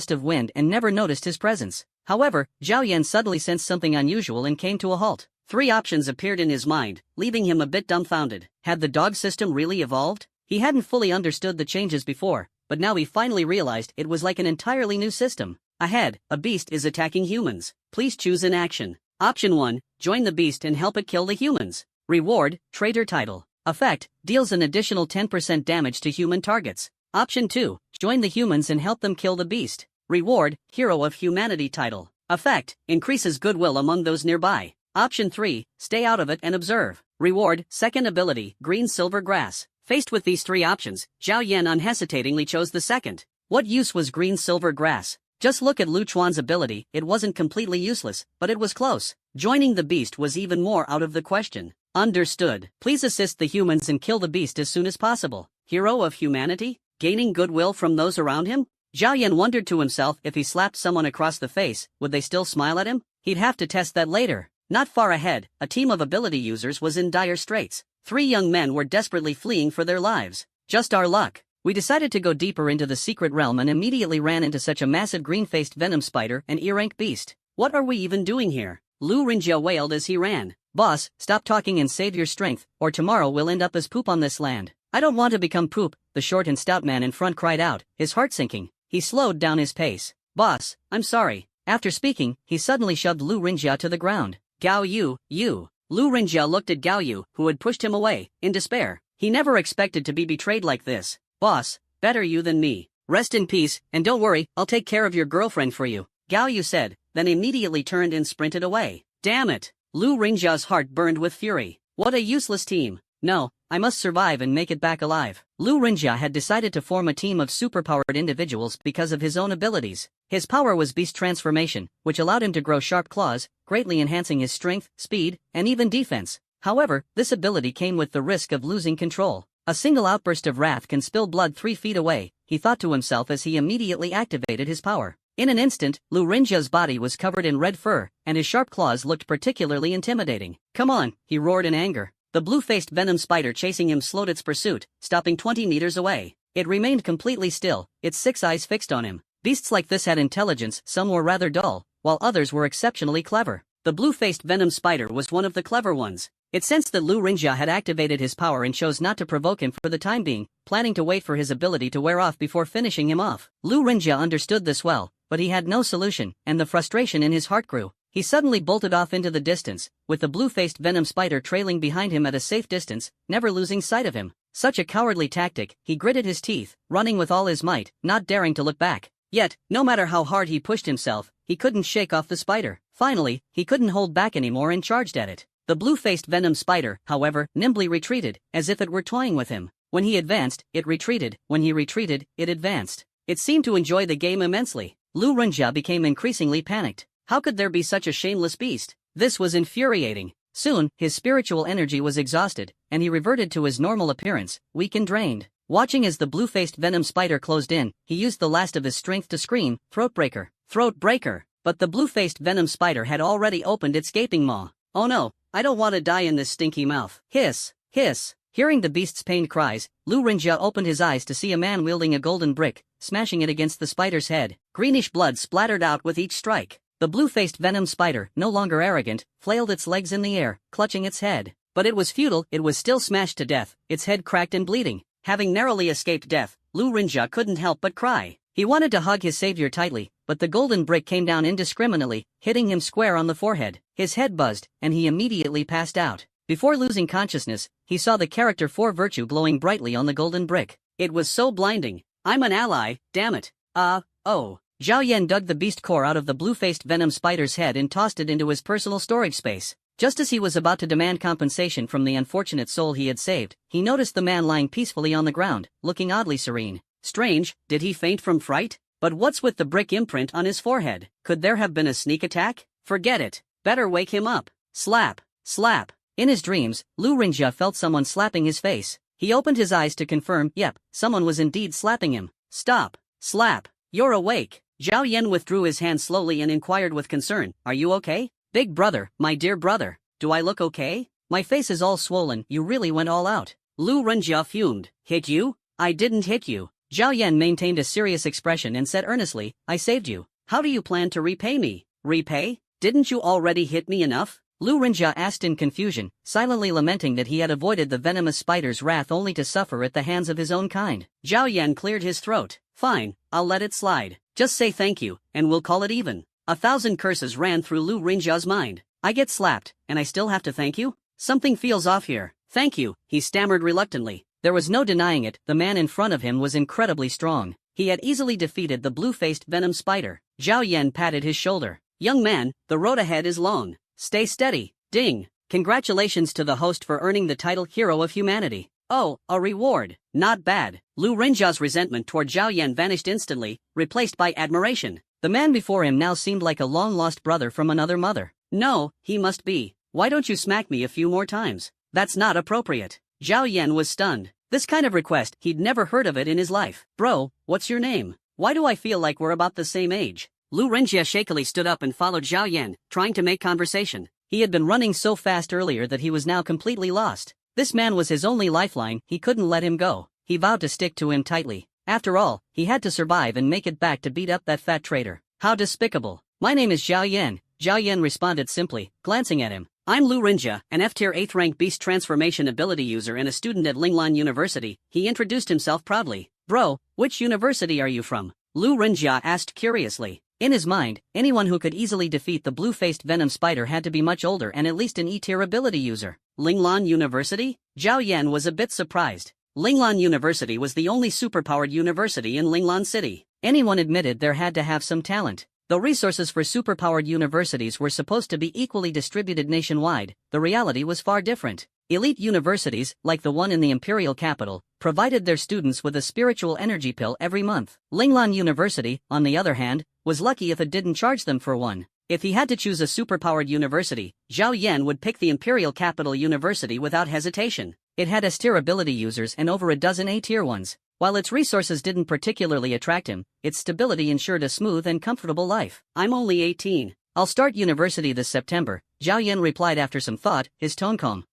gust of wind and never noticed his presence. However, Zhao Yan suddenly sensed something unusual and came to a halt. 3 options appeared in his mind, leaving him a bit dumbfounded. Had the dog system really evolved? He hadn't fully understood the changes before, but now he finally realized it was like an entirely new system. Ahead, a beast is attacking humans. Please choose an action. Option 1, join the beast and help it kill the humans. Reward, traitor title. Effect, deals an additional 10% damage to human targets. Option 2, join the humans and help them kill the beast. Reward, Hero of Humanity title. Effect, increases goodwill among those nearby. Option 3, stay out of it and observe. Reward, second ability, green silver grass. Faced with these 3 options, Zhao Yan unhesitatingly chose the second. What use was green silver grass? Just look at Lu Chuan's ability, it wasn't completely useless, but it was close. Joining the beast was even more out of the question. Understood. Please assist the humans and kill the beast as soon as possible. Hero of Humanity? Gaining goodwill from those around him? Zhao Yan wondered to himself if he slapped someone across the face, would they still smile at him? He'd have to test that later. Not far ahead, a team of ability users was in dire straits. 3 young men were desperately fleeing for their lives. Just our luck. We decided to go deeper into the secret realm and immediately ran into such a massive green-faced venom spider and ear-rank beast. What are we even doing here? Lu Rinjia wailed as he ran. Boss, stop talking and save your strength, or tomorrow we'll end up as poop on this land. I don't want to become poop, the short and stout man in front cried out, his heart sinking. He slowed down his pace. Boss, I'm sorry. After speaking, he suddenly shoved Lu Rinjia to the ground. Gao Yu, you. Lu Rinjia looked at Gao Yu, who had pushed him away, in despair. He never expected to be betrayed like this. Boss, better you than me. Rest in peace, and don't worry, I'll take care of your girlfriend for you, Gao Yu said, then immediately turned and sprinted away. Damn it! Lu Ringjia's heart burned with fury. What a useless team. No, I must survive and make it back alive. Lu Rinjia had decided to form a team of superpowered individuals because of his own abilities. His power was beast transformation, which allowed him to grow sharp claws, greatly enhancing his strength, speed, and even defense. However, this ability came with the risk of losing control. A single outburst of wrath can spill blood 3 feet away, he thought to himself as he immediately activated his power. In an instant, Lu Rinjia's body was covered in red fur, and his sharp claws looked particularly intimidating. Come on, he roared in anger. The blue-faced venom spider chasing him slowed its pursuit, stopping 20 meters away. It remained completely still, its 6 eyes fixed on him. Beasts like this had intelligence, some were rather dull, while others were exceptionally clever. The blue-faced venom spider was one of the clever ones. It sensed that Lu Rinjia had activated his power and chose not to provoke him for the time being, planning to wait for his ability to wear off before finishing him off. Lu Rinjia understood this well, but he had no solution, and the frustration in his heart grew. He suddenly bolted off into the distance, with the blue-faced venom spider trailing behind him at a safe distance, never losing sight of him. Such a cowardly tactic, he gritted his teeth, running with all his might, not daring to look back. Yet, no matter how hard he pushed himself, he couldn't shake off the spider. Finally, he couldn't hold back anymore and charged at it. The blue-faced venom spider, however, nimbly retreated, as if it were toying with him. When he advanced, it retreated. When he retreated, it advanced. It seemed to enjoy the game immensely. Lu Rinjia became increasingly panicked. How could there be such a shameless beast? This was infuriating. Soon, his spiritual energy was exhausted, and he reverted to his normal appearance, weak and drained. Watching as the blue-faced venom spider closed in, he used the last of his strength to scream, "Throatbreaker! Throatbreaker!" But the blue-faced venom spider had already opened its gaping maw. Oh no, I don't want to die in this stinky mouth. Hiss! Hiss! Hearing the beast's pained cries, Lu Rinjia opened his eyes to see a man wielding a golden brick, smashing it against the spider's head. Greenish blood splattered out with each strike. The blue-faced venom spider, no longer arrogant, flailed its legs in the air, clutching its head. But it was futile, it was still smashed to death, its head cracked and bleeding. Having narrowly escaped death, Lu Rinjia couldn't help but cry. He wanted to hug his savior tightly, but the golden brick came down indiscriminately, hitting him square on the forehead. His head buzzed, and he immediately passed out. Before losing consciousness, he saw the character for virtue glowing brightly on the golden brick. It was so blinding. I'm an ally, damn it. Oh. Zhao Yan dug the beast core out of the blue-faced venom spider's head and tossed it into his personal storage space. Just as he was about to demand compensation from the unfortunate soul he had saved, he noticed the man lying peacefully on the ground, looking oddly serene. Strange, did he faint from fright? But what's with the brick imprint on his forehead? Could there have been a sneak attack? Forget it. Better wake him up. Slap. Slap. In his dreams, Lu Rinjia felt someone slapping his face. He opened his eyes to confirm, yep, someone was indeed slapping him. Stop. Slap. You're awake. Zhao Yan withdrew his hand slowly and inquired with concern, are you okay? Big brother, my dear brother, do I look okay? My face is all swollen, you really went all out. Lu Rinjia fumed. Hit you? I didn't hit you. Zhao Yan maintained a serious expression and said earnestly, I saved you. How do you plan to repay me? Repay? Didn't you already hit me enough? Lu Renjia asked in confusion, silently lamenting that he had avoided the venomous spider's wrath only to suffer at the hands of his own kind. Zhao Yan cleared his throat. Fine, I'll let it slide. Just say thank you, and we'll call it even. 1,000 curses ran through Lu Renjia's mind. I get slapped, and I still have to thank you? Something feels off here. Thank you, he stammered reluctantly. There was no denying it, the man in front of him was incredibly strong. He had easily defeated the blue-faced venom spider. Zhao Yan patted his shoulder. Young man, the road ahead is long. Stay steady. Ding. Congratulations to the host for earning the title Hero of Humanity. Oh, a reward. Not bad. Lu Renjia's resentment toward Zhao Yan vanished instantly, replaced by admiration. The man before him now seemed like a long-lost brother from another mother. No, he must be. Why don't you smack me a few more times? That's not appropriate. Zhao Yan was stunned. This kind of request, he'd never heard of it in his life. Bro, what's your name? Why do I feel like we're about the same age? Lu Renjia shakily stood up and followed Zhao Yan, trying to make conversation. He had been running so fast earlier that he was now completely lost. This man was his only lifeline, he couldn't let him go. He vowed to stick to him tightly. After all, he had to survive and make it back to beat up that fat traitor. How despicable. My name is Zhao Yan. Zhao Yan responded simply, glancing at him. I'm Lu Renjia, an F-tier 8th rank beast transformation ability user and a student at Linglan University. He introduced himself proudly. Bro, which university are you from? Lu Renjia asked curiously. In his mind, anyone who could easily defeat the blue-faced venom spider had to be much older and at least an E-tier ability user. Linglan University? Zhao Yan was a bit surprised. Linglan University was the only superpowered university in Linglan City. Anyone admitted there had to have some talent. Though resources for superpowered universities were supposed to be equally distributed nationwide, the reality was far different. Elite universities, like the one in the imperial capital, provided their students with a spiritual energy pill every month. Linglan University, on the other hand, was lucky if it didn't charge them for one. If he had to choose a superpowered university, Zhao Yan would pick the imperial capital university without hesitation. It had S-tier ability users and over a dozen A-tier ones. While its resources didn't particularly attract him, its stability ensured a smooth and comfortable life. I'm only 18. I'll start university this September, Zhao Yan replied after some thought, his tone calm.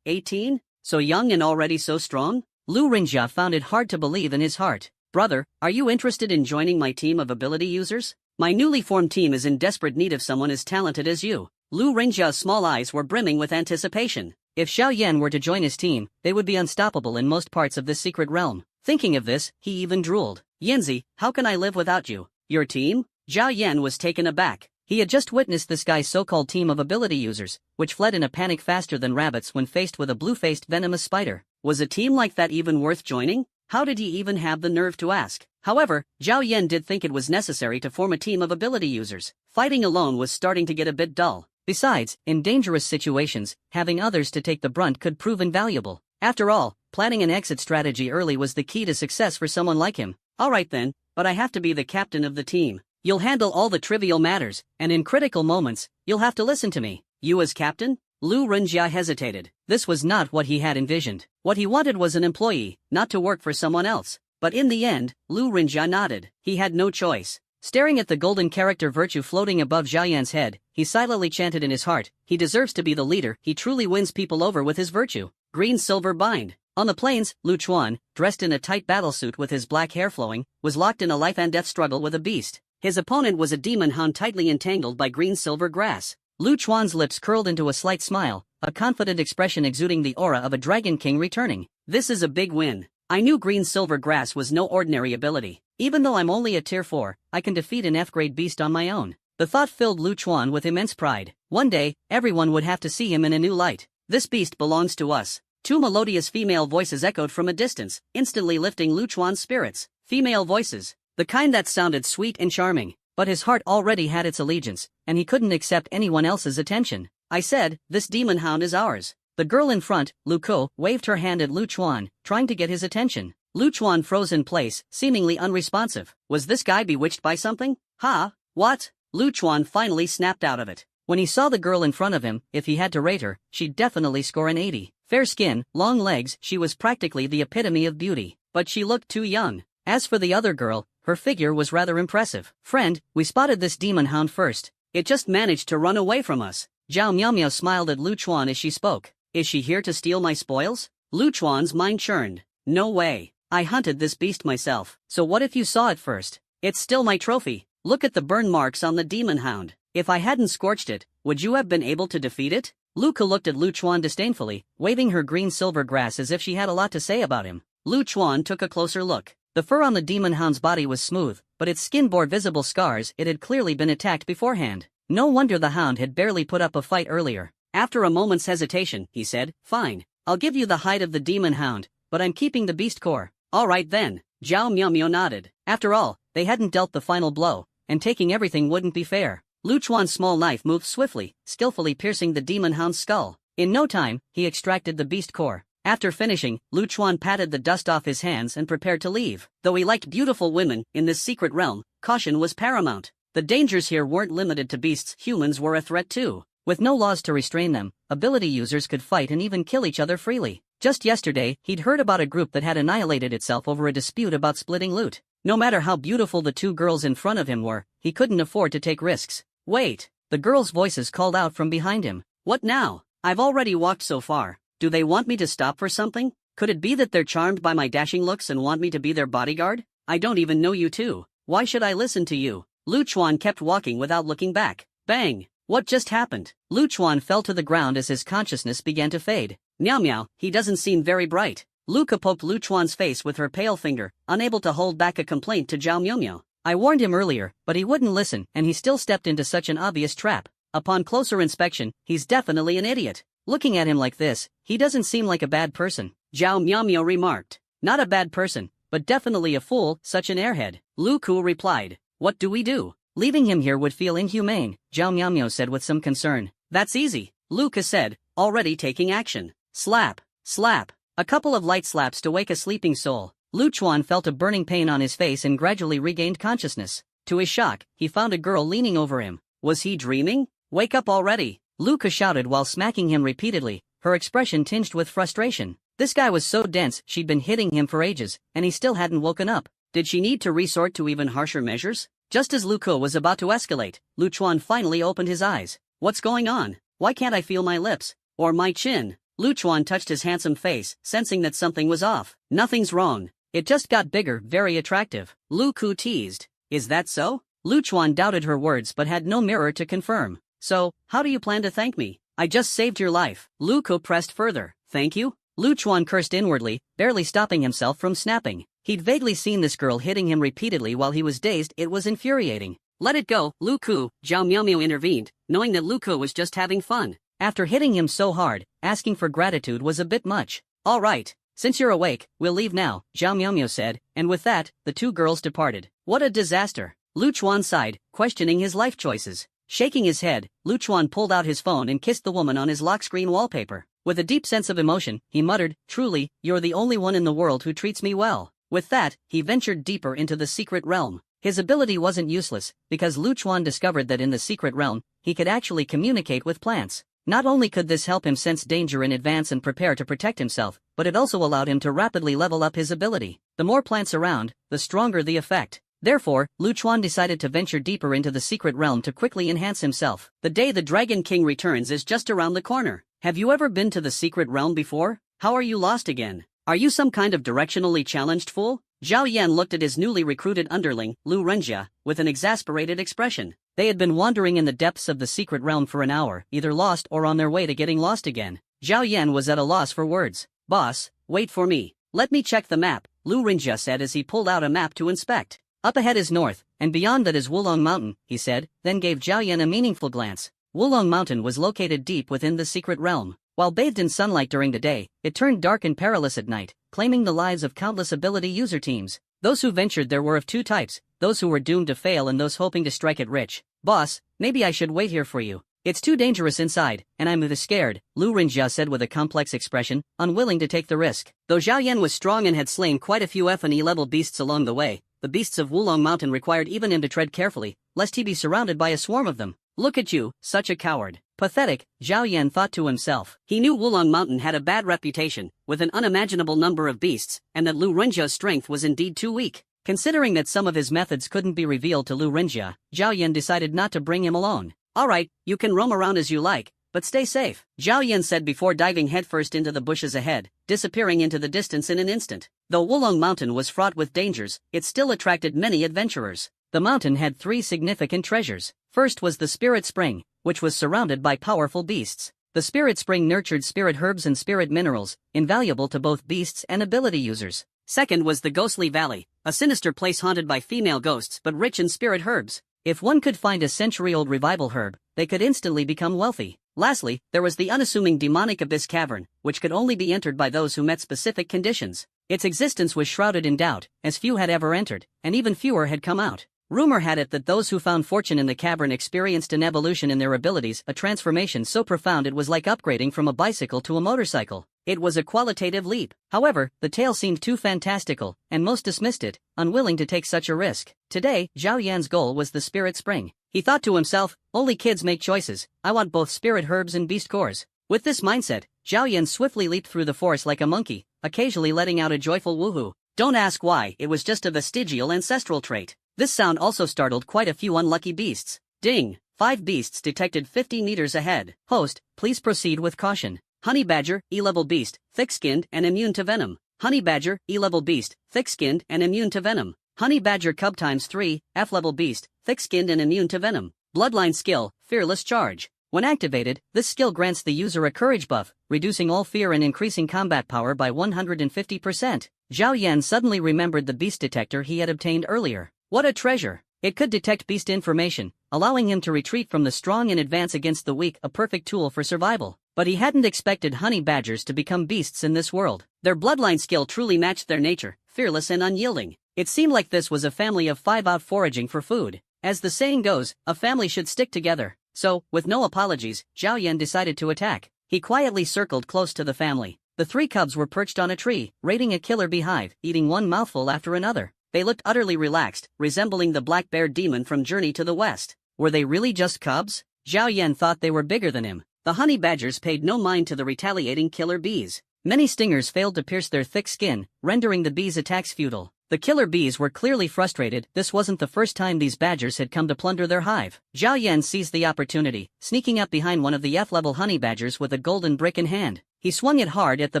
18? So young and already so strong? Lu Renjia found it hard to believe in his heart. Brother, are you interested in joining my team of ability users? My newly formed team is in desperate need of someone as talented as you. Lu Renjia's small eyes were brimming with anticipation. If Zhao Yan were to join his team, they would be unstoppable in most parts of this secret realm. Thinking of this, he even drooled. Yanzi, how can I live without you? Your team? Zhao Yan was taken aback. He had just witnessed this guy's so-called team of ability users, which fled in a panic faster than rabbits when faced with a blue-faced venomous spider. Was a team like that even worth joining? How did he even have the nerve to ask? However, Zhao Yan did think it was necessary to form a team of ability users. Fighting alone was starting to get a bit dull. Besides, in dangerous situations, having others to take the brunt could prove invaluable. After all, planning an exit strategy early was the key to success for someone like him. Alright then, but I have to be the captain of the team. You'll handle all the trivial matters, and in critical moments, you'll have to listen to me. You as captain? Lu Renjia hesitated. This was not what he had envisioned. What he wanted was an employee, not to work for someone else. But in the end, Lu Renjia nodded. He had no choice. Staring at the golden character virtue floating above Zhao Yan's head, he silently chanted in his heart, he deserves to be the leader, he truly wins people over with his virtue. Green-silver bind. On the plains, Lu Chuan, dressed in a tight battlesuit with his black hair flowing, was locked in a life-and-death struggle with a beast. His opponent was a demon hound tightly entangled by green-silver grass. Lu Chuan's lips curled into a slight smile, a confident expression exuding the aura of a dragon king returning. This is a big win. I knew green-silver grass was no ordinary ability. Even though I'm only a tier 4, I can defeat an F-grade beast on my own. The thought filled Lu Chuan with immense pride. One day, everyone would have to see him in a new light. This beast belongs to us. Two melodious female voices echoed from a distance, instantly lifting Lu Chuan's spirits. Female voices. The kind that sounded sweet and charming. But his heart already had its allegiance, and he couldn't accept anyone else's attention. I said, this demon hound is ours. The girl in front, Lu Ko, waved her hand at Lu Chuan, trying to get his attention. Lu Chuan froze in place, seemingly unresponsive. Was this guy bewitched by something? Huh? What? Lu Chuan finally snapped out of it. When he saw the girl in front of him, if he had to rate her, she'd definitely score an 80. Fair skin, long legs, she was practically the epitome of beauty. But she looked too young. As for the other girl, her figure was rather impressive. Friend, we spotted this demon hound first. It just managed to run away from us. Zhao Miaomiao smiled at Lu Chuan as she spoke. Is she here to steal my spoils? Lu Chuan's mind churned. No way. I hunted this beast myself. So what if you saw it first? It's still my trophy. Look at the burn marks on the demon hound. If I hadn't scorched it, would you have been able to defeat it? Luca looked at Lu Chuan disdainfully, waving her green-silver grass as if she had a lot to say about him. Lu Chuan took a closer look. The fur on the demon hound's body was smooth, but its skin bore visible scars. It had clearly been attacked beforehand. No wonder the hound had barely put up a fight earlier. After a moment's hesitation, he said, "Fine, I'll give you the hide of the demon hound, but I'm keeping the beast core." "All right then." Zhao Miao nodded. After all, they hadn't dealt the final blow, and taking everything wouldn't be fair. Lu Chuan's small knife moved swiftly, skillfully piercing the demon hound's skull. In no time, he extracted the beast core. After finishing, Lu Chuan patted the dust off his hands and prepared to leave. Though he liked beautiful women, in this secret realm, caution was paramount. The dangers here weren't limited to beasts, humans were a threat too. With no laws to restrain them, ability users could fight and even kill each other freely. Just yesterday, he'd heard about a group that had annihilated itself over a dispute about splitting loot. No matter how beautiful the two girls in front of him were, he couldn't afford to take risks. "Wait!" The girls' voices called out from behind him. "What now? I've already walked so far. Do they want me to stop for something? Could it be that they're charmed by my dashing looks and want me to be their bodyguard? I don't even know you two. Why should I listen to you?" Lu Chuan kept walking without looking back. Bang! What just happened? Lu Chuan fell to the ground as his consciousness began to fade. "Meow meow, he doesn't seem very bright." Luca poked Lu Chuan's face with her pale finger, unable to hold back a complaint to Zhao Miao. "I warned him earlier, but he wouldn't listen, and he still stepped into such an obvious trap. Upon closer inspection, he's definitely an idiot. Looking at him like this, he doesn't seem like a bad person," Zhao Miao remarked. "Not a bad person, but definitely a fool, such an airhead." Lu Ku replied. "What do we do?" "Leaving him here would feel inhumane," Zhao Miao said with some concern. "That's easy," Luca said, already taking action. Slap, slap. A couple of light slaps to wake a sleeping soul. Lu Chuan felt a burning pain on his face and gradually regained consciousness. To his shock, he found a girl leaning over him. Was he dreaming? "Wake up already!" Luca shouted while smacking him repeatedly, her expression tinged with frustration. This guy was so dense she'd been hitting him for ages, and he still hadn't woken up. Did she need to resort to even harsher measures? Just as Luca was about to escalate, Lu Chuan finally opened his eyes. "What's going on? Why can't I feel my lips? Or my chin?" Lu Chuan touched his handsome face, sensing that something was off. "Nothing's wrong. It just got bigger, very attractive." Lu Ku teased. "Is that so?" Lu Chuan doubted her words but had no mirror to confirm. "So, how do you plan to thank me? I just saved your life." Lu Ku pressed further. "Thank you?" Lu Chuan cursed inwardly, barely stopping himself from snapping. He'd vaguely seen this girl hitting him repeatedly while he was dazed. It was infuriating. "Let it go, Lu Ku," Zhao Miao intervened, knowing that Lu Ku was just having fun. After hitting him so hard, asking for gratitude was a bit much. "All right, since you're awake, we'll leave now," Zhao Miao said, and with that, the two girls departed. What a disaster. Lu Chuan sighed, questioning his life choices. Shaking his head, Lu Chuan pulled out his phone and kissed the woman on his lock screen wallpaper. With a deep sense of emotion, he muttered, "Truly, you're the only one in the world who treats me well." With that, he ventured deeper into the secret realm. His ability wasn't useless, because Lu Chuan discovered that in the secret realm, he could actually communicate with plants. Not only could this help him sense danger in advance and prepare to protect himself, but it also allowed him to rapidly level up his ability. The more plants around, the stronger the effect. Therefore, Lu Chuan decided to venture deeper into the secret realm to quickly enhance himself. The day the Dragon King returns is just around the corner. Have you ever been to the secret realm before? How are you lost again? Are you some kind of directionally challenged fool? Zhao Yan looked at his newly recruited underling, Lu Renjia, with an exasperated expression. They had been wandering in the depths of the secret realm for an hour, either lost or on their way to getting lost again. Zhao Yan was at a loss for words. "Boss, wait for me. Let me check the map," Lu Renjia said as he pulled out a map to inspect. "Up ahead is north, and beyond that is Wulong Mountain," he said, then gave Zhao Yan a meaningful glance. Wulong Mountain was located deep within the secret realm. While bathed in sunlight during the day, it turned dark and perilous at night, claiming the lives of countless ability user teams. Those who ventured there were of two types, those who were doomed to fail and those hoping to strike it rich. "Boss, maybe I should wait here for you. It's too dangerous inside, and I'm scared," Lu Renjia said with a complex expression, unwilling to take the risk. Though Zhao Yan was strong and had slain quite a few F&E level beasts along the way, the beasts of Wulong Mountain required even him to tread carefully, lest he be surrounded by a swarm of them. "Look at you, such a coward." Pathetic, Zhao Yan thought to himself. He knew Wulong Mountain had a bad reputation, with an unimaginable number of beasts, and that Lu Renjia's strength was indeed too weak. Considering that some of his methods couldn't be revealed to Lu Renjia, Zhao Yan decided not to bring him along. "All right, you can roam around as you like, but stay safe," Zhao Yan said before diving headfirst into the bushes ahead. disappearing into the distance in an instant. Though Wulong Mountain was fraught with dangers, it still attracted many adventurers. The mountain had 3 significant treasures. First was the Spirit Spring, which was surrounded by powerful beasts. The Spirit Spring nurtured spirit herbs and spirit minerals, invaluable to both beasts and ability users. Second was the Ghostly Valley, a sinister place haunted by female ghosts but rich in spirit herbs. If one could find a century-old revival herb, they could instantly become wealthy. Lastly, there was the unassuming demonic Abyss Cavern, which could only be entered by those who met specific conditions. Its existence was shrouded in doubt, as few had ever entered, and even fewer had come out. Rumor had it that those who found fortune in the cavern experienced an evolution in their abilities, a transformation so profound it was like upgrading from a bicycle to a motorcycle. It was a qualitative leap. However, the tale seemed too fantastical, and most dismissed it, unwilling to take such a risk. Today, Zhao Yan's goal was the Spirit Spring. He thought to himself, only kids make choices, I want both spirit herbs and beast cores. With this mindset, Zhao Yan swiftly leaped through the forest like a monkey, occasionally letting out a joyful woohoo. Don't ask why, it was just a vestigial ancestral trait. This sound also startled quite a few unlucky beasts. Ding! 5 beasts detected 50 meters ahead. Host, please proceed with caution. Honey Badger, E-level beast, thick-skinned and immune to venom. Honey Badger, E-level beast, thick-skinned and immune to venom. Honey Badger Cub ×3, F-level beast, thick-skinned and immune to venom. Bloodline skill, Fearless Charge. When activated, this skill grants the user a courage buff, reducing all fear and increasing combat power by 150%. Zhao Yan suddenly remembered the beast detector he had obtained earlier. What a treasure! It could detect beast information, allowing him to retreat from the strong and advance against the weak, a perfect tool for survival. But he hadn't expected honey badgers to become beasts in this world. Their bloodline skill truly matched their nature, fearless and unyielding. It seemed like this was a family of 5 out foraging for food. As the saying goes, a family should stick together. So, with no apologies, Zhao Yan decided to attack. He quietly circled close to the family. The 3 cubs were perched on a tree, raiding a killer beehive, eating one mouthful after another. They looked utterly relaxed, resembling the black bear demon from Journey to the West. Were they really just cubs? Zhao Yan thought they were bigger than him. The honey badgers paid no mind to the retaliating killer bees. Many stingers failed to pierce their thick skin, rendering the bees' attacks futile. The killer bees were clearly frustrated. This wasn't the first time these badgers had come to plunder their hive. Zhao Yan seized the opportunity, sneaking up behind one of the F-level honey badgers with a golden brick in hand. He swung it hard at the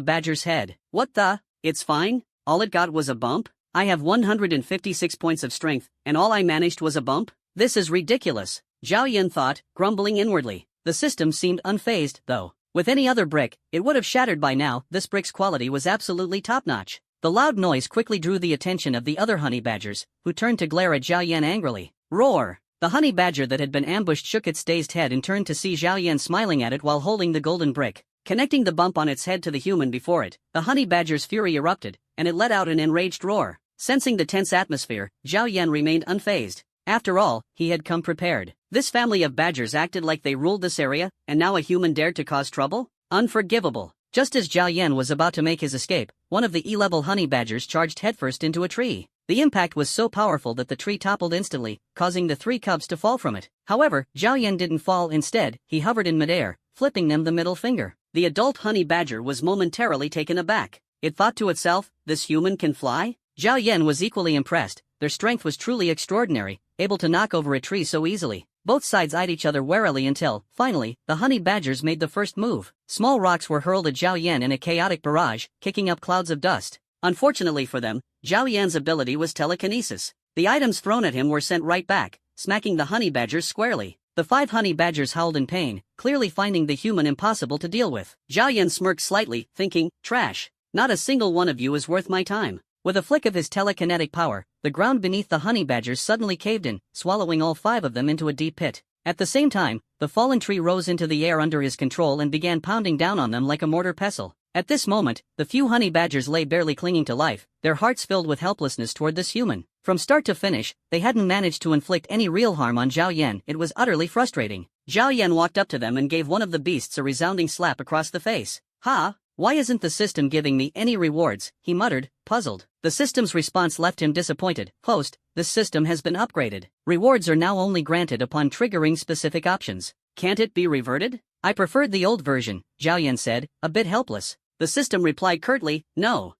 badger's head. What the? It's fine? All it got was a bump? I have 156 points of strength, and all I managed was a bump? This is ridiculous, Zhao Yan thought, grumbling inwardly. The system seemed unfazed, though. With any other brick, it would have shattered by now. This brick's quality was absolutely top-notch. The loud noise quickly drew the attention of the other honey badgers, who turned to glare at Zhao Yan angrily. Roar! The honey badger that had been ambushed shook its dazed head and turned to see Zhao Yan smiling at it while holding the golden brick. Connecting the bump on its head to the human before it, the honey badger's fury erupted, and it let out an enraged roar. Sensing the tense atmosphere, Zhao Yan remained unfazed. After all, he had come prepared. This family of badgers acted like they ruled this area, and now a human dared to cause trouble? Unforgivable. Just as Zhao Yan was about to make his escape, one of the E-level honey badgers charged headfirst into a tree. The impact was so powerful that the tree toppled instantly, causing the 3 cubs to fall from it. However, Zhao Yan didn't fall. Instead, he hovered in midair, flipping them the middle finger. The adult honey badger was momentarily taken aback. It thought to itself, this human can fly? Zhao Yan was equally impressed. Their strength was truly extraordinary, able to knock over a tree so easily. Both sides eyed each other warily until, finally, the honey badgers made the first move. Small rocks were hurled at Zhao Yan in a chaotic barrage, kicking up clouds of dust. Unfortunately for them, Zhao Yan's ability was telekinesis. The items thrown at him were sent right back, smacking the honey badgers squarely. The 5 honey badgers howled in pain, clearly finding the human impossible to deal with. Zhao Yan smirked slightly, thinking, trash. Not a single one of you is worth my time. With a flick of his telekinetic power, the ground beneath the honey badgers suddenly caved in, swallowing all 5 of them into a deep pit. At the same time, the fallen tree rose into the air under his control and began pounding down on them like a mortar pestle. At this moment, the few honey badgers lay barely clinging to life, their hearts filled with helplessness toward this human. From start to finish, they hadn't managed to inflict any real harm on Zhao Yan. It was utterly frustrating. Zhao Yan walked up to them and gave one of the beasts a resounding slap across the face. Ha! Why isn't the system giving me any rewards? He muttered, puzzled. The system's response left him disappointed. Host, this system has been upgraded. Rewards are now only granted upon triggering specific options. Can't it be reverted? I preferred the old version, Zhao Yan said, a bit helpless. The system replied curtly, no.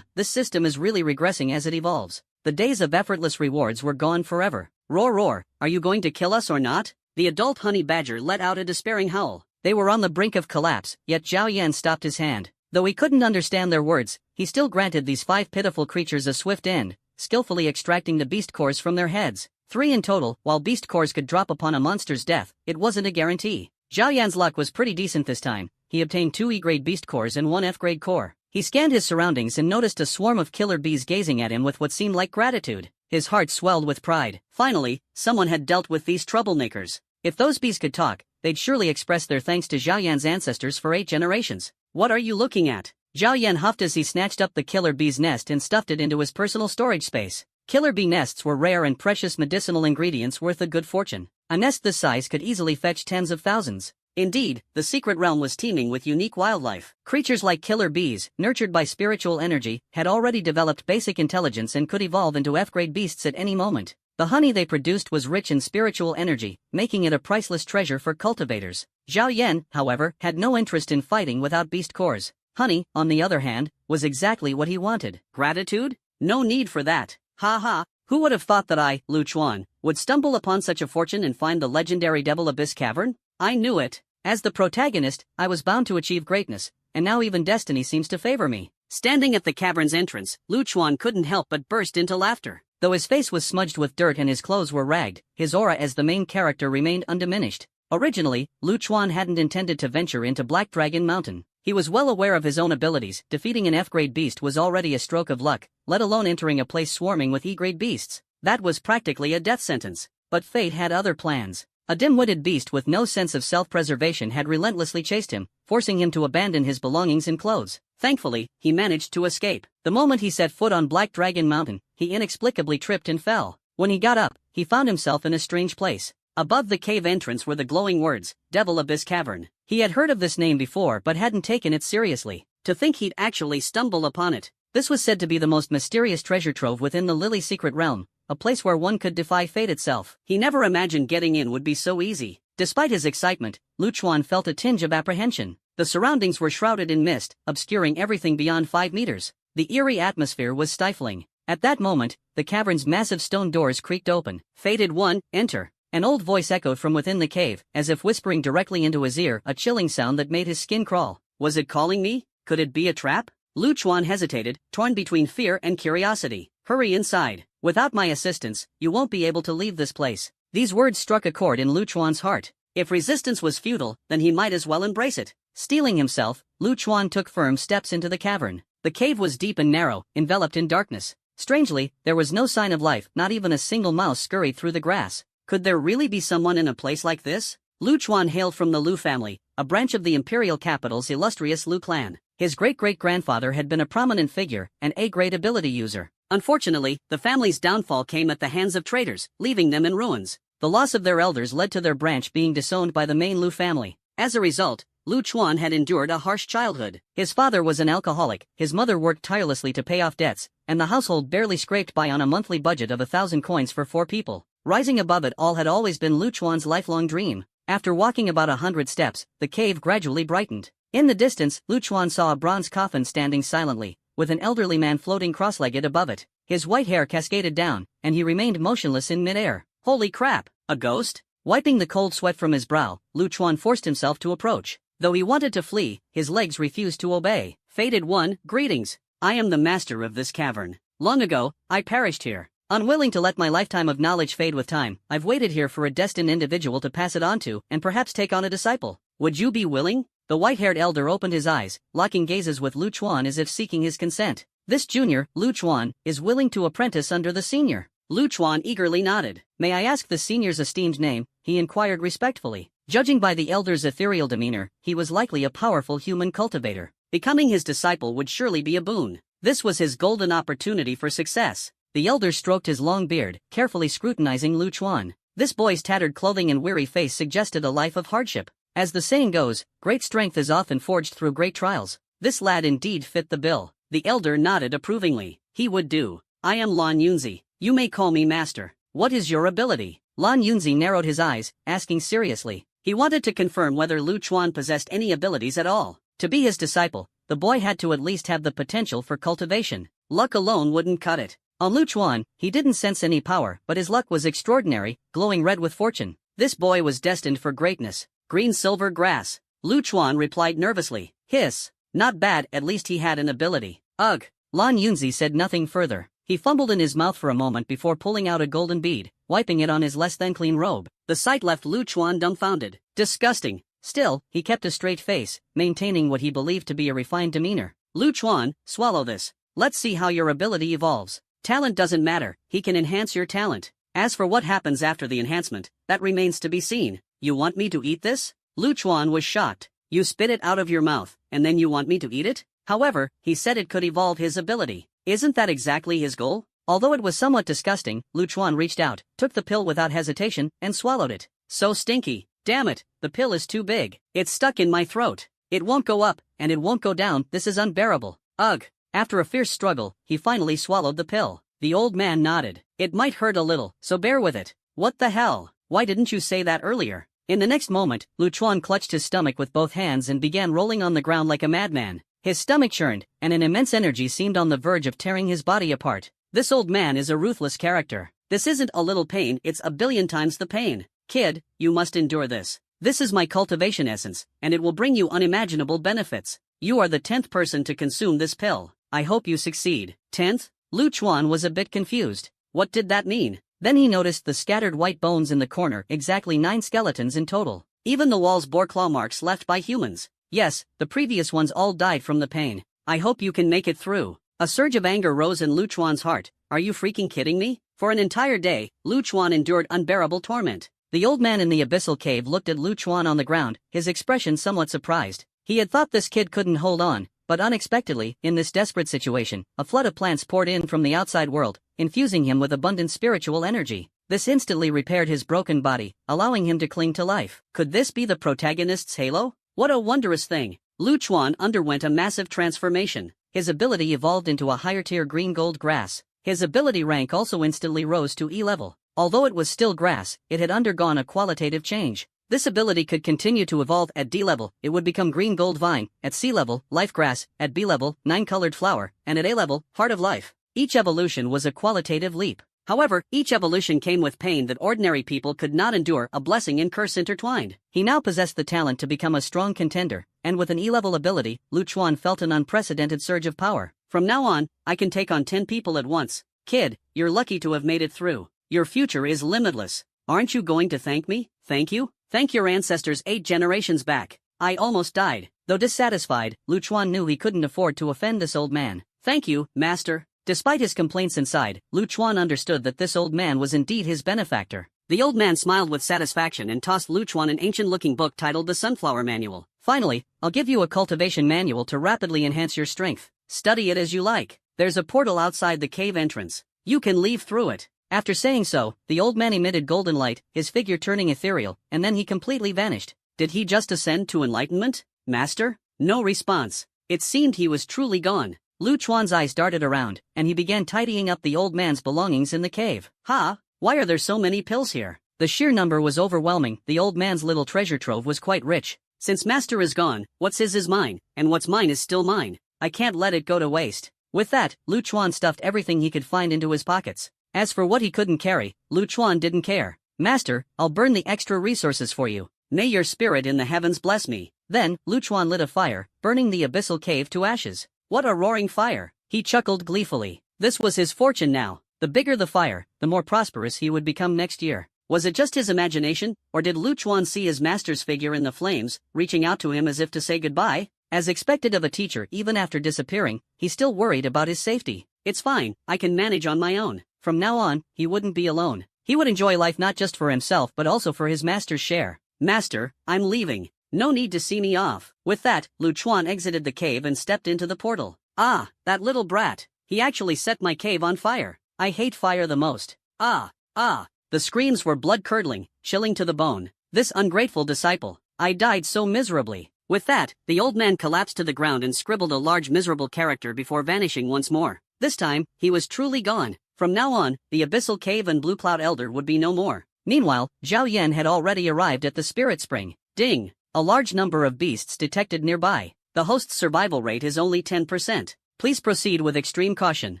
This system is really regressing as it evolves. The days of effortless rewards were gone forever. Roar roar, are you going to kill us or not? The adult honey badger let out a despairing howl. They were on the brink of collapse, yet Zhao Yan stopped his hand. Though he couldn't understand their words, he still granted these 5 pitiful creatures a swift end, skillfully extracting the beast cores from their heads. 3 in total. While beast cores could drop upon a monster's death, it wasn't a guarantee. Zhao Yan's luck was pretty decent this time. He obtained 2 E-grade beast cores and 1 F-grade core. He scanned his surroundings and noticed a swarm of killer bees gazing at him with what seemed like gratitude. His heart swelled with pride. Finally, someone had dealt with these troublemakers. If those bees could talk, they'd surely express their thanks to Zhao Yan's ancestors for 8 generations. What are you looking at? Zhao Yan huffed as he snatched up the killer bee's nest and stuffed it into his personal storage space. Killer bee nests were rare and precious medicinal ingredients worth a good fortune. A nest this size could easily fetch tens of thousands. Indeed, the secret realm was teeming with unique wildlife. Creatures like killer bees, nurtured by spiritual energy, had already developed basic intelligence and could evolve into F-grade beasts at any moment. The honey they produced was rich in spiritual energy, making it a priceless treasure for cultivators. Zhao Yan, however, had no interest in fighting without beast cores. Honey, on the other hand, was exactly what he wanted. Gratitude? No need for that. Ha ha, who would have thought that I, Lu Chuan, would stumble upon such a fortune and find the legendary Devil Abyss Cavern? I knew it. As the protagonist, I was bound to achieve greatness, and now even destiny seems to favor me. Standing at the cavern's entrance, Lu Chuan couldn't help but burst into laughter. Though his face was smudged with dirt and his clothes were ragged, his aura as the main character remained undiminished. Originally, Lu Chuan hadn't intended to venture into Black Dragon Mountain. He was well aware of his own abilities. Defeating an F-grade beast was already a stroke of luck, let alone entering a place swarming with E-grade beasts. That was practically a death sentence. But fate had other plans. A dim-witted beast with no sense of self-preservation had relentlessly chased him, forcing him to abandon his belongings and clothes. Thankfully, he managed to escape. The moment he set foot on Black Dragon Mountain, he inexplicably tripped and fell. When he got up, he found himself in a strange place. Above the cave entrance were the glowing words, Devil Abyss Cavern. He had heard of this name before but hadn't taken it seriously. To think he'd actually stumble upon it. This was said to be the most mysterious treasure trove within the Lily Secret Realm, a place where one could defy fate itself. He never imagined getting in would be so easy. Despite his excitement, Lu Chuan felt a tinge of apprehension. The surroundings were shrouded in mist, obscuring everything beyond 5 meters. The eerie atmosphere was stifling. At that moment, the cavern's massive stone doors creaked open. Fated one, enter. An old voice echoed from within the cave, as if whispering directly into his ear, a chilling sound that made his skin crawl. Was it calling me? Could it be a trap? Lu Chuan hesitated, torn between fear and curiosity. Hurry inside. Without my assistance, you won't be able to leave this place. These words struck a chord in Lu Chuan's heart. If resistance was futile, then he might as well embrace it. Steeling himself, Lu Chuan took firm steps into the cavern. The cave was deep and narrow, enveloped in darkness. Strangely, there was no sign of life, not even a single mouse scurried through the grass. Could there really be someone in a place like this? Lu Chuan hailed from the Lu family, a branch of the imperial capital's illustrious Lu clan. His great-great-grandfather had been a prominent figure, an A-grade ability user. Unfortunately, the family's downfall came at the hands of traitors, leaving them in ruins. The loss of their elders led to their branch being disowned by the main Lu family. As a result, Lu Chuan had endured a harsh childhood. His father was an alcoholic, his mother worked tirelessly to pay off debts, and the household barely scraped by on a monthly budget of 1,000 coins for 4 people. Rising above it all had always been Lu Chuan's lifelong dream. After walking about 100 steps, the cave gradually brightened. In the distance, Lu Chuan saw a bronze coffin standing silently, with an elderly man floating cross-legged above it. His white hair cascaded down, and he remained motionless in midair. Holy crap, a ghost? Wiping the cold sweat from his brow, Lu Chuan forced himself to approach. Though he wanted to flee, his legs refused to obey. Fated one, greetings. I am the master of this cavern. Long ago, I perished here. Unwilling to let my lifetime of knowledge fade with time, I've waited here for a destined individual to pass it on to and perhaps take on a disciple. Would you be willing? The white-haired elder opened his eyes, locking gazes with Lu Chuan as if seeking his consent. This junior, Lu Chuan, is willing to apprentice under the senior. Lu Chuan eagerly nodded. May I ask the senior's esteemed name? He inquired respectfully. Judging by the elder's ethereal demeanor, he was likely a powerful human cultivator. Becoming his disciple would surely be a boon. This was his golden opportunity for success. The elder stroked his long beard, carefully scrutinizing Lu Chuan. This boy's tattered clothing and weary face suggested a life of hardship. As the saying goes, great strength is often forged through great trials. This lad indeed fit the bill. The elder nodded approvingly. He would do. I am Lan Yunzi. You may call me master. What is your ability? Lan Yunzi narrowed his eyes, asking seriously. He wanted to confirm whether Lu Chuan possessed any abilities at all. To be his disciple, the boy had to at least have the potential for cultivation. Luck alone wouldn't cut it. On Lu Chuan, he didn't sense any power, but his luck was extraordinary, glowing red with fortune. This boy was destined for greatness. Green silver grass. Lu Chuan replied nervously. Hiss. Not bad, at least he had an ability. Ugh. Lan Yunzi said nothing further. He fumbled in his mouth for a moment before pulling out a golden bead, wiping it on his less-than-clean robe. The sight left Lu Chuan dumbfounded. Disgusting. Still, he kept a straight face, maintaining what he believed to be a refined demeanor. Lu Chuan, swallow this. Let's see how your ability evolves. Talent doesn't matter, he can enhance your talent. As for what happens after the enhancement, that remains to be seen. You want me to eat this? Lu Chuan was shocked. You spit it out of your mouth, and then you want me to eat it? However, he said it could evolve his ability. Isn't that exactly his goal? Although it was somewhat disgusting, Lu Chuan reached out, took the pill without hesitation, and swallowed it. So stinky. Damn it, the pill is too big. It's stuck in my throat. It won't go up, and it won't go down, this is unbearable. Ugh. After a fierce struggle, he finally swallowed the pill. The old man nodded. It might hurt a little, so bear with it. What the hell? Why didn't you say that earlier? In the next moment, Lu Chuan clutched his stomach with both hands and began rolling on the ground like a madman. His stomach churned, and an immense energy seemed on the verge of tearing his body apart. This old man is a ruthless character. This isn't a little pain, it's a billion times the pain. Kid, you must endure this. This is my cultivation essence, and it will bring you unimaginable benefits. You are the 10th person to consume this pill. I hope you succeed. 10th? Lu Chuan was a bit confused. What did that mean? Then he noticed the scattered white bones in the corner, exactly 9 skeletons in total. Even the walls bore claw marks left by humans. Yes, the previous ones all died from the pain. I hope you can make it through. A surge of anger rose in Lu Chuan's heart. Are you freaking kidding me? For an entire day, Lu Chuan endured unbearable torment. The old man in the abyssal cave looked at Lu Chuan on the ground, his expression somewhat surprised. He had thought this kid couldn't hold on, but unexpectedly, in this desperate situation, a flood of plants poured in from the outside world, infusing him with abundant spiritual energy. This instantly repaired his broken body, allowing him to cling to life. Could this be the protagonist's halo? What a wondrous thing! Lu Chuan underwent a massive transformation. His ability evolved into a higher-tier green-gold grass. His ability rank also instantly rose to E-level. Although it was still grass, it had undergone a qualitative change. This ability could continue to evolve at D-level, it would become green-gold vine, at C-level, life grass, at B-level, 9-colored flower, and at A-level, heart of life. Each evolution was a qualitative leap. However, each evolution came with pain that ordinary people could not endure, a blessing and curse intertwined. He now possessed the talent to become a strong contender, and with an E-level ability, Lu Chuan felt an unprecedented surge of power. From now on, I can take on 10 people at once. Kid, you're lucky to have made it through. Your future is limitless. Aren't you going to thank me? Thank you? Thank your ancestors 8 generations back. I almost died. Though dissatisfied, Lu Chuan knew he couldn't afford to offend this old man. Thank you, master. Despite his complaints inside, Lu Chuan understood that this old man was indeed his benefactor. The old man smiled with satisfaction and tossed Lu Chuan an ancient-looking book titled The Sunflower Manual. Finally, I'll give you a cultivation manual to rapidly enhance your strength. Study it as you like. There's a portal outside the cave entrance. You can leave through it. After saying so, the old man emitted golden light, his figure turning ethereal, and then he completely vanished. Did he just ascend to enlightenment? Master? No response. It seemed he was truly gone. Lu Chuan's eyes darted around, and he began tidying up the old man's belongings in the cave. Why are there so many pills here? The sheer number was overwhelming. The old man's little treasure trove was quite rich. Since master is gone, what's his is mine, and what's mine is still mine. I can't let it go to waste. With that, Lu Chuan stuffed everything he could find into his pockets. As for what he couldn't carry, Lu Chuan didn't care. Master, I'll burn the extra resources for you. May your spirit in the heavens bless me. Then, Lu Chuan lit a fire, burning the abyssal cave to ashes. What a roaring fire! He chuckled gleefully. This was his fortune now. The bigger the fire, the more prosperous he would become next year. Was it just his imagination, or did Lu Chuan see his master's figure in the flames, reaching out to him as if to say goodbye? As expected of a teacher, even after disappearing, he still worried about his safety. It's fine, I can manage on my own. From now on, he wouldn't be alone. He would enjoy life not just for himself but also for his master's share. Master, I'm leaving. No need to see me off. With that, Lu Chuan exited the cave and stepped into the portal. Ah, that little brat. He actually set my cave on fire. I hate fire the most. The screams were blood-curdling, chilling to the bone. This ungrateful disciple. I died so miserably. With that, the old man collapsed to the ground and scribbled a large miserable character before vanishing once more. This time, he was truly gone. From now on, the abyssal cave and Blue Cloud Elder would be no more. Meanwhile, Zhao Yan had already arrived at the spirit spring. Ding! A large number of beasts detected nearby. The host's survival rate is only 10%. Please proceed with extreme caution.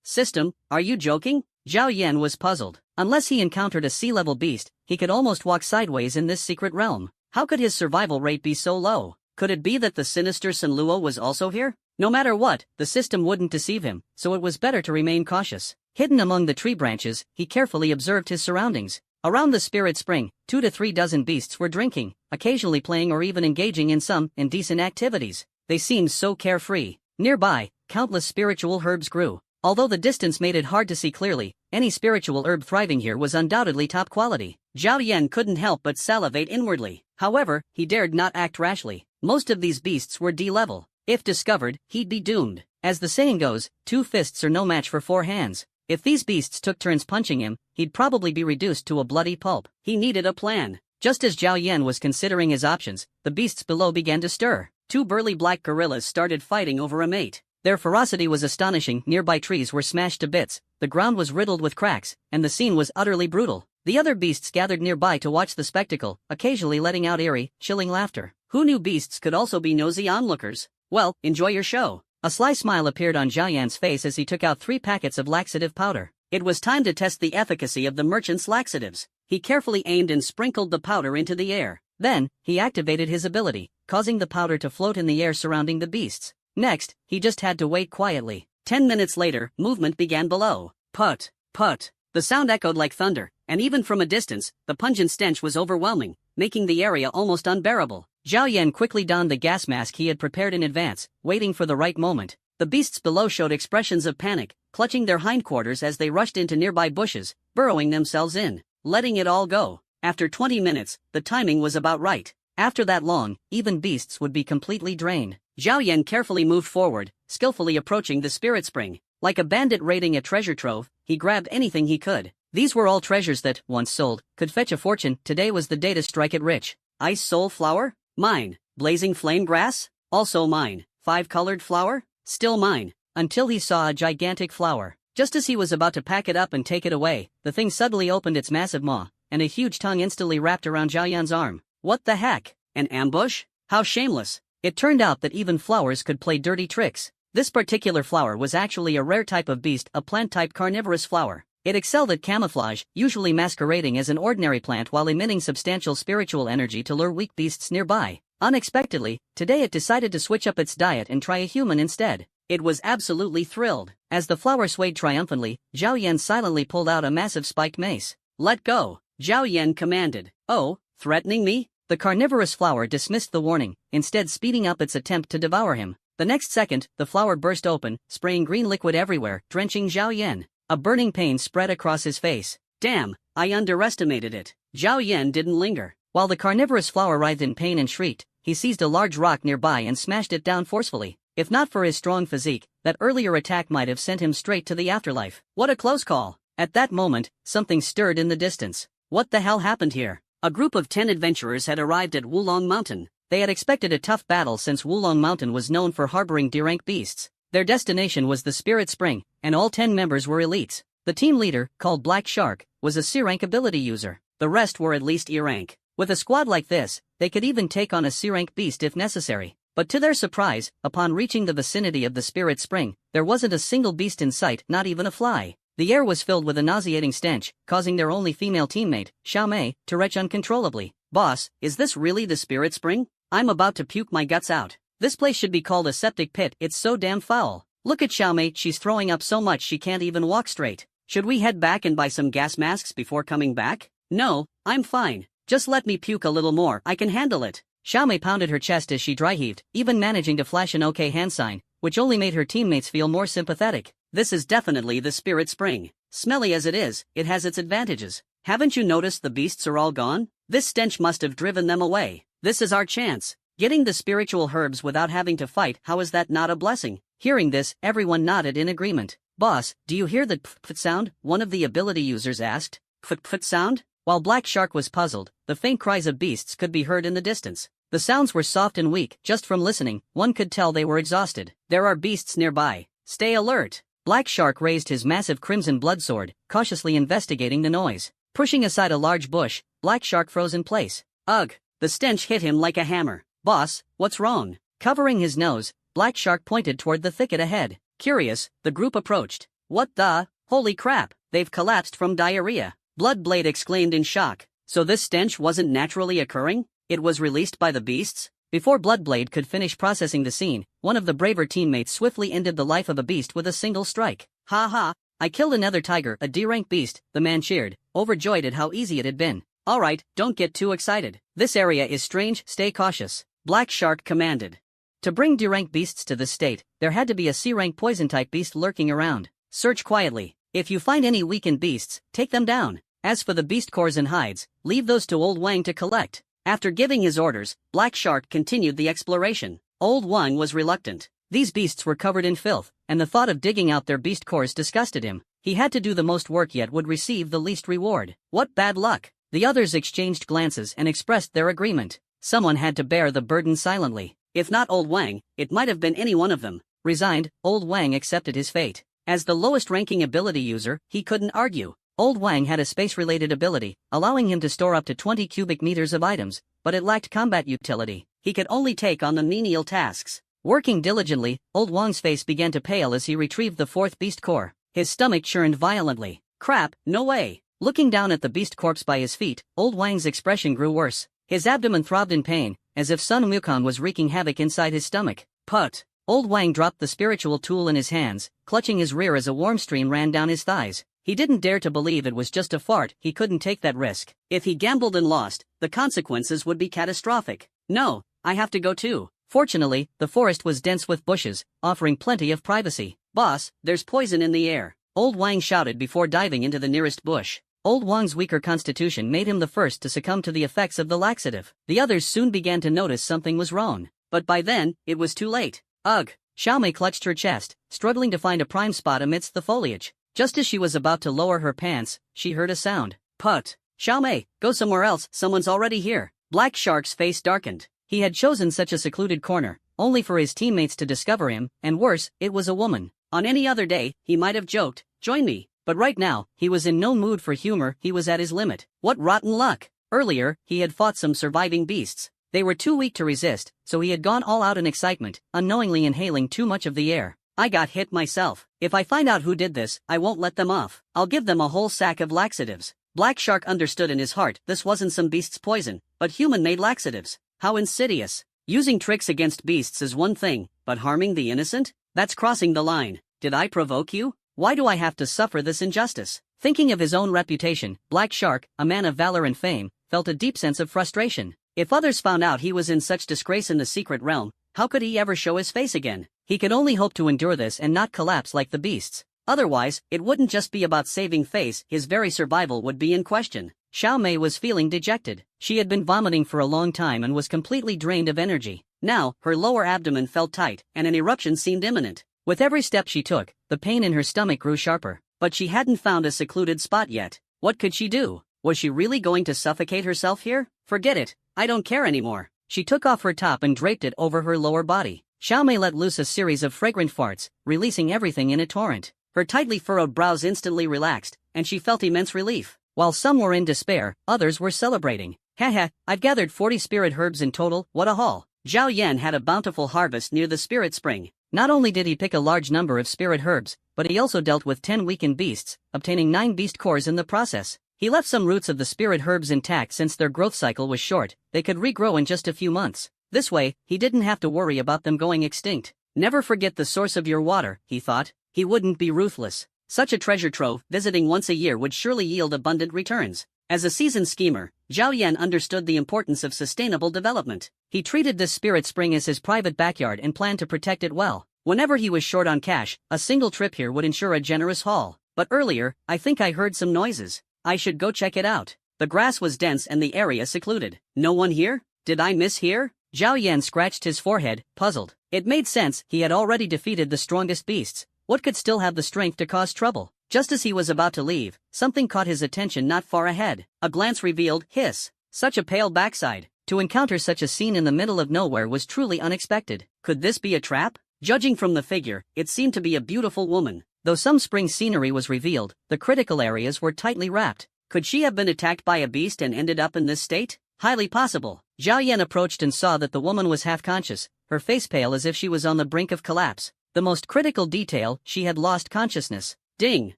System, are you joking? Zhao Yan was puzzled. Unless he encountered a sea-level beast, he could almost walk sideways in this secret realm. How could his survival rate be so low? Could it be that the sinister Sanluo was also here? No matter what, the system wouldn't deceive him, so it was better to remain cautious. Hidden among the tree branches, he carefully observed his surroundings. Around the spirit spring, 2 to 3 dozen beasts were drinking, occasionally playing or even engaging in some indecent activities. They seemed so carefree. Nearby, countless spiritual herbs grew. Although the distance made it hard to see clearly, any spiritual herb thriving here was undoubtedly top quality. Zhao Yan couldn't help but salivate inwardly. However, he dared not act rashly. Most of these beasts were D-level. If discovered, he'd be doomed. As the saying goes, 2 fists are no match for 4 hands. If these beasts took turns punching him, he'd probably be reduced to a bloody pulp. He needed a plan. Just as Zhao Yan was considering his options, the beasts below began to stir. 2 burly black gorillas started fighting over a mate. Their ferocity was astonishing. Nearby trees were smashed to bits, the ground was riddled with cracks, and the scene was utterly brutal. The other beasts gathered nearby to watch the spectacle, occasionally letting out eerie, chilling laughter. Who knew beasts could also be nosy onlookers? Well, enjoy your show. A sly smile appeared on Zhao Yan's face as he took out 3 packets of laxative powder. It was time to test the efficacy of the merchant's laxatives. He carefully aimed and sprinkled the powder into the air. Then, he activated his ability, causing the powder to float in the air surrounding the beasts. Next, he just had to wait quietly. 10 minutes later, movement began below. Put, put. The sound echoed like thunder, and even from a distance, the pungent stench was overwhelming, making the area almost unbearable. Zhao Yan quickly donned the gas mask he had prepared in advance, waiting for the right moment. The beasts below showed expressions of panic, clutching their hindquarters as they rushed into nearby bushes, burrowing themselves in, letting it all go. After 20 minutes, the timing was about right. After that long, even beasts would be completely drained. Zhao Yan carefully moved forward, skillfully approaching the spirit spring. Like a bandit raiding a treasure trove, he grabbed anything he could. These were all treasures that, once sold, could fetch a fortune. Today was the day to strike it rich. Ice soul flower? Mine. Blazing flame grass? Also mine. 5-colored flower? Still mine. Until he saw a gigantic flower. Just as he was about to pack it up and take it away, the thing suddenly opened its massive maw, and a huge tongue instantly wrapped around Zhao Yan's arm. What the heck? An ambush? How shameless. It turned out that even flowers could play dirty tricks. This particular flower was actually a rare type of beast, a plant-type carnivorous flower. It excelled at camouflage, usually masquerading as an ordinary plant while emitting substantial spiritual energy to lure weak beasts nearby. Unexpectedly, today it decided to switch up its diet and try a human instead. It was absolutely thrilled. As the flower swayed triumphantly, Zhao Yan silently pulled out a massive spiked mace. Let go, Zhao Yan commanded. Oh, threatening me? The carnivorous flower dismissed the warning, instead speeding up its attempt to devour him. The next second, the flower burst open, spraying green liquid everywhere, drenching Zhao Yan. A burning pain spread across his face. Damn, I underestimated it. Zhao Yan didn't linger. While the carnivorous flower writhed in pain and shrieked, he seized a large rock nearby and smashed it down forcefully. If not for his strong physique, that earlier attack might have sent him straight to the afterlife. What a close call. At that moment, something stirred in the distance. What the hell happened here? A group of 10 adventurers had arrived at Wulong Mountain. They had expected a tough battle since Wulong Mountain was known for harboring D-rank beasts. Their destination was the Spirit Spring, and all 10 members were elites. The team leader, called Black Shark, was a C-rank ability user. The rest were at least E-rank. With a squad like this, they could even take on a C-rank beast if necessary. But to their surprise, upon reaching the vicinity of the Spirit Spring, there wasn't a single beast in sight, not even a fly. The air was filled with a nauseating stench, causing their only female teammate, Xiao Mei, to retch uncontrollably. Boss, is this really the Spirit Spring? I'm about to puke my guts out. This place should be called a septic pit, it's so damn foul. Look at Xiao Mei, she's throwing up so much she can't even walk straight. Should we head back and buy some gas masks before coming back? No, I'm fine. Just let me puke a little more, I can handle it. Xiao Mei pounded her chest as she dry-heaved, even managing to flash an OK hand sign, which only made her teammates feel more sympathetic. This is definitely the Spirit Spring. Smelly as it is, it has its advantages. Haven't you noticed the beasts are all gone? This stench must have driven them away. This is our chance. Getting the spiritual herbs without having to fight, how is that not a blessing? Hearing this, everyone nodded in agreement. Boss, do you hear that pfft sound? One of the ability users asked. Pfft sound? While Black Shark was puzzled, the faint cries of beasts could be heard in the distance. The sounds were soft and weak. Just from listening, one could tell they were exhausted. There are beasts nearby. Stay alert. Black Shark raised his massive crimson blood sword, cautiously investigating the noise. Pushing aside a large bush, Black Shark froze in place. Ugh! The stench hit him like a hammer. Boss, what's wrong? Covering his nose, Black Shark pointed toward the thicket ahead. Curious, the group approached. What the? Holy crap, they've collapsed from diarrhea. Bloodblade exclaimed in shock. So this stench wasn't naturally occurring? It was released by the beasts? Before Bloodblade could finish processing the scene, one of the braver teammates swiftly ended the life of a beast with a single strike. Ha ha, I killed another tiger, a D-rank beast, the man cheered, overjoyed at how easy it had been. Alright, don't get too excited. This area is strange, stay cautious. Black Shark commanded. To bring D-rank beasts to this state, there had to be a C-rank poison-type beast lurking around. Search quietly. If you find any weakened beasts, take them down. As for the beast cores and hides, leave those to Old Wang to collect. After giving his orders, Black Shark continued the exploration. Old Wang was reluctant. These beasts were covered in filth, and the thought of digging out their beast cores disgusted him. He had to do the most work yet would receive the least reward. What bad luck! The others exchanged glances and expressed their agreement. Someone had to bear the burden silently. If not Old Wang, it might have been any one of them. Resigned, Old Wang accepted his fate. As the lowest-ranking ability user, he couldn't argue. Old Wang had a space-related ability, allowing him to store up to 20 cubic meters of items, but it lacked combat utility. He could only take on the menial tasks. Working diligently, Old Wang's face began to pale as he retrieved the fourth beast core. His stomach churned violently. Crap, no way. Looking down at the beast corpse by his feet, Old Wang's expression grew worse. His abdomen throbbed in pain, as if Sun Wukong was wreaking havoc inside his stomach. Put! Old Wang dropped the spiritual tool in his hands, clutching his rear as a warm stream ran down his thighs. He didn't dare to believe it was just a fart. He couldn't take that risk. If he gambled and lost, the consequences would be catastrophic. No, I have to go too. Fortunately, the forest was dense with bushes, offering plenty of privacy. Boss, there's poison in the air. Old Wang shouted before diving into the nearest bush. Old Wang's weaker constitution made him the first to succumb to the effects of the laxative. The others soon began to notice something was wrong. But by then, it was too late. Ugh! Xiaomei clutched her chest, struggling to find a prime spot amidst the foliage. Just as she was about to lower her pants, she heard a sound. Put! Xiaomei, go somewhere else, someone's already here. Black Shark's face darkened. He had chosen such a secluded corner, only for his teammates to discover him, and worse, it was a woman. On any other day, he might have joked, join me. But right now, he was in no mood for humor, he was at his limit. What rotten luck! Earlier, he had fought some surviving beasts. They were too weak to resist, so he had gone all out in excitement, unknowingly inhaling too much of the air. I got hit myself. If I find out who did this, I won't let them off. I'll give them a whole sack of laxatives. Black Shark understood in his heart this wasn't some beast's poison, but human-made laxatives. How insidious. Using tricks against beasts is one thing, but harming the innocent? That's crossing the line. Did I provoke you? Why do I have to suffer this injustice? Thinking of his own reputation, Black Shark, a man of valor and fame, felt a deep sense of frustration. If others found out he was in such disgrace in the secret realm, how could he ever show his face again? He could only hope to endure this and not collapse like the beasts. Otherwise, it wouldn't just be about saving face, his very survival would be in question. Xiaomei was feeling dejected. She had been vomiting for a long time and was completely drained of energy. Now, her lower abdomen felt tight, and an eruption seemed imminent. With every step she took, the pain in her stomach grew sharper. But she hadn't found a secluded spot yet. What could she do? Was she really going to suffocate herself here? Forget it. I don't care anymore. She took off her top and draped it over her lower body. Xiaomei let loose a series of fragrant farts, releasing everything in a torrent. Her tightly furrowed brows instantly relaxed, and she felt immense relief. While some were in despair, others were celebrating. Haha, I've gathered 40 spirit herbs in total, what a haul. Zhao Yan had a bountiful harvest near the spirit spring. Not only did he pick a large number of spirit herbs, but he also dealt with 10 weakened beasts, obtaining 9 beast cores in the process. He left some roots of the spirit herbs intact since their growth cycle was short, they could regrow in just a few months. This way, he didn't have to worry about them going extinct. Never forget the source of your water, he thought. He wouldn't be ruthless. Such a treasure trove, visiting once a year would surely yield abundant returns. As a seasoned schemer, Zhao Yan understood the importance of sustainable development. He treated this spirit spring as his private backyard and planned to protect it well. Whenever he was short on cash, a single trip here would ensure a generous haul. But earlier, I think I heard some noises. I should go check it out. The grass was dense and the area secluded. No one here? Did I miss here? Zhao Yan scratched his forehead, puzzled. It made sense, he had already defeated the strongest beasts. What could still have the strength to cause trouble? Just as he was about to leave, something caught his attention not far ahead. A glance revealed, hiss. Such a pale backside. To encounter such a scene in the middle of nowhere was truly unexpected. Could this be a trap? Judging from the figure, it seemed to be a beautiful woman. Though some spring scenery was revealed, the critical areas were tightly wrapped. Could she have been attacked by a beast and ended up in this state? Highly possible. Zhao Yan approached and saw that the woman was half-conscious, her face pale as if she was on the brink of collapse. The most critical detail, she had lost consciousness. Ding!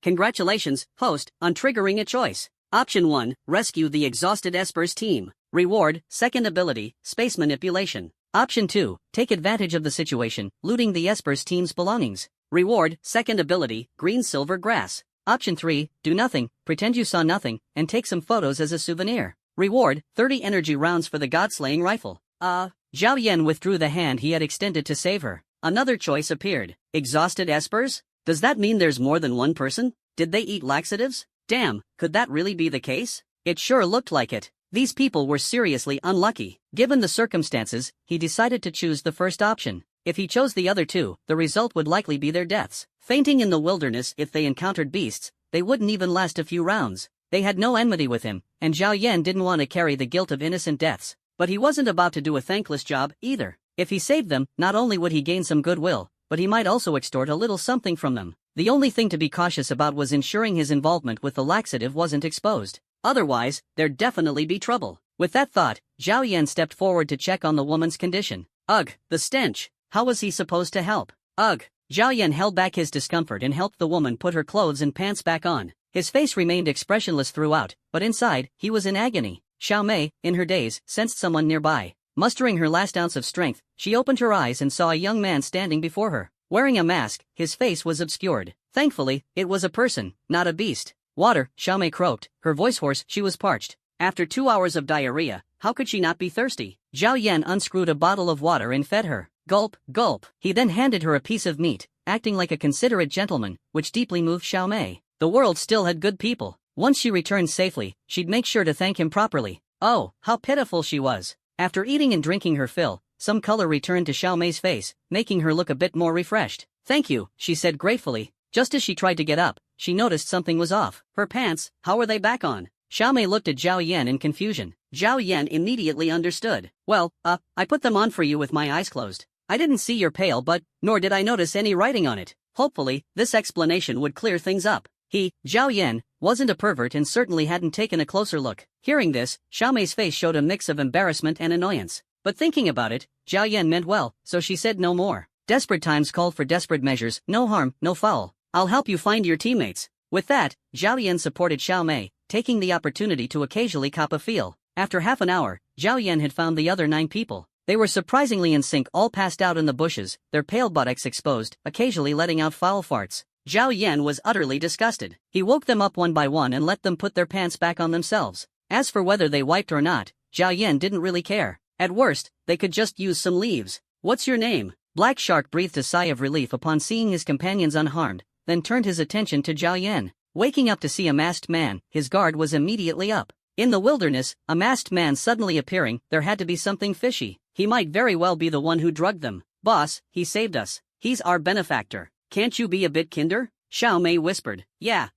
Congratulations, host, on triggering a choice. Option 1, rescue the exhausted Esper's team. Reward, second ability, space manipulation. Option 2, take advantage of the situation, looting the Esper's team's belongings. Reward, second ability, green silver grass. Option 3, do nothing, pretend you saw nothing, and take some photos as a souvenir. Reward, 30 energy rounds for the god-slaying rifle. Zhao Yan withdrew the hand he had extended to save her. Another choice appeared. Exhausted Espers? Does that mean there's more than one person? Did they eat laxatives? Damn, could that really be the case? It sure looked like it. These people were seriously unlucky. Given the circumstances, he decided to choose the first option. If he chose the other two, the result would likely be their deaths. Fainting in the wilderness if they encountered beasts, they wouldn't even last a few rounds. They had no enmity with him, and Zhao Yan didn't want to carry the guilt of innocent deaths. But he wasn't about to do a thankless job, either. If he saved them, not only would he gain some goodwill, but he might also extort a little something from them. The only thing to be cautious about was ensuring his involvement with the laxative wasn't exposed. Otherwise, there'd definitely be trouble. With that thought, Zhao Yan stepped forward to check on the woman's condition. Ugh, the stench. How was he supposed to help? Ugh. Zhao Yan held back his discomfort and helped the woman put her clothes and pants back on. His face remained expressionless throughout, but inside, he was in agony. Xiao Mei, in her daze, sensed someone nearby. Mustering her last ounce of strength, she opened her eyes and saw a young man standing before her. Wearing a mask, his face was obscured. Thankfully, it was a person, not a beast. Water, Xiao Mei croaked, her voice hoarse, she was parched. After 2 hours of diarrhea, how could she not be thirsty? Zhao Yan unscrewed a bottle of water and fed her. Gulp, gulp. He then handed her a piece of meat, acting like a considerate gentleman, which deeply moved Xiao Mei. The world still had good people. Once she returned safely, she'd make sure to thank him properly. Oh, how pitiful she was. After eating and drinking her fill, some color returned to Xiao Mei's face, making her look a bit more refreshed. Thank you, she said gratefully. Just as she tried to get up, she noticed something was off. Her pants, how were they back on? Xiao Mei looked at Zhao Yan in confusion. Zhao Yan immediately understood. Well, I put them on for you with my eyes closed. I didn't see your pail but, nor did I notice any writing on it. Hopefully, this explanation would clear things up. He, Zhao Yan, wasn't a pervert and certainly hadn't taken a closer look. Hearing this, Xiao Mei's face showed a mix of embarrassment and annoyance. But thinking about it, Zhao Yan meant well, so she said no more. Desperate times called for desperate measures, no harm, no foul. I'll help you find your teammates. With that, Zhao Yan supported Xiao Mei, taking the opportunity to occasionally cop a feel. After half an hour, Zhao Yan had found the other 9 people. They were surprisingly in sync, all passed out in the bushes, their pale buttocks exposed, occasionally letting out foul farts. Zhao Yan was utterly disgusted. He woke them up one by one and let them put their pants back on themselves. As for whether they wiped or not, Zhao Yan didn't really care. At worst, they could just use some leaves. What's your name? Black Shark breathed a sigh of relief upon seeing his companions unharmed, then turned his attention to Zhao Yan. Waking up to see a masked man, his guard was immediately up. In the wilderness, a masked man suddenly appearing, there had to be something fishy. He might very well be the one who drugged them. Boss, he saved us. He's our benefactor. Can't you be a bit kinder? Xiao Mei whispered. Yeah,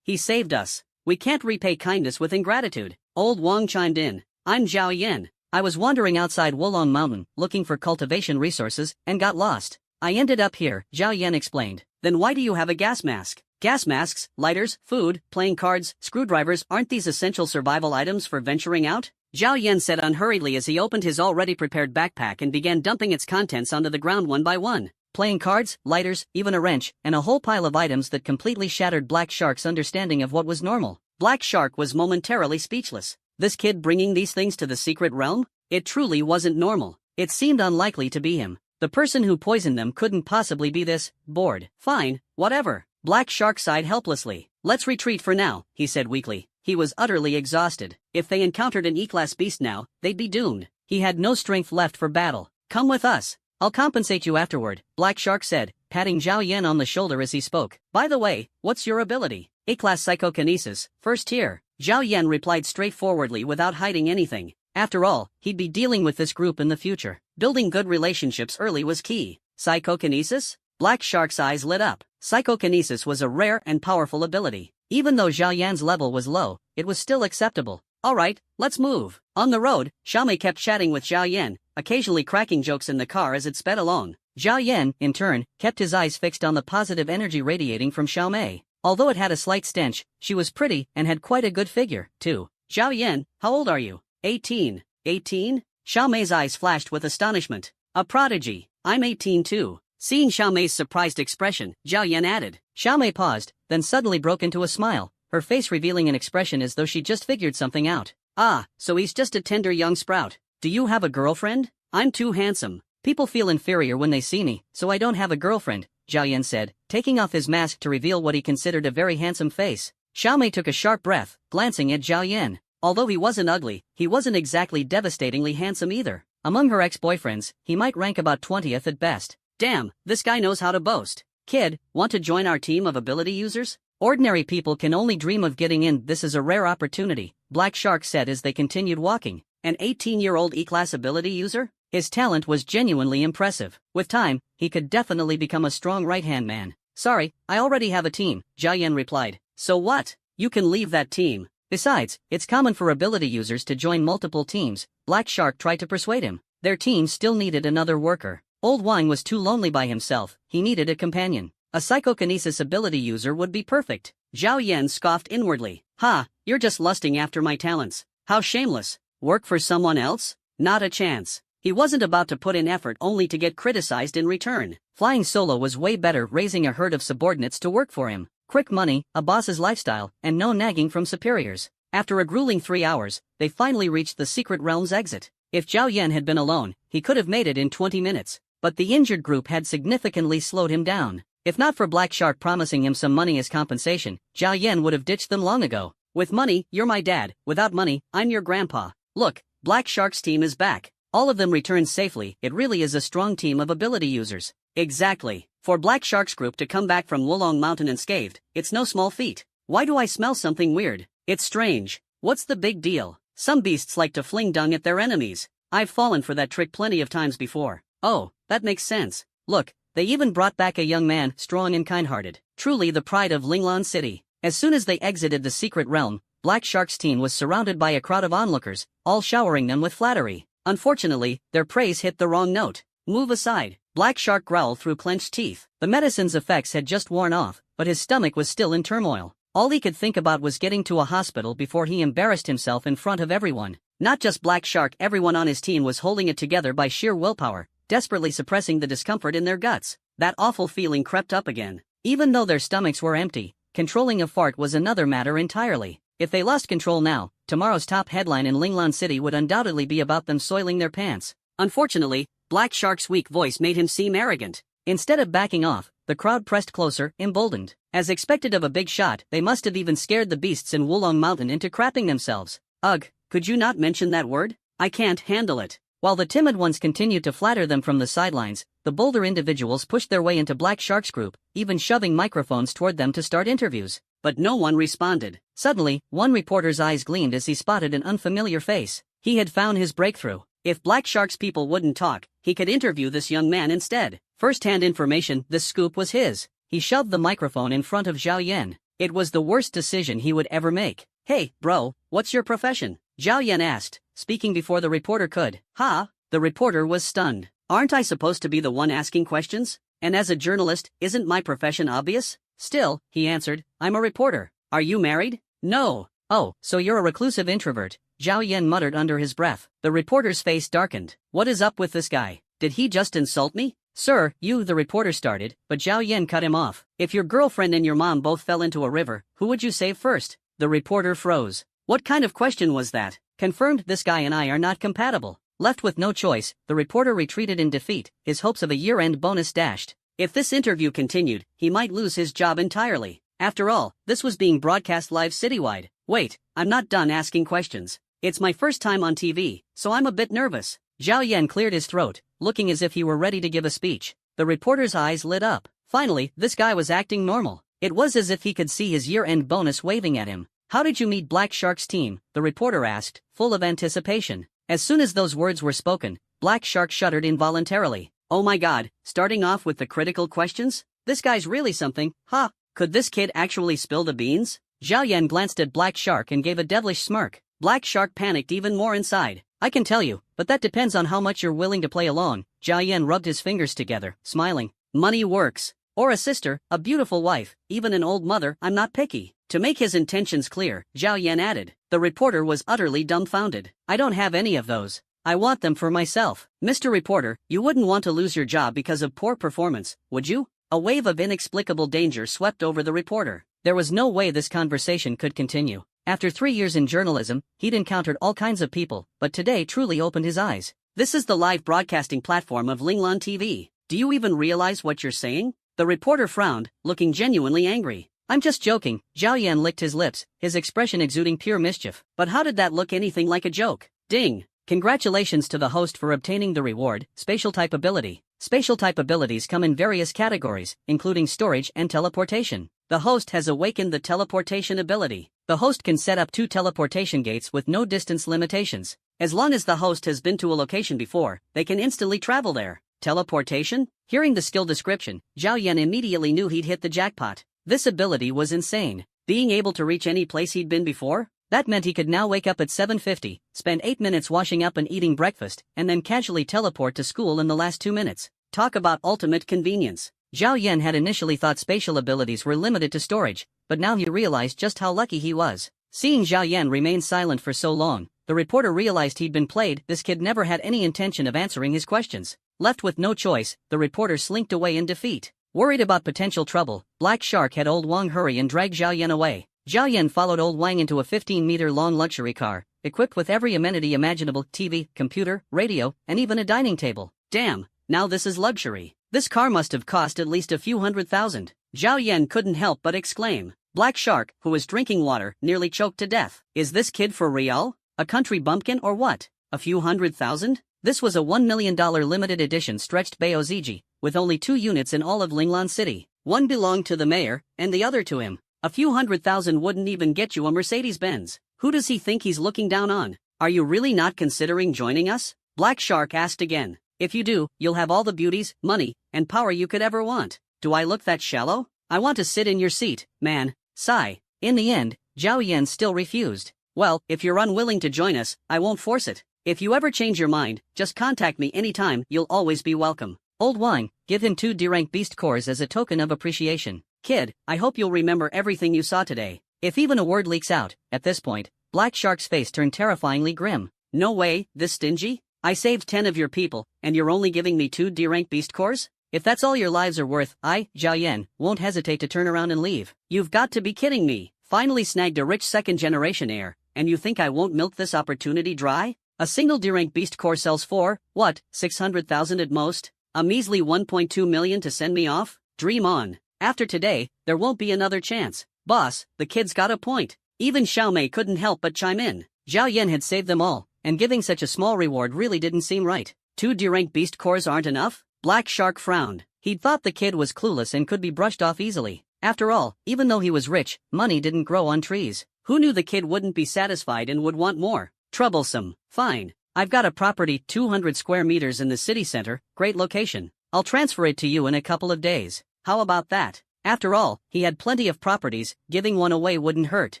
he saved us. We can't repay kindness with ingratitude. Old Wang chimed in. I'm Zhao Yan. I was wandering outside Wulong Mountain, looking for cultivation resources, and got lost. I ended up here, Zhao Yan explained. Then why do you have a gas mask? Gas masks, lighters, food, playing cards, screwdrivers, aren't these essential survival items for venturing out? Zhao Yan said unhurriedly as he opened his already prepared backpack and began dumping its contents onto the ground one by one. Playing cards, lighters, even a wrench, and a whole pile of items that completely shattered Black Shark's understanding of what was normal. Black Shark was momentarily speechless. This kid bringing these things to the secret realm? It truly wasn't normal. It seemed unlikely to be him. The person who poisoned them couldn't possibly be this bored. Fine, whatever. Black Shark sighed helplessly. Let's retreat for now, he said weakly. He was utterly exhausted. If they encountered an E-class beast now, they'd be doomed. He had no strength left for battle. Come with us. I'll compensate you afterward, Black Shark said, patting Zhao Yan on the shoulder as he spoke. By the way, what's your ability? A-class psychokinesis, first tier. Zhao Yan replied straightforwardly without hiding anything. After all, he'd be dealing with this group in the future. Building good relationships early was key. Psychokinesis? Black Shark's eyes lit up. Psychokinesis was a rare and powerful ability. Even though Zhao Yan's level was low, it was still acceptable. Alright, let's move. On the road, Xiao Mei kept chatting with Zhao Yan, occasionally cracking jokes in the car as it sped along. Zhao Yan, in turn, kept his eyes fixed on the positive energy radiating from Xiao Mei. Although it had a slight stench, she was pretty and had quite a good figure, too. Zhao Yan, how old are you? 18. 18? Xiao Mei's eyes flashed with astonishment. A prodigy. I'm 18 too. Seeing Xiao Mei's surprised expression, Zhao Yan added. Xiao Mei paused, then suddenly broke into a smile, her face revealing an expression as though she just figured something out. Ah, so he's just a tender young sprout. Do you have a girlfriend? I'm too handsome. People feel inferior when they see me, so I don't have a girlfriend, Zhao Yan said, taking off his mask to reveal what he considered a very handsome face. Xiaomei took a sharp breath, glancing at Zhao Yan. Although he wasn't ugly, he wasn't exactly devastatingly handsome either. Among her ex-boyfriends, he might rank about 20th at best. Damn, this guy knows how to boast. Kid, want to join our team of ability users? Ordinary people can only dream of getting in. This is a rare opportunity, Black Shark said as they continued walking. An 18-year-old E-class ability user? His talent was genuinely impressive. With time, he could definitely become a strong right-hand man. Sorry, I already have a team, Zhao Yan replied. So what? You can leave that team. Besides, it's common for ability users to join multiple teams. Black Shark tried to persuade him. Their team still needed another worker. Old Wang was too lonely by himself, he needed a companion. A psychokinesis ability user would be perfect. Zhao Yan scoffed inwardly. Ha, you're just lusting after my talents. How shameless. Work for someone else? Not a chance. He wasn't about to put in effort only to get criticized in return. Flying solo was way better, raising a herd of subordinates to work for him. Quick money, a boss's lifestyle, and no nagging from superiors. After a grueling 3 hours, they finally reached the secret realm's exit. If Zhao Yan had been alone, he could have made it in 20 minutes. But the injured group had significantly slowed him down. If not for Black Shark promising him some money as compensation, Zhao Yan would have ditched them long ago. With money, you're my dad. Without money, I'm your grandpa. Look, Black Shark's team is back. All of them returned safely. It really is a strong team of ability users. Exactly. For Black Shark's group to come back from Wulong Mountain unscathed, it's no small feat. Why do I smell something weird? It's strange. What's the big deal? Some beasts like to fling dung at their enemies. I've fallen for that trick plenty of times before. Oh, that makes sense. Look, they even brought back a young man, strong and kind-hearted. Truly the pride of Linglan City. As soon as they exited the secret realm, Black Shark's team was surrounded by a crowd of onlookers, all showering them with flattery. Unfortunately, their praise hit the wrong note. Move aside. Black Shark growled through clenched teeth. The medicine's effects had just worn off, but his stomach was still in turmoil. All he could think about was getting to a hospital before he embarrassed himself in front of everyone. Not just Black Shark, everyone on his team was holding it together by sheer willpower, desperately suppressing the discomfort in their guts. That awful feeling crept up again. Even though their stomachs were empty, controlling a fart was another matter entirely. If they lost control now, tomorrow's top headline in Linglan City would undoubtedly be about them soiling their pants. Unfortunately, Black Shark's weak voice made him seem arrogant. Instead of backing off, the crowd pressed closer, emboldened. As expected of a big shot, they must have even scared the beasts in Wulong Mountain into crapping themselves. Ugh, could you not mention that word? I can't handle it. While the timid ones continued to flatter them from the sidelines, the bolder individuals pushed their way into Black Shark's group, even shoving microphones toward them to start interviews. But no one responded. Suddenly, one reporter's eyes gleamed as he spotted an unfamiliar face. He had found his breakthrough. If Black Shark's people wouldn't talk, he could interview this young man instead. First-hand information, this scoop was his. He shoved the microphone in front of Zhao Yan. It was the worst decision he would ever make. Hey, bro, what's your profession? Zhao Yan asked, speaking before the reporter could. Ha? The reporter was stunned. Aren't I supposed to be the one asking questions? And as a journalist, isn't my profession obvious? Still, he answered, I'm a reporter. Are you married? No. Oh, so you're a reclusive introvert, Zhao Yan muttered under his breath. The reporter's face darkened. What is up with this guy? Did he just insult me? Sir, the reporter started, but Zhao Yan cut him off. If your girlfriend and your mom both fell into a river, who would you save first? The reporter froze. What kind of question was that? Confirmed, this guy and I are not compatible. Left with no choice, the reporter retreated in defeat, his hopes of a year-end bonus dashed. If this interview continued, he might lose his job entirely. After all, this was being broadcast live citywide. Wait, I'm not done asking questions. It's my first time on TV, so I'm a bit nervous. Zhao Yan cleared his throat, looking as if he were ready to give a speech. The reporter's eyes lit up. Finally, this guy was acting normal. It was as if he could see his year-end bonus waving at him. How did you meet Black Shark's team? The reporter asked, full of anticipation. As soon as those words were spoken, Black Shark shuddered involuntarily. Oh my god, starting off with the critical questions? This guy's really something, huh? Could this kid actually spill the beans? Zhao Yan glanced at Black Shark and gave a devilish smirk. Black Shark panicked even more inside. I can tell you, but that depends on how much you're willing to play along. Zhao Yan rubbed his fingers together, smiling. Money works. Or a sister, a beautiful wife, even an old mother, I'm not picky. To make his intentions clear, Zhao Yan added. The reporter was utterly dumbfounded. I don't have any of those. I want them for myself. Mr. Reporter, you wouldn't want to lose your job because of poor performance, would you? A wave of inexplicable danger swept over the reporter. There was no way this conversation could continue. After 3 years in journalism, he'd encountered all kinds of people, but today truly opened his eyes. This is the live broadcasting platform of Linglan TV. Do you even realize what you're saying? The reporter frowned, looking genuinely angry. I'm just joking. Zhao Yan licked his lips, his expression exuding pure mischief. But how did that look anything like a joke? Ding! Congratulations to the host for obtaining the reward, Spatial Type Ability. Spatial Type abilities come in various categories, including storage and teleportation. The host has awakened the teleportation ability. The host can set up 2 teleportation gates with no distance limitations. As long as the host has been to a location before, they can instantly travel there. Teleportation? Hearing the skill description, Zhao Yan immediately knew he'd hit the jackpot. This ability was insane. Being able to reach any place he'd been before? That meant he could now wake up at 7:50, spend 8 minutes washing up and eating breakfast, and then casually teleport to school in the last 2 minutes. Talk about ultimate convenience. Zhao Yan had initially thought spatial abilities were limited to storage, but now he realized just how lucky he was. Seeing Zhao Yan remain silent for so long, the reporter realized he'd been played. This kid never had any intention of answering his questions. Left with no choice, the reporter slinked away in defeat. Worried about potential trouble, Black Shark had old Wang hurry and drag Zhao Yan away. Zhao Yan followed old Wang into a 15-meter-long luxury car, equipped with every amenity imaginable: TV, computer, radio, and even a dining table. Damn, now this is luxury. This car must have cost at least a few $100,000. Zhao Yan couldn't help but exclaim. Black Shark, who was drinking water, nearly choked to death. Is this kid for real? A country bumpkin or what? A few $100,000? This was a $1 million limited edition stretched Baoziji, with only 2 units in all of Linglan City. One belonged to the mayor, and the other to him. A few $100,000 wouldn't even get you a Mercedes-Benz. Who does he think he's looking down on? Are you really not considering joining us? Black Shark asked again. If you do, you'll have all the beauties, money, and power you could ever want. Do I look that shallow? I want to sit in your seat, man. Sigh. In the end, Zhao Yan still refused. Well, if you're unwilling to join us, I won't force it. If you ever change your mind, just contact me anytime. You'll always be welcome. Old Wang, give him 2 D-rank beast cores as a token of appreciation. Kid, I hope you'll remember everything you saw today. If even a word leaks out, at this point, Black Shark's face turned terrifyingly grim. No way, this stingy? I saved 10 of your people, and you're only giving me 2 D-rank beast cores? If that's all your lives are worth, I, Zhao Yan, won't hesitate to turn around and leave. You've got to be kidding me. Finally snagged a rich second-generation heir, and you think I won't milk this opportunity dry? A single D-rank beast core sells for, what, 600,000 at most? A measly 1.2 million to send me off? Dream on. After today, there won't be another chance. Boss, the kid's got a point. Even Xiaomei couldn't help but chime in. Zhao Yan had saved them all, and giving such a small reward really didn't seem right. 2 D-rank beast cores aren't enough? Black Shark frowned. He'd thought the kid was clueless and could be brushed off easily. After all, even though he was rich, money didn't grow on trees. Who knew the kid wouldn't be satisfied and would want more? Troublesome. Fine. I've got a property 200 square meters in the city center, great location. I'll transfer it to you in a couple of days. How about that? After all, he had plenty of properties, giving one away wouldn't hurt.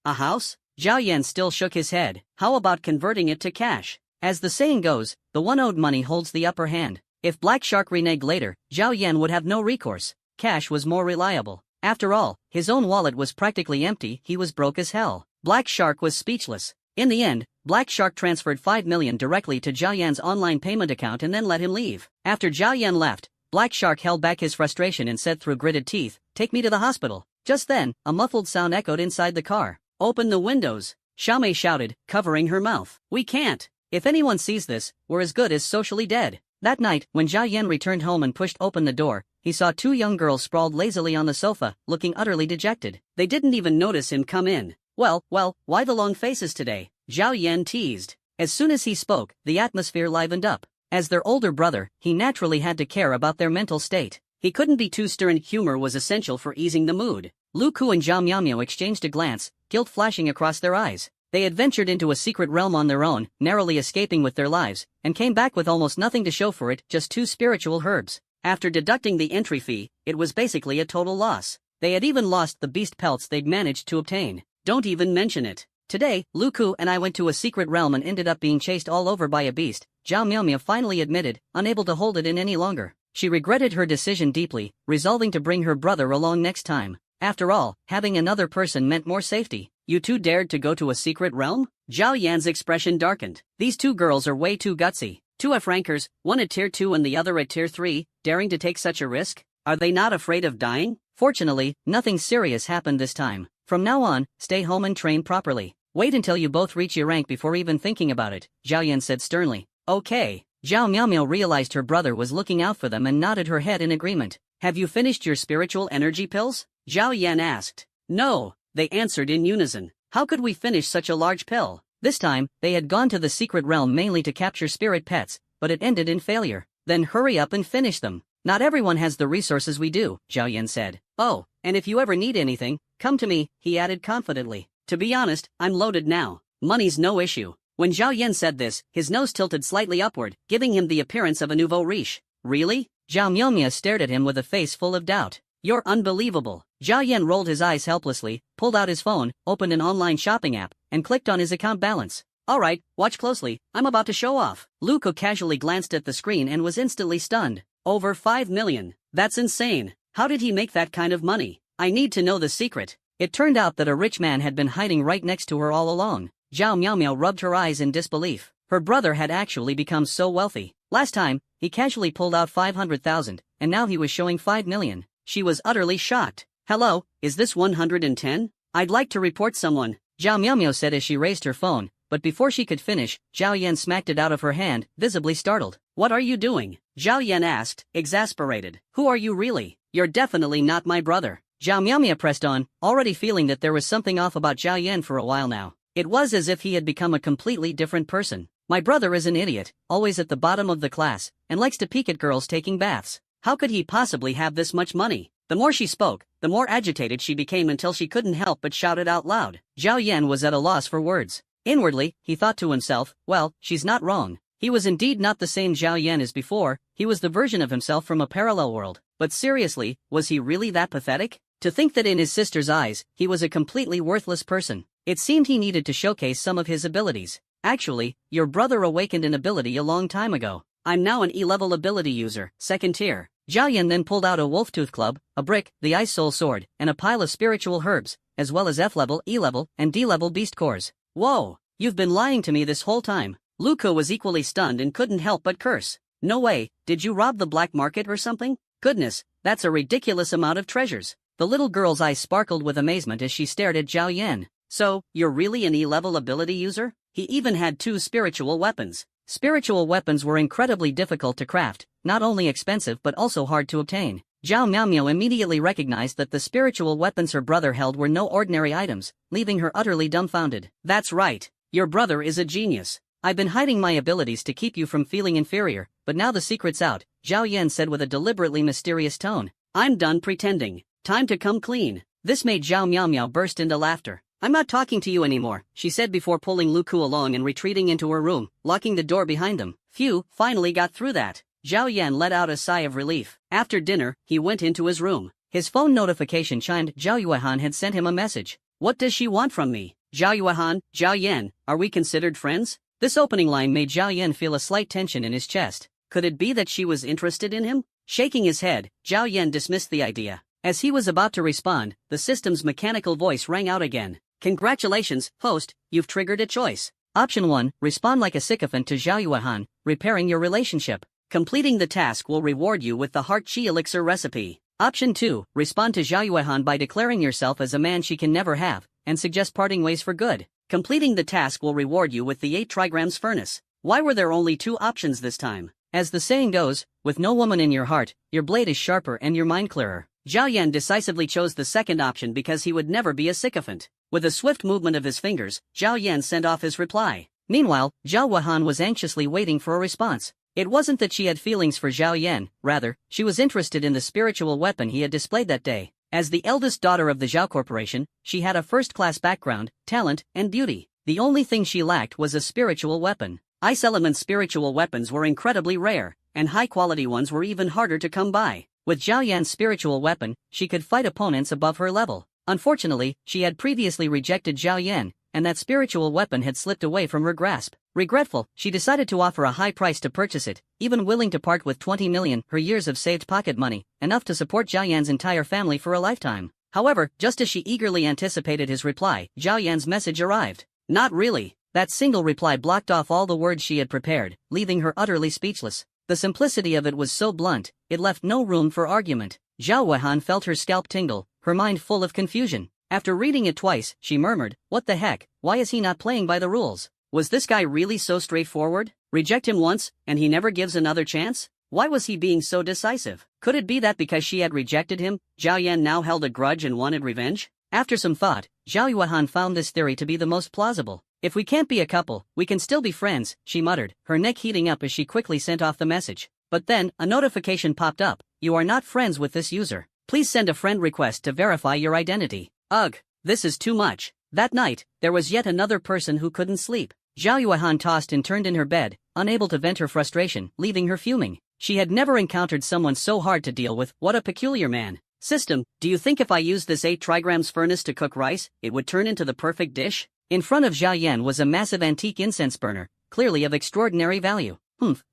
A house? Zhao Yan still shook his head. How about converting it to cash? As the saying goes, the one owed money holds the upper hand. If Black Shark reneged later, Zhao Yan would have no recourse. Cash was more reliable. After all, his own wallet was practically empty. He was broke as hell. Black Shark was speechless. In the end, Black Shark transferred 5 million directly to Zhao Yan's online payment account and then let him leave. After Zhao Yan left, Black Shark held back his frustration and said through gritted teeth, "Take me to the hospital." Just then, a muffled sound echoed inside the car. "Open the windows," Xiaomei shouted, covering her mouth. "We can't. If anyone sees this, we're as good as socially dead." That night, when Zhao Yan returned home and pushed open the door, he saw 2 young girls sprawled lazily on the sofa, looking utterly dejected. They didn't even notice him come in. Well, why the long faces today?" Zhao Yan teased. As soon as he spoke, the atmosphere livened up. As their older brother, he naturally had to care about their mental state. He couldn't be too stern. Humor was essential for easing the mood. Lu Ku and Zhao Miaomiao exchanged a glance, guilt flashing across their eyes. They had ventured into a secret realm on their own, narrowly escaping with their lives, and came back with almost nothing to show for it, just 2 spiritual herbs. After deducting the entry fee, it was basically a total loss. They had even lost the beast pelts they'd managed to obtain. Don't even mention it. Today, Lu Ku and I went to a secret realm and ended up being chased all over by a beast, Zhao Miaomiao finally admitted, unable to hold it in any longer. She regretted her decision deeply, resolving to bring her brother along next time. After all, having another person meant more safety. You 2 dared to go to a secret realm? Zhao Yan's expression darkened. These 2 girls are way too gutsy. 2 F-rankers, one at tier 2 and the other at tier 3, daring to take such a risk? Are they not afraid of dying? Fortunately, nothing serious happened this time. From now on, stay home and train properly. Wait until you both reach your rank before even thinking about it, Zhao Yan said sternly. Okay. Zhao Miaomiao realized her brother was looking out for them and nodded her head in agreement. Have you finished your spiritual energy pills? Zhao Yan asked. No, they answered in unison. How could we finish such a large pill? This time, they had gone to the secret realm mainly to capture spirit pets, but it ended in failure. Then hurry up and finish them. Not everyone has the resources we do, Zhao Yan said. Oh, and if you ever need anything, come to me, he added confidently. To be honest, I'm loaded now. Money's no issue. When Zhao Yan said this, his nose tilted slightly upward, giving him the appearance of a nouveau riche. Really? Zhao Miaomia stared at him with a face full of doubt. You're unbelievable. Zhao Yan rolled his eyes helplessly, pulled out his phone, opened an online shopping app, and clicked on his account balance. Alright, watch closely, I'm about to show off. Lu Ke casually glanced at the screen and was instantly stunned. Over 5 million. That's insane. How did he make that kind of money? I need to know the secret. It turned out that a rich man had been hiding right next to her all along. Zhao Miaomiao rubbed her eyes in disbelief. Her brother had actually become so wealthy. Last time, he casually pulled out 500,000, and now he was showing 5 million. She was utterly shocked. Hello, is this 110? I'd like to report someone, Zhao Miaomiao said as she raised her phone, but before she could finish, Zhao Yan smacked it out of her hand, visibly startled. What are you doing? Zhao Yan asked, exasperated. Who are you really? You're definitely not my brother. Zhao Miaomia pressed on, already feeling that there was something off about Zhao Yan for a while now. It was as if he had become a completely different person. My brother is an idiot, always at the bottom of the class, and likes to peek at girls taking baths. How could he possibly have this much money? The more she spoke, the more agitated she became until she couldn't help but shout it out loud. Zhao Yan was at a loss for words. Inwardly, he thought to himself, well, she's not wrong. He was indeed not the same Zhao Yan as before, he was the version of himself from a parallel world. But seriously, was he really that pathetic? To think that in his sister's eyes, he was a completely worthless person. It seemed he needed to showcase some of his abilities. Actually, your brother awakened an ability a long time ago. I'm now an E-level ability user, 2nd tier. Zhao Yan then pulled out a wolf tooth club, a brick, the ice soul sword, and a pile of spiritual herbs, as well as F-level, E-level, and D-level beast cores. Whoa, you've been lying to me this whole time. Lu Ke was equally stunned and couldn't help but curse. No way, did you rob the black market or something? Goodness, that's a ridiculous amount of treasures. The little girl's eyes sparkled with amazement as she stared at Zhao Yan. So, you're really an E-level ability user? He even had 2 spiritual weapons. Spiritual weapons were incredibly difficult to craft, not only expensive but also hard to obtain. Zhao Miaomia immediately recognized that the spiritual weapons her brother held were no ordinary items, leaving her utterly dumbfounded. That's right, your brother is a genius. I've been hiding my abilities to keep you from feeling inferior, but now the secret's out, Zhao Yan said with a deliberately mysterious tone. I'm done pretending. Time to come clean. This made Zhao Miaomiao burst into laughter. I'm not talking to you anymore, she said before pulling Lu Ke along and retreating into her room, locking the door behind them. Phew, finally got through that. Zhao Yan let out a sigh of relief. After dinner, he went into his room. His phone notification chimed. Zhao Yuehan had sent him a message. What does she want from me? Zhao Yuehan, Zhao Yan, are we considered friends? This opening line made Zhao Yan feel a slight tension in his chest. Could it be that she was interested in him? Shaking his head, Zhao Yan dismissed the idea. As he was about to respond, the system's mechanical voice rang out again. Congratulations, host, you've triggered a choice. Option 1, respond like a sycophant to Zhao Yuehan, repairing your relationship. Completing the task will reward you with the Heart Chi Elixir recipe. Option 2, respond to Zhao Yuehan by declaring yourself as a man she can never have, and suggest parting ways for good. Completing the task will reward you with the 8 trigrams furnace. Why were there only 2 options this time? As the saying goes, with no woman in your heart, your blade is sharper and your mind clearer. Zhao Yan decisively chose the second option because he would never be a sycophant. With a swift movement of his fingers, Zhao Yan sent off his reply. Meanwhile, Zhao Yuehan was anxiously waiting for a response. It wasn't that she had feelings for Zhao Yan, rather, she was interested in the spiritual weapon he had displayed that day. As the eldest daughter of the Zhao Corporation, she had a first-class background, talent, and beauty. The only thing she lacked was a spiritual weapon. Ice element spiritual weapons were incredibly rare, and high-quality ones were even harder to come by. With Zhao Yan's spiritual weapon, she could fight opponents above her level. Unfortunately, she had previously rejected Zhao Yan, and that spiritual weapon had slipped away from her grasp. Regretful, she decided to offer a high price to purchase it, even willing to part with 20 million, her years of saved pocket money, enough to support Zhao Yan's entire family for a lifetime. However, just as she eagerly anticipated his reply, Zhao Yan's message arrived. Not really. That single reply blocked off all the words she had prepared, leaving her utterly speechless. The simplicity of it was so blunt, it left no room for argument. Zhao Yuehan felt her scalp tingle, her mind full of confusion. After reading it twice, she murmured, "What the heck, why is he not playing by the rules?" Was this guy really so straightforward? Reject him once, and he never gives another chance? Why was he being so decisive? Could it be that because she had rejected him, Zhao Yan now held a grudge and wanted revenge? After some thought, Zhao Yuan found this theory to be the most plausible. If we can't be a couple, we can still be friends, she muttered, her neck heating up as she quickly sent off the message. But then, a notification popped up. You are not friends with this user. Please send a friend request to verify your identity. Ugh, this is too much. That night, there was yet another person who couldn't sleep. Zhao Yuan tossed and turned in her bed, unable to vent her frustration, leaving her fuming. She had never encountered someone so hard to deal with. What a peculiar man. System, do you think if I used this 8 trigrams furnace to cook rice, it would turn into the perfect dish? In front of Zhao Yan was a massive antique incense burner, clearly of extraordinary value.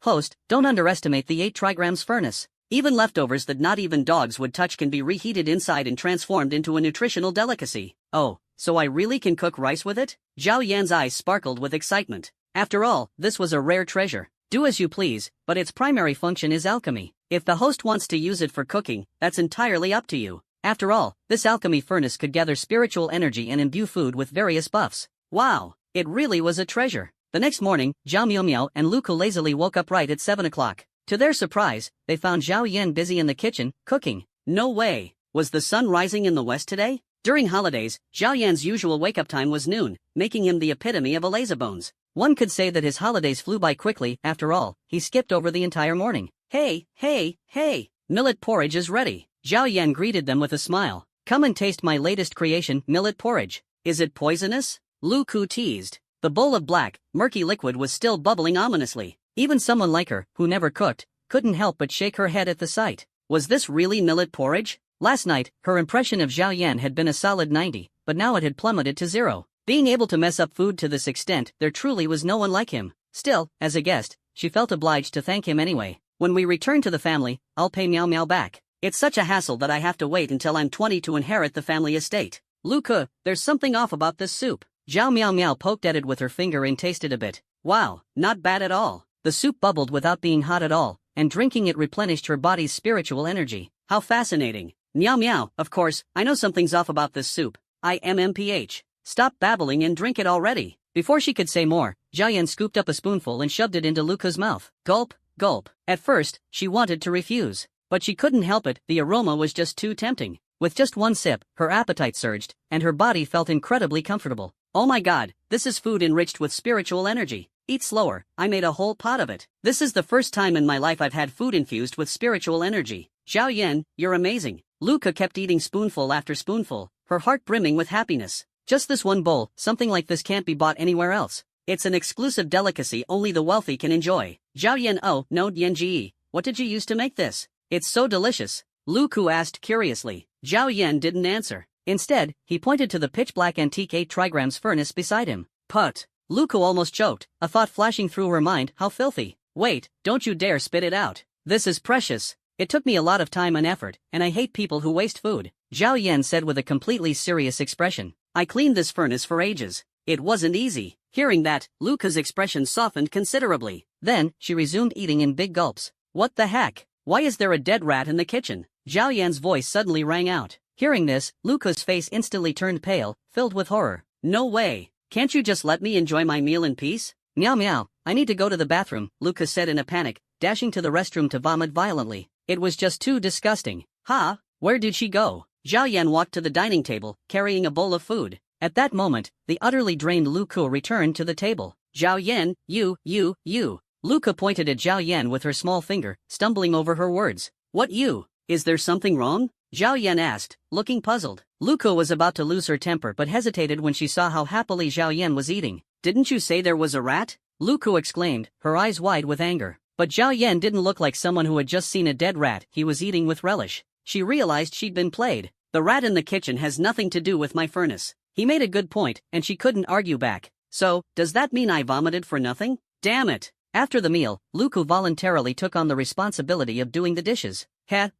Host, don't underestimate the 8 trigrams furnace. Even leftovers that not even dogs would touch can be reheated inside and transformed into a nutritional delicacy. Oh, so I really can cook rice with it? Zhao Yan's eyes sparkled with excitement. After all, this was a rare treasure. Do as you please, but its primary function is alchemy. If the host wants to use it for cooking, that's entirely up to you. After all, this alchemy furnace could gather spiritual energy and imbue food with various buffs. Wow, it really was a treasure. The next morning, Zhao Miao and Luku lazily woke up right at 7 o'clock. To their surprise, they found Zhao Yan busy in the kitchen, cooking. No way! Was the sun rising in the west today? During holidays, Zhao Yan's usual wake-up time was noon, making him the epitome of a lazybones. One could say that his holidays flew by quickly. After all, he skipped over the entire morning. Hey, millet porridge is ready. Zhao Yan greeted them with a smile. Come and taste my latest creation, millet porridge. Is it poisonous? Lu Ku teased. The bowl of black, murky liquid was still bubbling ominously. Even someone like her, who never cooked, couldn't help but shake her head at the sight. Was this really millet porridge? Last night, her impression of Zhao Yan had been a solid 90, but now it had plummeted to 0. Being able to mess up food to this extent, there truly was no one like him. Still, as a guest, she felt obliged to thank him anyway. When we return to the family, I'll pay Miao Miao back. It's such a hassle that I have to wait until I'm 20 to inherit the family estate. Luke, there's something off about this soup. Zhao Miao Miao poked at it with her finger and tasted a bit. Wow, not bad at all. The soup bubbled without being hot at all, and drinking it replenished her body's spiritual energy. How fascinating. Miao Miao, of course, I know something's off about this soup. I am MPH. Stop babbling and drink it already. Before she could say more, Zhao Yan scooped up a spoonful and shoved it into Luca's mouth. Gulp, gulp. At first, she wanted to refuse. But she couldn't help it, the aroma was just too tempting. With just one sip, her appetite surged, and her body felt incredibly comfortable. Oh my god, this is food enriched with spiritual energy. Eat slower, I made a whole pot of it. This is the first time in my life I've had food infused with spiritual energy. Zhao Yan, you're amazing. Luca kept eating spoonful after spoonful, her heart brimming with happiness. Just this one bowl, something like this can't be bought anywhere else. It's an exclusive delicacy only the wealthy can enjoy. Zhao Yan, oh, no Yanji, what did you use to make this? It's so delicious. Lu Ku asked curiously. Zhao Yan didn't answer. Instead, he pointed to the pitch-black antique 8 trigrams furnace beside him. Put. Lu Ku almost choked, a thought flashing through her mind, how filthy. Wait, don't you dare spit it out. This is precious. It took me a lot of time and effort, and I hate people who waste food. Zhao Yan said with a completely serious expression. I cleaned this furnace for ages. It wasn't easy. Hearing that, Luca's expression softened considerably. Then, she resumed eating in big gulps. What the heck? Why is there a dead rat in the kitchen? Zhao Yan's voice suddenly rang out. Hearing this, Luca's face instantly turned pale, filled with horror. No way. Can't you just let me enjoy my meal in peace? Meow meow, I need to go to the bathroom, Luca said in a panic, dashing to the restroom to vomit violently. It was just too disgusting. Huh? Where did she go? Zhao Yan walked to the dining table, carrying a bowl of food. At that moment, the utterly drained Lu Ku returned to the table. Zhao Yan, you. Luca pointed at Zhao Yan with her small finger, stumbling over her words. What you? Is there something wrong? Zhao Yan asked, looking puzzled. Luca was about to lose her temper but hesitated when she saw how happily Zhao Yan was eating. Didn't you say there was a rat? Luca exclaimed, her eyes wide with anger. But Zhao Yan didn't look like someone who had just seen a dead rat he was eating with relish. She realized she'd been played. The rat in the kitchen has nothing to do with my furnace. He made a good point, and she couldn't argue back. So, does that mean I vomited for nothing? Damn it! After the meal, Luca voluntarily took on the responsibility of doing the dishes.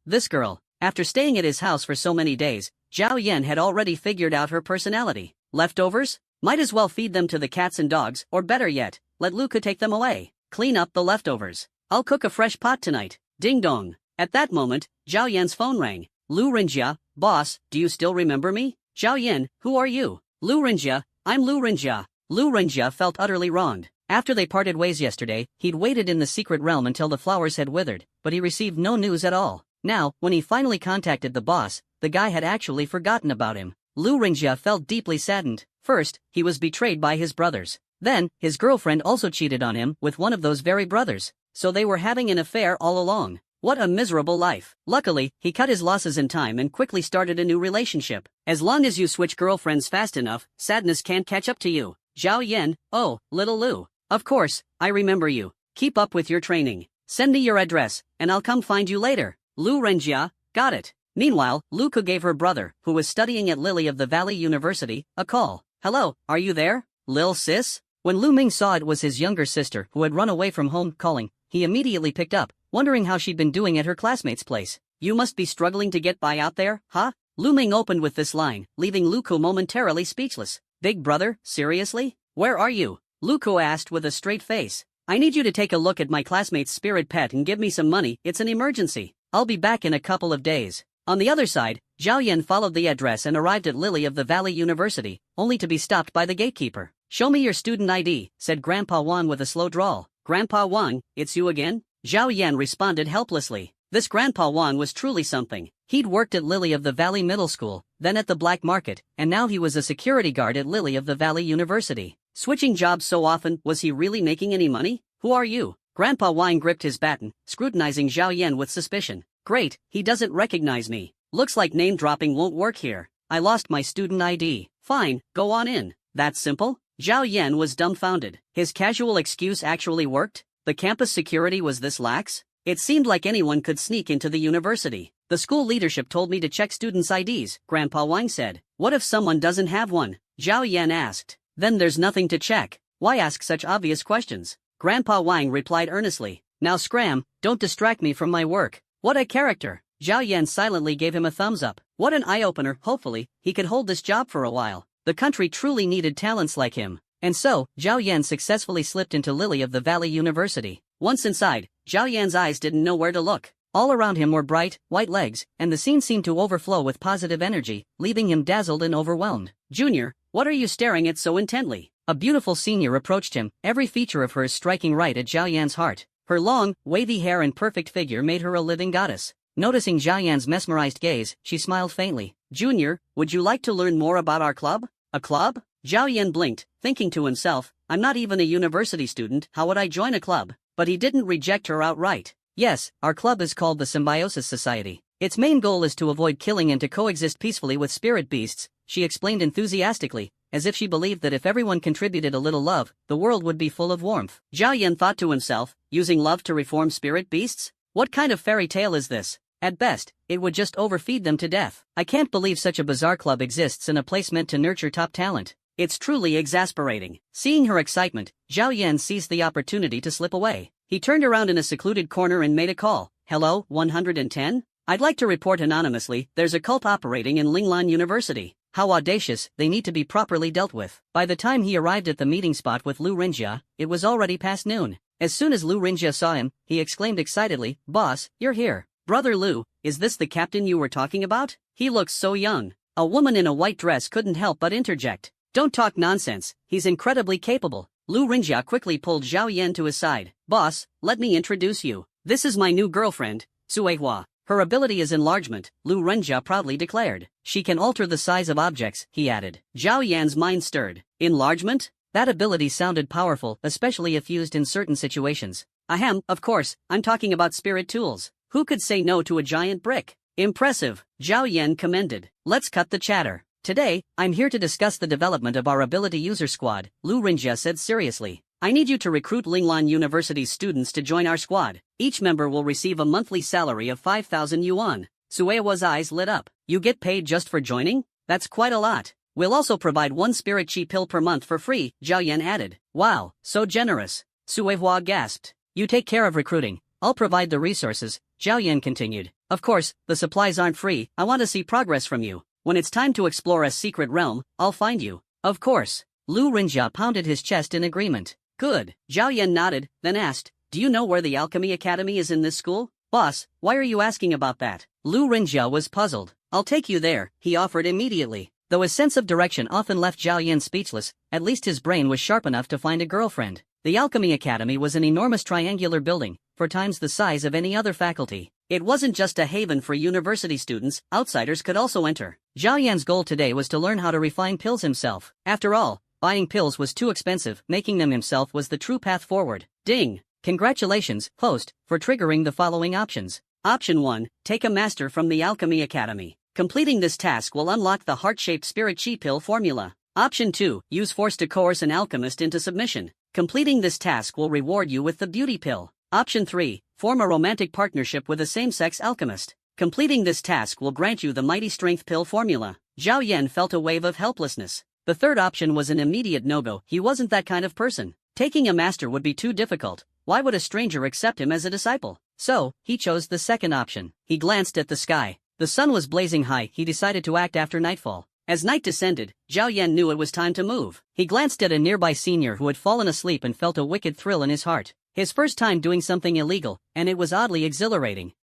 This girl. After staying at his house for so many days, Zhao Yan had already figured out her personality. Leftovers? Might as well feed them to the cats and dogs, or better yet, let Luca take them away. Clean up the leftovers. I'll cook a fresh pot tonight. Ding dong. At that moment, Zhao Yan's phone rang. Lu Rinjia, boss, do you still remember me? Zhao Yan, who are you? Lu Rinjia, I'm Lu Rinjia. Lu Renjia felt utterly wronged. After they parted ways yesterday, he'd waited in the secret realm until the flowers had withered, but he received no news at all. Now, when he finally contacted the boss, the guy had actually forgotten about him. Lu Renjia felt deeply saddened. First, he was betrayed by his brothers. Then, his girlfriend also cheated on him with one of those very brothers. So they were having an affair all along. What a miserable life. Luckily, he cut his losses in time and quickly started a new relationship. As long as you switch girlfriends fast enough, sadness can't catch up to you. Zhao Yan, oh, little Lu. Of course, I remember you. Keep up with your training. Send me your address, and I'll come find you later. Lu Renjia, got it. Meanwhile, Lu Ke gave her brother, who was studying at Lily of the Valley University, a call. Hello, are you there, Lil sis? When Lu Ming saw it was his younger sister who had run away from home calling, he immediately picked up, wondering how she'd been doing at her classmate's place. You must be struggling to get by out there, huh? Lu Ming opened with this line, leaving Lu Ke momentarily speechless. Big brother, seriously? Where are you? Lu Ke asked with a straight face. I need you to take a look at my classmate's spirit pet and give me some money, it's an emergency. I'll be back in a couple of days. On the other side, Zhao Yan followed the address and arrived at Lily of the Valley University, only to be stopped by the gatekeeper. Show me your student ID, said Grandpa Wang with a slow drawl. Grandpa Wang, it's you again? Zhao Yan responded helplessly. This Grandpa Wang was truly something. He'd worked at Lily of the Valley Middle School, then at the black market, and now he was a security guard at Lily of the Valley University. Switching jobs so often, was he really making any money? Who are you? Grandpa Wang gripped his baton, scrutinizing Zhao Yan with suspicion. Great, he doesn't recognize me. Looks like name dropping won't work here. I lost my student ID. Fine, go on in. That simple? Zhao Yan was dumbfounded. His casual excuse actually worked? The campus security was this lax? It seemed like anyone could sneak into the university. The school leadership told me to check students' IDs, Grandpa Wang said. What if someone doesn't have one? Zhao Yan asked. Then there's nothing to check. Why ask such obvious questions? Grandpa Wang replied earnestly. Now scram, don't distract me from my work. What a character. Zhao Yan silently gave him a thumbs up. What an eye-opener, hopefully, he could hold this job for a while. The country truly needed talents like him. And so, Zhao Yan successfully slipped into Lily of the Valley University. Once inside, Zhao Yan's eyes didn't know where to look. All around him were bright, white legs, and the scene seemed to overflow with positive energy, leaving him dazzled and overwhelmed. Junior, what are you staring at so intently? A beautiful senior approached him, every feature of her striking right at Zhao Yan's heart. Her long, wavy hair and perfect figure made her a living goddess. Noticing Zhao Yan's mesmerized gaze, she smiled faintly. Junior, would you like to learn more about our club? A club? Zhao Yan blinked, thinking to himself, I'm not even a university student, how would I join a club? But he didn't reject her outright. Yes, our club is called the Symbiosis Society. Its main goal is to avoid killing and to coexist peacefully with spirit beasts, she explained enthusiastically, as if she believed that if everyone contributed a little love, the world would be full of warmth. Zhao Yan thought to himself, using love to reform spirit beasts? What kind of fairy tale is this? At best, it would just overfeed them to death. I can't believe such a bizarre club exists in a place meant to nurture top talent. It's truly exasperating. Seeing her excitement, Zhao Yan seized the opportunity to slip away. He turned around in a secluded corner and made a call. Hello, 110? I'd like to report anonymously, there's a cult operating in Linglan University. How audacious, they need to be properly dealt with. By the time he arrived at the meeting spot with Lu Renjia, it was already past noon. As soon as Lu Renjia saw him, he exclaimed excitedly, Boss, you're here. Brother Lu, is this the captain you were talking about? He looks so young. A woman in a white dress couldn't help but interject. Don't talk nonsense, he's incredibly capable. Lu Renjia quickly pulled Zhao Yan to his side. Boss, let me introduce you. This is my new girlfriend, Suehua. Her ability is enlargement, Lu Renjia proudly declared. She can alter the size of objects, he added. Zhao Yan's mind stirred. Enlargement? That ability sounded powerful, especially if used in certain situations. Ahem, of course, I'm talking about spirit tools. Who could say no to a giant brick? Impressive, Zhao Yan commended. Let's cut the chatter. Today, I'm here to discuss the development of our ability user squad, Lu Renjia said seriously. I need you to recruit Linglan University's students to join our squad. Each member will receive a monthly salary of 5,000 yuan. Suewa's eyes lit up. You get paid just for joining? That's quite a lot. We'll also provide one spirit chi pill per month for free, Zhao Yan added. Wow, so generous. Suehua gasped. You take care of recruiting. I'll provide the resources, Zhao Yan continued. Of course, the supplies aren't free, I want to see progress from you. When it's time to explore a secret realm, I'll find you. Of course. Lu Renjia pounded his chest in agreement. Good. Zhao Yan nodded, then asked, do you know where the Alchemy Academy is in this school? Boss, why are you asking about that? Lu Renjia was puzzled. I'll take you there, he offered immediately. Though his sense of direction often left Zhao Yan speechless, at least his brain was sharp enough to find a girlfriend. The Alchemy Academy was an enormous triangular building, 4 times the size of any other faculty. It wasn't just a haven for university students, outsiders could also enter. Zhao Yan's goal today was to learn how to refine pills himself. After all, buying pills was too expensive, making them himself was the true path forward. Ding! Congratulations, host, for triggering the following options. Option 1, take a master from the Alchemy Academy. Completing this task will unlock the heart-shaped spirit chi pill formula. Option 2, use force to coerce an alchemist into submission. Completing this task will reward you with the beauty pill. Option 3, form a romantic partnership with a same-sex alchemist. Completing this task will grant you the mighty strength pill formula. Zhao Yan felt a wave of helplessness. The third option was an immediate no-go. He wasn't that kind of person. Taking a master would be too difficult. Why would a stranger accept him as a disciple? So, he chose the second option. He glanced at the sky. The sun was blazing high. He decided to act after nightfall. As night descended, Zhao Yan knew it was time to move. He glanced at a nearby senior who had fallen asleep and felt a wicked thrill in his heart. His first time doing something illegal, and it was oddly exhilarating.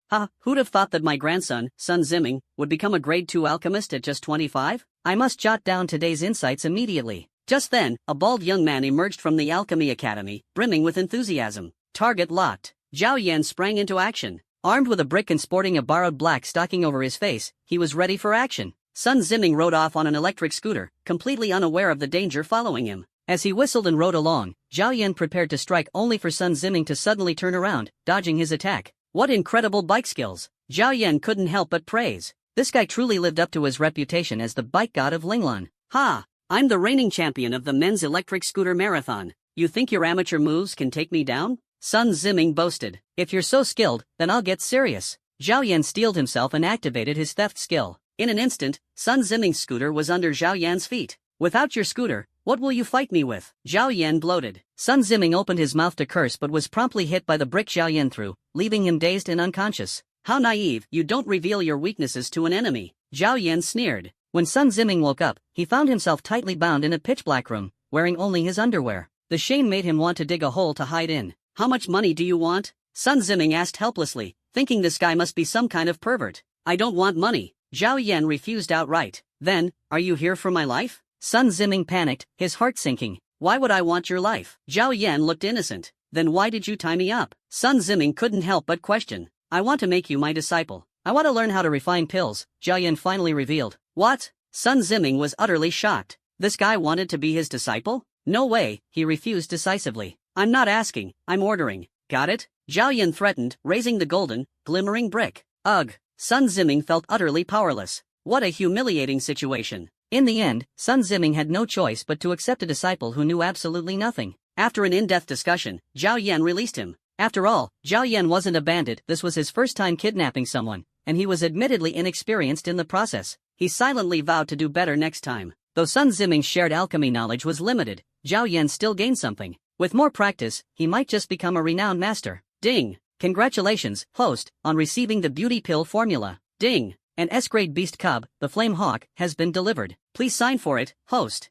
Who'd have thought that my grandson, Sun Ziming, would become a grade 2 alchemist at just 25? I must jot down today's insights immediately. Just then, a bald young man emerged from the Alchemy Academy, brimming with enthusiasm. Target locked. Zhao Yan sprang into action. Armed with a brick and sporting a borrowed black stocking over his face, he was ready for action. Sun Ziming rode off on an electric scooter, completely unaware of the danger following him. As he whistled and rode along, Zhao Yan prepared to strike only for Sun Ziming to suddenly turn around, dodging his attack. What incredible bike skills! Zhao Yan couldn't help but praise. This guy truly lived up to his reputation as the bike god of Linglan. I'm the reigning champion of the men's electric scooter marathon. You think your amateur moves can take me down? Sun Ziming boasted. If you're so skilled, then I'll get serious. Zhao Yan steeled himself and activated his theft skill. In an instant, Sun Ziming's scooter was under Zhao Yan's feet. Without your scooter, what will you fight me with? Zhao Yan bloated. Sun Ziming opened his mouth to curse but was promptly hit by the brick Zhao Yan threw, leaving him dazed and unconscious. How naive, you don't reveal your weaknesses to an enemy. Zhao Yan sneered. When Sun Ziming woke up, he found himself tightly bound in a pitch-black room, wearing only his underwear. The shame made him want to dig a hole to hide in. How much money do you want? Sun Ziming asked helplessly, thinking this guy must be some kind of pervert. I don't want money. Zhao Yan refused outright. Then, are you here for my life? Sun Ziming panicked, his heart sinking. Why would I want your life? Zhao Yan looked innocent. Then why did you tie me up? Sun Ziming couldn't help but question. I want to make you my disciple. I want to learn how to refine pills, Zhao Yan finally revealed. What? Sun Ziming was utterly shocked. This guy wanted to be his disciple? No way, he refused decisively. I'm not asking, I'm ordering. Got it? Zhao Yan threatened, raising the golden, glimmering brick. Ugh. Sun Ziming felt utterly powerless. What a humiliating situation. In the end, Sun Ziming had no choice but to accept a disciple who knew absolutely nothing. After an in-depth discussion, Zhao Yan released him. After all, Zhao Yan wasn't a bandit. This was his first time kidnapping someone, and he was admittedly inexperienced in the process. He silently vowed to do better next time. Though Sun Ziming's shared alchemy knowledge was limited, Zhao Yan still gained something. With more practice, he might just become a renowned master. Ding! Congratulations, host, on receiving the beauty pill formula. Ding! An S-grade beast cub, the Flame Hawk, has been delivered. Please sign for it, host.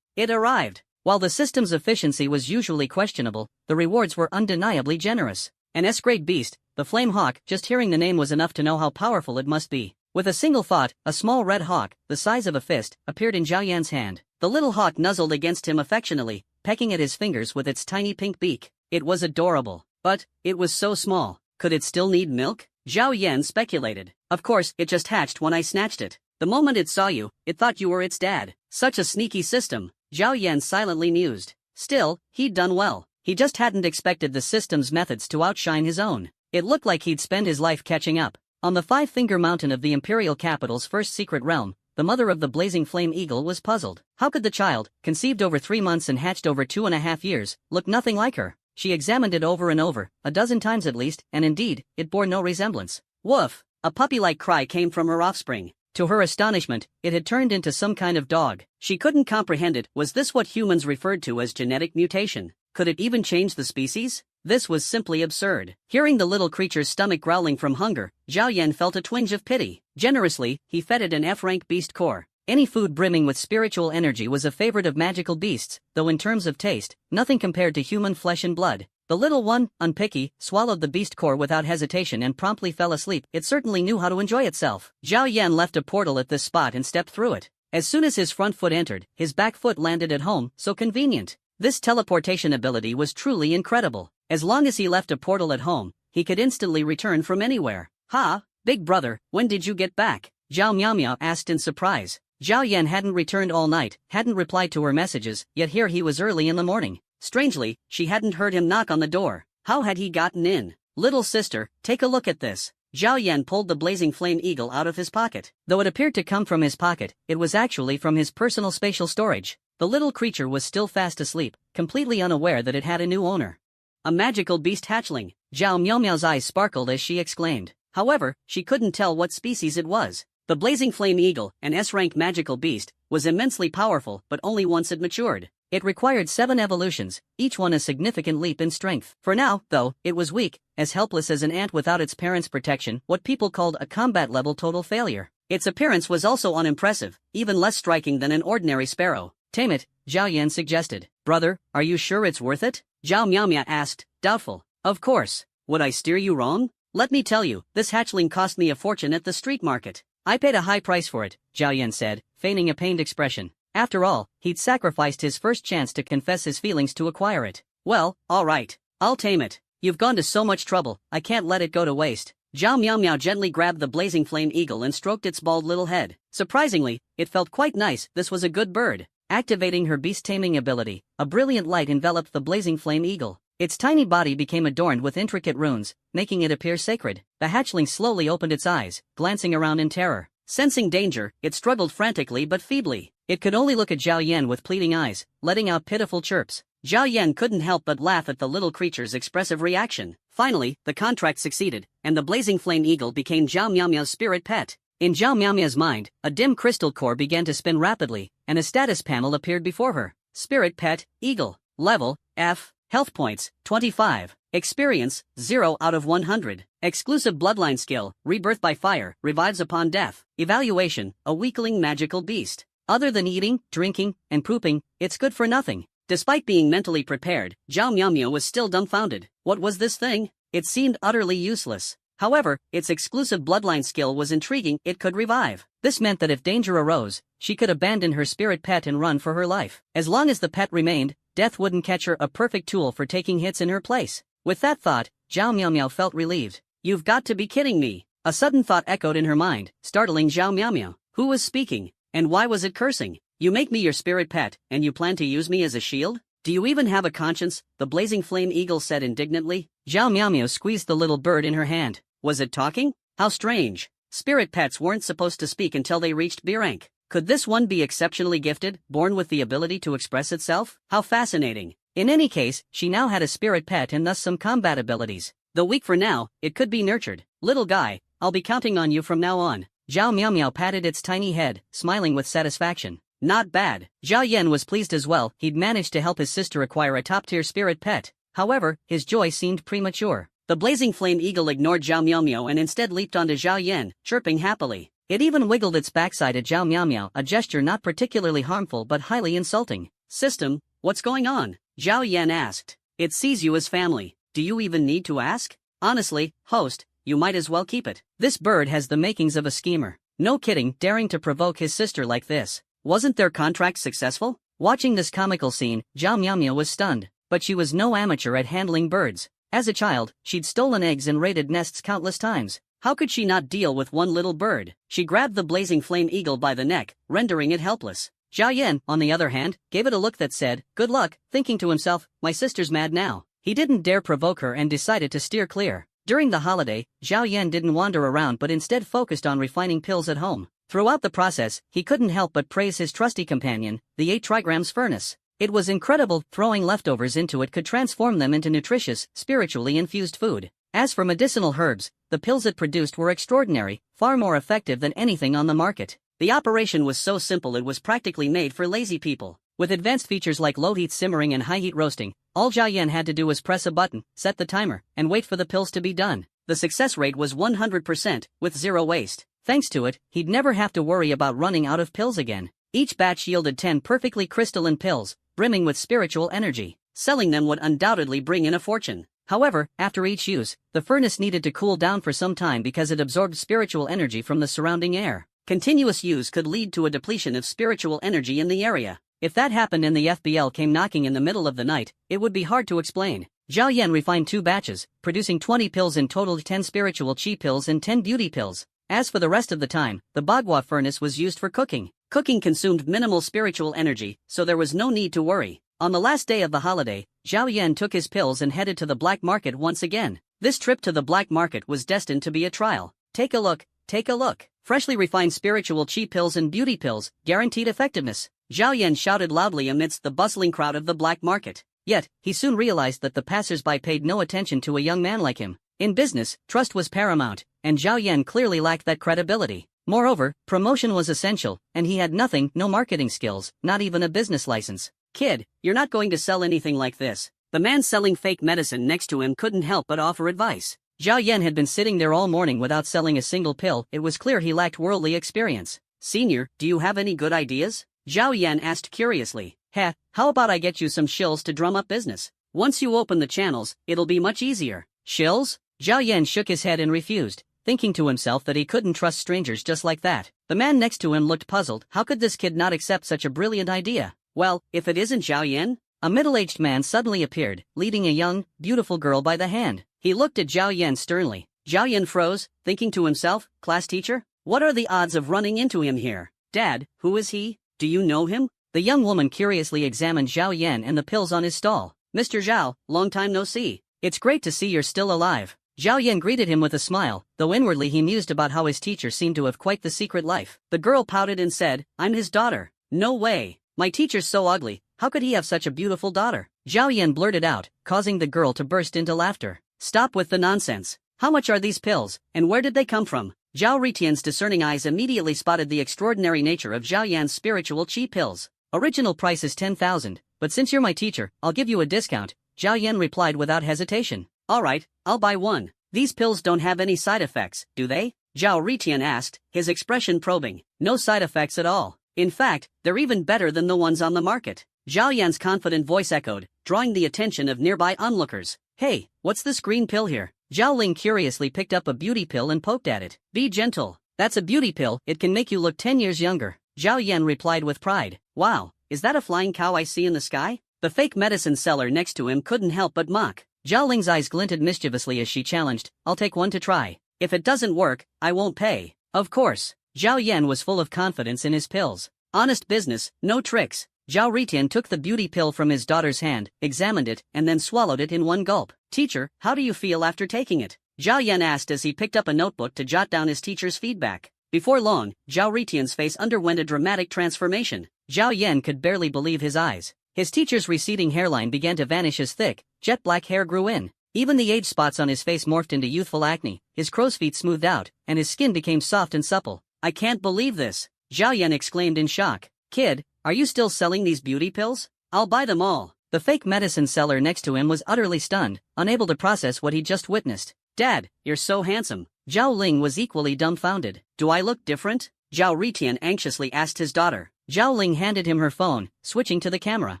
It arrived. While the system's efficiency was usually questionable, the rewards were undeniably generous. An S-grade beast, the Flame Hawk, just hearing the name was enough to know how powerful it must be. With a single thought, a small red hawk, the size of a fist, appeared in Zhao Yan's hand. The little hawk nuzzled against him affectionately, pecking at his fingers with its tiny pink beak. It was adorable. But, it was so small. Could it still need milk? Zhao Yan speculated. Of course, it just hatched when I snatched it. The moment it saw you, it thought you were its dad. Such a sneaky system. Zhao Yan silently mused. Still, he'd done well. He just hadn't expected the system's methods to outshine his own. It looked like he'd spend his life catching up. On the five-finger mountain of the imperial capital's first secret realm, the mother of the blazing flame eagle was puzzled. How could the child, conceived over 3 months and hatched over 2.5 years, look nothing like her? She examined it over and over, a dozen times at least, and indeed, it bore no resemblance. Woof! A puppy-like cry came from her offspring. To her astonishment, it had turned into some kind of dog. She couldn't comprehend it. Was this what humans referred to as genetic mutation? Could it even change the species? This was simply absurd. Hearing the little creature's stomach growling from hunger, Zhao Yan felt a twinge of pity. Generously, he fed it an F-rank beast core. Any food brimming with spiritual energy was a favorite of magical beasts, though in terms of taste, nothing compared to human flesh and blood. The little one, unpicky, swallowed the beast core without hesitation and promptly fell asleep. It certainly knew how to enjoy itself. Zhao Yan left a portal at this spot and stepped through it. As soon as his front foot entered, his back foot landed at home, so convenient. This teleportation ability was truly incredible. As long as he left a portal at home, he could instantly return from anywhere. "Ha, big brother, when did you get back?" Zhao Miaomia asked in surprise. Zhao Yan hadn't returned all night, hadn't replied to her messages, yet here he was early in the morning. Strangely, she hadn't heard him knock on the door. How had he gotten in? "Little sister, take a look at this." Zhao Yan pulled the blazing flame eagle out of his pocket. Though it appeared to come from his pocket, it was actually from his personal spatial storage. The little creature was still fast asleep, completely unaware that it had a new owner. "A magical beast hatchling." Zhao Miaomiao's eyes sparkled as she exclaimed. However, she couldn't tell what species it was. The blazing flame eagle, an S-rank magical beast, was immensely powerful but only once it matured. It required 7 evolutions, each one a significant leap in strength. For now, though, it was weak, as helpless as an ant without its parents' protection, what people called a combat-level total failure. Its appearance was also unimpressive, even less striking than an ordinary sparrow. "Tame it," Zhao Yan suggested. "Brother, are you sure it's worth it?" Zhao Miaomia asked, doubtful. "Of course. Would I steer you wrong? Let me tell you, this hatchling cost me a fortune at the street market. I paid a high price for it," Zhao Yan said, feigning a pained expression. After all, he'd sacrificed his first chance to confess his feelings to acquire it. "Well, all right. I'll tame it. You've gone to so much trouble, I can't let it go to waste." Zhao Miaomia gently grabbed the blazing flame eagle and stroked its bald little head. Surprisingly, it felt quite nice. This was a good bird. Activating her beast taming ability, a brilliant light enveloped the blazing flame eagle. Its tiny body became adorned with intricate runes, making it appear sacred. The hatchling slowly opened its eyes, glancing around in terror. Sensing danger, it struggled frantically but feebly. It could only look at Zhao Yan with pleading eyes, letting out pitiful chirps. Zhao Yan couldn't help but laugh at the little creature's expressive reaction. Finally, the contract succeeded, and the blazing flame eagle became Zhao Miaomia's spirit pet. In Zhao Miaomia's mind, a dim crystal core began to spin rapidly, and a status panel appeared before her. Spirit pet, eagle. Level, F. Health points, 25. Experience, 0 out of 100. Exclusive bloodline skill, rebirth by fire, revives upon death. Evaluation, a weakling magical beast. Other than eating, drinking, and pooping, it's good for nothing. Despite being mentally prepared, Zhao Miaomia was still dumbfounded. What was this thing? It seemed utterly useless. However, its exclusive bloodline skill was intriguing. It could revive. This meant that if danger arose, she could abandon her spirit pet and run for her life. As long as the pet remained, death wouldn't catch her, a perfect tool for taking hits in her place. With that thought, Zhao Miaomia felt relieved. "You've got to be kidding me." A sudden thought echoed in her mind, startling Zhao Miaomia. Who was speaking? And why was it cursing? "You make me your spirit pet, and you plan to use me as a shield? Do you even have a conscience?" the blazing flame eagle said indignantly. Zhao Miaomia squeezed the little bird in her hand. Was it talking? How strange. Spirit pets weren't supposed to speak until they reached B rank. Could this one be exceptionally gifted, born with the ability to express itself? How fascinating. In any case, she now had a spirit pet and thus some combat abilities. Though weak for now, it could be nurtured. "Little guy, I'll be counting on you from now on." Zhao Miaomia patted its tiny head, smiling with satisfaction. Not bad. Zhao Yan was pleased as well. He'd managed to help his sister acquire a top-tier spirit pet. However, his joy seemed premature. The blazing flame eagle ignored Zhao Miaomia and instead leaped onto Zhao Yan, chirping happily. It even wiggled its backside at Zhao Miaomia, a gesture not particularly harmful but highly insulting. "System, what's going on?" Zhao Yan asked. "It sees you as family. Do you even need to ask? Honestly, host, you might as well keep it. This bird has the makings of a schemer." No kidding, daring to provoke his sister like this. Wasn't their contract successful? Watching this comical scene, Zhao Miaomia was stunned, but she was no amateur at handling birds. As a child, she'd stolen eggs and raided nests countless times. How could she not deal with one little bird? She grabbed the blazing flame eagle by the neck, rendering it helpless. Zhao Yan, on the other hand, gave it a look that said, "Good luck," thinking to himself, "My sister's mad now." He didn't dare provoke her and decided to steer clear. During the holiday, Zhao Yan didn't wander around but instead focused on refining pills at home. Throughout the process, he couldn't help but praise his trusty companion, the 8 trigrams furnace. It was incredible. Throwing leftovers into it could transform them into nutritious, spiritually infused food. As for medicinal herbs, the pills it produced were extraordinary, far more effective than anything on the market. The operation was so simple it was practically made for lazy people. With advanced features like low-heat simmering and high-heat roasting, all Zhao Yan had to do was press a button, set the timer, and wait for the pills to be done. The success rate was 100%, with zero waste. Thanks to it, he'd never have to worry about running out of pills again. Each batch yielded 10 perfectly crystalline pills, brimming with spiritual energy. Selling them would undoubtedly bring in a fortune. However, after each use, the furnace needed to cool down for some time because it absorbed spiritual energy from the surrounding air. Continuous use could lead to a depletion of spiritual energy in the area. If that happened and the FBL came knocking in the middle of the night, it would be hard to explain. Zhao Yan refined 2 batches, producing 20 pills in total, 10 spiritual chi pills and 10 beauty pills. As for the rest of the time, the bagua furnace was used for cooking. Cooking consumed minimal spiritual energy, so there was no need to worry. On the last day of the holiday, Zhao Yan took his pills and headed to the black market once again. This trip to the black market was destined to be a trial. Take a look, take a look. Freshly refined spiritual chi pills and beauty pills, guaranteed effectiveness. Zhao Yan shouted loudly amidst the bustling crowd of the black market. Yet, he soon realized that the passers-by paid no attention to a young man like him. In business, trust was paramount, and Zhao Yan clearly lacked that credibility. Moreover, promotion was essential, and he had nothing, no marketing skills, not even a business license. Kid, you're not going to sell anything like this. The man selling fake medicine next to him couldn't help but offer advice. Zhao Yan had been sitting there all morning without selling a single pill. It was clear he lacked worldly experience. Senior, do you have any good ideas? Zhao Yan asked curiously. How about I get you some shills to drum up business? Once you open the channels, it'll be much easier. Shills? Zhao Yan shook his head and refused, thinking to himself that he couldn't trust strangers just like that. The man next to him looked puzzled. How could this kid not accept such a brilliant idea? Well, if it isn't Zhao Yan? A middle-aged man suddenly appeared, leading a young, beautiful girl by the hand. He looked at Zhao Yan sternly. Zhao Yan froze, thinking to himself, class teacher? What are the odds of running into him here? Dad, who is he? Do you know him? The young woman curiously examined Zhao Yan and the pills on his stall. Mr. Zhao, long time no see. It's great to see you're still alive. Zhao Yan greeted him with a smile, though inwardly he mused about how his teacher seemed to have quite the secret life. The girl pouted and said, I'm his daughter. No way. My teacher's so ugly, how could he have such a beautiful daughter? Zhao Yan blurted out, causing the girl to burst into laughter. Stop with the nonsense. How much are these pills, and where did they come from? Zhao Ritian's discerning eyes immediately spotted the extraordinary nature of Zhao Yan's spiritual chi pills. Original price is 10,000, but since you're my teacher, I'll give you a discount, Zhao Yan replied without hesitation. Alright, I'll buy one. These pills don't have any side effects, do they? Zhao Ritian asked, his expression probing. No side effects at all. In fact, they're even better than the ones on the market. Zhao Yan's confident voice echoed, drawing the attention of nearby onlookers. Hey, what's this green pill here? Zhao Ling curiously picked up a beauty pill and poked at it. Be gentle. That's a beauty pill, it can make you look 10 years younger. Zhao Yan replied with pride. Wow, is that a flying cow I see in the sky? The fake medicine seller next to him couldn't help but mock. Zhao Ling's eyes glinted mischievously as she challenged, I'll take one to try. If it doesn't work, I won't pay. Of course. Zhao Yan was full of confidence in his pills. Honest business, no tricks. Zhao Ritian took the beauty pill from his daughter's hand, examined it, and then swallowed it in one gulp. Teacher, how do you feel after taking it? Zhao Yan asked as he picked up a notebook to jot down his teacher's feedback. Before long, Zhao Ritian's face underwent a dramatic transformation. Zhao Yan could barely believe his eyes. His teacher's receding hairline began to vanish as thick, jet black hair grew in. Even the age spots on his face morphed into youthful acne, his crow's feet smoothed out, and his skin became soft and supple. I can't believe this, Zhao Yan exclaimed in shock. Kid, are you still selling these beauty pills? I'll buy them all. The fake medicine seller next to him was utterly stunned, unable to process what he'd just witnessed. Dad, you're so handsome. Zhao Ling was equally dumbfounded. Do I look different? Zhao Ritian anxiously asked his daughter. Zhao Ling handed him her phone, switching to the camera.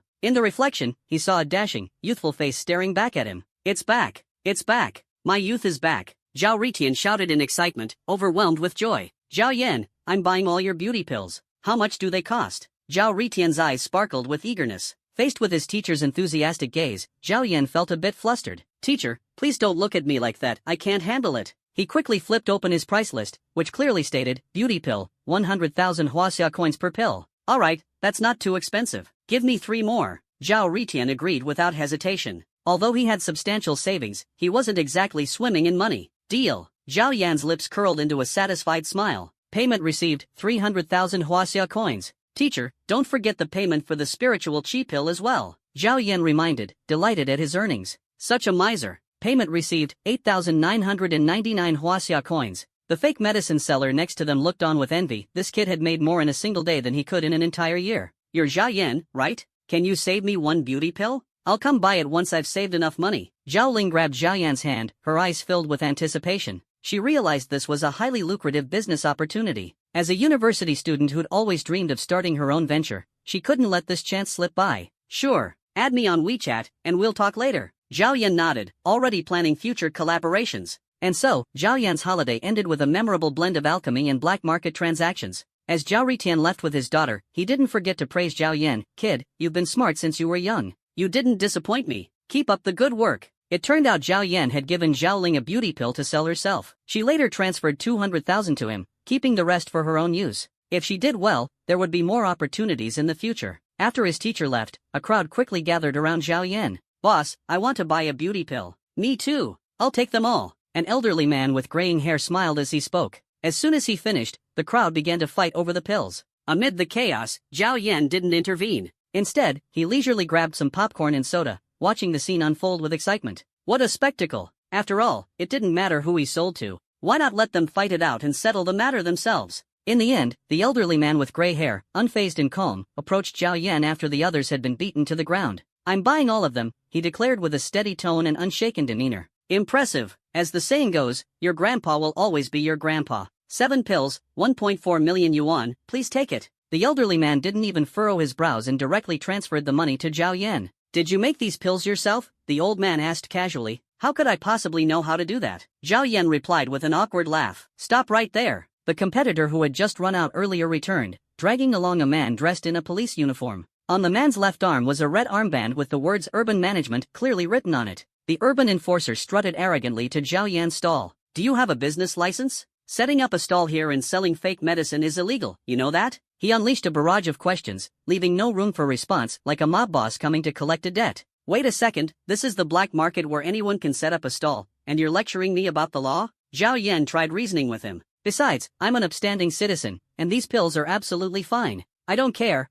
In the reflection, he saw a dashing, youthful face staring back at him. It's back! It's back! My youth is back! Zhao Ritian shouted in excitement, overwhelmed with joy. Zhao Yan, I'm buying all your beauty pills. How much do they cost? Zhao Ritian's eyes sparkled with eagerness. Faced with his teacher's enthusiastic gaze, Zhao Yan felt a bit flustered. Teacher, please don't look at me like that, I can't handle it. He quickly flipped open his price list, which clearly stated, beauty pill, 100,000 huaxia coins per pill. Alright, that's not too expensive. Give me 3 more. Zhao Ritian agreed without hesitation. Although he had substantial savings, he wasn't exactly swimming in money. Deal. Zhao Yan's lips curled into a satisfied smile. Payment received, 300,000 huaxia coins. Teacher, don't forget the payment for the spiritual chi pill as well. Zhao Yan reminded, delighted at his earnings. Such a miser. Payment received, 8,999 huaxia coins. The fake medicine seller next to them looked on with envy. This kid had made more in a single day than he could in an entire year. You're Zhao Yan, right? Can you save me one beauty pill? I'll come buy it once I've saved enough money. Zhao Ling grabbed Zhao Yan's hand, her eyes filled with anticipation. She realized this was a highly lucrative business opportunity. As a university student who'd always dreamed of starting her own venture, she couldn't let this chance slip by. Sure, add me on WeChat, and we'll talk later. Zhao Yan nodded, already planning future collaborations. And so, Zhao Yan's holiday ended with a memorable blend of alchemy and black market transactions. As Zhao Ritian left with his daughter, he didn't forget to praise Zhao Yan. "Kid, you've been smart since you were young. You didn't disappoint me. Keep up the good work." It turned out Zhao Yan had given Zhao Ling a beauty pill to sell herself. She later transferred 200,000 to him, keeping the rest for her own use. If she did well, there would be more opportunities in the future. After his teacher left, a crowd quickly gathered around Zhao Yan. "Boss, I want to buy a beauty pill." "Me too. I'll take them all." An elderly man with graying hair smiled as he spoke. As soon as he finished, the crowd began to fight over the pills. Amid the chaos, Zhao Yan didn't intervene. Instead, he leisurely grabbed some popcorn and soda, watching the scene unfold with excitement. What a spectacle! After all, it didn't matter who he sold to. Why not let them fight it out and settle the matter themselves? In the end, the elderly man with gray hair, unfazed and calm, approached Zhao Yan after the others had been beaten to the ground. "I'm buying all of them," he declared with a steady tone and unshaken demeanor. "Impressive. As the saying goes, your grandpa will always be your grandpa. 7 pills, 1.4 million yuan, please take it." The elderly man didn't even furrow his brows and directly transferred the money to Zhao Yan. "Did you make these pills yourself?" the old man asked casually. "How could I possibly know how to do that?" Zhao Yan replied with an awkward laugh. "Stop right there." The competitor who had just run out earlier returned, dragging along a man dressed in a police uniform. On the man's left arm was a red armband with the words Urban Management clearly written on it. The urban enforcer strutted arrogantly to Zhao Yan's stall. "Do you have a business license? Setting up a stall here and selling fake medicine is illegal, you know that?" He unleashed a barrage of questions, leaving no room for response, like a mob boss coming to collect a debt. "Wait a second, this is the black market where anyone can set up a stall, and you're lecturing me about the law?" Zhao Yan tried reasoning with him. "Besides, I'm an upstanding citizen, and these pills are absolutely fine. I don't care.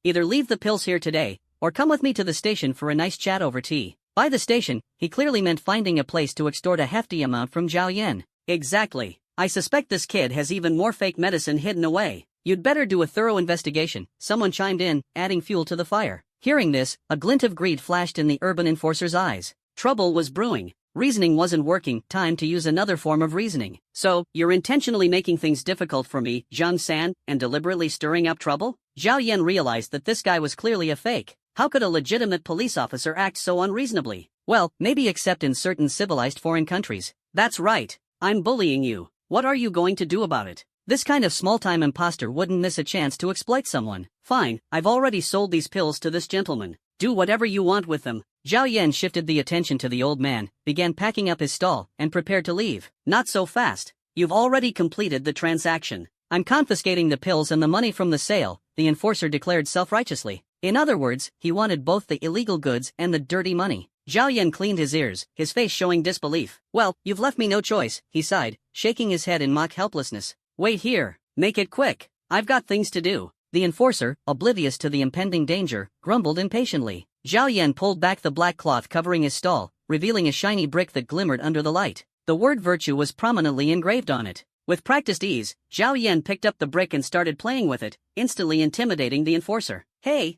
Either leave the pills here today, or come with me to the station for a nice chat over tea." By the station, he clearly meant finding a place to extort a hefty amount from Zhao Yan. "Exactly. I suspect this kid has even more fake medicine hidden away. You'd better do a thorough investigation," someone chimed in, adding fuel to the fire. Hearing this, a glint of greed flashed in the urban enforcer's eyes. Trouble was brewing. Reasoning wasn't working, time to use another form of reasoning. "So, you're intentionally making things difficult for me, Zhang San, and deliberately stirring up trouble?" Zhao Yan realized that this guy was clearly a fake. How could a legitimate police officer act so unreasonably? Well, maybe except in certain civilized foreign countries. "That's right. I'm bullying you. What are you going to do about it?" This kind of small-time imposter wouldn't miss a chance to exploit someone. "Fine, I've already sold these pills to this gentleman. Do whatever you want with them." Zhao Yan shifted the attention to the old man, began packing up his stall, and prepared to leave. "Not so fast. You've already completed the transaction. I'm confiscating the pills and the money from the sale," the enforcer declared self-righteously. In other words, he wanted both the illegal goods and the dirty money. Zhao Yan cleaned his ears, his face showing disbelief. "Well, you've left me no choice," he sighed, shaking his head in mock helplessness. "Wait here. Make it quick. I've got things to do." The enforcer, oblivious to the impending danger, grumbled impatiently. Zhao Yan pulled back the black cloth covering his stall, revealing a shiny brick that glimmered under the light. The word virtue was prominently engraved on it. With practiced ease, Zhao Yan picked up the brick and started playing with it, instantly intimidating the enforcer. Hey!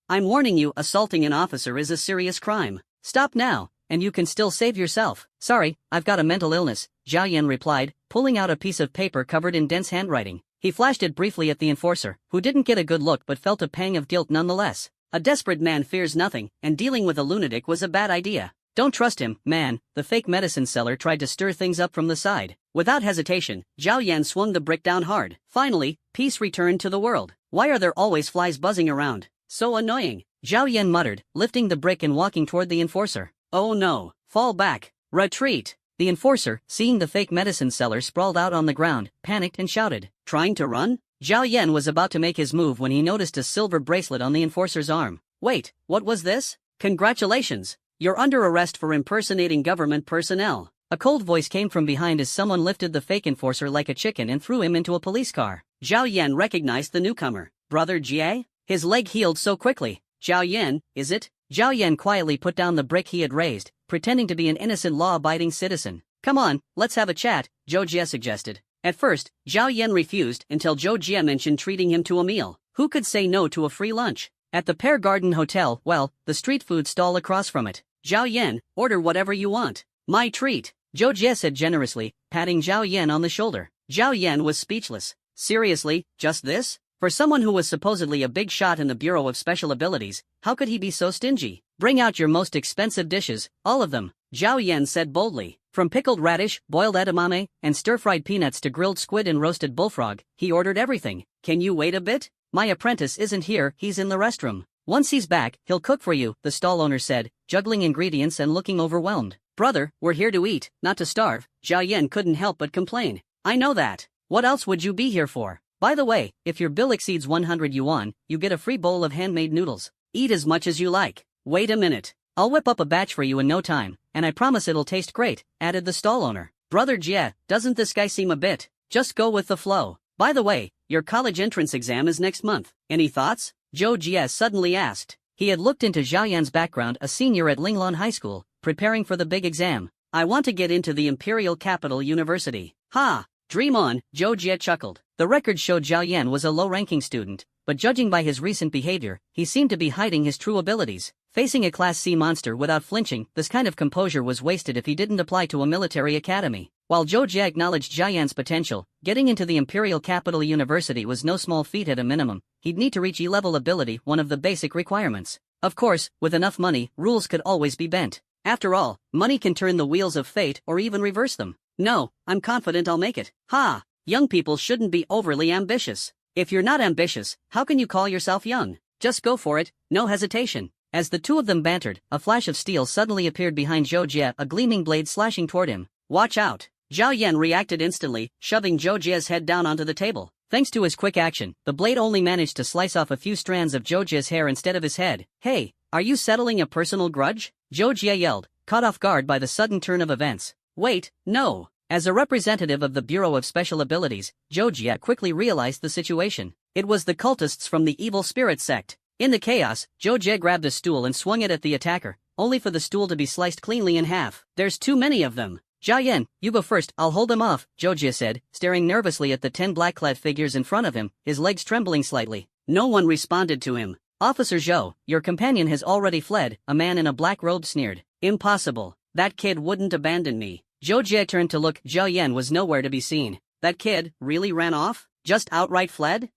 I'm warning you, assaulting an officer is a serious crime. Stop now, and you can still save yourself." "Sorry, I've got a mental illness," Zhao Yan replied, pulling out a piece of paper covered in dense handwriting. He flashed it briefly at the enforcer, who didn't get a good look but felt a pang of guilt nonetheless. A desperate man fears nothing, and dealing with a lunatic was a bad idea. "Don't trust him, man," the fake medicine seller tried to stir things up from the side. Without hesitation, Zhao Yan swung the brick down hard. Finally, peace returned to the world. "Why are there always flies buzzing around? So annoying," Zhao Yan muttered, lifting the brick and walking toward the enforcer. "Oh no, fall back, retreat." The enforcer, seeing the fake medicine seller sprawled out on the ground, panicked and shouted. "Trying to run?" Zhao Yan was about to make his move when he noticed a silver bracelet on the enforcer's arm. "Wait, what was this? Congratulations! You're under arrest for impersonating government personnel." A cold voice came from behind as someone lifted the fake enforcer like a chicken and threw him into a police car. Zhao Yan recognized the newcomer. "Brother Jie?" His leg healed so quickly. "Zhao Yan, is it?" Zhao Yan quietly put down the brick he had raised, pretending to be an innocent law-abiding citizen. "Come on, let's have a chat," Zhou Jie suggested. At first, Zhao Yan refused until Zhou Jie mentioned treating him to a meal. Who could say no to a free lunch? At the Pear Garden Hotel, well, the street food stall across from it. "Zhao Yan, order whatever you want. My treat," Zhou Jie said generously, patting Zhao Yan on the shoulder. Zhao Yan was speechless. Seriously, just this? For someone who was supposedly a big shot in the Bureau of Special Abilities, how could he be so stingy? "Bring out your most expensive dishes, all of them," Zhao Yan said boldly. From pickled radish, boiled edamame, and stir-fried peanuts to grilled squid and roasted bullfrog, he ordered everything. Can you wait a bit? My apprentice isn't here, he's in the restroom. Once he's back, he'll cook for you, the stall owner said, juggling ingredients and looking overwhelmed. Brother, we're here to eat, not to starve. Zhao Yan couldn't help but complain. I know that. What else would you be here for? By the way, if your bill exceeds 100 yuan, you get a free bowl of handmade noodles. Eat as much as you like. Wait a minute. I'll whip up a batch for you in no time, and I promise it'll taste great, added the stall owner. Brother Jie, doesn't this guy seem a bit? Just go with the flow. By the way, your college entrance exam is next month. Any thoughts? Zhou Jie suddenly asked. He had looked into Zhao Yan's background, a senior at Linglong High School, preparing for the big exam. I want to get into the Imperial Capital University. Ha! Dream on, Zhou Jie chuckled. The record showed Zhao Yan was a low-ranking student, but judging by his recent behavior, he seemed to be hiding his true abilities. Facing a Class C monster without flinching, this kind of composure was wasted if he didn't apply to a military academy. While Zhou Jie acknowledged Zhao Yan's potential, getting into the Imperial Capital University was no small feat at a minimum. He'd need to reach E-level ability, one of the basic requirements. Of course, with enough money, rules could always be bent. After all, money can turn the wheels of fate or even reverse them. No, I'm confident I'll make it. Ha! Young people shouldn't be overly ambitious. If you're not ambitious, how can you call yourself young? Just go for it, no hesitation. As the two of them bantered, a flash of steel suddenly appeared behind Zhou Jie, a gleaming blade slashing toward him. Watch out! Zhao Yan reacted instantly, shoving Zhou Jie's head down onto the table. Thanks to his quick action, the blade only managed to slice off a few strands of Zhou Jie's hair instead of his head. Hey, are you settling a personal grudge? Zhou Jie yelled, caught off guard by the sudden turn of events. Wait, no! As a representative of the Bureau of Special Abilities, Zhou Jie quickly realized the situation. It was the cultists from the evil spirit sect. In the chaos, Zhou Jie grabbed a stool and swung it at the attacker, only for the stool to be sliced cleanly in half. There's too many of them. Zhao Yan, you go first, I'll hold them off, Zhou Jie said, staring nervously at the 10 black-clad figures in front of him, his legs trembling slightly. No one responded to him. Officer Zhou, your companion has already fled, a man in a black robe sneered. Impossible. That kid wouldn't abandon me. Zhou Jie turned to look. Zhao Yan was nowhere to be seen. That kid really ran off? Just outright fled?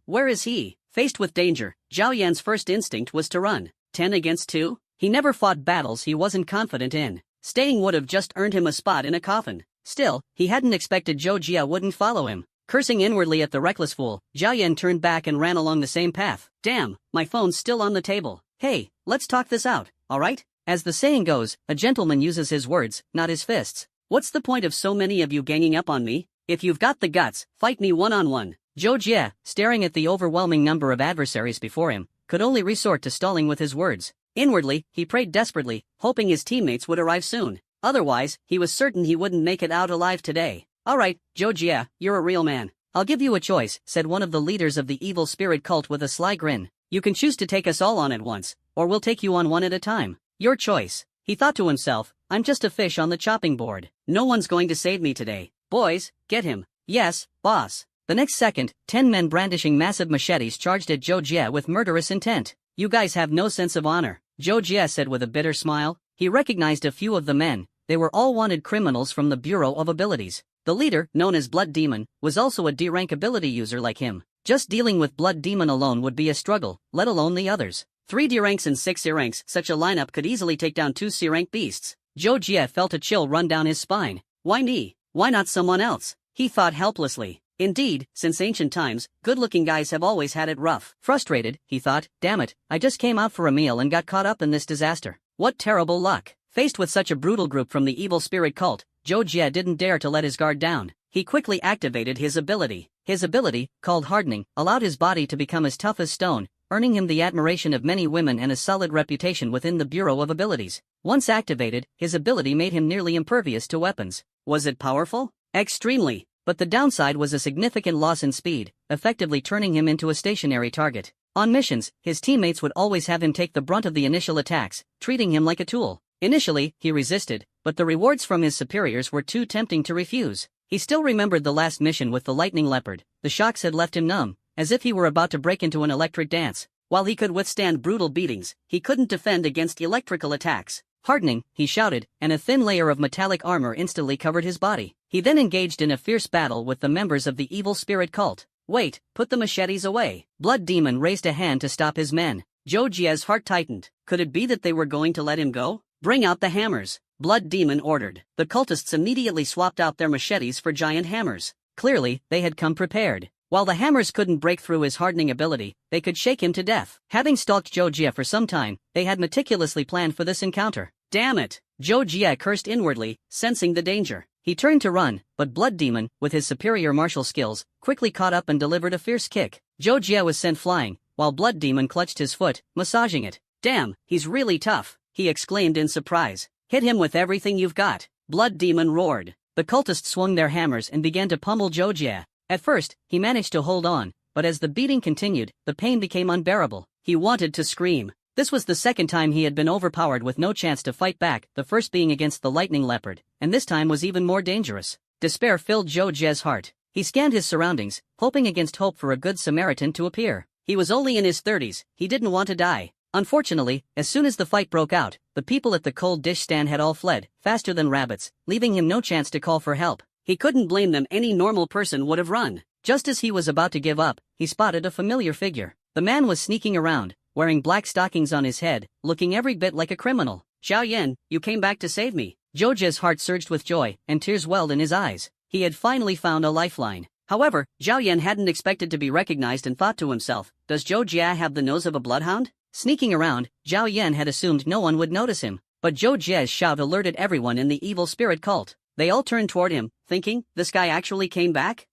Where is he? Faced with danger, Zhao Yan's first instinct was to run. 10 against 2? He never fought battles he wasn't confident in. Staying would have just earned him a spot in a coffin. Still, he hadn't expected Zhou Jie wouldn't follow him. Cursing inwardly at the reckless fool, Zhao Yan turned back and ran along the same path. Damn, my phone's still on the table. Hey, let's talk this out, alright? As the saying goes, a gentleman uses his words, not his fists. What's the point of so many of you ganging up on me? If you've got the guts, fight me one-on-one. Zhou Jie, staring at the overwhelming number of adversaries before him, could only resort to stalling with his words. Inwardly, he prayed desperately, hoping his teammates would arrive soon. Otherwise, he was certain he wouldn't make it out alive today. Alright, Zhou Jie, you're a real man. I'll give you a choice, said one of the leaders of the evil spirit cult with a sly grin. You can choose to take us all on at once, or we'll take you on one at a time. Your choice. He thought to himself, I'm just a fish on the chopping board. No one's going to save me today. Boys, get him. Yes, boss. The next second, 10 men brandishing massive machetes charged at Zhou Jie with murderous intent. You guys have no sense of honor, Zhou Jie said with a bitter smile. He recognized a few of the men. They were all wanted criminals from the Bureau of Abilities. The leader, known as Blood Demon, was also a D-rank ability user like him. Just dealing with Blood Demon alone would be a struggle, let alone the others. 3 D-ranks and 6 C-ranks, such a lineup could easily take down 2 C-rank beasts. Zhou Jie felt a chill run down his spine. Why me? Why not someone else? He thought helplessly. Indeed, since ancient times, good-looking guys have always had it rough. Frustrated, he thought, damn it, I just came out for a meal and got caught up in this disaster. What terrible luck. Faced with such a brutal group from the evil spirit cult, Zhou Jie didn't dare to let his guard down. He quickly activated his ability. His ability, called hardening, allowed his body to become as tough as stone, earning him the admiration of many women and a solid reputation within the Bureau of Abilities. Once activated, his ability made him nearly impervious to weapons. Was it powerful? Extremely. But the downside was a significant loss in speed, effectively turning him into a stationary target. On missions, his teammates would always have him take the brunt of the initial attacks, treating him like a tool. Initially, he resisted, but the rewards from his superiors were too tempting to refuse. He still remembered the last mission with the lightning leopard. The shocks had left him numb, as if he were about to break into an electric dance. While he could withstand brutal beatings, he couldn't defend against electrical attacks. Hardening, he shouted, and a thin layer of metallic armor instantly covered his body. He then engaged in a fierce battle with the members of the evil spirit cult. Wait, put the machetes away. Blood Demon raised a hand to stop his men. Zhou Jie's heart tightened. Could it be that they were going to let him go? Bring out the hammers. Blood Demon ordered. The cultists immediately swapped out their machetes for giant hammers. Clearly, they had come prepared. While the hammers couldn't break through his hardening ability, they could shake him to death. Having stalked Zhou Jie for some time, they had meticulously planned for this encounter. Damn it! Zhou Jie cursed inwardly, sensing the danger. He turned to run, but Blood Demon, with his superior martial skills, quickly caught up and delivered a fierce kick. Zhou Jie was sent flying, while Blood Demon clutched his foot, massaging it. Damn, he's really tough, he exclaimed in surprise. Hit him with everything you've got, Blood Demon roared. The cultists swung their hammers and began to pummel Zhou Jie. At first, he managed to hold on, but as the beating continued, the pain became unbearable. He wanted to scream. This was the second time he had been overpowered with no chance to fight back, the first being against the lightning leopard, and this time was even more dangerous. Despair filled Zhou Jie's heart. He scanned his surroundings, hoping against hope for a good Samaritan to appear. He was only in his 30s, he didn't want to die. Unfortunately, as soon as the fight broke out, the people at the cold dish stand had all fled, faster than rabbits, leaving him no chance to call for help. He couldn't blame them, any normal person would have run. Just as he was about to give up, he spotted a familiar figure. The man was sneaking around, wearing black stockings on his head, looking every bit like a criminal. Xiao Yan, you came back to save me. Zhou Jie's heart surged with joy, and tears welled in his eyes. He had finally found a lifeline. However, Xiao Yan hadn't expected to be recognized and thought to himself, does Zhou Jie have the nose of a bloodhound? Sneaking around, Xiao Yan had assumed no one would notice him, but Zhou Jie's shout alerted everyone in the evil spirit cult. They all turned toward him, thinking, this guy actually came back?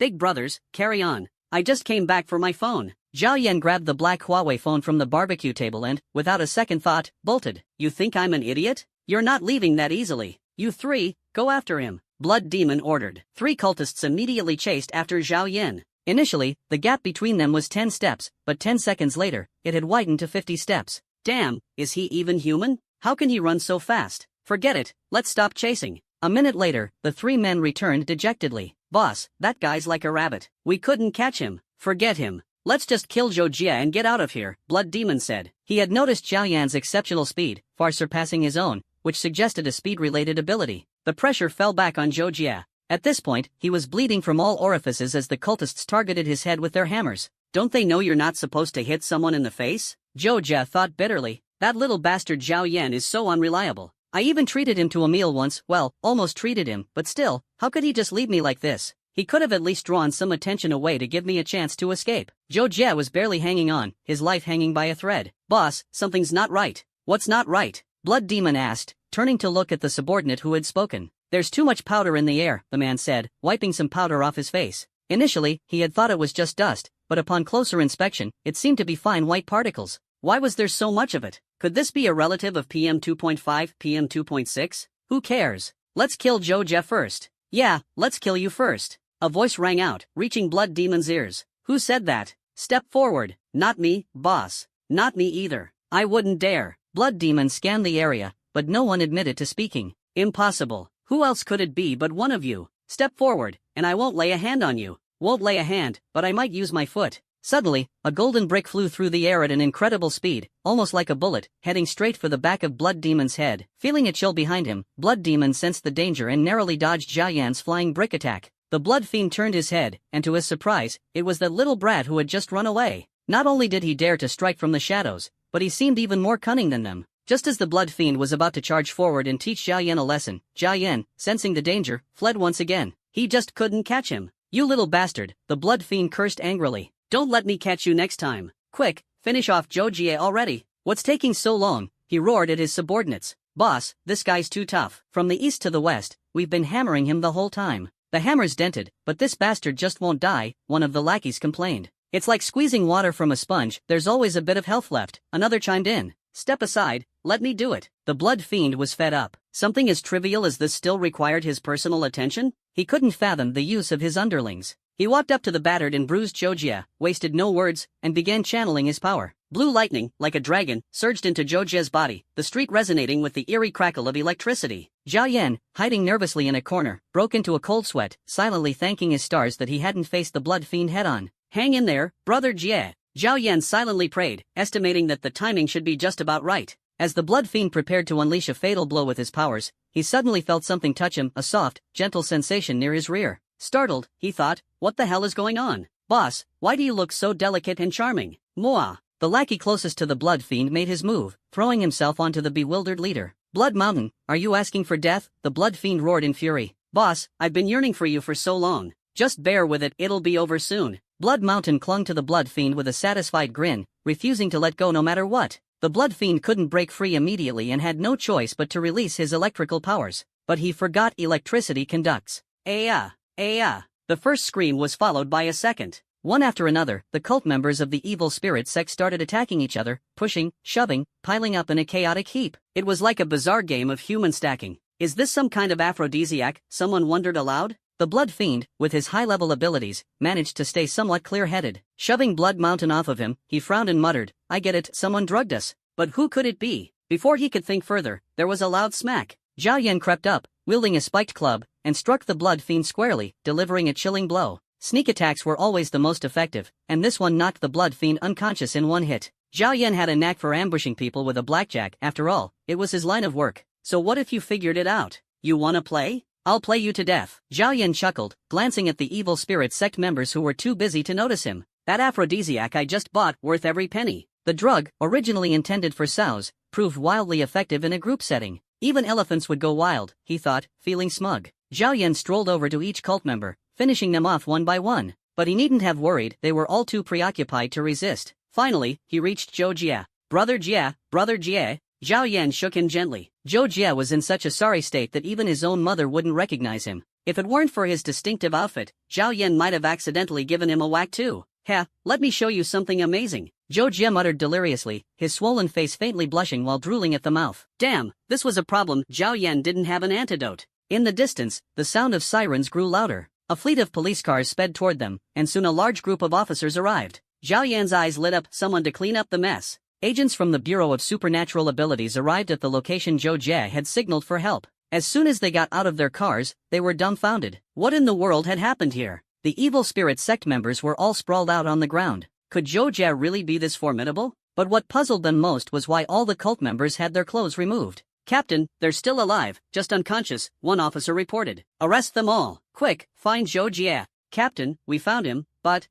Big brothers, carry on. I just came back for my phone. Xiao Yan grabbed the black Huawei phone from the barbecue table and, without a second thought, bolted. You think I'm an idiot? You're not leaving that easily. You three, go after him, Blood Demon ordered. 3 cultists immediately chased after Xiao Yan. Initially, the gap between them was 10 steps, but 10 seconds later, it had widened to 50 steps. Damn, is he even human? How can he run so fast? Forget it, let's stop chasing. A minute later, the 3 men returned dejectedly. Boss, that guy's like a rabbit. We couldn't catch him. Forget him. Let's just kill Zhou Jie and get out of here, Blood Demon said. He had noticed Xiao Yan's exceptional speed, far surpassing his own, which suggested a speed-related ability. The pressure fell back on Zhou Jie. At this point, he was bleeding from all orifices as the cultists targeted his head with their hammers. Don't they know you're not supposed to hit someone in the face? Zhou Jie thought bitterly. That little bastard Xiao Yan is so unreliable. I even treated him to a meal once, well, almost treated him, but still, how could he just leave me like this? He could have at least drawn some attention away to give me a chance to escape. Zhou Jie was barely hanging on, his life hanging by a thread. Boss, something's not right. What's not right? Blood Demon asked, turning to look at the subordinate who had spoken. There's too much powder in the air, the man said, wiping some powder off his face. Initially, he had thought it was just dust, but upon closer inspection, it seemed to be fine white particles. Why was there so much of it? Could this be a relative of PM 2.5, PM 2.6? Who cares? Let's kill Zhou Jie first. Yeah, let's kill you first. A voice rang out, reaching Blood Demon's ears. Who said that? Step forward. Not me, boss. Not me either. I wouldn't dare. Blood Demon scanned the area, but no one admitted to speaking. Impossible. Who else could it be but one of you? Step forward, and I won't lay a hand on you. Won't lay a hand, but I might use my foot. Suddenly, a golden brick flew through the air at an incredible speed, almost like a bullet, heading straight for the back of Blood Demon's head. Feeling a chill behind him, Blood Demon sensed the danger and narrowly dodged Xiao Yan's flying brick attack. The Blood Fiend turned his head, and to his surprise, it was that little brat who had just run away. Not only did he dare to strike from the shadows, but he seemed even more cunning than them. Just as the Blood Fiend was about to charge forward and teach Xiao Yan a lesson, Xiao Yan, sensing the danger, fled once again. He just couldn't catch him. You little bastard, the Blood Fiend cursed angrily. Don't let me catch you next time. Quick, finish off Zhou Jie already. What's taking so long? He roared at his subordinates. Boss, this guy's too tough. From the east to the west, we've been hammering him the whole time. The hammer's dented, but this bastard just won't die, one of the lackeys complained. It's like squeezing water from a sponge, there's always a bit of health left, another chimed in. Step aside, let me do it. The Blood Fiend was fed up. Something as trivial as this still required his personal attention? He couldn't fathom the use of his underlings. He walked up to the battered and bruised Zhou Jie, wasted no words, and began channeling his power. Blue lightning, like a dragon, surged into Zhou Jie's body, the street resonating with the eerie crackle of electricity. Xiao Yan, hiding nervously in a corner, broke into a cold sweat, silently thanking his stars that he hadn't faced the Blood Fiend head-on. Hang in there, brother Jie. Xiao Yan silently prayed, estimating that the timing should be just about right. As the Blood Fiend prepared to unleash a fatal blow with his powers, he suddenly felt something touch him, a soft, gentle sensation near his rear. Startled, he thought, what the hell is going on? Boss, why do you look so delicate and charming? Mwah. The lackey closest to the Blood Fiend made his move, throwing himself onto the bewildered leader. Blood Mountain, are you asking for death? The Blood Fiend roared in fury. Boss, I've been yearning for you for so long. Just bear with it, it'll be over soon. Blood Mountain clung to the Blood Fiend with a satisfied grin, refusing to let go no matter what. The Blood Fiend couldn't break free immediately and had no choice but to release his electrical powers. But he forgot electricity conducts. Aya! Aya! The first scream was followed by a second. One after another, the cult members of the evil spirit sect started attacking each other, pushing, shoving, piling up in a chaotic heap. It was like a bizarre game of human stacking. Is this some kind of aphrodisiac? Someone wondered aloud. The Blood Fiend, with his high-level abilities, managed to stay somewhat clear-headed. Shoving Blood Mountain off of him, he frowned and muttered, I get it, someone drugged us. But who could it be? Before he could think further, there was a loud smack. Zhao Yan crept up, wielding a spiked club, and struck the Blood Fiend squarely, delivering a chilling blow. Sneak attacks were always the most effective, and this one knocked the Blood Fiend unconscious in one hit. Zhao Yan had a knack for ambushing people with a blackjack. After all, it was his line of work. So what if you figured it out? You wanna play? I'll play you to death. Zhao Yan chuckled, glancing at the evil spirit sect members who were too busy to notice him. That aphrodisiac I just bought, worth every penny. The drug, originally intended for sows, proved wildly effective in a group setting. Even elephants would go wild, he thought, feeling smug. Zhao Yan strolled over to each cult member, finishing them off one by one. But he needn't have worried, they were all too preoccupied to resist. Finally, he reached Zhou Jie. Brother Jie, Brother Jie. Zhao Yan shook him gently. Zhou Jie was in such a sorry state that even his own mother wouldn't recognize him. If it weren't for his distinctive outfit, Zhao Yan might have accidentally given him a whack too. Ha, let me show you something amazing. Zhou Jie muttered deliriously, his swollen face faintly blushing while drooling at the mouth. Damn, this was a problem. Zhao Yan didn't have an antidote. In the distance, the sound of sirens grew louder. A fleet of police cars sped toward them, and soon a large group of officers arrived. Zhao Yan's eyes lit up, someone to clean up the mess. Agents from the Bureau of Supernatural Abilities arrived at the location Zhou Jie had signaled for help. As soon as they got out of their cars, they were dumbfounded. What in the world had happened here? The evil spirit sect members were all sprawled out on the ground. Could Zhou Jie really be this formidable? But what puzzled them most was why all the cult members had their clothes removed. Captain, they're still alive, just unconscious, one officer reported. Arrest them all. Quick, find Zhou Jie. Captain, we found him, but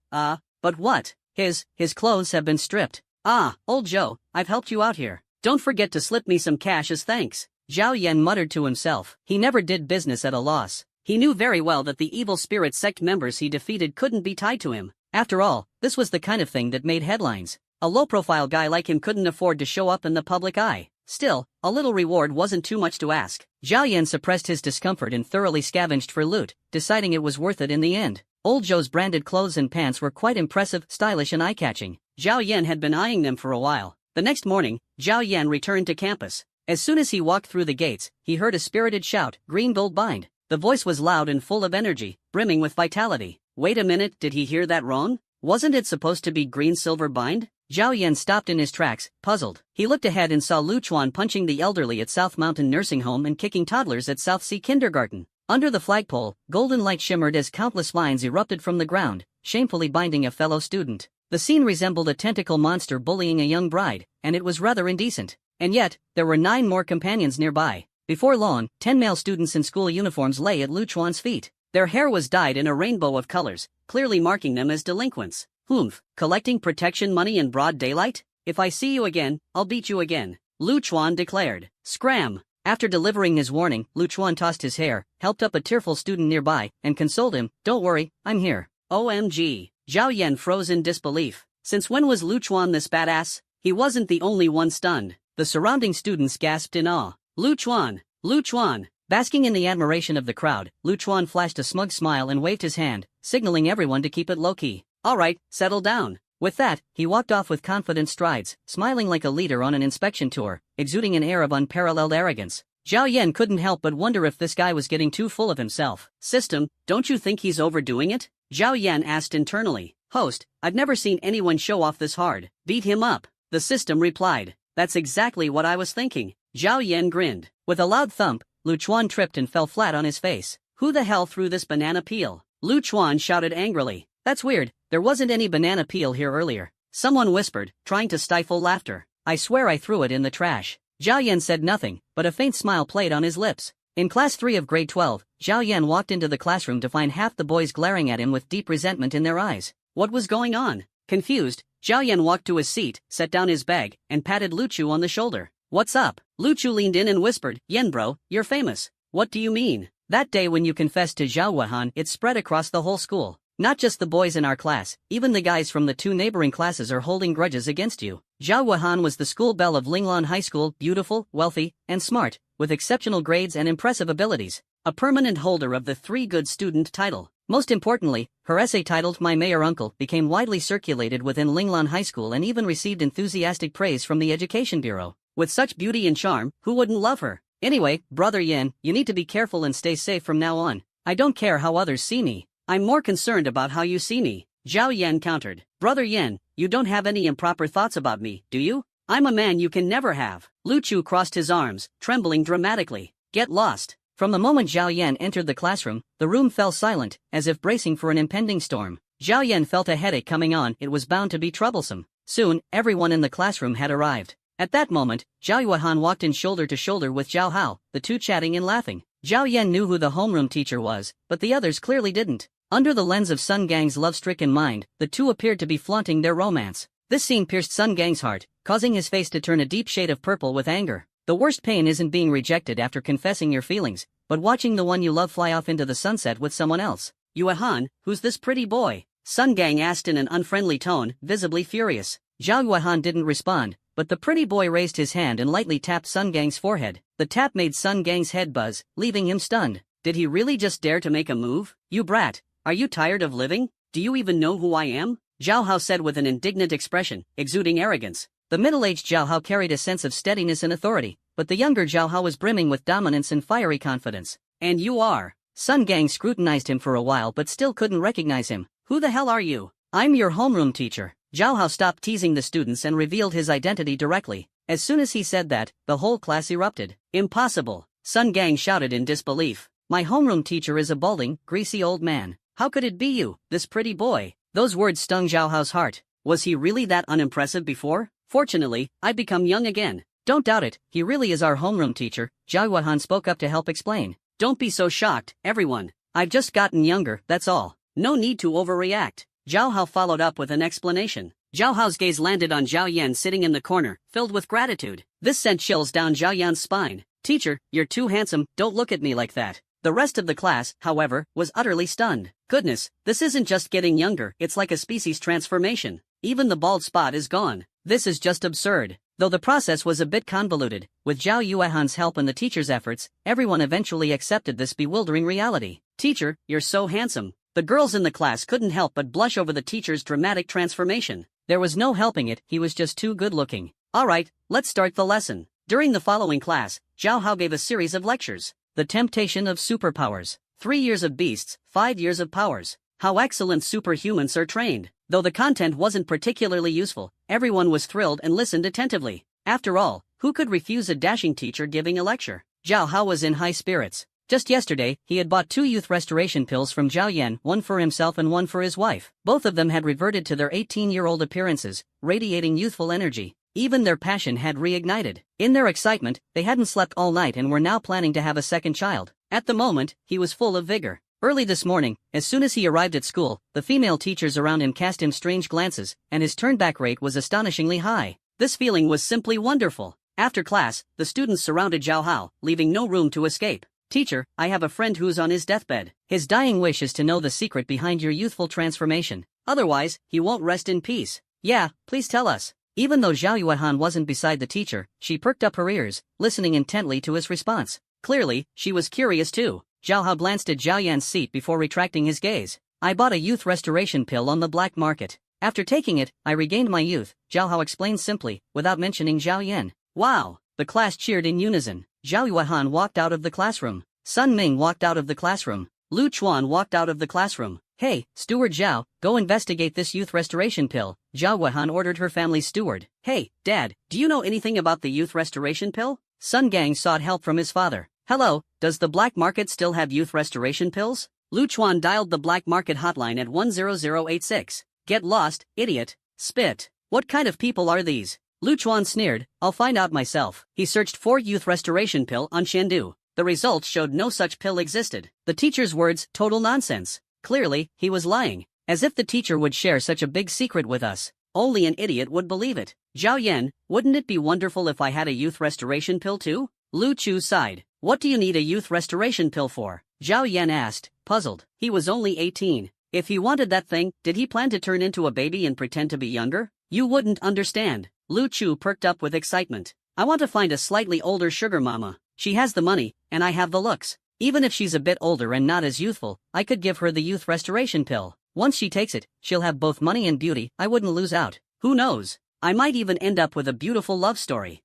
what? His clothes have been stripped. Ah, old Zhou, I've helped you out here. Don't forget to slip me some cash as thanks. Zhao Yan muttered to himself. He never did business at a loss. He knew very well that the evil spirit sect members he defeated couldn't be tied to him. After all, this was the kind of thing that made headlines. A low-profile guy like him couldn't afford to show up in the public eye. Still, a little reward wasn't too much to ask. Zhao Yan suppressed his discomfort and thoroughly scavenged for loot, deciding it was worth it in the end. Old Zhou's branded clothes and pants were quite impressive, stylish and eye-catching. Zhao Yan had been eyeing them for a while. The next morning, Zhao Yan returned to campus. As soon as he walked through the gates, he heard a spirited shout, "Green Gold Bind." The voice was loud and full of energy, brimming with vitality. Wait a minute, did he hear that wrong? Wasn't it supposed to be Green Silver Bind? Zhao Yan stopped in his tracks, puzzled. He looked ahead and saw Lu Chuan punching the elderly at South Mountain Nursing Home and kicking toddlers at South Sea Kindergarten. Under the flagpole, golden light shimmered as countless lines erupted from the ground, shamefully binding a fellow student. The scene resembled a tentacle monster bullying a young bride, and it was rather indecent. And yet, there were 9 more companions nearby. Before long, 10 male students in school uniforms lay at Lu Chuan's feet. Their hair was dyed in a rainbow of colors, clearly marking them as delinquents. Humph, collecting protection money in broad daylight? If I see you again, I'll beat you again, Lu Chuan declared. Scram! After delivering his warning, Lu Chuan tossed his hair, helped up a tearful student nearby, and consoled him, "Don't worry, I'm here." OMG. Zhao Yan froze in disbelief. Since when was Lu Chuan this badass? He wasn't the only one stunned. The surrounding students gasped in awe. Lu Chuan! Lu Chuan! Basking in the admiration of the crowd, Lu Chuan flashed a smug smile and waved his hand, signaling everyone to keep it low-key. Alright, settle down. With that, he walked off with confident strides, smiling like a leader on an inspection tour, exuding an air of unparalleled arrogance. Zhao Yan couldn't help but wonder if this guy was getting too full of himself. System, don't you think he's overdoing it? Zhao Yan asked internally. Host, I've never seen anyone show off this hard. Beat him up. The system replied. That's exactly what I was thinking. Zhao Yan grinned. With a loud thump, Lu Chuan tripped and fell flat on his face. Who the hell threw this banana peel? Lu Chuan shouted angrily. That's weird, there wasn't any banana peel here earlier. Someone whispered, trying to stifle laughter. I swear I threw it in the trash. Zhao Yan said nothing, but a faint smile played on his lips. In class 3 of grade 12, Zhao Yan walked into the classroom to find half the boys glaring at him with deep resentment in their eyes. What was going on? Confused, Zhao Yan walked to his seat, set down his bag, and patted Lu Chu on the shoulder. What's up? Lu Chu leaned in and whispered, Yen bro, you're famous. What do you mean? That day when you confessed to Zhao Wuhan, it spread across the whole school. Not just the boys in our class, even the guys from the 2 neighboring classes are holding grudges against you. Zhao Wuhan was the school belle of Linglan High School, beautiful, wealthy, and smart, with exceptional grades and impressive abilities. A permanent holder of the 3 good student title. Most importantly, her essay titled My Mayor Uncle became widely circulated within Linglan High School and even received enthusiastic praise from the Education Bureau. With such beauty and charm, who wouldn't love her? Anyway, Brother Yen, you need to be careful and stay safe from now on. I don't care how others see me. I'm more concerned about how you see me. Zhao Yan countered. Brother Yen, you don't have any improper thoughts about me, do you? I'm a man you can never have. Lu Chu crossed his arms, trembling dramatically. Get lost. From the moment Zhao Yan entered the classroom, the room fell silent, as if bracing for an impending storm. Zhao Yan felt a headache coming on. It was bound to be troublesome. Soon, everyone in the classroom had arrived. At that moment, Zhao Yuhan walked in shoulder to shoulder with Zhao Hao, the two chatting and laughing. Zhao Yan knew who the homeroom teacher was, but the others clearly didn't. Under the lens of Sun Gang's love-stricken mind, the two appeared to be flaunting their romance. This scene pierced Sun Gang's heart, causing his face to turn a deep shade of purple with anger. The worst pain isn't being rejected after confessing your feelings, but watching the one you love fly off into the sunset with someone else. Yuhan, who's this pretty boy? Sun Gang asked in an unfriendly tone, visibly furious. Zhao Yuhan didn't respond, but the pretty boy raised his hand and lightly tapped Sun Gang's forehead. The tap made Sun Gang's head buzz, leaving him stunned. Did he really just dare to make a move? You brat, are you tired of living? Do you even know who I am? Zhao Hao said with an indignant expression, exuding arrogance. The middle-aged Zhao Hao carried a sense of steadiness and authority, but the younger Zhao Hao was brimming with dominance and fiery confidence. And you are? Sun Gang scrutinized him for a while but still couldn't recognize him. Who the hell are you? I'm your homeroom teacher. Zhao Hao stopped teasing the students and revealed his identity directly. As soon as he said that, the whole class erupted. Impossible! Sun Gang shouted in disbelief. My homeroom teacher is a balding, greasy old man. How could it be you, this pretty boy? Those words stung Zhao Hao's heart. Was he really that unimpressive before? Fortunately, I've become young again. Don't doubt it, he really is our homeroom teacher. Zhao Yuhan spoke up to help explain. Don't be so shocked, everyone. I've just gotten younger, that's all. No need to overreact. Zhao Hao followed up with an explanation. Zhao Hao's gaze landed on Zhao Yan sitting in the corner, filled with gratitude. This sent chills down Zhao Yan's spine. Teacher, you're too handsome, don't look at me like that. The rest of the class, however, was utterly stunned. Goodness, this isn't just getting younger, it's like a species transformation. Even the bald spot is gone. This is just absurd. Though the process was a bit convoluted, with Zhao Yuhan's help and the teacher's efforts, everyone eventually accepted this bewildering reality. Teacher, you're so handsome. The girls in the class couldn't help but blush over the teacher's dramatic transformation. There was no helping it, he was just too good-looking. Alright, let's start the lesson. During the following class, Zhao Hao gave a series of lectures. The Temptation of Superpowers. 3 years of beasts, 5 years of powers. How excellent superhumans are trained. Though the content wasn't particularly useful, everyone was thrilled and listened attentively. After all, who could refuse a dashing teacher giving a lecture? Zhao Hao was in high spirits. Just yesterday, he had bought 2 youth restoration pills from Zhao Yan, one for himself and one for his wife. Both of them had reverted to their 18-year-old appearances, radiating youthful energy. Even their passion had reignited. In their excitement, they hadn't slept all night and were now planning to have a second child. At the moment, he was full of vigor. Early this morning, as soon as he arrived at school, the female teachers around him cast him strange glances, and his turnback rate was astonishingly high. This feeling was simply wonderful. After class, the students surrounded Zhao Hao, leaving no room to escape. Teacher, I have a friend who's on his deathbed. His dying wish is to know the secret behind your youthful transformation. Otherwise, he won't rest in peace. Yeah, please tell us. Even though Zhao Yuhan wasn't beside the teacher, she perked up her ears, listening intently to his response. Clearly, she was curious too. Zhao Hao glanced at Zhao Yan's seat before retracting his gaze. I bought a youth restoration pill on the black market. After taking it, I regained my youth, Zhao Hao explained simply, without mentioning Zhao Yan. Wow! The class cheered in unison. Zhao Yuhan walked out of the classroom. Sun Ming walked out of the classroom. Lu Chuan walked out of the classroom. Hey, Steward Zhao, go investigate this youth restoration pill, Zhao Yuhan ordered her family's steward. Hey, Dad, do you know anything about the youth restoration pill? Sun Gang sought help from his father. Hello, does the black market still have youth restoration pills? Lu Chuan dialed the black market hotline at 10086. Get lost, idiot. Spit. What kind of people are these? Lu Chuan sneered, I'll find out myself. He searched for youth restoration pill on Chengdu. The results showed no such pill existed. The teacher's words, total nonsense. Clearly, he was lying. As if the teacher would share such a big secret with us. Only an idiot would believe it. Zhao Yan, wouldn't it be wonderful if I had a youth restoration pill too? Lu Chu sighed. What do you need a youth restoration pill for? Zhao Yan asked, puzzled. He was only 18. If he wanted that thing, did he plan to turn into a baby and pretend to be younger? You wouldn't understand. Lu Chu perked up with excitement. I want to find a slightly older sugar mama. She has the money, and I have the looks. Even if she's a bit older and not as youthful, I could give her the youth restoration pill. Once she takes it, she'll have both money and beauty. I wouldn't lose out. Who knows? I might even end up with a beautiful love story.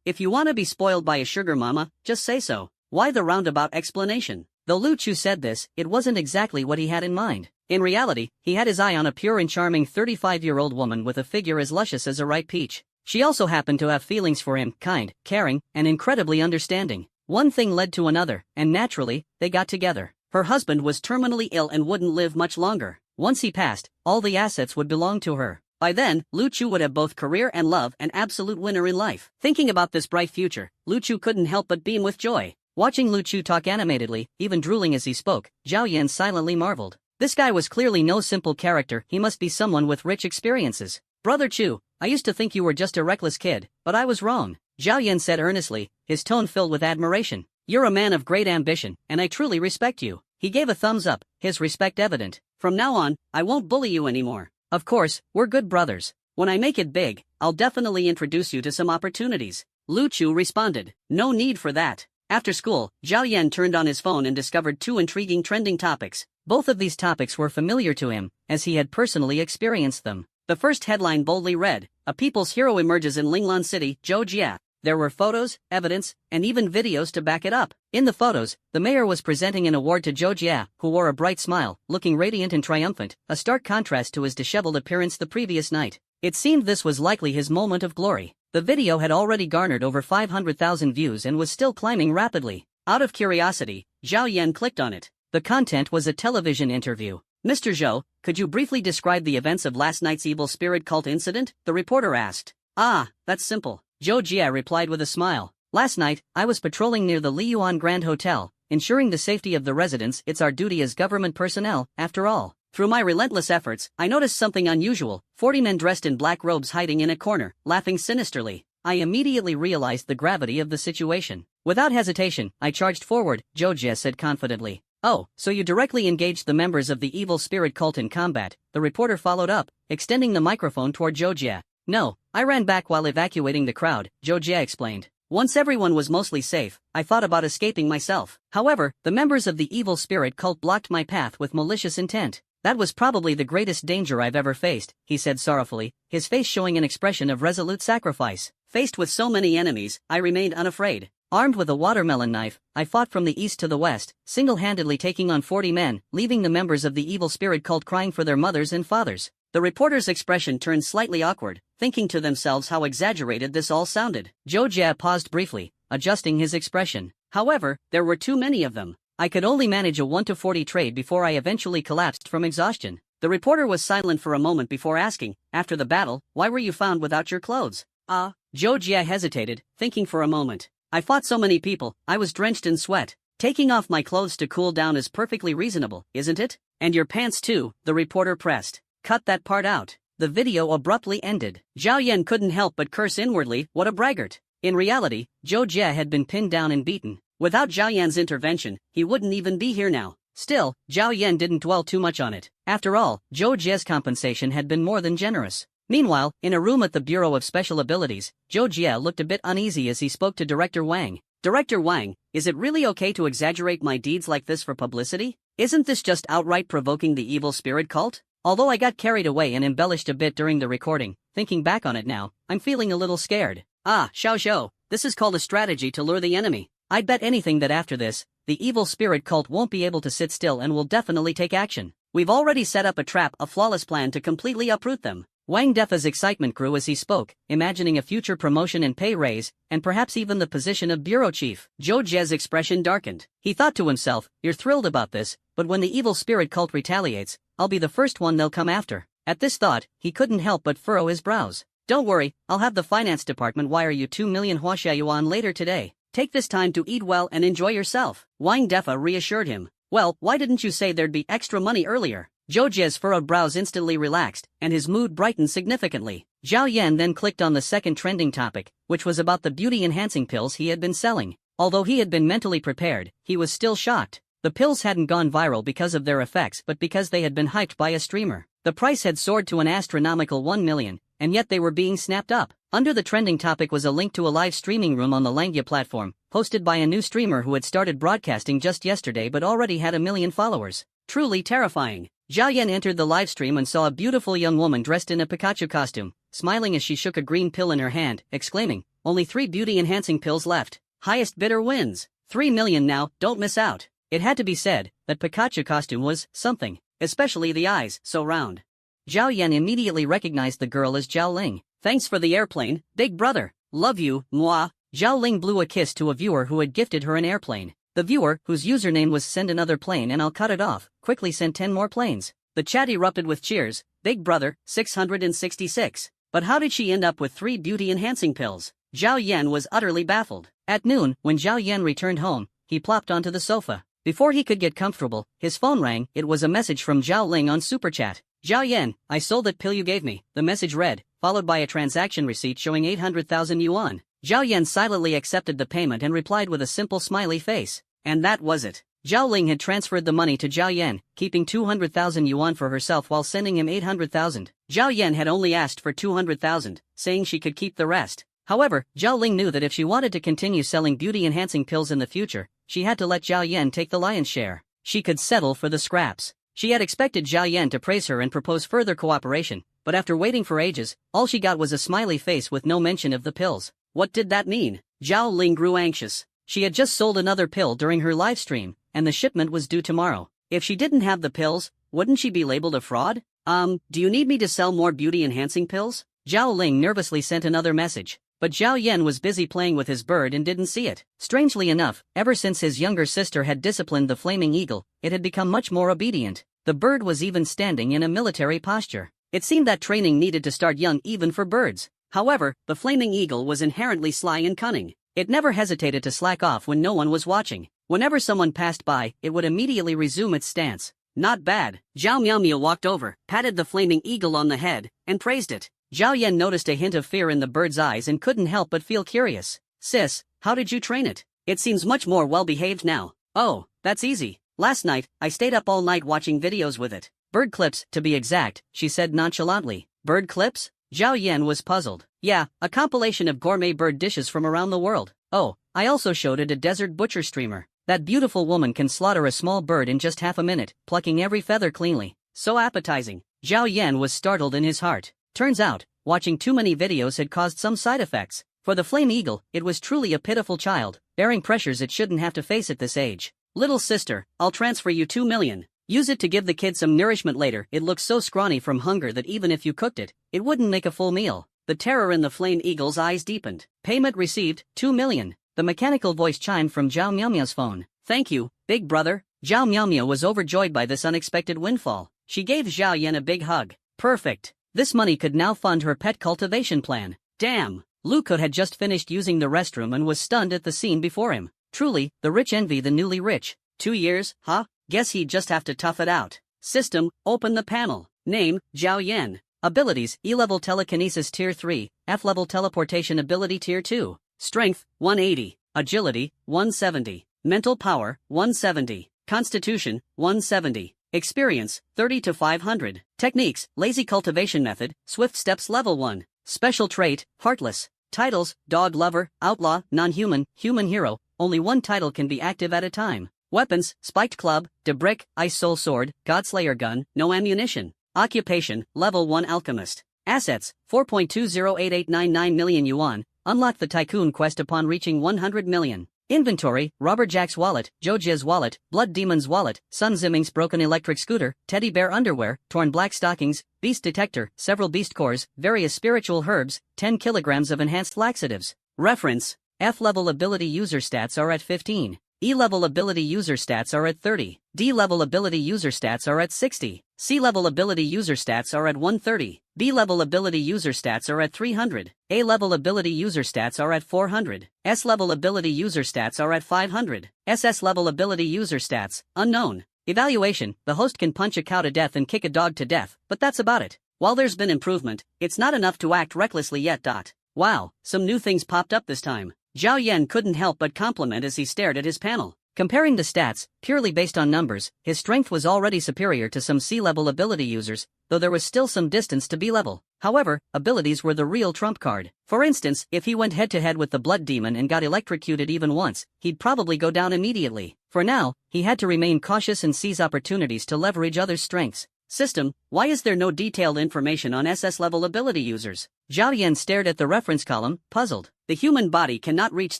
If you want to be spoiled by a sugar mama, just say so. Why the roundabout explanation? Though Lu Chu said this, it wasn't exactly what he had in mind. In reality, he had his eye on a pure and charming 35-year-old woman with a figure as luscious as a ripe peach. She also happened to have feelings for him, kind, caring, and incredibly understanding. One thing led to another, and naturally, they got together. Her husband was terminally ill and wouldn't live much longer. Once he passed, all the assets would belong to her. By then, Lu Chu would have both career and love, an absolute winner in life. Thinking about this bright future, Lu Chu couldn't help but beam with joy. Watching Lu Chu talk animatedly, even drooling as he spoke, Zhao Yan silently marveled. This guy was clearly no simple character. He must be someone with rich experiences. Brother Chu, I used to think you were just a reckless kid, but I was wrong, Zhao Yan said earnestly, his tone filled with admiration. You're a man of great ambition, and I truly respect you. He gave a thumbs up, his respect evident. From now on, I won't bully you anymore. Of course, we're good brothers. When I make it big, I'll definitely introduce you to some opportunities. Lu Chu responded. No need for that. After school, Zhao Yan turned on his phone and discovered two intriguing trending topics. Both of these topics were familiar to him, as he had personally experienced them. The first headline boldly read, A People's Hero Emerges in Linglan City, Zhoujia. There were photos, evidence, and even videos to back it up. In the photos, the mayor was presenting an award to Zhoujia, who wore a bright smile, looking radiant and triumphant, a stark contrast to his disheveled appearance the previous night. It seemed this was likely his moment of glory. The video had already garnered over 500,000 views and was still climbing rapidly. Out of curiosity, Zhao Yan clicked on it. The content was a television interview. Mr. Zhou, could you briefly describe the events of last night's evil spirit cult incident? The reporter asked. That's simple. Zhou Jia replied with a smile. Last night, I was patrolling near the Liyuan Grand Hotel, ensuring the safety of the residents. It's our duty as government personnel, after all. Through my relentless efforts, I noticed something unusual. 40 men dressed in black robes hiding in a corner, laughing sinisterly. I immediately realized the gravity of the situation. Without hesitation, I charged forward, Zhou Jia said confidently. Oh, so you directly engaged the members of the evil spirit cult in combat, the reporter followed up, extending the microphone toward Zhou Jia. No, I ran back while evacuating the crowd, Zhou Jia explained. Once everyone was mostly safe, I thought about escaping myself. However, the members of the evil spirit cult blocked my path with malicious intent. That was probably the greatest danger I've ever faced, he said sorrowfully, his face showing an expression of resolute sacrifice. Faced with so many enemies, I remained unafraid. Armed with a watermelon knife, I fought from the east to the west, single-handedly taking on 40 men, leaving the members of the evil spirit cult crying for their mothers and fathers. The reporter's expression turned slightly awkward, thinking to themselves how exaggerated this all sounded. Zhou Jia paused briefly, adjusting his expression. However, there were too many of them. I could only manage a 1 to 40 trade before I eventually collapsed from exhaustion. The reporter was silent for a moment before asking, after the battle, why were you found without your clothes? Zhou Jia hesitated, thinking for a moment. I fought so many people, I was drenched in sweat. Taking off my clothes to cool down is perfectly reasonable, isn't it? And your pants too, the reporter pressed. Cut that part out. The video abruptly ended. Zhao Yan couldn't help but curse inwardly, what a braggart. In reality, Zhou Jia had been pinned down and beaten. Without Zhao Yan's intervention, he wouldn't even be here now. Still, Zhao Yan didn't dwell too much on it. After all, Zhou Jia's compensation had been more than generous. Meanwhile, in a room at the Bureau of Special Abilities, Zhou Jia looked a bit uneasy as he spoke to Director Wang. Director Wang, is it really okay to exaggerate my deeds like this for publicity? Isn't this just outright provoking the evil spirit cult? Although I got carried away and embellished a bit during the recording, thinking back on it now, I'm feeling a little scared. Xiao, this is called a strategy to lure the enemy. I'd bet anything that after this, the evil spirit cult won't be able to sit still and will definitely take action. We've already set up a flawless plan to completely uproot them. Wang Defa's excitement grew as he spoke, imagining a future promotion and pay raise, and perhaps even the position of bureau chief. Zhou Jia's expression darkened. He thought to himself, you're thrilled about this, but when the evil spirit cult retaliates, I'll be the first one they'll come after. At this thought, he couldn't help but furrow his brows. Don't worry, I'll have the finance department wire you 2 million Huaxia yuan later today. Take this time to eat well and enjoy yourself. Wang Defa reassured him. Well, why didn't you say there'd be extra money earlier? Zhou Jie's furrowed brows instantly relaxed, and his mood brightened significantly. Zhao Yan then clicked on the second trending topic, which was about the beauty-enhancing pills he had been selling. Although he had been mentally prepared, he was still shocked. The pills hadn't gone viral because of their effects but because they had been hyped by a streamer. The price had soared to an astronomical 1 million, and yet they were being snapped up. Under the trending topic was a link to a live streaming room on the Langya platform, hosted by a new streamer who had started broadcasting just yesterday but already had 1 million followers. Truly terrifying. Zhao Yan entered the live stream and saw a beautiful young woman dressed in a Pikachu costume, smiling as she shook a green pill in her hand, exclaiming, "Only 3 beauty-enhancing pills left. Highest bidder wins. 3 million now, don't miss out." It had to be said that Pikachu costume was something, especially the eyes, so round. Zhao Yan immediately recognized the girl as Zhao Ling. "Thanks for the airplane, big brother. Love you, moi." Zhao Ling blew a kiss to a viewer who had gifted her an airplane. The viewer, whose username was "Send another plane and I'll cut it off," quickly sent 10 more planes. The chat erupted with cheers. "Big brother, 666. But how did she end up with 3 beauty-enhancing pills?" Zhao Yan was utterly baffled. At noon, when Zhao Yan returned home, he plopped onto the sofa. Before he could get comfortable, his phone rang. It was a message from Zhao Ling on Super Chat. "Zhao Yan, I sold that pill you gave me," the message read, followed by a transaction receipt showing 800,000 yuan. Zhao Yan silently accepted the payment and replied with a simple smiley face. And that was it. Zhao Ling had transferred the money to Zhao Yan, keeping 200,000 yuan for herself while sending him 800,000. Zhao Yan had only asked for 200,000, saying she could keep the rest. However, Zhao Ling knew that if she wanted to continue selling beauty-enhancing pills in the future, she had to let Zhao Yan take the lion's share. She could settle for the scraps. She had expected Zhao Yan to praise her and propose further cooperation, but after waiting for ages, all she got was a smiley face with no mention of the pills. What did that mean? Zhao Ling grew anxious. She had just sold another pill during her live stream, and the shipment was due tomorrow. If she didn't have the pills, wouldn't she be labeled a fraud? Do you need me to sell more beauty-enhancing pills?" Zhao Ling nervously sent another message. But Zhao Yan was busy playing with his bird and didn't see it. Strangely enough, ever since his younger sister had disciplined the flaming eagle, it had become much more obedient. The bird was even standing in a military posture. It seemed that training needed to start young even for birds. However, the flaming eagle was inherently sly and cunning. It never hesitated to slack off when no one was watching. Whenever someone passed by, it would immediately resume its stance. "Not bad." Zhao Miaomia walked over, patted the flaming eagle on the head, and praised it. Zhao Yan noticed a hint of fear in the bird's eyes and couldn't help but feel curious. "Sis, how did you train it? It seems much more well-behaved now." "Oh, that's easy. Last night, I stayed up all night watching videos with it. Bird clips, to be exact," she said nonchalantly. "Bird clips?" Zhao Yan was puzzled. "Yeah, a compilation of gourmet bird dishes from around the world. Oh, I also showed it a desert butcher streamer. That beautiful woman can slaughter a small bird in just half a minute, plucking every feather cleanly. So appetizing." Zhao Yan was startled in his heart. Turns out, watching too many videos had caused some side effects. For the flame eagle, it was truly a pitiful child, bearing pressures it shouldn't have to face at this age. "Little sister, I'll transfer you 2 million. Use it to give the kid some nourishment later. It looks so scrawny from hunger that even if you cooked it, it wouldn't make a full meal." The terror in the flame eagle's eyes deepened. "Payment received, 2 million. The mechanical voice chimed from Zhao Miaomia's phone. "Thank you, big brother." Zhao Miaomia was overjoyed by this unexpected windfall. She gave Zhao Yan a big hug. Perfect. This money could now fund her pet cultivation plan. Damn. Lu Ke had just finished using the restroom and was stunned at the scene before him. Truly, the rich envy the newly rich. 2 years, huh? Guess he'd just have to tough it out. System, open the panel. Name, Zhao Yan. Abilities, E-level telekinesis tier 3, F-level teleportation ability tier 2. Strength, 180. Agility, 170. Mental power, 170. Constitution, 170. Experience, 30 to 500. Techniques, lazy cultivation method, swift steps level 1. Special trait, heartless. Titles, dog lover, outlaw, non-human, human hero. Only one title can be active at a time. Weapons, spiked club, debrick, ice soul sword, godslayer gun, no ammunition. Occupation, level 1 alchemist. Assets, 4.208899 million yuan. Unlock the tycoon quest upon reaching 100 million. Inventory, Robber Jack's wallet, Zhou Jie's wallet, Blood Demon's wallet, Sun Ziming's broken electric scooter, teddy bear underwear, torn black stockings, beast detector, several beast cores, various spiritual herbs, 10 kilograms of enhanced laxatives. Reference, F-level ability user stats are at 15. E-level ability user stats are at 30. D-level ability user stats are at 60. C-level ability user stats are at 130. B-level ability user stats are at 300. A-level ability user stats are at 400. S-level ability user stats are at 500. SS-level ability user stats, unknown. Evaluation: the host can punch a cow to death and kick a dog to death, but that's about it. While there's been improvement, it's not enough to act recklessly yet. Wow, some new things popped up this time. Zhao Yan couldn't help but compliment as he stared at his panel. Comparing the stats, purely based on numbers, his strength was already superior to some C-level ability users, though there was still some distance to B-level. However, abilities were the real trump card. For instance, if he went head-to-head with the Blood Demon and got electrocuted even once, he'd probably go down immediately. For now, he had to remain cautious and seize opportunities to leverage others' strengths. System: why is there no detailed information on SS-level ability users? Zhao Yan stared at the reference column, puzzled. The human body cannot reach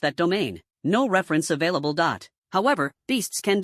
that domain. No reference available. However, beasts can.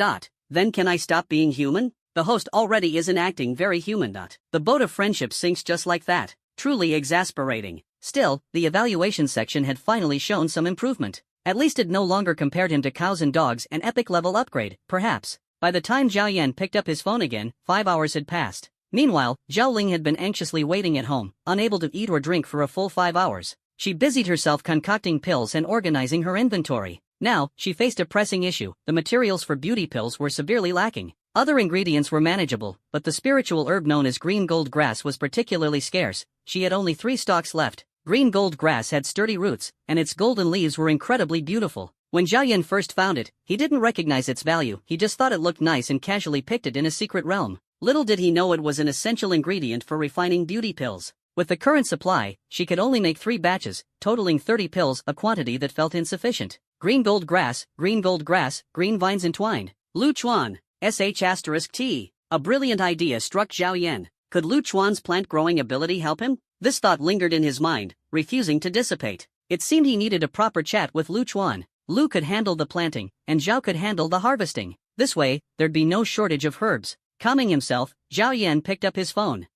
Then can I stop being human? The host already isn't acting very human. The boat of friendship sinks just like that. Truly exasperating. Still, the evaluation section had finally shown some improvement. At least it no longer compared him to cows and dogs, an epic level upgrade, perhaps. By the time Zhao Yan picked up his phone again, 5 hours had passed. Meanwhile, Zhao Ling had been anxiously waiting at home, unable to eat or drink for a full 5 hours. She busied herself concocting pills and organizing her inventory. Now, she faced a pressing issue: the materials for beauty pills were severely lacking. Other ingredients were manageable, but the spiritual herb known as green gold grass was particularly scarce. She had only 3 stalks left. Green gold grass had sturdy roots, and its golden leaves were incredibly beautiful. When Zhao Yan first found it, he didn't recognize its value. He just thought it looked nice and casually picked it in a secret realm. Little did he know it was an essential ingredient for refining beauty pills. With the current supply, she could only make 3 batches, totaling 30 pills, a quantity that felt insufficient. Green gold grass, green vines entwined. Lu Chuan, sh*T. A brilliant idea struck Zhao Yan. Could Lu Chuan's plant-growing ability help him? This thought lingered in his mind, refusing to dissipate. It seemed he needed a proper chat with Lu Chuan. Lu could handle the planting, and Zhao could handle the harvesting. This way, there'd be no shortage of herbs. Calming himself, Zhao Yan picked up his phone.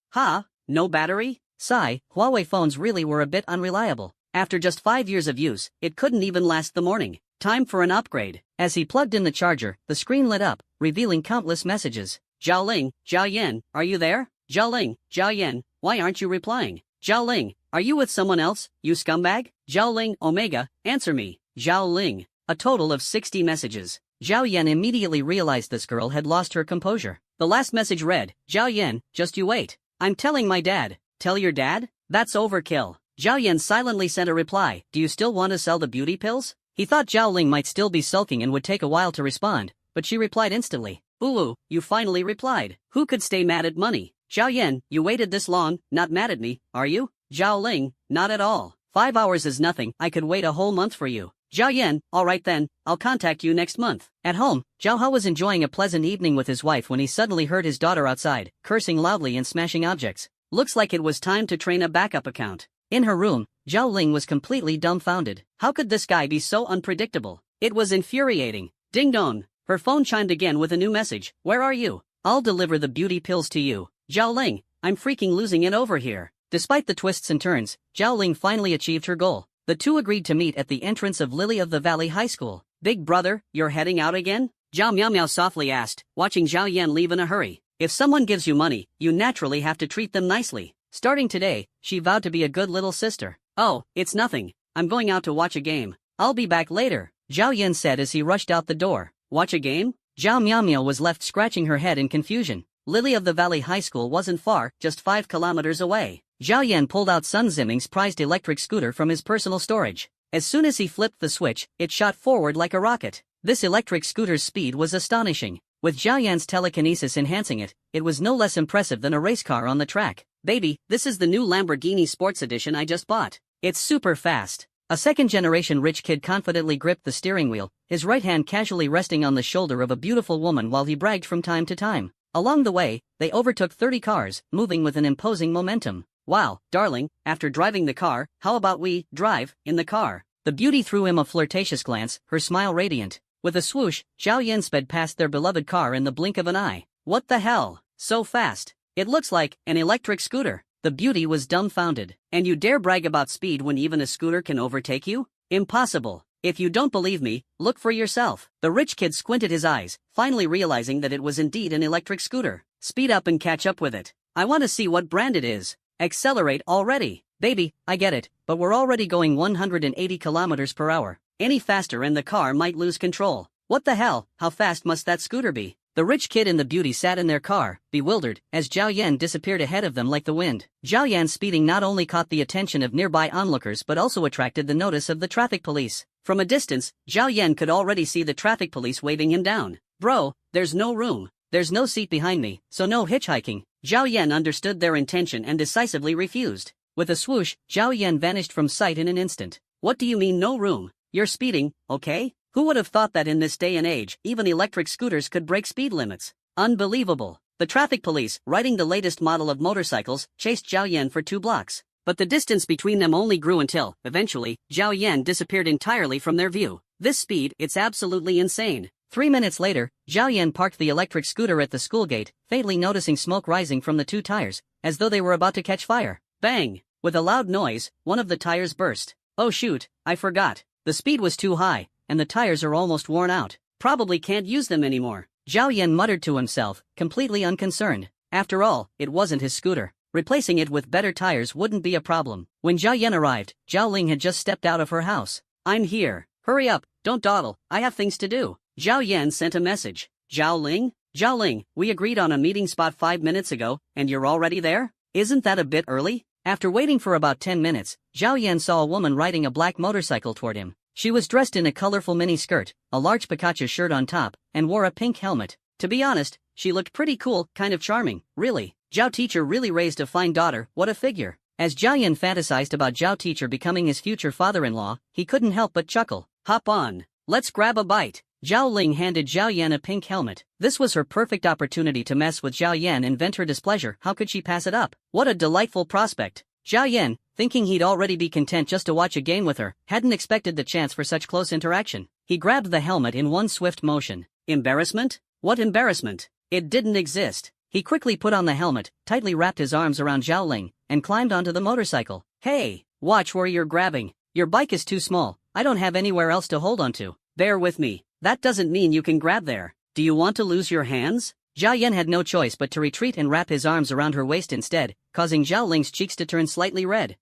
No battery? Sigh, Huawei phones really were a bit unreliable. After just 5 years of use, it couldn't even last the morning. Time for an upgrade. As he plugged in the charger, the screen lit up, revealing countless messages. Zhao Ling, Zhao Yan, are you there? Zhao Ling, Zhao Yan, why aren't you replying? Zhao Ling, are you with someone else, you scumbag? Zhao Ling, Omega, answer me. Zhao Ling. A total of 60 messages. Zhao Yan immediately realized this girl had lost her composure. The last message read, Zhao Yan, just you wait. I'm telling my dad. Tell your dad? That's overkill. Zhao Yan silently sent a reply. Do you still want to sell the beauty pills? He thought Zhao Ling might still be sulking and would take a while to respond, but she replied instantly. Ooh, you finally replied. Who could stay mad at money? Zhao Yan, you waited this long, not mad at me, are you? Zhao Ling, not at all. 5 hours is nothing, I could wait a whole month for you. Zhao Yan, alright then, I'll contact you next month. At home, Zhao He was enjoying a pleasant evening with his wife when he suddenly heard his daughter outside, cursing loudly and smashing objects. Looks like it was time to train a backup account. In her room, Zhao Ling was completely dumbfounded. How could this guy be so unpredictable? It was infuriating. Ding dong. Her phone chimed again with a new message. Where are you? I'll deliver the beauty pills to you. Zhao Ling, I'm freaking losing it over here. Despite the twists and turns, Zhao Ling finally achieved her goal. The two agreed to meet at the entrance of Lily of the Valley High School. Big brother, you're heading out again? Zhao Miao Miao softly asked, watching Zhao Yan leave in a hurry. If someone gives you money, you naturally have to treat them nicely. Starting today, she vowed to be a good little sister. Oh, it's nothing. I'm going out to watch a game. I'll be back later, Zhao Yan said as he rushed out the door. Watch a game? Zhao Miao Miao was left scratching her head in confusion. Lily of the Valley High School wasn't far, just 5 kilometers away. Zhao Yan pulled out Sun Ziming's prized electric scooter from his personal storage. As soon as he flipped the switch, it shot forward like a rocket. This electric scooter's speed was astonishing. With Zhao Yan's telekinesis enhancing it, it was no less impressive than a race car on the track. Baby, this is the new Lamborghini Sports Edition I just bought. It's super fast. A second-generation rich kid confidently gripped the steering wheel, his right hand casually resting on the shoulder of a beautiful woman while he bragged from time to time. Along the way, they overtook 30 cars, moving with an imposing momentum. Wow, darling, after driving the car, how about we drive in the car? The beauty threw him a flirtatious glance, her smile radiant. With a swoosh, Zhao Yan sped past their beloved car in the blink of an eye. What the hell? So fast. It looks like an electric scooter. The beauty was dumbfounded. And you dare brag about speed when even a scooter can overtake you? Impossible. If you don't believe me, look for yourself. The rich kid squinted his eyes, finally realizing that it was indeed an electric scooter. Speed up and catch up with it. I want to see what brand it is. Accelerate already. Baby, I get it, but we're already going 180 kilometers per hour. Any faster and the car might lose control. What the hell, how fast must that scooter be? The rich kid and the beauty sat in their car, bewildered, as Zhao Yan disappeared ahead of them like the wind. Zhao Yan's speeding not only caught the attention of nearby onlookers but also attracted the notice of the traffic police. From a distance, Zhao Yan could already see the traffic police waving him down. "Bro, there's no room. There's no seat behind me, so no hitchhiking." Zhao Yan understood their intention and decisively refused. With a swoosh, Zhao Yan vanished from sight in an instant. "What do you mean no room? You're speeding, okay? Who would have thought that in this day and age, even electric scooters could break speed limits? Unbelievable." The traffic police, riding the latest model of motorcycles, chased Zhao Yan for 2 blocks. But the distance between them only grew until, eventually, Zhao Yan disappeared entirely from their view. This speed, it's absolutely insane. 3 minutes later, Zhao Yan parked the electric scooter at the school gate, fatally noticing smoke rising from the 2 tires, as though they were about to catch fire. Bang! With a loud noise, one of the tires burst. "Oh shoot, I forgot. The speed was too high, and the tires are almost worn out. Probably can't use them anymore." Zhao Yan muttered to himself, completely unconcerned. After all, it wasn't his scooter. Replacing it with better tires wouldn't be a problem. When Zhao Yan arrived, Zhao Ling had just stepped out of her house. "I'm here. Hurry up, don't dawdle, I have things to do." Zhao Yan sent a message. "Zhao Ling? Zhao Ling, we agreed on a meeting spot 5 minutes ago, and you're already there? Isn't that a bit early?" After waiting for about 10 minutes, Zhao Yan saw a woman riding a black motorcycle toward him. She was dressed in a colorful mini-skirt, a large Pikachu shirt on top, and wore a pink helmet. To be honest, she looked pretty cool, kind of charming, really. Zhao Teacher really raised a fine daughter, what a figure. As Zhao Yan fantasized about Zhao Teacher becoming his future father-in-law, he couldn't help but chuckle. "Hop on. Let's grab a bite." Zhao Ling handed Zhao Yan a pink helmet. This was her perfect opportunity to mess with Zhao Yan and vent her displeasure. How could she pass it up? What a delightful prospect. Zhao Yan, thinking he'd already be content just to watch a game with her, hadn't expected the chance for such close interaction. He grabbed the helmet in one swift motion. Embarrassment? What embarrassment? It didn't exist. He quickly put on the helmet, tightly wrapped his arms around Zhao Ling, and climbed onto the motorcycle. "Hey, watch where you're grabbing. Your bike is too small. I don't have anywhere else to hold onto. Bear with me. That doesn't mean you can grab there. Do you want to lose your hands?" Zhao Yan had no choice but to retreat and wrap his arms around her waist instead, causing Zhao Ling's cheeks to turn slightly red.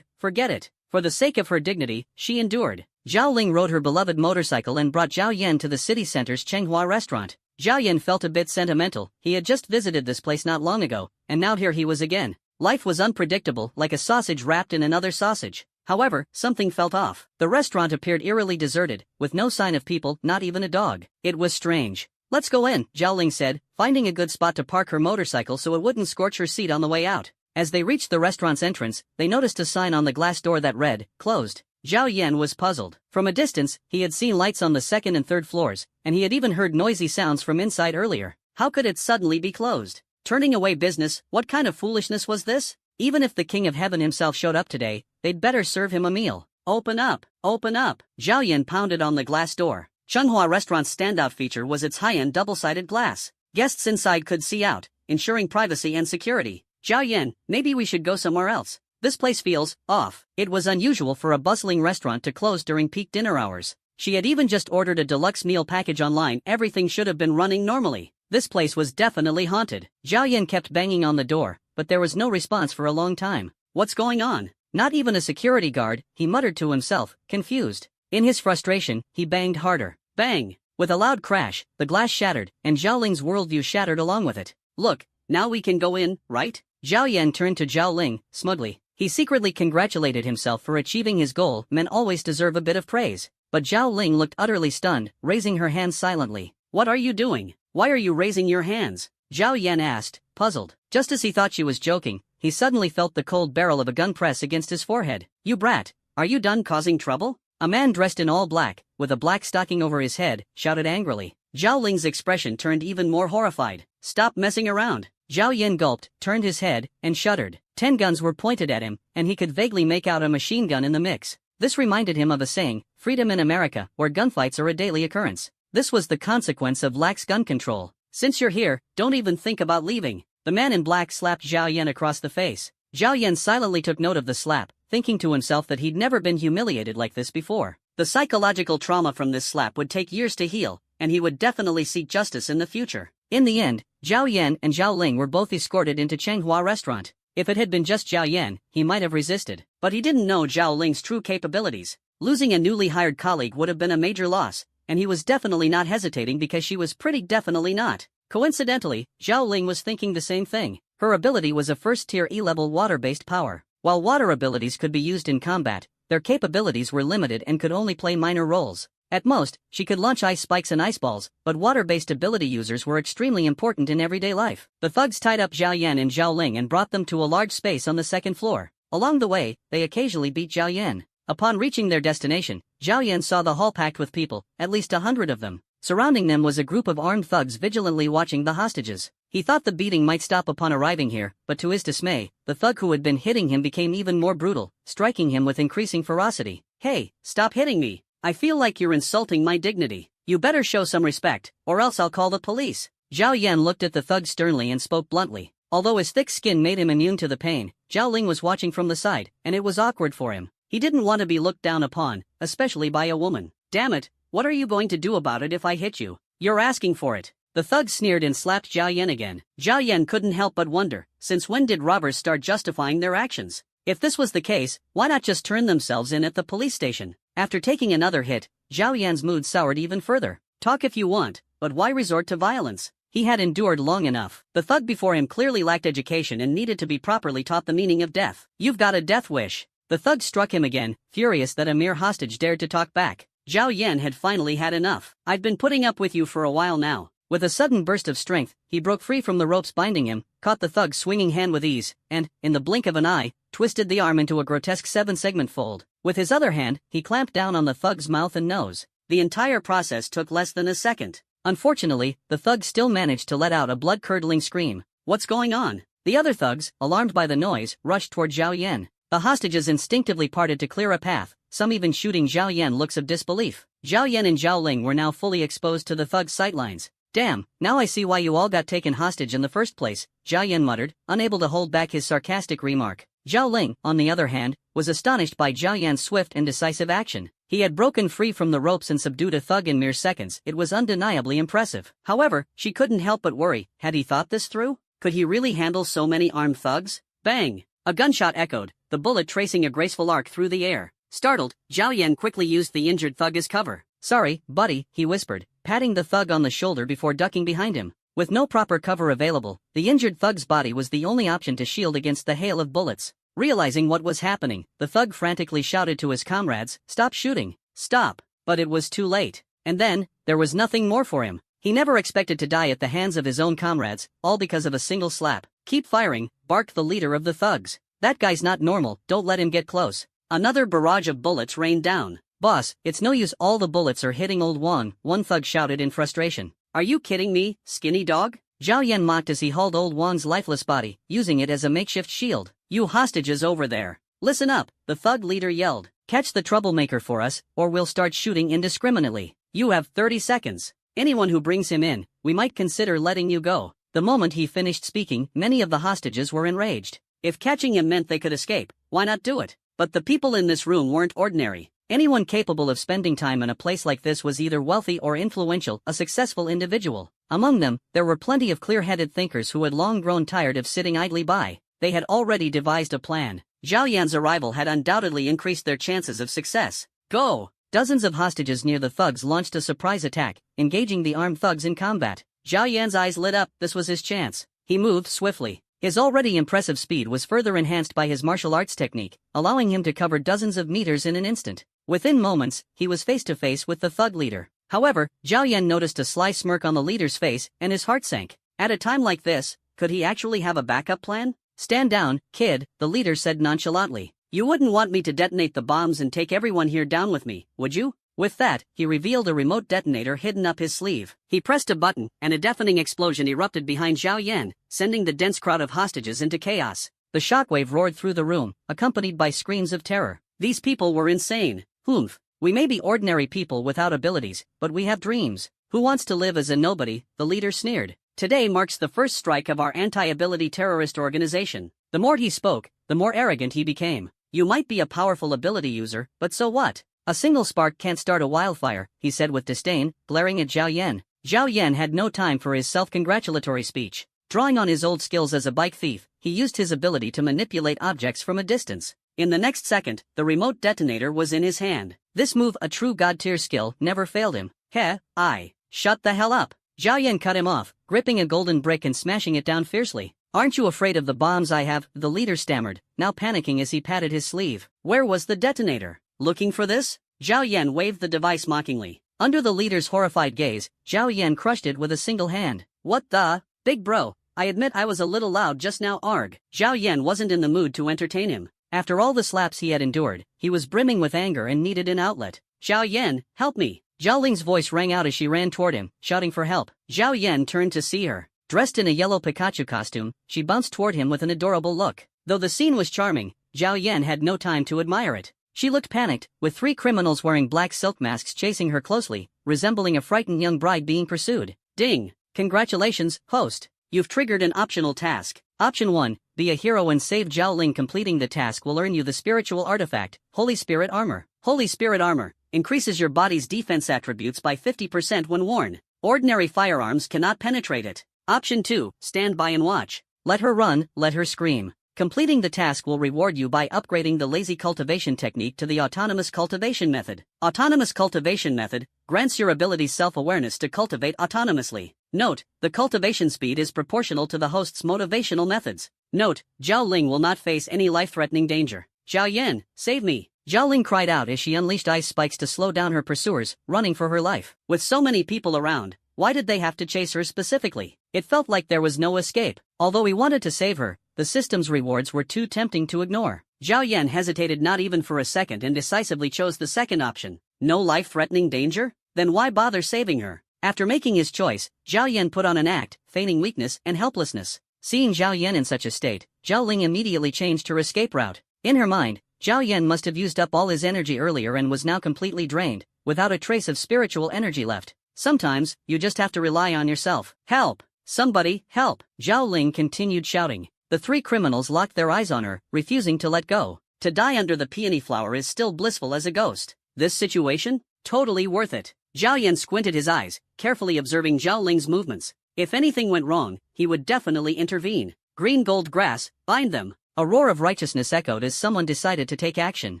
Forget it." For the sake of her dignity, she endured. Zhao Ling rode her beloved motorcycle and brought Zhao Yan to the city center's Chenghua restaurant. Zhao Yan felt a bit sentimental. He had just visited this place not long ago, and now here he was again. Life was unpredictable, like a sausage wrapped in another sausage. However, something felt off. The restaurant appeared eerily deserted, with no sign of people, not even a dog. It was strange. "Let's go in," Zhao Ling said, finding a good spot to park her motorcycle so it wouldn't scorch her seat on the way out. As they reached the restaurant's entrance, they noticed a sign on the glass door that read, "Closed." Zhao Yan was puzzled. From a distance, he had seen lights on the 2nd and 3rd floors, and he had even heard noisy sounds from inside earlier. How could it suddenly be closed? Turning away business, what kind of foolishness was this? Even if the King of Heaven himself showed up today, they'd better serve him a meal. "Open up, open up." Zhao Yan pounded on the glass door. Chenghua Restaurant's standout feature was its high-end double-sided glass. Guests inside could see out, ensuring privacy and security. "Zhao Yan, maybe we should go somewhere else. This place feels off." It was unusual for a bustling restaurant to close during peak dinner hours. She had even just ordered a deluxe meal package online. Everything should have been running normally. This place was definitely haunted. Zhao Yan kept banging on the door, but there was no response for a long time. "What's going on? Not even a security guard," he muttered to himself, confused. In his frustration, he banged harder. Bang! With a loud crash, the glass shattered, and Zhao Ling's worldview shattered along with it. "Look, now we can go in, right?" Zhao Yan turned to Zhao Ling, smugly. He secretly congratulated himself for achieving his goal. Men always deserve a bit of praise. But Zhao Ling looked utterly stunned, raising her hands silently. "What are you doing? Why are you raising your hands?" Zhao Yan asked, puzzled. Just as he thought she was joking, he suddenly felt the cold barrel of a gun press against his forehead. "You brat, are you done causing trouble?" A man dressed in all black, with a black stocking over his head, shouted angrily. Zhao Ling's expression turned even more horrified. "Stop messing around." Zhao Yan gulped, turned his head, and shuddered. 10 guns were pointed at him, and he could vaguely make out a machine gun in the mix. This reminded him of a saying, "Freedom in America," where gunfights are a daily occurrence. This was the consequence of lax gun control. "Since you're here, don't even think about leaving." The man in black slapped Zhao Yan across the face. Zhao Yan silently took note of the slap, thinking to himself that he'd never been humiliated like this before. The psychological trauma from this slap would take years to heal, and he would definitely seek justice in the future. In the end, Zhao Yan and Zhao Ling were both escorted into Chenghua Restaurant. If it had been just Zhao Yan, he might have resisted. But he didn't know Zhao Ling's true capabilities. Losing a newly hired colleague would have been a major loss, and he was definitely not hesitating because she was pretty definitely not. Coincidentally, Zhao Ling was thinking the same thing. Her ability was a first-tier E-level water-based power. While water abilities could be used in combat, their capabilities were limited and could only play minor roles. At most, she could launch ice spikes and ice balls, but water-based ability users were extremely important in everyday life. The thugs tied up Zhao Yan and Zhao Ling and brought them to a large space on the second floor. Along the way, they occasionally beat Zhao Yan. Upon reaching their destination, Zhao Yan saw the hall packed with people, at least 100 of them. Surrounding them was a group of armed thugs vigilantly watching the hostages. He thought the beating might stop upon arriving here, but to his dismay, the thug who had been hitting him became even more brutal, striking him with increasing ferocity. "Hey, stop hitting me. I feel like you're insulting my dignity. You better show some respect, or else I'll call the police." Zhao Yan looked at the thug sternly and spoke bluntly. Although his thick skin made him immune to the pain, Zhao Ling was watching from the side, and it was awkward for him. He didn't want to be looked down upon, especially by a woman. "Damn it, what are you going to do about it if I hit you? You're asking for it." The thug sneered and slapped Zhao Yan again. Zhao Yan couldn't help but wonder, since when did robbers start justifying their actions? If this was the case, why not just turn themselves in at the police station? After taking another hit, Zhao Yan's mood soured even further. Talk if you want, but why resort to violence? He had endured long enough. The thug before him clearly lacked education and needed to be properly taught the meaning of death. "You've got a death wish." The thug struck him again, furious that a mere hostage dared to talk back. Zhao Yan had finally had enough. "I've been putting up with you for a while now." With a sudden burst of strength, he broke free from the ropes binding him, caught the thug's swinging hand with ease, and, in the blink of an eye, twisted the arm into a grotesque 7-segment fold. With his other hand, he clamped down on the thug's mouth and nose. The entire process took less than a second. Unfortunately, the thug still managed to let out a blood-curdling scream. "What's going on?" The other thugs, alarmed by the noise, rushed toward Zhao Yan. The hostages instinctively parted to clear a path, some even shooting Zhao Yan looks of disbelief. Zhao Yan and Zhao Ling were now fully exposed to the thug's sightlines. "Damn, now I see why you all got taken hostage in the first place," Zhao Yan muttered, unable to hold back his sarcastic remark. Zhao Ling, on the other hand, was astonished by Zhao Yan's swift and decisive action. He had broken free from the ropes and subdued a thug in mere seconds. It was undeniably impressive. However, she couldn't help but worry. Had he thought this through? Could he really handle so many armed thugs? Bang! A gunshot echoed, the bullet tracing a graceful arc through the air. Startled, Zhao Yan quickly used the injured thug as cover. "Sorry, buddy," he whispered, patting the thug on the shoulder before ducking behind him. With no proper cover available, the injured thug's body was the only option to shield against the hail of bullets. Realizing what was happening, the thug frantically shouted to his comrades, "Stop shooting! Stop!" But it was too late. And then, there was nothing more for him. He never expected to die at the hands of his own comrades, all because of a single slap. "Keep firing," barked the leader of the thugs. "That guy's not normal, don't let him get close." Another barrage of bullets rained down. "Boss, it's no use, all the bullets are hitting old Wang," one thug shouted in frustration. "Are you kidding me, skinny dog?" Zhao Yan mocked as he hauled old Wang's lifeless body, using it as a makeshift shield. "You hostages over there, listen up," the thug leader yelled. "Catch the troublemaker for us, or we'll start shooting indiscriminately. You have 30 seconds. Anyone who brings him in, we might consider letting you go." The moment he finished speaking, many of the hostages were enraged. If catching him meant they could escape, why not do it? But the people in this room weren't ordinary. Anyone capable of spending time in a place like this was either wealthy or influential, a successful individual. Among them, there were plenty of clear-headed thinkers who had long grown tired of sitting idly by. They had already devised a plan. Zhao Yan's arrival had undoubtedly increased their chances of success. "Go!" Dozens of hostages near the thugs launched a surprise attack, engaging the armed thugs in combat. Zhao Yan's eyes lit up. This was his chance. He moved swiftly. His already impressive speed was further enhanced by his martial arts technique, allowing him to cover dozens of meters in an instant. Within moments, he was face to face with the thug leader. However, Zhao Yan noticed a sly smirk on the leader's face, and his heart sank. At a time like this, could he actually have a backup plan? "Stand down, kid," the leader said nonchalantly. "You wouldn't want me to detonate the bombs and take everyone here down with me, would you?" With that, he revealed a remote detonator hidden up his sleeve. He pressed a button, and a deafening explosion erupted behind Zhao Yan, sending the dense crowd of hostages into chaos. The shockwave roared through the room, accompanied by screams of terror. These people were insane. "Humph. We may be ordinary people without abilities, but we have dreams. Who wants to live as a nobody?" the leader sneered. "Today marks the first strike of our anti-ability terrorist organization." The more he spoke, the more arrogant he became. "You might be a powerful ability user, but so what? A single spark can't start a wildfire," he said with disdain, glaring at Zhao Yan. Zhao Yan had no time for his self-congratulatory speech. Drawing on his old skills as a bike thief, he used his ability to manipulate objects from a distance. In the next second, the remote detonator was in his hand. This move, a true God-tier skill, never failed him. Shut the hell up. Zhao Yan cut him off, gripping a golden brick and smashing it down fiercely. Aren't you afraid of the bombs I have? The leader stammered, now panicking as he patted his sleeve. Where was the detonator? Looking for this? Zhao Yan waved the device mockingly. Under the leader's horrified gaze, Zhao Yan crushed it with a single hand. What the? Big bro, I admit I was a little loud just now. Arg. Zhao Yan wasn't in the mood to entertain him. After all the slaps he had endured, he was brimming with anger and needed an outlet. Zhao Yan, help me. Zhao Ling's voice rang out as she ran toward him, shouting for help. Zhao Yan turned to see her. Dressed in a yellow Pikachu costume, she bounced toward him with an adorable look. Though the scene was charming, Zhao Yan had no time to admire it. She looked panicked, with 3 criminals wearing black silk masks chasing her closely, resembling a frightened young bride being pursued. Ding! Congratulations, host. You've triggered an optional task. Option 1, be a hero and save Zhao Ling. Completing the task will earn you the spiritual artifact, Holy Spirit Armor. Holy Spirit Armor increases your body's defense attributes by 50% when worn. Ordinary firearms cannot penetrate it. Option 2, stand by and watch. Let her run, let her scream. Completing the task will reward you by upgrading the lazy cultivation technique to the autonomous cultivation method. Autonomous cultivation method grants your abilities self-awareness to cultivate autonomously. Note, the cultivation speed is proportional to the host's motivational methods. Note, Zhao Ling will not face any life-threatening danger. Zhao Yan, save me. Zhao Ling cried out as she unleashed ice spikes to slow down her pursuers, running for her life. With so many people around, why did they have to chase her specifically? It felt like there was no escape. Although he wanted to save her, the system's rewards were too tempting to ignore. Zhao Yan hesitated not even for a second and decisively chose the second option. No life-threatening danger? Then why bother saving her? After making his choice, Zhao Yan put on an act, feigning weakness and helplessness. Seeing Zhao Yan in such a state, Zhao Ling immediately changed her escape route. In her mind, Zhao Yan must have used up all his energy earlier and was now completely drained, without a trace of spiritual energy left. Sometimes, you just have to rely on yourself. Help! Somebody, help! Zhao Ling continued shouting. The 3 criminals locked their eyes on her, refusing to let go. To die under the peony flower is still blissful as a ghost. This situation? Totally worth it. Zhao Yan squinted his eyes, carefully observing Zhao Ling's movements. If anything went wrong, he would definitely intervene. Green gold grass, bind them. A roar of righteousness echoed as someone decided to take action.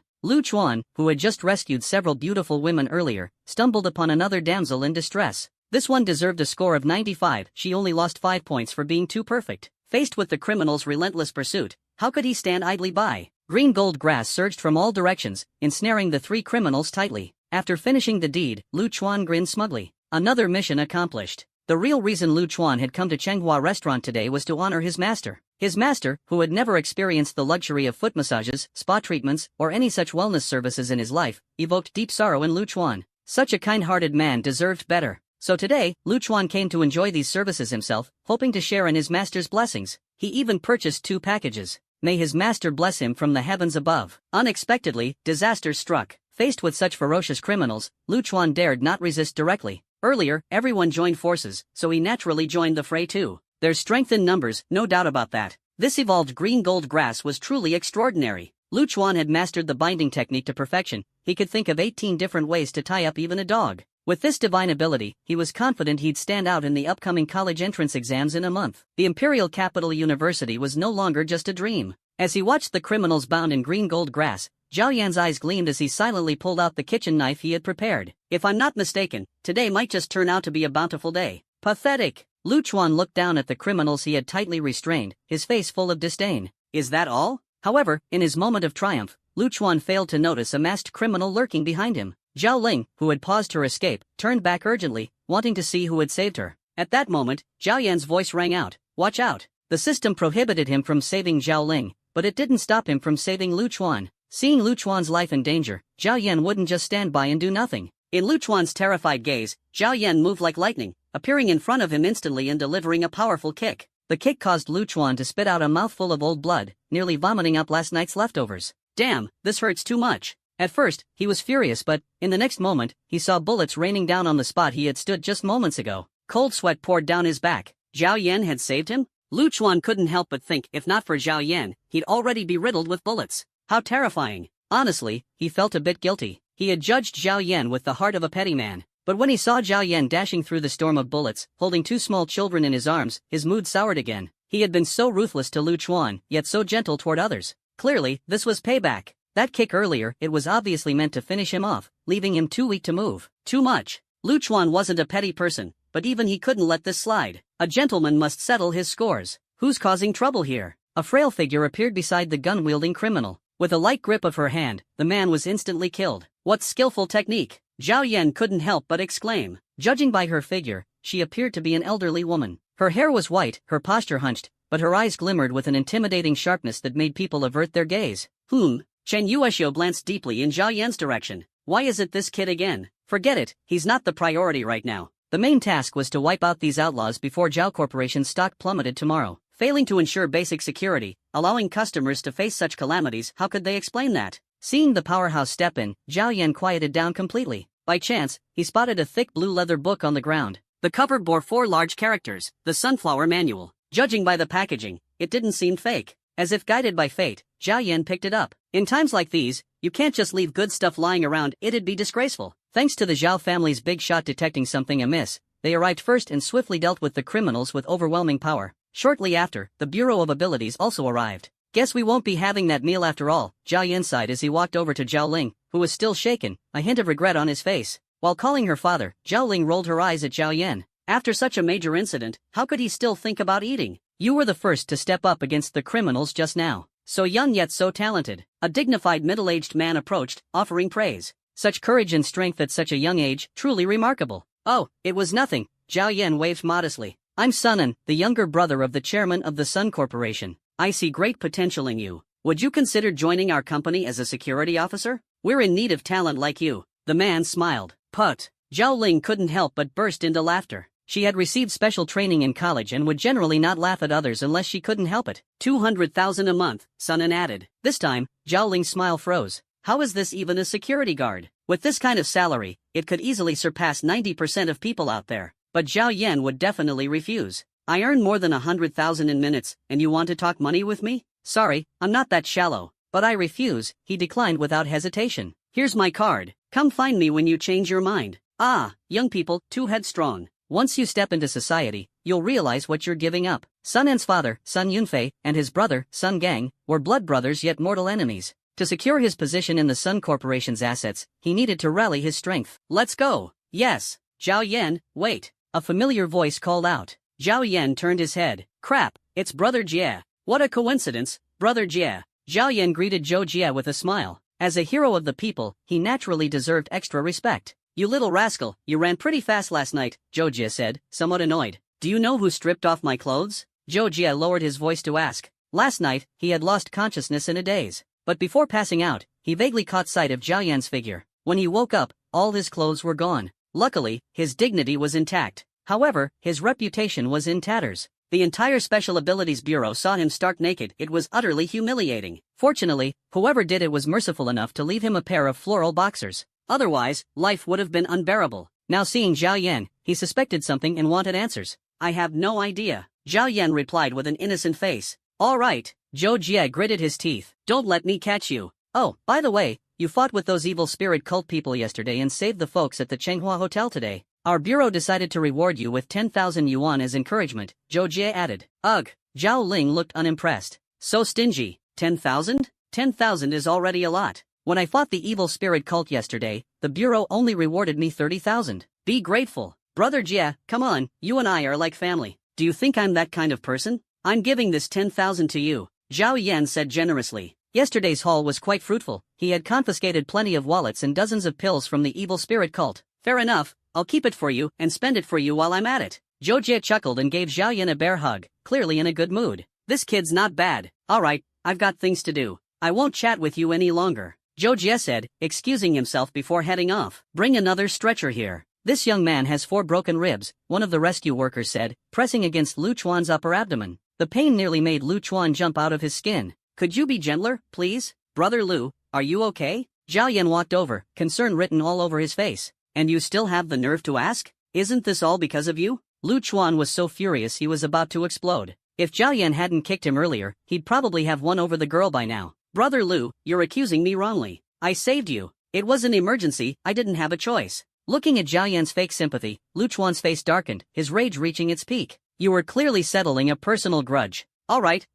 Lu Chuan, who had just rescued several beautiful women earlier, stumbled upon another damsel in distress. This one deserved a score of 95, she only lost 5 points for being too perfect. Faced with the criminal's relentless pursuit, how could he stand idly by? Green gold grass surged from all directions, ensnaring the 3 criminals tightly. After finishing the deed, Lu Chuan grinned smugly. Another mission accomplished. The real reason Lu Chuan had come to Chenghua restaurant today was to honor his master. His master, who had never experienced the luxury of foot massages, spa treatments, or any such wellness services in his life, evoked deep sorrow in Lu Chuan. Such a kind-hearted man deserved better. So today, Lu Chuan came to enjoy these services himself, hoping to share in his master's blessings. He even purchased 2 packages. May his master bless him from the heavens above. Unexpectedly, disaster struck. Faced with such ferocious criminals, Lu Chuan dared not resist directly. Earlier, everyone joined forces, so he naturally joined the fray too. There's strength in numbers, no doubt about that. This evolved green gold grass was truly extraordinary. Lu Chuan had mastered the binding technique to perfection. He could think of 18 different ways to tie up even a dog. With this divine ability, he was confident he'd stand out in the upcoming college entrance exams in a month. The Imperial Capital University was no longer just a dream. As he watched the criminals bound in green gold grass, Zhao Yan's eyes gleamed as he silently pulled out the kitchen knife he had prepared. If I'm not mistaken, today might just turn out to be a bountiful day. Pathetic! Lu Chuan looked down at the criminals he had tightly restrained, his face full of disdain. Is that all? However, in his moment of triumph, Lu Chuan failed to notice a masked criminal lurking behind him. Zhao Ling, who had paused her escape, turned back urgently, wanting to see who had saved her. At that moment, Zhao Yan's voice rang out, "Watch out!" The system prohibited him from saving Zhao Ling, but it didn't stop him from saving Lu Chuan. Seeing Lu Chuan's life in danger, Zhao Yan wouldn't just stand by and do nothing. In Lu Chuan's terrified gaze, Zhao Yan moved like lightning, appearing in front of him instantly and delivering a powerful kick. The kick caused Lu Chuan to spit out a mouthful of old blood, nearly vomiting up last night's leftovers. Damn, this hurts too much. At first, he was furious, but, in the next moment, he saw bullets raining down on the spot he had stood just moments ago. Cold sweat poured down his back. Zhao Yan had saved him? Lu Chuan couldn't help but think if not for Zhao Yan, he'd already be riddled with bullets. How terrifying. Honestly, he felt a bit guilty. He had judged Zhao Yan with the heart of a petty man. But when he saw Zhao Yan dashing through the storm of bullets, holding 2 small children in his arms, his mood soured again. He had been so ruthless to Lu Chuan, yet so gentle toward others. Clearly, this was payback. That kick earlier, it was obviously meant to finish him off, leaving him too weak to move. Too much. Lu Chuan wasn't a petty person, but even he couldn't let this slide. A gentleman must settle his scores. Who's causing trouble here? A frail figure appeared beside the gun-wielding criminal. With a light grip of her hand, the man was instantly killed. What skillful technique! Zhao Yan couldn't help but exclaim. Judging by her figure, she appeared to be an elderly woman. Her hair was white, her posture hunched, but her eyes glimmered with an intimidating sharpness that made people avert their gaze. Chen Yueshio glanced deeply in Zhao Yan's direction. Why is it this kid again? Forget it, he's not the priority right now. The main task was to wipe out these outlaws before Zhao Corporation's stock plummeted tomorrow. Failing to ensure basic security, allowing customers to face such calamities, how could they explain that? Seeing the powerhouse step in, Zhao Yan quieted down completely. By chance, he spotted a thick blue leather book on the ground. The cover bore 4 large characters, the Sunflower Manual. Judging by the packaging, it didn't seem fake. As if guided by fate, Zhao Yan picked it up. In times like these, you can't just leave good stuff lying around, it'd be disgraceful. Thanks to the Zhao family's big shot detecting something amiss, they arrived first and swiftly dealt with the criminals with overwhelming power. Shortly after, the Bureau of Abilities also arrived. Guess we won't be having that meal after all, Zhao Yan sighed as he walked over to Zhao Ling, who was still shaken, a hint of regret on his face. While calling her father, Zhao Ling rolled her eyes at Zhao Yan. After such a major incident, how could he still think about eating? You were the first to step up against the criminals just now. So young yet so talented. A dignified middle-aged man approached, offering praise. Such courage and strength at such a young age, truly remarkable. Oh, it was nothing, Zhao Yan waved modestly. I'm Sunan, the younger brother of the chairman of the Sun Corporation. I see great potential in you. Would you consider joining our company as a security officer? We're in need of talent like you. The man smiled. Put. Zhao Ling couldn't help but burst into laughter. She had received special training in college and would generally not laugh at others unless she couldn't help it. 200,000 a month, Sunan added. This time, Zhao Ling's smile froze. How is this even a security guard? With this kind of salary, it could easily surpass 90% of people out there. But Zhao Yan would definitely refuse. I earn more than 100,000 in minutes, and you want to talk money with me? Sorry, I'm not that shallow. But I refuse, he declined without hesitation. Here's my card. Come find me when you change your mind. Ah, young people, too headstrong. Once you step into society, you'll realize what you're giving up. Sun An's father, Sun Yunfei, and his brother, Sun Gang, were blood brothers yet mortal enemies. To secure his position in the Sun Corporation's assets, he needed to rally his strength. Let's go. Yes. Zhao Yan, wait. A familiar voice called out. Zhao Yan turned his head. Crap, it's Brother Jie. What a coincidence, Brother Jie. Zhao Yan greeted Zhou Jie with a smile. As a hero of the people, he naturally deserved extra respect. You little rascal, you ran pretty fast last night, Zhou Jie said, somewhat annoyed. Do you know who stripped off my clothes? Zhou Jie lowered his voice to ask. Last night, he had lost consciousness in a daze. But before passing out, he vaguely caught sight of Zhao Yan's figure. When he woke up, all his clothes were gone. Luckily, his dignity was intact. However, his reputation was in tatters. The entire Special Abilities Bureau saw him stark naked. It was utterly humiliating. Fortunately, whoever did it was merciful enough to leave him a pair of floral boxers. Otherwise, life would have been unbearable. Now seeing Zhao Yan, he suspected something and wanted answers. I have no idea. Zhao Yan replied with an innocent face. All right. Zhou Jie gritted his teeth. Don't let me catch you. Oh, by the way, you fought with those evil spirit cult people yesterday and saved the folks at the Chenghua Hotel today. Our bureau decided to reward you with 10,000 yuan as encouragement, Zhou Jie added. Ugh. Zhao Ling looked unimpressed. So stingy. 10,000? 10,000 is already a lot. When I fought the evil spirit cult yesterday, the bureau only rewarded me 30,000. Be grateful. Brother Jie, come on, you and I are like family. Do you think I'm that kind of person? I'm giving this 10,000 to you, Zhao Yan said generously. Yesterday's haul was quite fruitful. He had confiscated plenty of wallets and dozens of pills from the evil spirit cult. Fair enough, I'll keep it for you and spend it for you while I'm at it. Zhou Jie chuckled and gave Zhao Yan a bear hug, clearly in a good mood. This kid's not bad. Alright, I've got things to do. I won't chat with you any longer, Zhou Jie said, excusing himself before heading off. Bring another stretcher here. This young man has 4 broken ribs, one of the rescue workers said, pressing against Lu Chuan's upper abdomen. The pain nearly made Lu Chuan jump out of his skin. Could you be gentler, please? Brother Lu, are you okay? Zhao Yan walked over, concern written all over his face. And you still have the nerve to ask? Isn't this all because of you? Lu Chuan was so furious he was about to explode. If Zhao Yan hadn't kicked him earlier, he'd probably have won over the girl by now. Brother Lu, you're accusing me wrongly. I saved you. It was an emergency, I didn't have a choice. Looking at Zhao Yan's fake sympathy, Lu Chuan's face darkened, his rage reaching its peak. You were clearly settling a personal grudge. Alright.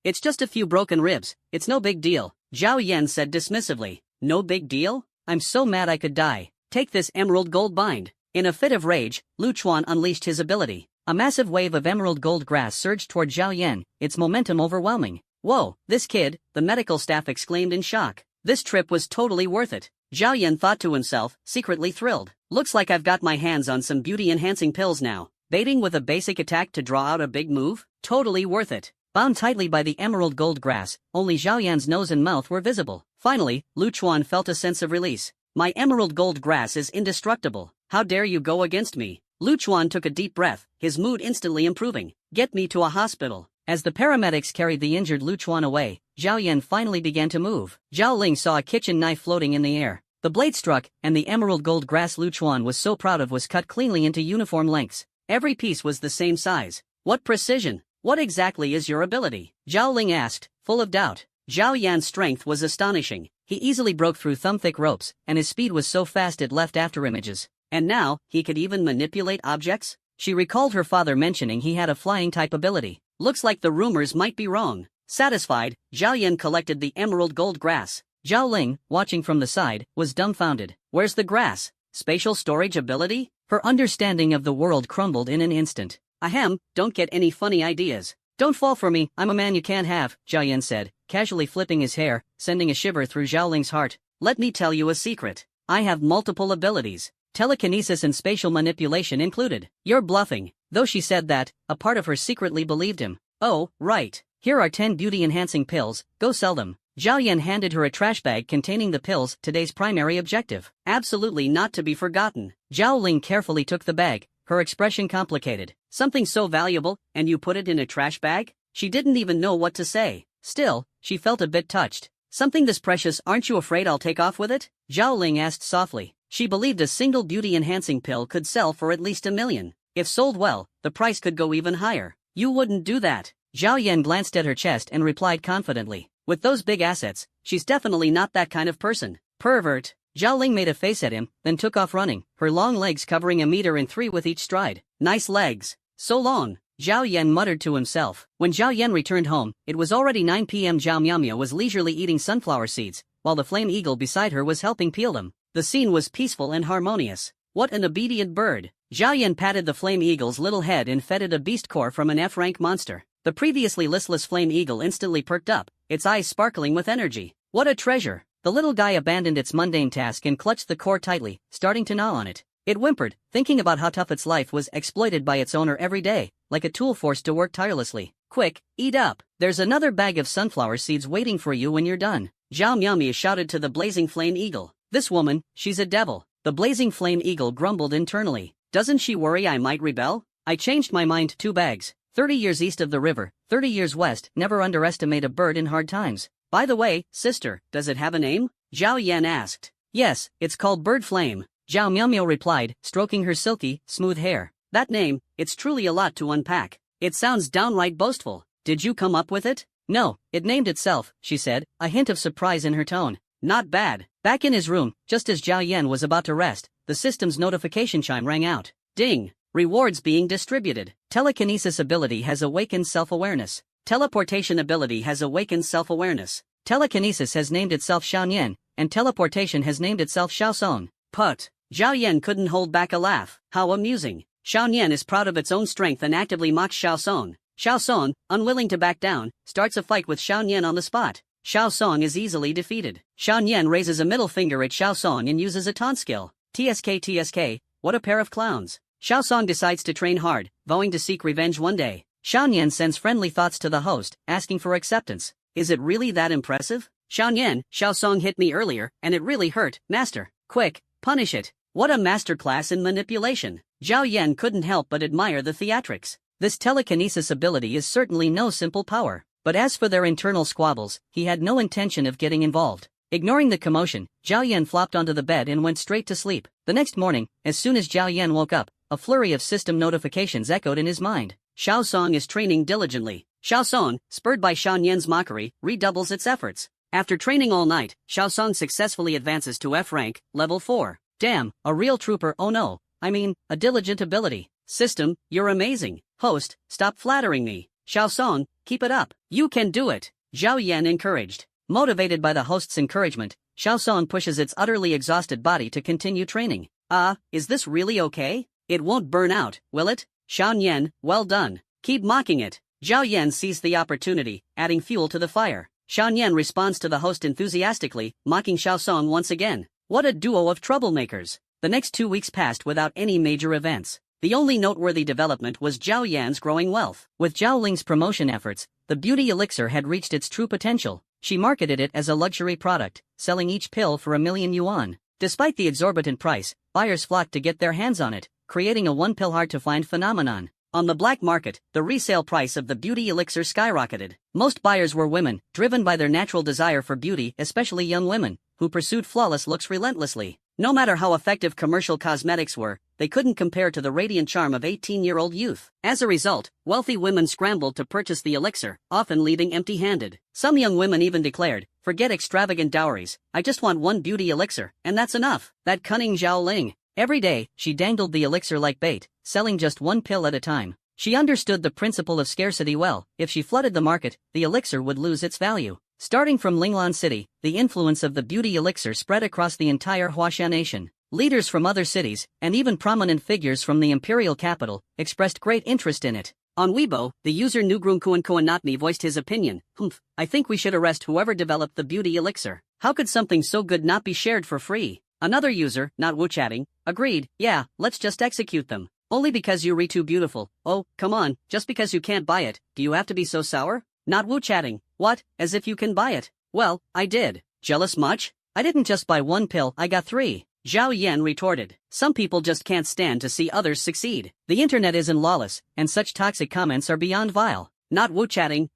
It's just a few broken ribs, it's no big deal, Zhao Yan said dismissively. No big deal? I'm so mad I could die. Take this emerald gold bind. In a fit of rage, Lu Chuan unleashed his ability. A massive wave of emerald gold grass surged toward Zhao Yan, its momentum overwhelming. Whoa, this kid, the medical staff exclaimed in shock. This trip was totally worth it. Zhao Yan thought to himself, secretly thrilled. Looks like I've got my hands on some beauty-enhancing pills now. Baiting with a basic attack to draw out a big move? Totally worth it. Bound tightly by the emerald gold grass, only Zhao Yan's nose and mouth were visible. Finally, Lu Chuan felt a sense of release. My emerald gold grass is indestructible. How dare you go against me? Lu Chuan took a deep breath, his mood instantly improving. Get me to a hospital. As the paramedics carried the injured Lu Chuan away, Zhao Yan finally began to move. Zhao Ling saw a kitchen knife floating in the air. The blade struck, and the emerald gold grass Lu Chuan was so proud of was cut cleanly into uniform lengths. Every piece was the same size. What precision! What exactly is your ability? Zhao Ling asked, full of doubt. Zhao Yan's strength was astonishing. He easily broke through thumb-thick ropes, and his speed was so fast it left afterimages. And now, he could even manipulate objects? She recalled her father mentioning he had a flying-type ability. Looks like the rumors might be wrong. Satisfied, Zhao Yan collected the emerald gold grass. Zhao Ling, watching from the side, was dumbfounded. Where's the grass? Spatial storage ability? Her understanding of the world crumbled in an instant. Ahem, don't get any funny ideas. Don't fall for me, I'm a man you can't have, Zhao Yan said, casually flipping his hair, sending a shiver through Zhao Ling's heart. Let me tell you a secret. I have multiple abilities. Telekinesis and spatial manipulation included. You're bluffing. Though she said that, a part of her secretly believed him. Oh, right. Here are 10 beauty-enhancing pills, go sell them. Zhao Yan handed her a trash bag containing the pills, today's primary objective. Absolutely not to be forgotten. Zhao Ling carefully took the bag, her expression complicated. Something so valuable, and you put it in a trash bag? She didn't even know what to say. Still, she felt a bit touched. Something this precious, aren't you afraid I'll take off with it? Zhao Ling asked softly. She believed a single beauty-enhancing pill could sell for at least $1 million. If sold well, the price could go even higher. You wouldn't do that. Zhao Yan glanced at her chest and replied confidently. With those big assets, she's definitely not that kind of person. Pervert. Zhao Ling made a face at him, then took off running, her long legs covering 1.3 meters with each stride. Nice legs. So long. Zhao Yan muttered to himself. When Zhao Yan returned home, it was already 9 p.m. Zhao Miaomia was leisurely eating sunflower seeds, while the flame eagle beside her was helping peel them. The scene was peaceful and harmonious. What an obedient bird. Zhao Yan patted the flame eagle's little head and fed it a beast core from an F-rank monster. The previously listless flame eagle instantly perked up, its eyes sparkling with energy. What a treasure. The little guy abandoned its mundane task and clutched the core tightly, starting to gnaw on it. It whimpered, thinking about how tough its life was exploited by its owner every day, like a tool forced to work tirelessly. Quick, eat up. There's another bag of sunflower seeds waiting for you when you're done. Zhao Miaomia shouted to the blazing flame eagle. This woman, she's a devil. The blazing flame eagle grumbled internally. Doesn't she worry I might rebel? I changed my mind. 2 bags. 30 years east of the river, 30 years west. Never underestimate a bird in hard times. By the way, sister, does it have a name? Zhao Yan asked. Yes, it's called Bird Flame. Zhao Miaomia replied, stroking her silky, smooth hair. That name, it's truly a lot to unpack. It sounds downright boastful. Did you come up with it? No, it named itself, she said, a hint of surprise in her tone. Not bad. Back in his room, just as Zhao Yan was about to rest, the system's notification chime rang out. Ding! Rewards being distributed. Telekinesis ability has awakened self-awareness. Teleportation ability has awakened self-awareness. Telekinesis has named itself Xiaoyan, and teleportation has named itself Xiaosong. Put. Zhao Yan couldn't hold back a laugh. How amusing. Xiaoyan is proud of its own strength and actively mocks Xiaosong. Xiaosong, unwilling to back down, starts a fight with Xiaoyan on the spot. Xiaosong is easily defeated. Xiaoyan raises a middle finger at Xiaosong and uses a taunt skill. TSK, what a pair of clowns. Xiaosong decides to train hard, vowing to seek revenge one day. Xiaoyan sends friendly thoughts to the host, asking for acceptance. Is it really that impressive? Xiaosong hit me earlier, and it really hurt, master. Quick, punish it. What a masterclass in manipulation. Zhao Yan couldn't help but admire the theatrics. This telekinesis ability is certainly no simple power. But as for their internal squabbles, he had no intention of getting involved. Ignoring the commotion, Zhao Yan flopped onto the bed and went straight to sleep. The next morning, as soon as Zhao Yan woke up, a flurry of system notifications echoed in his mind. Xiaosong is training diligently. Xiaosong, spurred by Xiaoyan's mockery, redoubles its efforts. After training all night, Xiaosong successfully advances to F rank, level 4. Damn, a real trooper. Oh no, I mean, a diligent ability. System, you're amazing. Host, stop flattering me. Xiaosong, keep it up. You can do it. Zhao Yan encouraged. Motivated by the host's encouragement, Xiaosong pushes its utterly exhausted body to continue training. Is this really okay? It won't burn out, will it? Xiao Yan, well done. Keep mocking it. Zhao Yan seized the opportunity, adding fuel to the fire. Xiao Yan responds to the host enthusiastically, mocking Xiao Song once again. What a duo of troublemakers. The next 2 weeks passed without any major events. The only noteworthy development was Zhao Yan's growing wealth. With Zhao Ling's promotion efforts, the beauty elixir had reached its true potential. She marketed it as a luxury product, selling each pill for 1,000,000 yuan. Despite the exorbitant price, buyers flocked to get their hands on it, creating a one-pill hard-to-find phenomenon. On the black market, the resale price of the beauty elixir skyrocketed. Most buyers were women, driven by their natural desire for beauty, especially young women, who pursued flawless looks relentlessly. No matter how effective commercial cosmetics were, they couldn't compare to the radiant charm of 18-year-old youth. As a result, wealthy women scrambled to purchase the elixir, often leaving empty-handed. Some young women even declared, "Forget extravagant dowries, I just want one beauty elixir, and that's enough." That cunning Zhao Ling. Every day, she dangled the elixir like bait, selling just one pill at a time. She understood the principle of scarcity well. If she flooded the market, the elixir would lose its value. Starting from Linglan City, the influence of the beauty elixir spread across the entire Huaxia nation. Leaders from other cities, and even prominent figures from the imperial capital, expressed great interest in it. On Weibo, the user Nugrunkuankuanatni voiced his opinion. I think we should arrest whoever developed the beauty elixir. How could something so good not be shared for free? Another user, not WuChatting, agreed. Yeah, let's just execute them. Only because you're too beautiful. Oh, come on, just because you can't buy it, do you have to be so sour? Not WuChatting. What, as if you can buy it? Well, I did. Jealous much? I didn't just buy one pill, I got 3. Zhao Yan retorted. Some people just can't stand to see others succeed. The internet isn't lawless, and such toxic comments are beyond vile. Not WuChatting.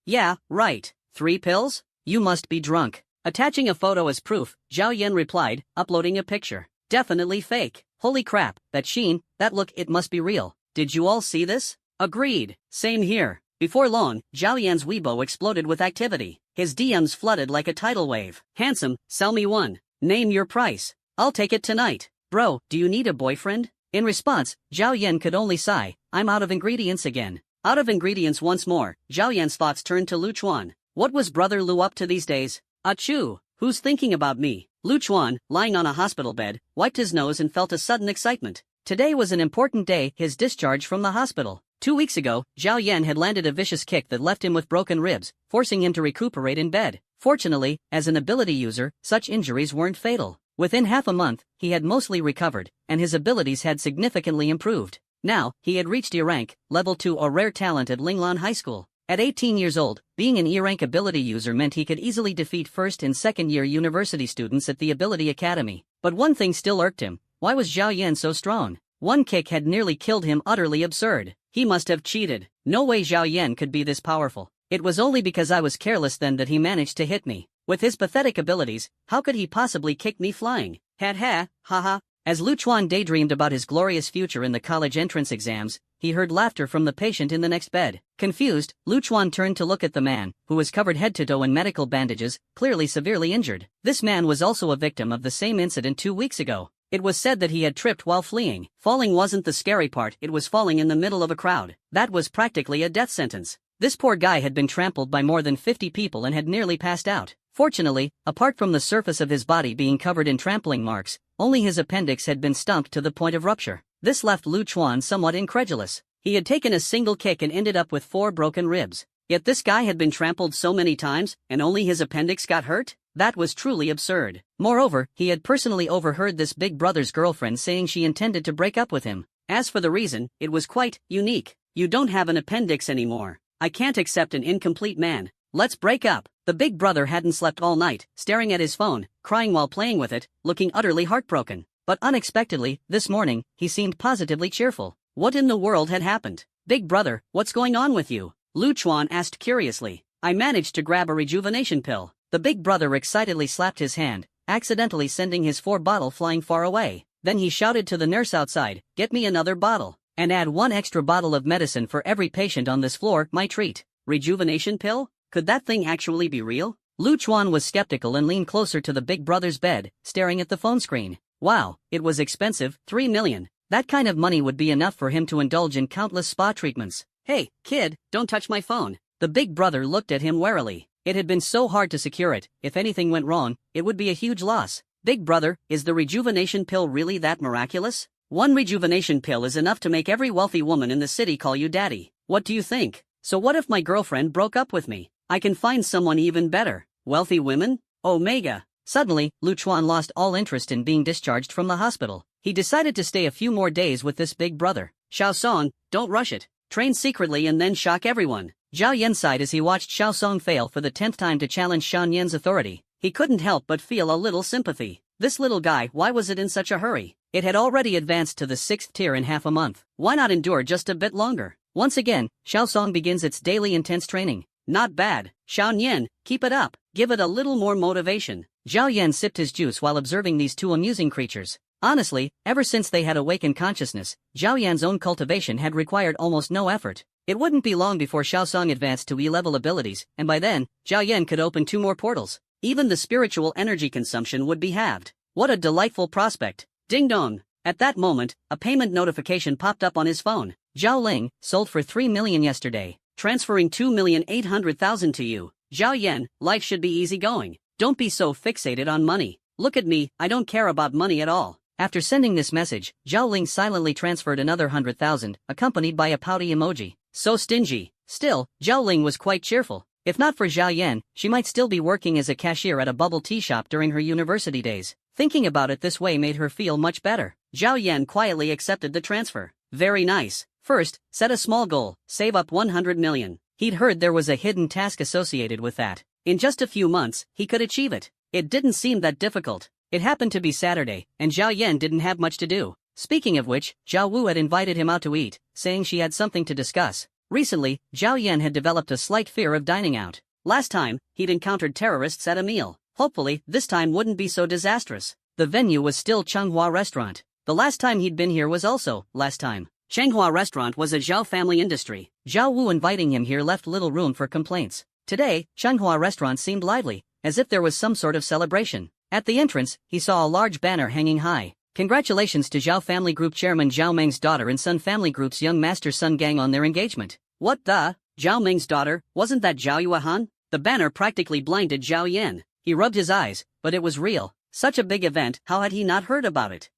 Yeah, right. 3 pills? You must be drunk. Attaching a photo as proof, Zhao Yan replied, uploading a picture. Definitely fake. Holy crap, that sheen, that look, it must be real. Did you all see this? Agreed. Same here. Before long, Zhao Yan's Weibo exploded with activity. His DMs flooded like a tidal wave. Handsome, sell me one. Name your price. I'll take it tonight. Bro, do you need a boyfriend? In response, Zhao Yan could only sigh. I'm out of ingredients again. Out of ingredients once more, Zhao Yan's thoughts turned to Lu Chuan. What was brother Lu up to these days? Achoo! Who's thinking about me? Lu Chuan, lying on a hospital bed, wiped his nose and felt a sudden excitement. Today was an important day, his discharge from the hospital. 2 weeks ago, Zhao Yan had landed a vicious kick that left him with broken ribs, forcing him to recuperate in bed. Fortunately, as an ability user, such injuries weren't fatal. Within half a month, he had mostly recovered, and his abilities had significantly improved. Now, he had reached E-rank, level 2, a rare talent at Linglan High School. At 18 years old, being an E-rank ability user meant he could easily defeat first and second-year university students at the Ability Academy. But one thing still irked him. Why was Zhao Yan so strong? One kick had nearly killed him, utterly absurd. He must have cheated. No way Zhao Yan could be this powerful. It was only because I was careless then that he managed to hit me. With his pathetic abilities, how could he possibly kick me flying? Haha. As Lu Chuan daydreamed about his glorious future in the college entrance exams, he heard laughter from the patient in the next bed. Confused, Lu Chuan turned to look at the man, who was covered head to toe in medical bandages, clearly severely injured. This man was also a victim of the same incident 2 weeks ago. It was said that he had tripped while fleeing. Falling wasn't the scary part, it was falling in the middle of a crowd. That was practically a death sentence. This poor guy had been trampled by more than 50 people and had nearly passed out. Fortunately, apart from the surface of his body being covered in trampling marks, only his appendix had been stumped to the point of rupture. This left Lu Chuan somewhat incredulous. He had taken a single kick and ended up with 4 broken ribs. Yet this guy had been trampled so many times, and only his appendix got hurt? That was truly absurd. Moreover, he had personally overheard this big brother's girlfriend saying she intended to break up with him. As for the reason, it was quite unique. You don't have an appendix anymore. I can't accept an incomplete man. Let's break up. The big brother hadn't slept all night, staring at his phone, crying while playing with it, looking utterly heartbroken. But unexpectedly, this morning, he seemed positively cheerful. What in the world had happened? Big brother, what's going on with you? Lu Chuan asked curiously. I managed to grab a rejuvenation pill. The big brother excitedly slapped his hand, accidentally sending his 4 bottle flying far away. Then he shouted to the nurse outside, get me another bottle, and add 1 extra bottle of medicine for every patient on this floor, my treat. Rejuvenation pill? Could that thing actually be real? Lu Chuan was skeptical and leaned closer to the big brother's bed, staring at the phone screen. Wow, it was expensive, 3 million. That kind of money would be enough for him to indulge in countless spa treatments. Hey, kid, don't touch my phone. The big brother looked at him warily. It had been so hard to secure it. If anything went wrong, it would be a huge loss. Big brother, is the rejuvenation pill really that miraculous? One rejuvenation pill is enough to make every wealthy woman in the city call you daddy. What do you think? So what if my girlfriend broke up with me? I can find someone even better. Wealthy women? Omega. Suddenly, Lu Chuan lost all interest in being discharged from the hospital. He decided to stay a few more days with this big brother. Xiao Song, don't rush it. Train secretly and then shock everyone. Zhao Yan sighed as he watched Xiao Song fail for the 10th time to challenge Shan Yan's authority. He couldn't help but feel a little sympathy. This little guy, why was it in such a hurry? It had already advanced to the 6th tier in half a month. Why not endure just a bit longer? Once again, Xiao Song begins its daily intense training. Not bad. Xiao Yan, keep it up. Give it a little more motivation. Zhao Yan sipped his juice while observing these two amusing creatures. Honestly, ever since they had awakened consciousness, Zhao Yan's own cultivation had required almost no effort. It wouldn't be long before Xiao Song advanced to E-level abilities, and by then, Zhao Yan could open 2 more portals. Even the spiritual energy consumption would be halved. What a delightful prospect. Ding dong. At that moment, a payment notification popped up on his phone. Zhao Ling, sold for 3 million yesterday. Transferring 2,800,000 to you. Zhao Yan, life should be easy going. Don't be so fixated on money. Look at me, I don't care about money at all. After sending this message, Zhao Ling silently transferred another 100,000, accompanied by a pouty emoji. So stingy. Still, Zhao Ling was quite cheerful. If not for Zhao Yan, she might still be working as a cashier at a bubble tea shop during her university days. Thinking about it this way made her feel much better. Zhao Yan quietly accepted the transfer. Very nice. First, set a small goal, save up 100 million. He'd heard there was a hidden task associated with that. In just a few months, he could achieve it. It didn't seem that difficult. It happened to be Saturday, and Zhao Yan didn't have much to do. Speaking of which, Zhao Wu had invited him out to eat, saying she had something to discuss. Recently, Zhao Yan had developed a slight fear of dining out. Last time, he'd encountered terrorists at a meal. Hopefully, this time wouldn't be so disastrous. The venue was still Changhua Restaurant. The last time he'd been here was also last time. Changhua Restaurant was a Zhao family industry. Zhao Wu inviting him here left little room for complaints. Today, Changhua Restaurant seemed lively, as if there was some sort of celebration. At the entrance, he saw a large banner hanging high. Congratulations to Zhao Family Group Chairman Zhao Meng's daughter and Sun Family Group's young master Sun Gang on their engagement. What the? Zhao Meng's daughter? Wasn't that Zhao Yuehan? The banner practically blinded Zhao Yan. He rubbed his eyes, but it was real. Such a big event, how had he not heard about it?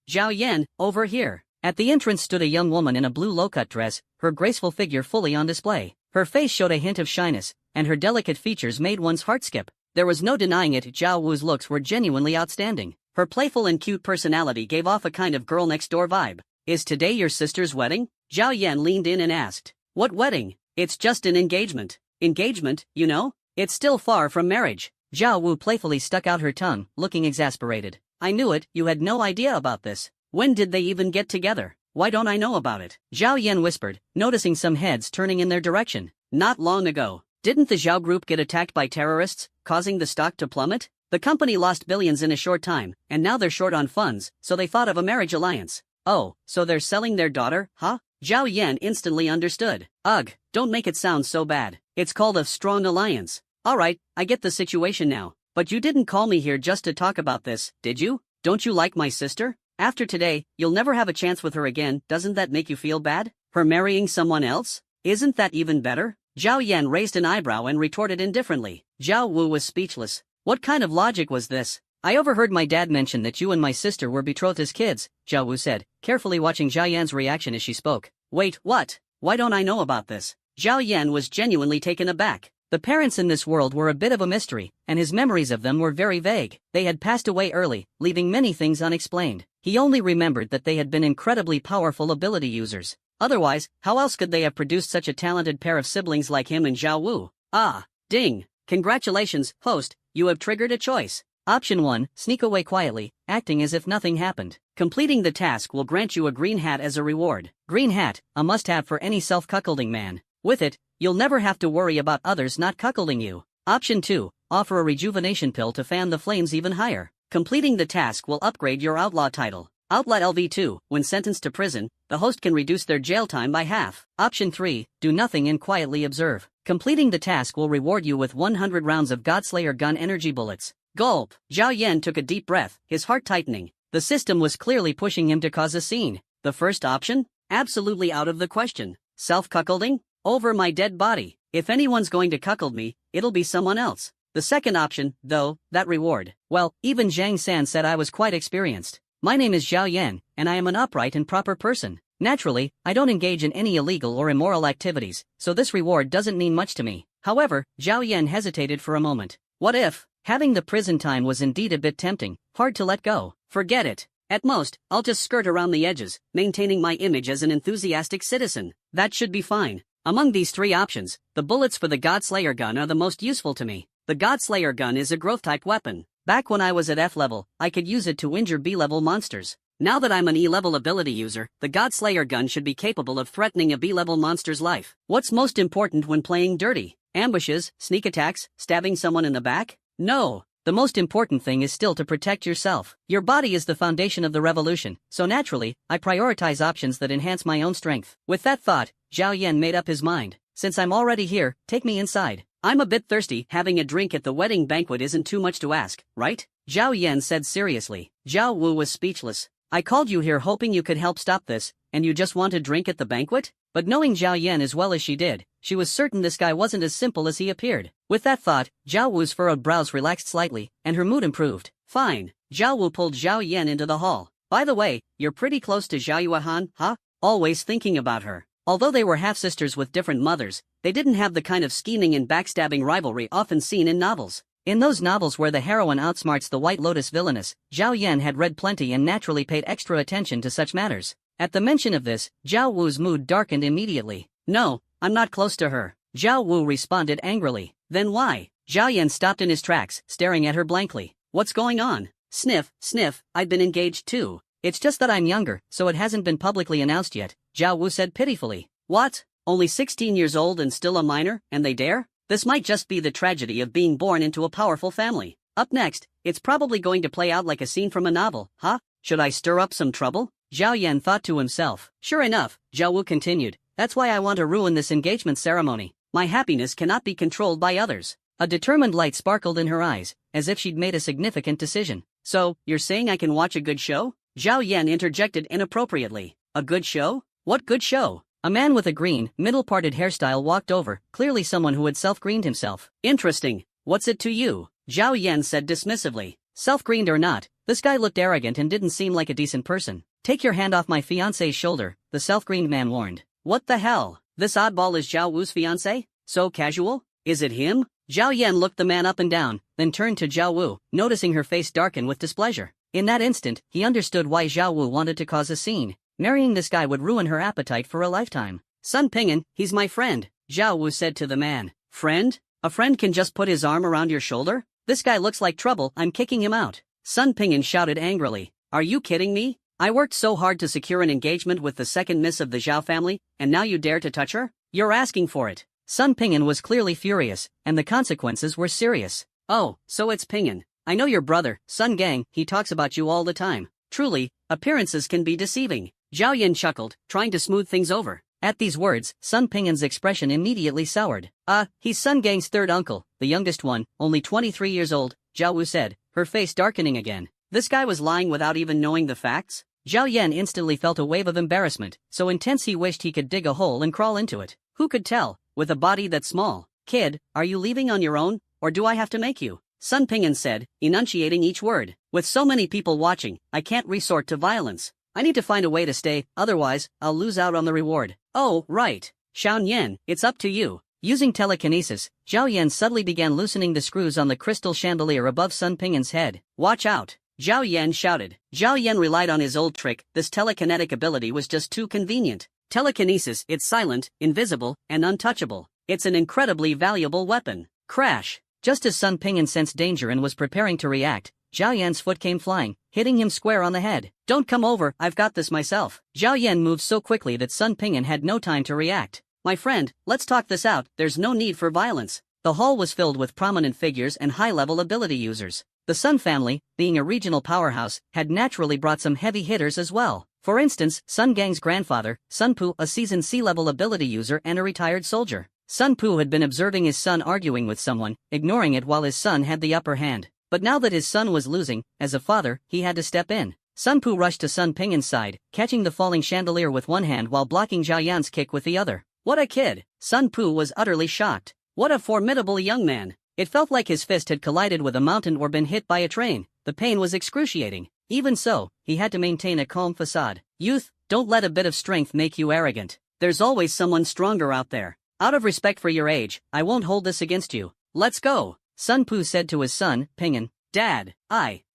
Zhao Yan, over here. At the entrance stood a young woman in a blue low-cut dress, her graceful figure fully on display. Her face showed a hint of shyness, and her delicate features made one's heart skip. There was no denying it, Zhao Wu's looks were genuinely outstanding. Her playful and cute personality gave off a kind of girl-next-door vibe. Is today your sister's wedding? Zhao Yan leaned in and asked. What wedding? It's just an engagement. Engagement, you know? It's still far from marriage. Zhao Wu playfully stuck out her tongue, looking exasperated. I knew it, you had no idea about this. When did they even get together? Why don't I know about it? Zhao Yan whispered, noticing some heads turning in their direction. Not long ago. Didn't the Zhao group get attacked by terrorists, causing the stock to plummet? The company lost billions in a short time, and now they're short on funds, so they thought of a marriage alliance. Oh, so they're selling their daughter, huh? Zhao Yan instantly understood. Ugh, don't make it sound so bad. It's called a strong alliance. Alright, I get the situation now. But you didn't call me here just to talk about this, did you? Don't you like my sister? After today, you'll never have a chance with her again. Doesn't that make you feel bad? Her marrying someone else? Isn't that even better? Zhao Yan raised an eyebrow and retorted indifferently. Zhao Wu was speechless. What kind of logic was this? I overheard my dad mention that you and my sister were betrothed as kids, Zhao Wu said, carefully watching Zhao Yan's reaction as she spoke. Wait, what? Why don't I know about this? Zhao Yan was genuinely taken aback. The parents in this world were a bit of a mystery, and his memories of them were very vague. They had passed away early, leaving many things unexplained. He only remembered that they had been incredibly powerful ability users. Otherwise, how else could they have produced such a talented pair of siblings like him and Zhao Wu? Ah, ding. Congratulations, host, you have triggered a choice. Option 1, sneak away quietly, acting as if nothing happened. Completing the task will grant you a green hat as a reward. Green hat, a must-have for any self-cuckolding man. With it, you'll never have to worry about others not cuckolding you. Option 2, offer a rejuvenation pill to fan the flames even higher. Completing the task will upgrade your outlaw title. Outlaw LV2, when sentenced to prison, the host can reduce their jail time by half. Option 3, do nothing and quietly observe. Completing the task will reward you with 100 rounds of Godslayer gun energy bullets. Gulp. Zhao Yan took a deep breath, his heart tightening. The system was clearly pushing him to cause a scene. The first option? Absolutely out of the question. Self-cuckolding? Over my dead body. If anyone's going to cuckold me, it'll be someone else. The second option, though, that reward. Well, even Zhang San said I was quite experienced. My name is Zhao Yan, and I am an upright and proper person. Naturally, I don't engage in any illegal or immoral activities, so this reward doesn't mean much to me. However, Zhao Yan hesitated for a moment. What if? Having the prison time was indeed a bit tempting, hard to let go. Forget it. At most, I'll just skirt around the edges, maintaining my image as an enthusiastic citizen. That should be fine. Among these three options, the bullets for the Godslayer gun are the most useful to me. The Godslayer gun is a growth-type weapon. Back when I was at F level, I could use it to injure B level monsters. Now that I'm an E level ability user, the Godslayer gun should be capable of threatening a B level monster's life. What's most important when playing dirty? Ambushes, sneak attacks, stabbing someone in the back? No. The most important thing is still to protect yourself. Your body is the foundation of the revolution, so naturally, I prioritize options that enhance my own strength. With that thought, Zhao Yan made up his mind. Since I'm already here, take me inside. I'm a bit thirsty, having a drink at the wedding banquet isn't too much to ask, right? Zhao Yan said seriously. Zhao Wu was speechless. I called you here hoping you could help stop this, and you just want to drink at the banquet? But knowing Zhao Yan as well as she did, she was certain this guy wasn't as simple as he appeared. With that thought, Zhao Wu's furrowed brows relaxed slightly, and her mood improved. Fine. Zhao Wu pulled Zhao Yan into the hall. By the way, you're pretty close to Zhao Yuan, huh? Always thinking about her. Although they were half-sisters with different mothers, they didn't have the kind of scheming and backstabbing rivalry often seen in novels. In those novels where the heroine outsmarts the White Lotus villainess, Zhao Yan had read plenty and naturally paid extra attention to such matters. At the mention of this, Zhao Wu's mood darkened immediately. No, I'm not close to her. Zhao Wu responded angrily. Then why? Zhao Yan stopped in his tracks, staring at her blankly. What's going on? Sniff, sniff, I've been engaged too. It's just that I'm younger, so it hasn't been publicly announced yet, Zhao Wu said pitifully. What? Only 16 years old and still a minor, and they dare? This might just be the tragedy of being born into a powerful family. Up next, it's probably going to play out like a scene from a novel, huh? Should I stir up some trouble? Zhao Yan thought to himself. Sure enough, Zhao Wu continued. That's why I want to ruin this engagement ceremony. My happiness cannot be controlled by others. A determined light sparkled in her eyes, as if she'd made a significant decision. So, you're saying I can watch a good show? Zhao Yan interjected inappropriately. A good show? What good show? A man with a green, middle-parted hairstyle walked over, clearly someone who had self-greened himself. Interesting. What's it to you? Zhao Yan said dismissively. Self-greened or not, this guy looked arrogant and didn't seem like a decent person. Take your hand off my fiancé's shoulder, the self-greened man warned. What the hell? This oddball is Zhao Wu's fiancé? So casual? Is it him? Zhao Yan looked the man up and down, then turned to Zhao Wu, noticing her face darken with displeasure. In that instant, he understood why Zhao Wu wanted to cause a scene. Marrying this guy would ruin her appetite for a lifetime. Sun Ping'an, he's my friend, Zhao Wu said to the man. Friend? A friend can just put his arm around your shoulder? This guy looks like trouble, I'm kicking him out. Sun Ping'an shouted angrily. Are you kidding me? I worked so hard to secure an engagement with the second miss of the Zhao family, and now you dare to touch her? You're asking for it. Sun Ping'an was clearly furious, and the consequences were serious. Oh, so it's Ping'an. I know your brother, Sun Gang, he talks about you all the time. Truly, appearances can be deceiving. Zhao Yan chuckled, trying to smooth things over. At these words, Sun Ping'an's expression immediately soured. He's Sun Gang's third uncle, the youngest one, only 23 years old, Zhao Wu said, her face darkening again. This guy was lying without even knowing the facts? Zhao Yan instantly felt a wave of embarrassment, so intense he wished he could dig a hole and crawl into it. Who could tell, with a body that small? Kid, are you leaving on your own, or do I have to make you? Sun Ping'an said, enunciating each word. With so many people watching, I can't resort to violence. I need to find a way to stay, otherwise, I'll lose out on the reward. Oh, right. Xiao Yan, it's up to you. Using telekinesis, Zhao Yan subtly began loosening the screws on the crystal chandelier above Sun Ping'an's head. Watch out. Zhao Yan shouted. Zhao Yan relied on his old trick, this telekinetic ability was just too convenient. Telekinesis, it's silent, invisible, and untouchable. It's an incredibly valuable weapon. Crash. Just as Sun Ping'an sensed danger and was preparing to react, Zhao Yan's foot came flying, hitting him square on the head. Don't come over, I've got this myself. Zhao Yan moved so quickly that Sun Ping'an had no time to react. My friend, let's talk this out, there's no need for violence. The hall was filled with prominent figures and high-level ability users. The Sun family, being a regional powerhouse, had naturally brought some heavy hitters as well. For instance, Sun Gang's grandfather, Sun Pu, a seasoned C-level ability user and a retired soldier. Sun Pu had been observing his son arguing with someone, ignoring it while his son had the upper hand. But now that his son was losing, as a father, he had to step in. Sun Pu rushed to Sun Ping'an's side, catching the falling chandelier with one hand while blocking Zhao Yan's kick with the other. What a kid! Sun Pu was utterly shocked. What a formidable young man! It felt like his fist had collided with a mountain or been hit by a train. The pain was excruciating. Even so, he had to maintain a calm facade. Youth, don't let a bit of strength make you arrogant. There's always someone stronger out there. Out of respect for your age, I won't hold this against you. Let's go, Sun Pu said to his son, Ping'an. Dad,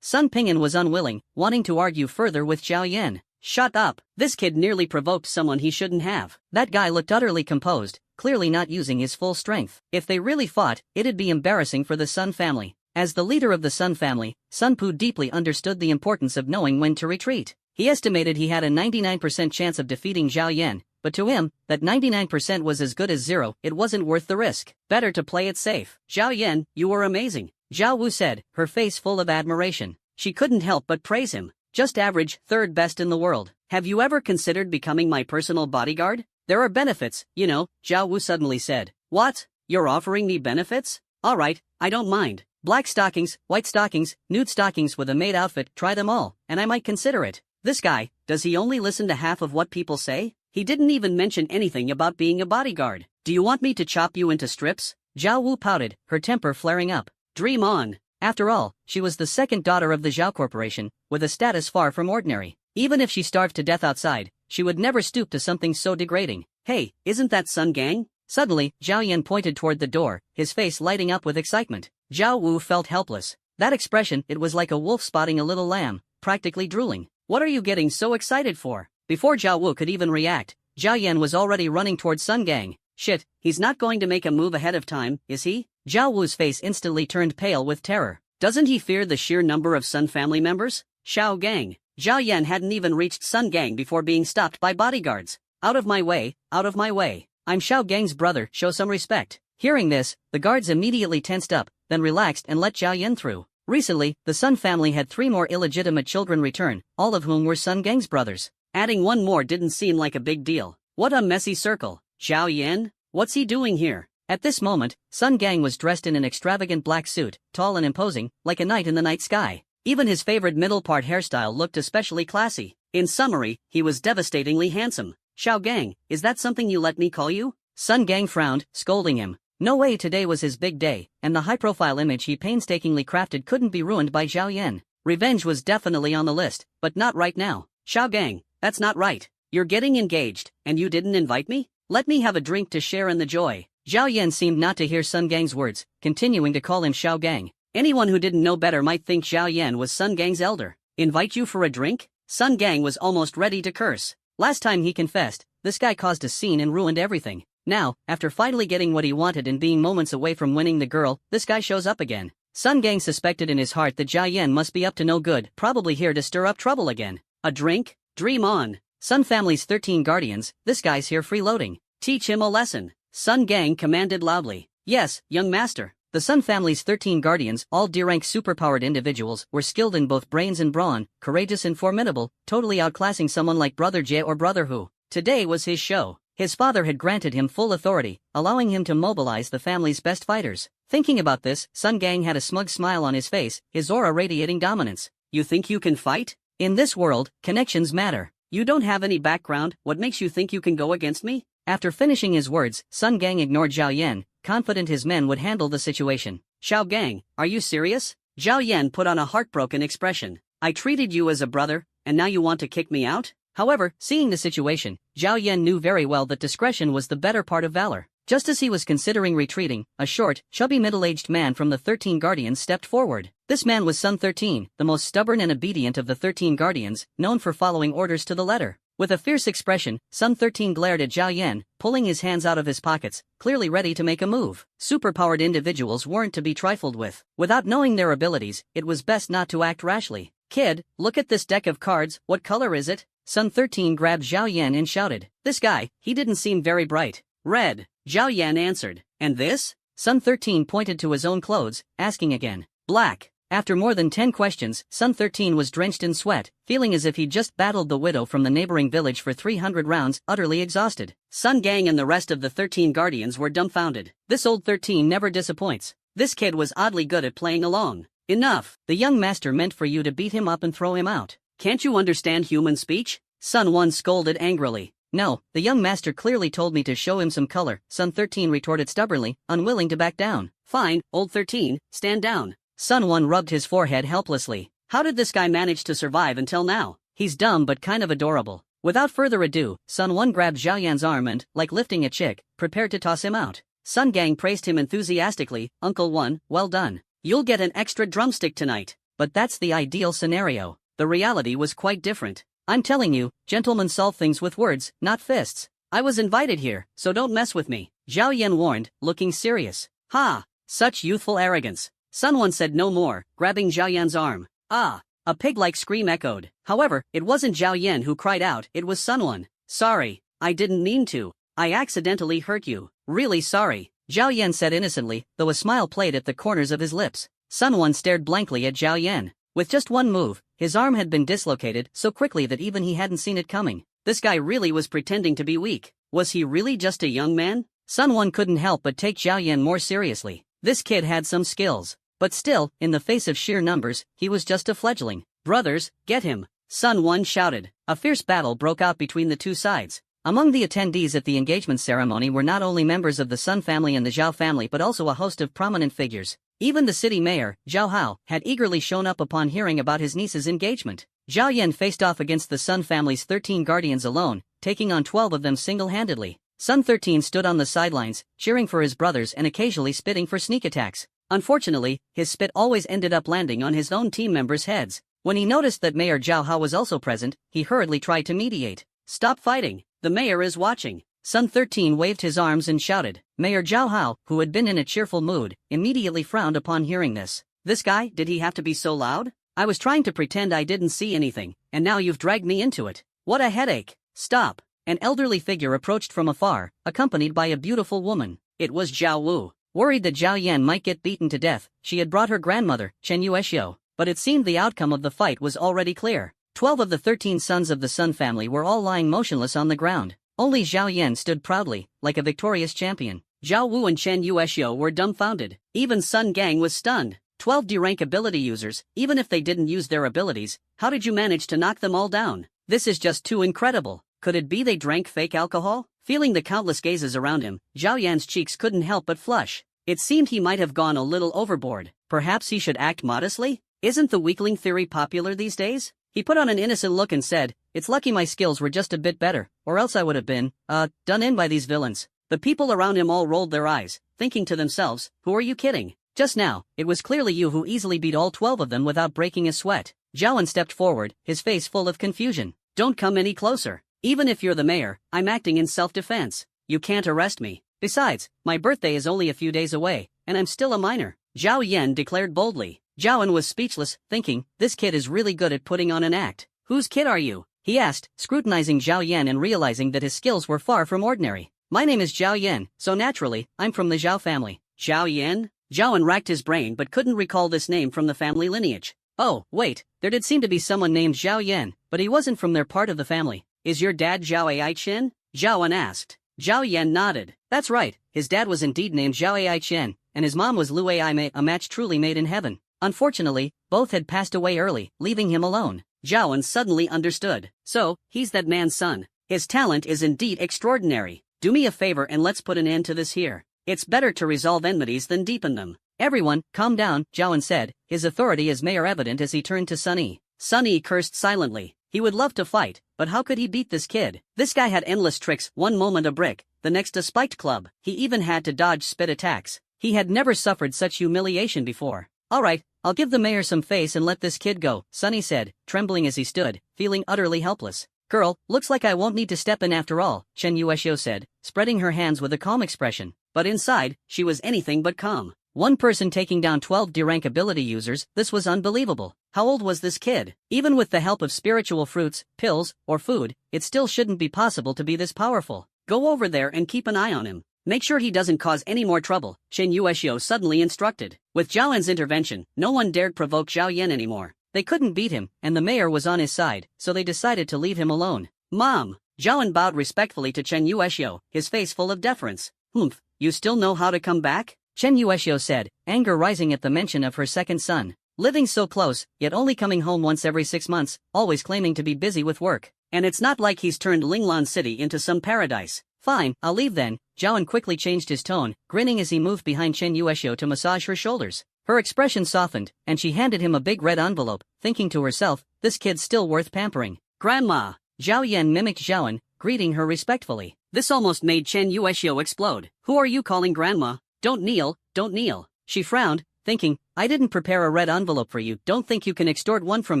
Sun Ping'an was unwilling, wanting to argue further with Zhao Yan. Shut up, this kid nearly provoked someone he shouldn't have. That guy looked utterly composed, clearly not using his full strength. If they really fought, it'd be embarrassing for the Sun family. As the leader of the Sun family, Sun Pu deeply understood the importance of knowing when to retreat. He estimated he had a 99% chance of defeating Zhao Yan, but to him, that 99% was as good as zero. It wasn't worth the risk. Better to play it safe. Zhao Yan, you were amazing, Zhao Wu said, her face full of admiration. She couldn't help but praise him. Just average, third best in the world. Have you ever considered becoming my personal bodyguard? There are benefits, you know, Zhao Wu suddenly said. What? You're offering me benefits? Alright, I don't mind. Black stockings, white stockings, nude stockings with a maid outfit, try them all, and I might consider it. This guy, does he only listen to half of what people say? He didn't even mention anything about being a bodyguard. Do you want me to chop you into strips? Zhao Wu pouted, her temper flaring up. Dream on. After all, she was the second daughter of the Zhao Corporation, with a status far from ordinary. Even if she starved to death outside, she would never stoop to something so degrading. Hey, isn't that Sun Gang? Suddenly, Zhao Yan pointed toward the door, his face lighting up with excitement. Zhao Wu felt helpless. That expression, it was like a wolf spotting a little lamb, practically drooling. What are you getting so excited for? Before Zhao Wu could even react, Zhao Yan was already running towards Sun Gang. Shit, he's not going to make a move ahead of time, is he? Zhao Wu's face instantly turned pale with terror. Doesn't he fear the sheer number of Sun family members? Shao Gang. Zhao Yan hadn't even reached Sun Gang before being stopped by bodyguards. Out of my way, out of my way. I'm Shao Gang's brother, show some respect. Hearing this, the guards immediately tensed up, then relaxed and let Zhao Yan through. Recently, the Sun family had 3 more illegitimate children return, all of whom were Sun Gang's brothers. Adding one more didn't seem like a big deal. What a messy circle. Zhao Yan? What's he doing here? At this moment, Sun Gang was dressed in an extravagant black suit, tall and imposing, like a knight in the night sky. Even his favorite middle-part hairstyle looked especially classy. In summary, he was devastatingly handsome. Shao Gang, is that something you let me call you? Sun Gang frowned, scolding him. No way, today was his big day, and the high-profile image he painstakingly crafted couldn't be ruined by Zhao Yan. Revenge was definitely on the list, but not right now. Shao Gang, that's not right. You're getting engaged, and you didn't invite me? Let me have a drink to share in the joy. Zhao Yan seemed not to hear Sun Gang's words, continuing to call him Shao Gang. Anyone who didn't know better might think Zhao Yan was Sun Gang's elder. Invite you for a drink? Sun Gang was almost ready to curse. Last time he confessed, this guy caused a scene and ruined everything. Now, after finally getting what he wanted and being moments away from winning the girl, this guy shows up again. Sun Gang suspected in his heart that Zhao Yan must be up to no good, probably here to stir up trouble again. A drink? Dream on. Sun family's 13 guardians, this guy's here freeloading. Teach him a lesson. Sun Gang commanded loudly. Yes, young master. The Sun family's 13 guardians, all D-rank superpowered individuals, were skilled in both brains and brawn, courageous and formidable, totally outclassing someone like Brother Jie or Brother Hu. Today was his show. His father had granted him full authority, allowing him to mobilize the family's best fighters. Thinking about this, Sun Gang had a smug smile on his face, his aura radiating dominance. You think you can fight? In this world, connections matter. You don't have any background, what makes you think you can go against me? After finishing his words, Sun Gang ignored Zhao Yan, confident his men would handle the situation. Shao Gang, are you serious? Zhao Yan put on a heartbroken expression. I treated you as a brother, and now you want to kick me out? However, seeing the situation, Zhao Yan knew very well that discretion was the better part of valor. Just as he was considering retreating, a short, chubby middle-aged man from the 13 guardians stepped forward. This man was Sun 13, the most stubborn and obedient of the 13 guardians, known for following orders to the letter. With a fierce expression, Sun 13 glared at Zhao Yan, pulling his hands out of his pockets, clearly ready to make a move. Superpowered individuals weren't to be trifled with. Without knowing their abilities, it was best not to act rashly. Kid, look at this deck of cards, what color is it? Sun 13 grabbed Zhao Yan and shouted. This guy, he didn't seem very bright. Red. Zhao Yan answered. And this? Sun 13 pointed to his own clothes, asking again. Black. After more than 10 questions, Sun 13 was drenched in sweat, feeling as if he'd just battled the widow from the neighboring village for 300 rounds, utterly exhausted. Sun Gang and the rest of the 13 guardians were dumbfounded. This old 13 never disappoints. This kid was oddly good at playing along. Enough. The young master meant for you to beat him up and throw him out. Can't you understand human speech? Sun 1 scolded angrily. No, the young master clearly told me to show him some color, Sun 13 retorted stubbornly, unwilling to back down. Fine, old 13, stand down. Sun 1 rubbed his forehead helplessly. How did this guy manage to survive until now? He's dumb but kind of adorable. Without further ado, Sun 1 grabbed Zhao Yan's arm and, like lifting a chick, prepared to toss him out. Sun Gang praised him enthusiastically. Uncle 1, well done. You'll get an extra drumstick tonight. But that's the ideal scenario. The reality was quite different. I'm telling you, gentlemen solve things with words, not fists. I was invited here, so don't mess with me, Zhao Yan warned, looking serious. Ha! Such youthful arrogance. Sun 1 said no more, grabbing Zhao Yan's arm. Ah! A pig-like scream echoed. However, it wasn't Zhao Yan who cried out, it was Sun 1. Sorry, I didn't mean to. I accidentally hurt you. Really sorry, Zhao Yan said innocently, though a smile played at the corners of his lips. Sun 1 stared blankly at Zhao Yan. With just one move, his arm had been dislocated so quickly that even he hadn't seen it coming. This guy really was pretending to be weak. Was he really just a young man? Sun 1 couldn't help but take Zhao Yan more seriously. This kid had some skills. But still, in the face of sheer numbers, he was just a fledgling. Brothers, get him! Sun 1 shouted. A fierce battle broke out between the two sides. Among the attendees at the engagement ceremony were not only members of the Sun family and the Zhao family but also a host of prominent figures. Even the city mayor, Zhao Hao, had eagerly shown up upon hearing about his niece's engagement. Zhao Yan faced off against the Sun family's 13 guardians alone, taking on 12 of them single-handedly. Sun 13 stood on the sidelines, cheering for his brothers and occasionally spitting for sneak attacks. Unfortunately, his spit always ended up landing on his own team members' heads. When he noticed that Mayor Zhao Hao was also present, he hurriedly tried to mediate. Stop fighting, the mayor is watching. Sun 13 waved his arms and shouted. Mayor Zhao Hao, who had been in a cheerful mood, immediately frowned upon hearing this. This guy, did he have to be so loud? I was trying to pretend I didn't see anything, and now you've dragged me into it. What a headache. Stop. An elderly figure approached from afar, accompanied by a beautiful woman. It was Zhao Wu. Worried that Zhao Yan might get beaten to death, she had brought her grandmother, Chen Yueshio. But it seemed the outcome of the fight was already clear. 12 of the 13 sons of the Sun family were all lying motionless on the ground. Only Zhao Yan stood proudly, like a victorious champion. Zhao Wu and Chen Yueshio were dumbfounded. Even Sun Gang was stunned. 12 D-rank ability users, even if they didn't use their abilities, how did you manage to knock them all down? This is just too incredible. Could it be they drank fake alcohol? Feeling the countless gazes around him, Zhao Yan's cheeks couldn't help but flush. It seemed he might have gone a little overboard. Perhaps he should act modestly? Isn't the weakling theory popular these days? He put on an innocent look and said, it's lucky my skills were just a bit better, or else I would have been, done in by these villains. The people around him all rolled their eyes, thinking to themselves, who are you kidding? Just now, it was clearly you who easily beat all 12 of them without breaking a sweat. Zhao Yan stepped forward, his face full of confusion. Don't come any closer. Even if you're the mayor, I'm acting in self-defense. You can't arrest me. Besides, my birthday is only a few days away, and I'm still a minor, Zhao Yan declared boldly. Zhao Yan was speechless, thinking, this kid is really good at putting on an act. Whose kid are you? He asked, scrutinizing Zhao Yan and realizing that his skills were far from ordinary. My name is Zhao Yan, so naturally, I'm from the Zhao family. Zhao Yan? Zhao Yan racked his brain but couldn't recall this name from the family lineage. Oh, wait, there did seem to be someone named Zhao Yan, but he wasn't from their part of the family. Is your dad Zhao Ai Chen? Zhao Yan asked. Zhao Yan nodded. That's right, his dad was indeed named Zhao Ai Chen, and his mom was Lu Ai Mei, a match truly made in heaven. Unfortunately, both had passed away early, leaving him alone. Zhao Yan suddenly understood. So, he's that man's son. His talent is indeed extraordinary. Do me a favor and let's put an end to this here. It's better to resolve enmities than deepen them. Everyone, calm down, Zhao Yan said, his authority as mayor evident as he turned to Sun Yi. Sun Yi cursed silently. He would love to fight, but how could he beat this kid? This guy had endless tricks, one moment a brick, the next a spiked club. He even had to dodge spit attacks. He had never suffered such humiliation before. Alright, I'll give the mayor some face and let this kid go, Sunny said, trembling as he stood, feeling utterly helpless. Girl, looks like I won't need to step in after all, Chen Yueshio said, spreading her hands with a calm expression. But inside, she was anything but calm. One person taking down 12 D-rank ability users, this was unbelievable. How old was this kid? Even with the help of spiritual fruits, pills, or food, it still shouldn't be possible to be this powerful. Go over there and keep an eye on him. Make sure he doesn't cause any more trouble, Chen Yueshio suddenly instructed. With Zhao Yan's intervention, no one dared provoke Zhao Yan anymore. They couldn't beat him, and the mayor was on his side, so they decided to leave him alone. Mom! Zhao Yan bowed respectfully to Chen Yueshio, his face full of deference. Humph, you still know how to come back? Chen Yueshio said, anger rising at the mention of her second son. Living so close, yet only coming home once every 6 months, always claiming to be busy with work. And it's not like he's turned Linglan City into some paradise. Fine, I'll leave then, Jiaoyan quickly changed his tone, grinning as he moved behind Chen Yueshio to massage her shoulders. Her expression softened, and she handed him a big red envelope, thinking to herself, this kid's still worth pampering. Grandma! Zhao Yan mimicked Jiaoyan, greeting her respectfully. This almost made Chen Yueshio explode. Who are you calling grandma? Don't kneel, don't kneel. She frowned, thinking, I didn't prepare a red envelope for you, don't think you can extort one from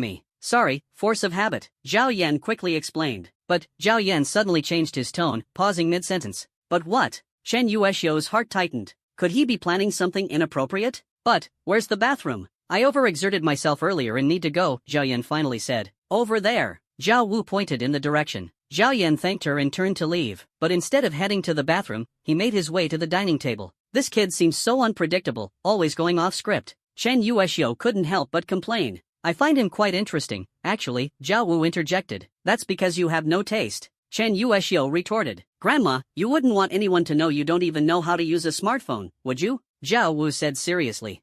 me. Sorry, force of habit. Zhao Yan quickly explained. But, Zhao Yan suddenly changed his tone, pausing mid-sentence. But what? Chen Yueshio's heart tightened. Could he be planning something inappropriate? But, where's the bathroom? I overexerted myself earlier and need to go, Zhao Yan finally said. Over there. Zhao Wu pointed in the direction. Zhao Yan thanked her and turned to leave, but instead of heading to the bathroom, he made his way to the dining table. This kid seems so unpredictable, always going off script. Chen Yueshio couldn't help but complain. I find him quite interesting. Actually, Zhao Wu interjected. That's because you have no taste. Chen Yueshio retorted. Grandma, you wouldn't want anyone to know you don't even know how to use a smartphone, would you? Zhao Wu said seriously.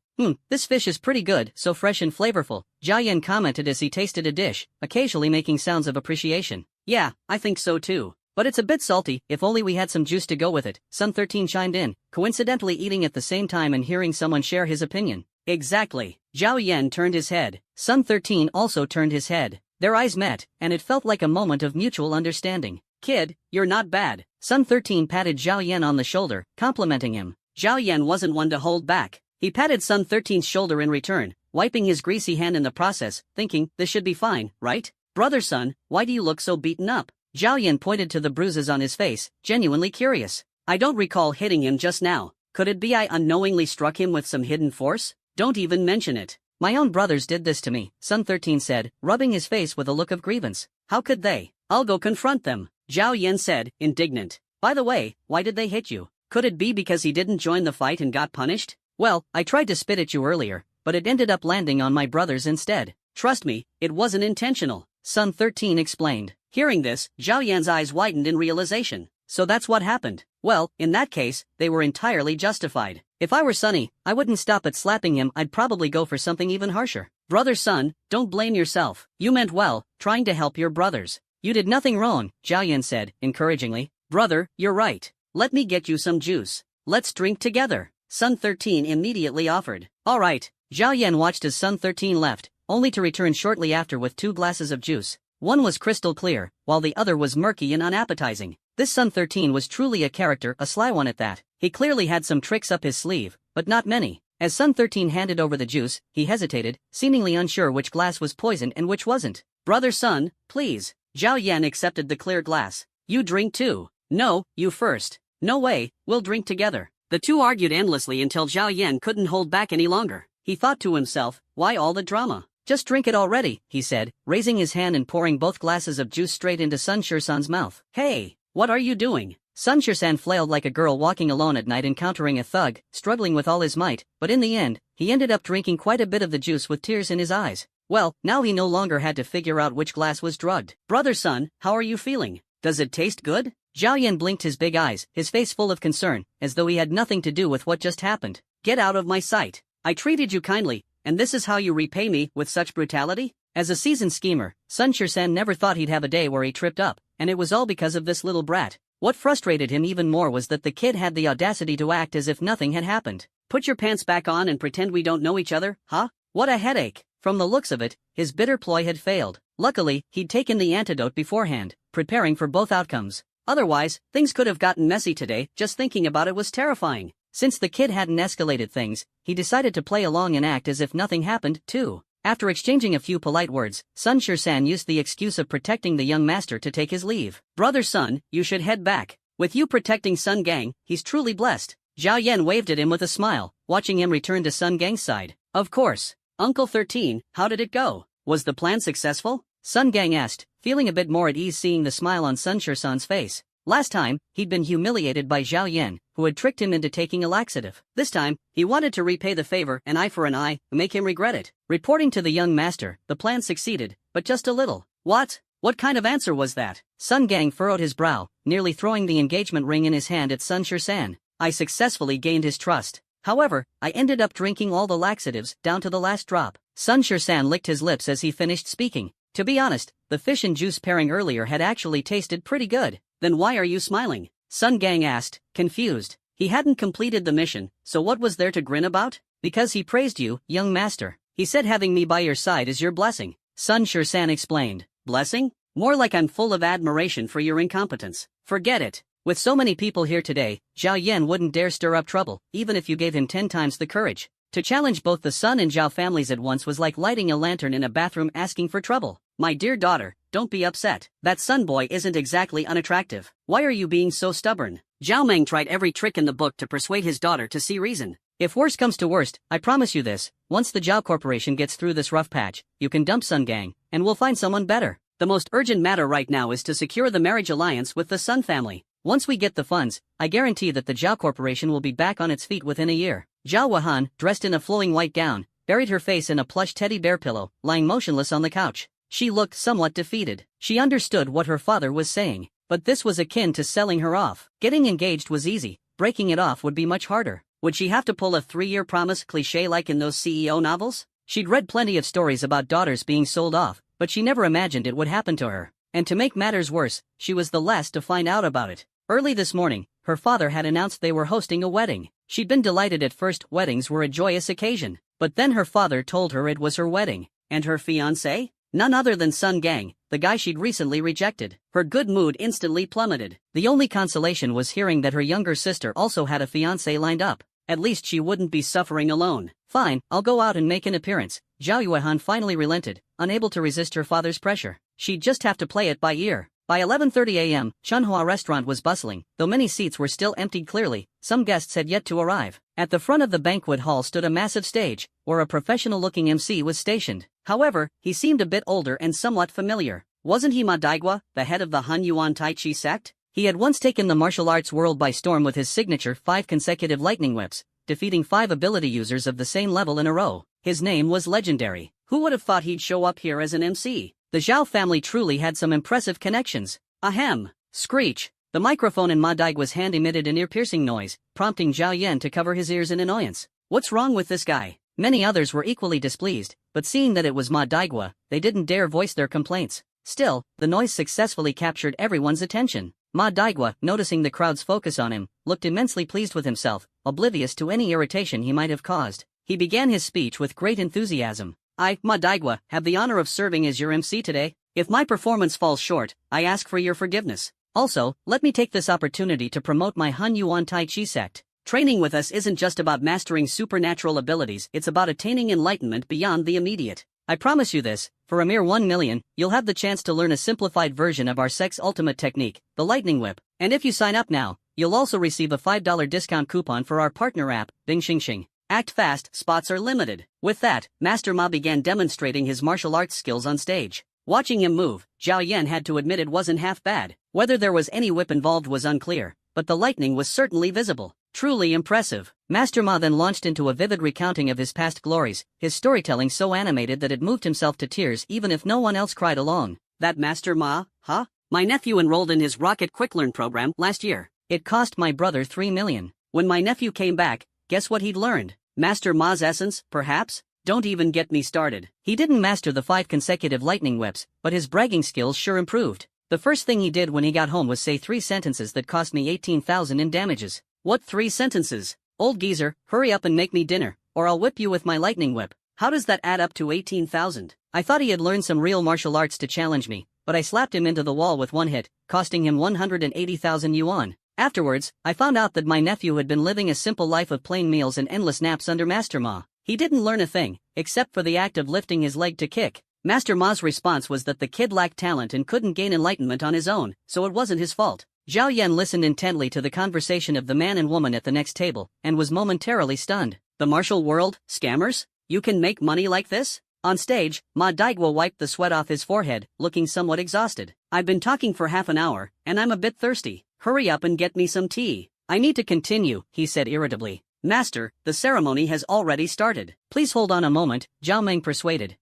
This fish is pretty good, so fresh and flavorful, Zhao Yan commented as he tasted a dish, occasionally making sounds of appreciation. Yeah, I think so too. But it's a bit salty, if only we had some juice to go with it, Sun 13 chimed in, coincidentally eating at the same time and hearing someone share his opinion. Exactly. Zhao Yan turned his head. Sun 13 also turned his head. Their eyes met, and it felt like a moment of mutual understanding. Kid, you're not bad. Sun 13 patted Zhao Yan on the shoulder, complimenting him. Zhao Yan wasn't one to hold back. He patted Sun 13's shoulder in return, wiping his greasy hand in the process, thinking, this should be fine, right? Brother Sun, why do you look so beaten up? Zhao Yan pointed to the bruises on his face, genuinely curious. I don't recall hitting him just now. Could it be I unknowingly struck him with some hidden force? Don't even mention it. My own brothers did this to me, Sun 13 said, rubbing his face with a look of grievance. How could they? I'll go confront them, Zhao Yan said, indignant. By the way, why did they hit you? Could it be because he didn't join the fight and got punished? Well, I tried to spit at you earlier, but it ended up landing on my brothers instead. Trust me, it wasn't intentional, Sun 13 explained. Hearing this, Zhao Yan's eyes widened in realization. So that's what happened. Well, in that case, they were entirely justified. If I were Sunny, I wouldn't stop at slapping him, I'd probably go for something even harsher. Brother Sun, don't blame yourself. You meant well, trying to help your brothers. You did nothing wrong, Zhao Yan said, encouragingly. Brother, you're right. Let me get you some juice. Let's drink together. Sun 13 immediately offered. Alright. Zhao Yan watched as Sun 13 left, only to return shortly after with 2 glasses of juice. One was crystal clear, while the other was murky and unappetizing. This Sun 13 was truly a character, a sly one at that. He clearly had some tricks up his sleeve, but not many. As Sun 13 handed over the juice, he hesitated, seemingly unsure which glass was poisoned and which wasn't. Brother Sun, please. Zhao Yan accepted the clear glass. You drink too. No, you first. No way, we'll drink together. The two argued endlessly until Zhao Yan couldn't hold back any longer. He thought to himself, why all the drama? Just drink it already, he said, raising his hand and pouring both glasses of juice straight into Sun Shisan's mouth. Hey, what are you doing? Sun Shisan flailed like a girl walking alone at night encountering a thug, struggling with all his might, but in the end, he ended up drinking quite a bit of the juice with tears in his eyes. Well, now he no longer had to figure out which glass was drugged. Brother Sun, how are you feeling? Does it taste good? Zhao Yan blinked his big eyes, his face full of concern, as though he had nothing to do with what just happened. Get out of my sight. I treated you kindly, and this is how you repay me with such brutality? As a seasoned schemer, Sun Shisan never thought he'd have a day where he tripped up, and it was all because of this little brat. What frustrated him even more was that the kid had the audacity to act as if nothing had happened. Put your pants back on and pretend we don't know each other, huh? What a headache. From the looks of it, his bitter ploy had failed. Luckily, he'd taken the antidote beforehand, preparing for both outcomes. Otherwise, things could have gotten messy today. Just thinking about it was terrifying. Since the kid hadn't escalated things, he decided to play along and act as if nothing happened, too. After exchanging a few polite words, Sun Shisan used the excuse of protecting the young master to take his leave. Brother Sun, you should head back. With you protecting Sun Gang, he's truly blessed. Zhao Yan waved at him with a smile, watching him return to Sun Gang's side. Of course. Uncle 13, how did it go? Was the plan successful? Sun Gang asked, feeling a bit more at ease seeing the smile on Sun Shisan's face. Last time, he'd been humiliated by Zhao Yan, who had tricked him into taking a laxative. This time, he wanted to repay the favor, an eye for an eye, make him regret it. Reporting to the young master, the plan succeeded, but just a little. What? What kind of answer was that? Sun Gang furrowed his brow, nearly throwing the engagement ring in his hand at Sun Shisan. I successfully gained his trust. However, I ended up drinking all the laxatives, down to the last drop. Sun Shisan licked his lips as he finished speaking. To be honest, the fish and juice pairing earlier had actually tasted pretty good. Then why are you smiling? Sun Gang asked, confused. He hadn't completed the mission, so what was there to grin about? Because he praised you, young master. He said having me by your side is your blessing. Sun Shursan explained. Blessing? More like I'm full of admiration for your incompetence. Forget it. With so many people here today, Zhao Yan wouldn't dare stir up trouble, even if you gave him 10 times the courage. To challenge both the Sun and Zhao families at once was like lighting a lantern in a bathroom asking for trouble. My dear daughter, don't be upset. That Sun boy isn't exactly unattractive. Why are you being so stubborn? Zhao Meng tried every trick in the book to persuade his daughter to see reason. If worst comes to worst, I promise you this, once the Zhao Corporation gets through this rough patch, you can dump Sun Gang, and we'll find someone better. The most urgent matter right now is to secure the marriage alliance with the Sun family. Once we get the funds, I guarantee that the Zhao Corporation will be back on its feet within a year. Zhao Wuhan, dressed in a flowing white gown, buried her face in a plush teddy bear pillow, lying motionless on the couch. She looked somewhat defeated. She understood what her father was saying, but this was akin to selling her off. Getting engaged was easy, breaking it off would be much harder. Would she have to pull a 3-year promise cliché like in those CEO novels? She'd read plenty of stories about daughters being sold off, but she never imagined it would happen to her. And to make matters worse, she was the last to find out about it. Early this morning, her father had announced they were hosting a wedding. She'd been delighted at first. Weddings were a joyous occasion, but then her father told her it was her wedding. And her fiancé? None other than Sun Gang, the guy she'd recently rejected. Her good mood instantly plummeted. The only consolation was hearing that her younger sister also had a fiancé lined up. At least she wouldn't be suffering alone. Fine, I'll go out and make an appearance. Zhao Yuehan finally relented, unable to resist her father's pressure. She'd just have to play it by ear. By 11:30 a.m., Chunhua restaurant was bustling, though many seats were still emptied. Clearly, some guests had yet to arrive. At the front of the banquet hall stood a massive stage, where a professional-looking MC was stationed. However, he seemed a bit older and somewhat familiar. Wasn't he Ma Daigua, the head of the Han Yuan Tai Chi sect? He had once taken the martial arts world by storm with his signature 5 consecutive lightning whips, defeating 5 ability users of the same level in a row. His name was legendary. Who would have thought he'd show up here as an MC? The Zhao family truly had some impressive connections. Ahem. Screech. The microphone in Ma Daigua's hand emitted an ear-piercing noise, prompting Zhao Yan to cover his ears in annoyance. What's wrong with this guy? Many others were equally displeased, but seeing that it was Ma Daigua, they didn't dare voice their complaints. Still, the noise successfully captured everyone's attention. Ma Daigua, noticing the crowd's focus on him, looked immensely pleased with himself, oblivious to any irritation he might have caused. He began his speech with great enthusiasm. I, Ma Daigua, have the honor of serving as your MC today. If my performance falls short, I ask for your forgiveness. Also, let me take this opportunity to promote my Han Yuan Tai Chi sect. Training with us isn't just about mastering supernatural abilities, it's about attaining enlightenment beyond the immediate. I promise you this, for a mere 1 million, you'll have the chance to learn a simplified version of our sect's ultimate technique, the Lightning Whip. And if you sign up now, you'll also receive a $5 discount coupon for our partner app, Bing Xing Xing. Act fast, spots are limited. With that, Master Ma began demonstrating his martial arts skills on stage. Watching him move, Zhao Yan had to admit it wasn't half bad. Whether there was any whip involved was unclear, but the lightning was certainly visible. Truly impressive. Master Ma then launched into a vivid recounting of his past glories, his storytelling so animated that it moved himself to tears even if no one else cried along. That Master Ma, huh? My nephew enrolled in his Rocket Quick Learn program last year. It cost my brother 3 million. When my nephew came back, guess what he'd learned? Master Ma's essence, perhaps? Don't even get me started. He didn't master the 5 consecutive lightning whips, but his bragging skills sure improved. The first thing he did when he got home was say 3 sentences that cost me 18,000 in damages. What 3 sentences? Old geezer, hurry up and make me dinner, or I'll whip you with my lightning whip. How does that add up to 18,000? I thought he had learned some real martial arts to challenge me, but I slapped him into the wall with one hit, costing him 180,000 yuan. Afterwards, I found out that my nephew had been living a simple life of plain meals and endless naps under Master Ma. He didn't learn a thing, except for the act of lifting his leg to kick. Master Ma's response was that the kid lacked talent and couldn't gain enlightenment on his own, so it wasn't his fault. Zhao Yan listened intently to the conversation of the man and woman at the next table, and was momentarily stunned. The martial world? Scammers? You can make money like this? On stage, Ma Daigua wiped the sweat off his forehead, looking somewhat exhausted. I've been talking for half an hour, and I'm a bit thirsty. Hurry up and get me some tea. I need to continue, he said irritably. Master, the ceremony has already started. Please hold on a moment, Zhao Meng persuaded.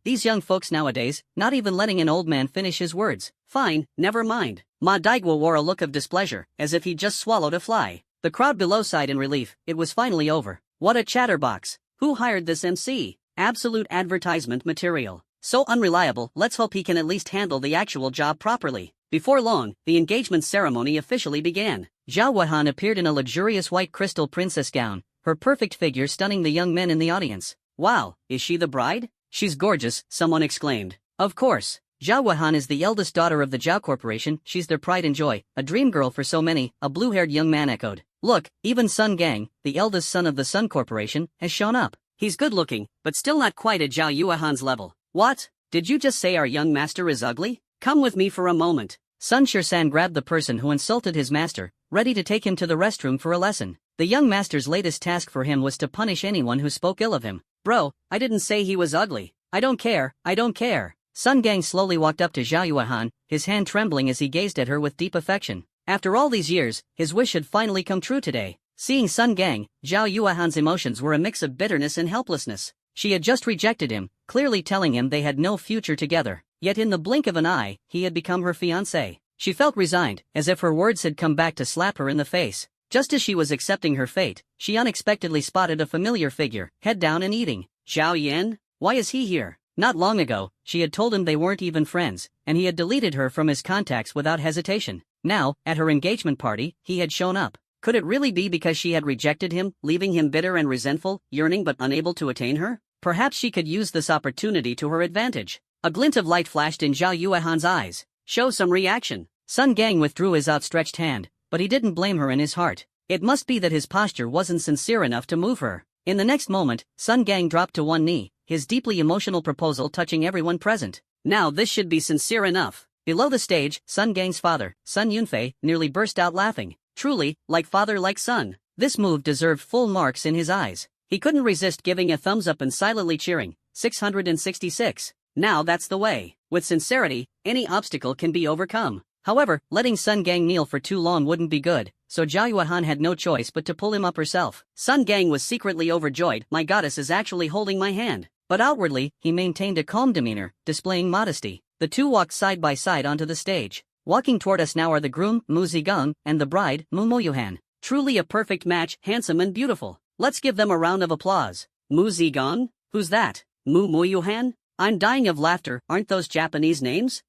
These young folks nowadays, not even letting an old man finish his words. Fine, never mind. Ma Daigua wore a look of displeasure, as if he'd just swallowed a fly. The crowd below sighed in relief. It was finally over. What a chatterbox. Who hired this MC? Absolute advertisement material. So unreliable, let's hope he can at least handle the actual job properly. Before long, the engagement ceremony officially began. Zhao Wuhan appeared in a luxurious white crystal princess gown, her perfect figure stunning the young men in the audience. Wow, is she the bride? She's gorgeous, someone exclaimed. Of course. Zhao Wuhan is the eldest daughter of the Zhao Corporation, she's their pride and joy, a dream girl for so many, a blue-haired young man echoed. Look, even Sun Gang, the eldest son of the Sun Corporation, has shown up. He's good-looking, but still not quite at Zhao Yuhan's level. What? Did you just say our young master is ugly? Come with me for a moment. Sun Shirsan grabbed the person who insulted his master, ready to take him to the restroom for a lesson. The young master's latest task for him was to punish anyone who spoke ill of him. Bro, I didn't say he was ugly. I don't care, I don't care. Sun Gang slowly walked up to Zhao Yuhan, his hand trembling as he gazed at her with deep affection. After all these years, his wish had finally come true today. Seeing Sun Gang, Zhao Yuhan's emotions were a mix of bitterness and helplessness. She had just rejected him, clearly telling him they had no future together. Yet in the blink of an eye, he had become her fiancé. She felt resigned, as if her words had come back to slap her in the face. Just as she was accepting her fate, she unexpectedly spotted a familiar figure, head down and eating. Zhao Yan? Why is he here? Not long ago, she had told him they weren't even friends, and he had deleted her from his contacts without hesitation. Now, at her engagement party, he had shown up. Could it really be because she had rejected him, leaving him bitter and resentful, yearning but unable to attain her? Perhaps she could use this opportunity to her advantage. A glint of light flashed in Zhao Yuhan's eyes. Show some reaction. Sun Gang withdrew his outstretched hand, but he didn't blame her in his heart. It must be that his posture wasn't sincere enough to move her. In the next moment, Sun Gang dropped to one knee, his deeply emotional proposal touching everyone present. Now this should be sincere enough. Below the stage, Sun Gang's father, Sun Yunfei, nearly burst out laughing. Truly, like father like son. This move deserved full marks in his eyes. He couldn't resist giving a thumbs up and silently cheering. 666. Now that's the way. With sincerity, any obstacle can be overcome. However, letting Sun Gang kneel for too long wouldn't be good, so Zhao Yuhan had no choice but to pull him up herself. Sun Gang was secretly overjoyed. My goddess is actually holding my hand. But outwardly, he maintained a calm demeanor, displaying modesty. The two walked side by side onto the stage. Walking toward us now are the groom, Mu Zigong, and the bride, Mu Moyuhan. Truly a perfect match, handsome and beautiful. Let's give them a round of applause. Mu Zigong? Who's that? Mu Moyuhan? I'm dying of laughter, aren't those Japanese names?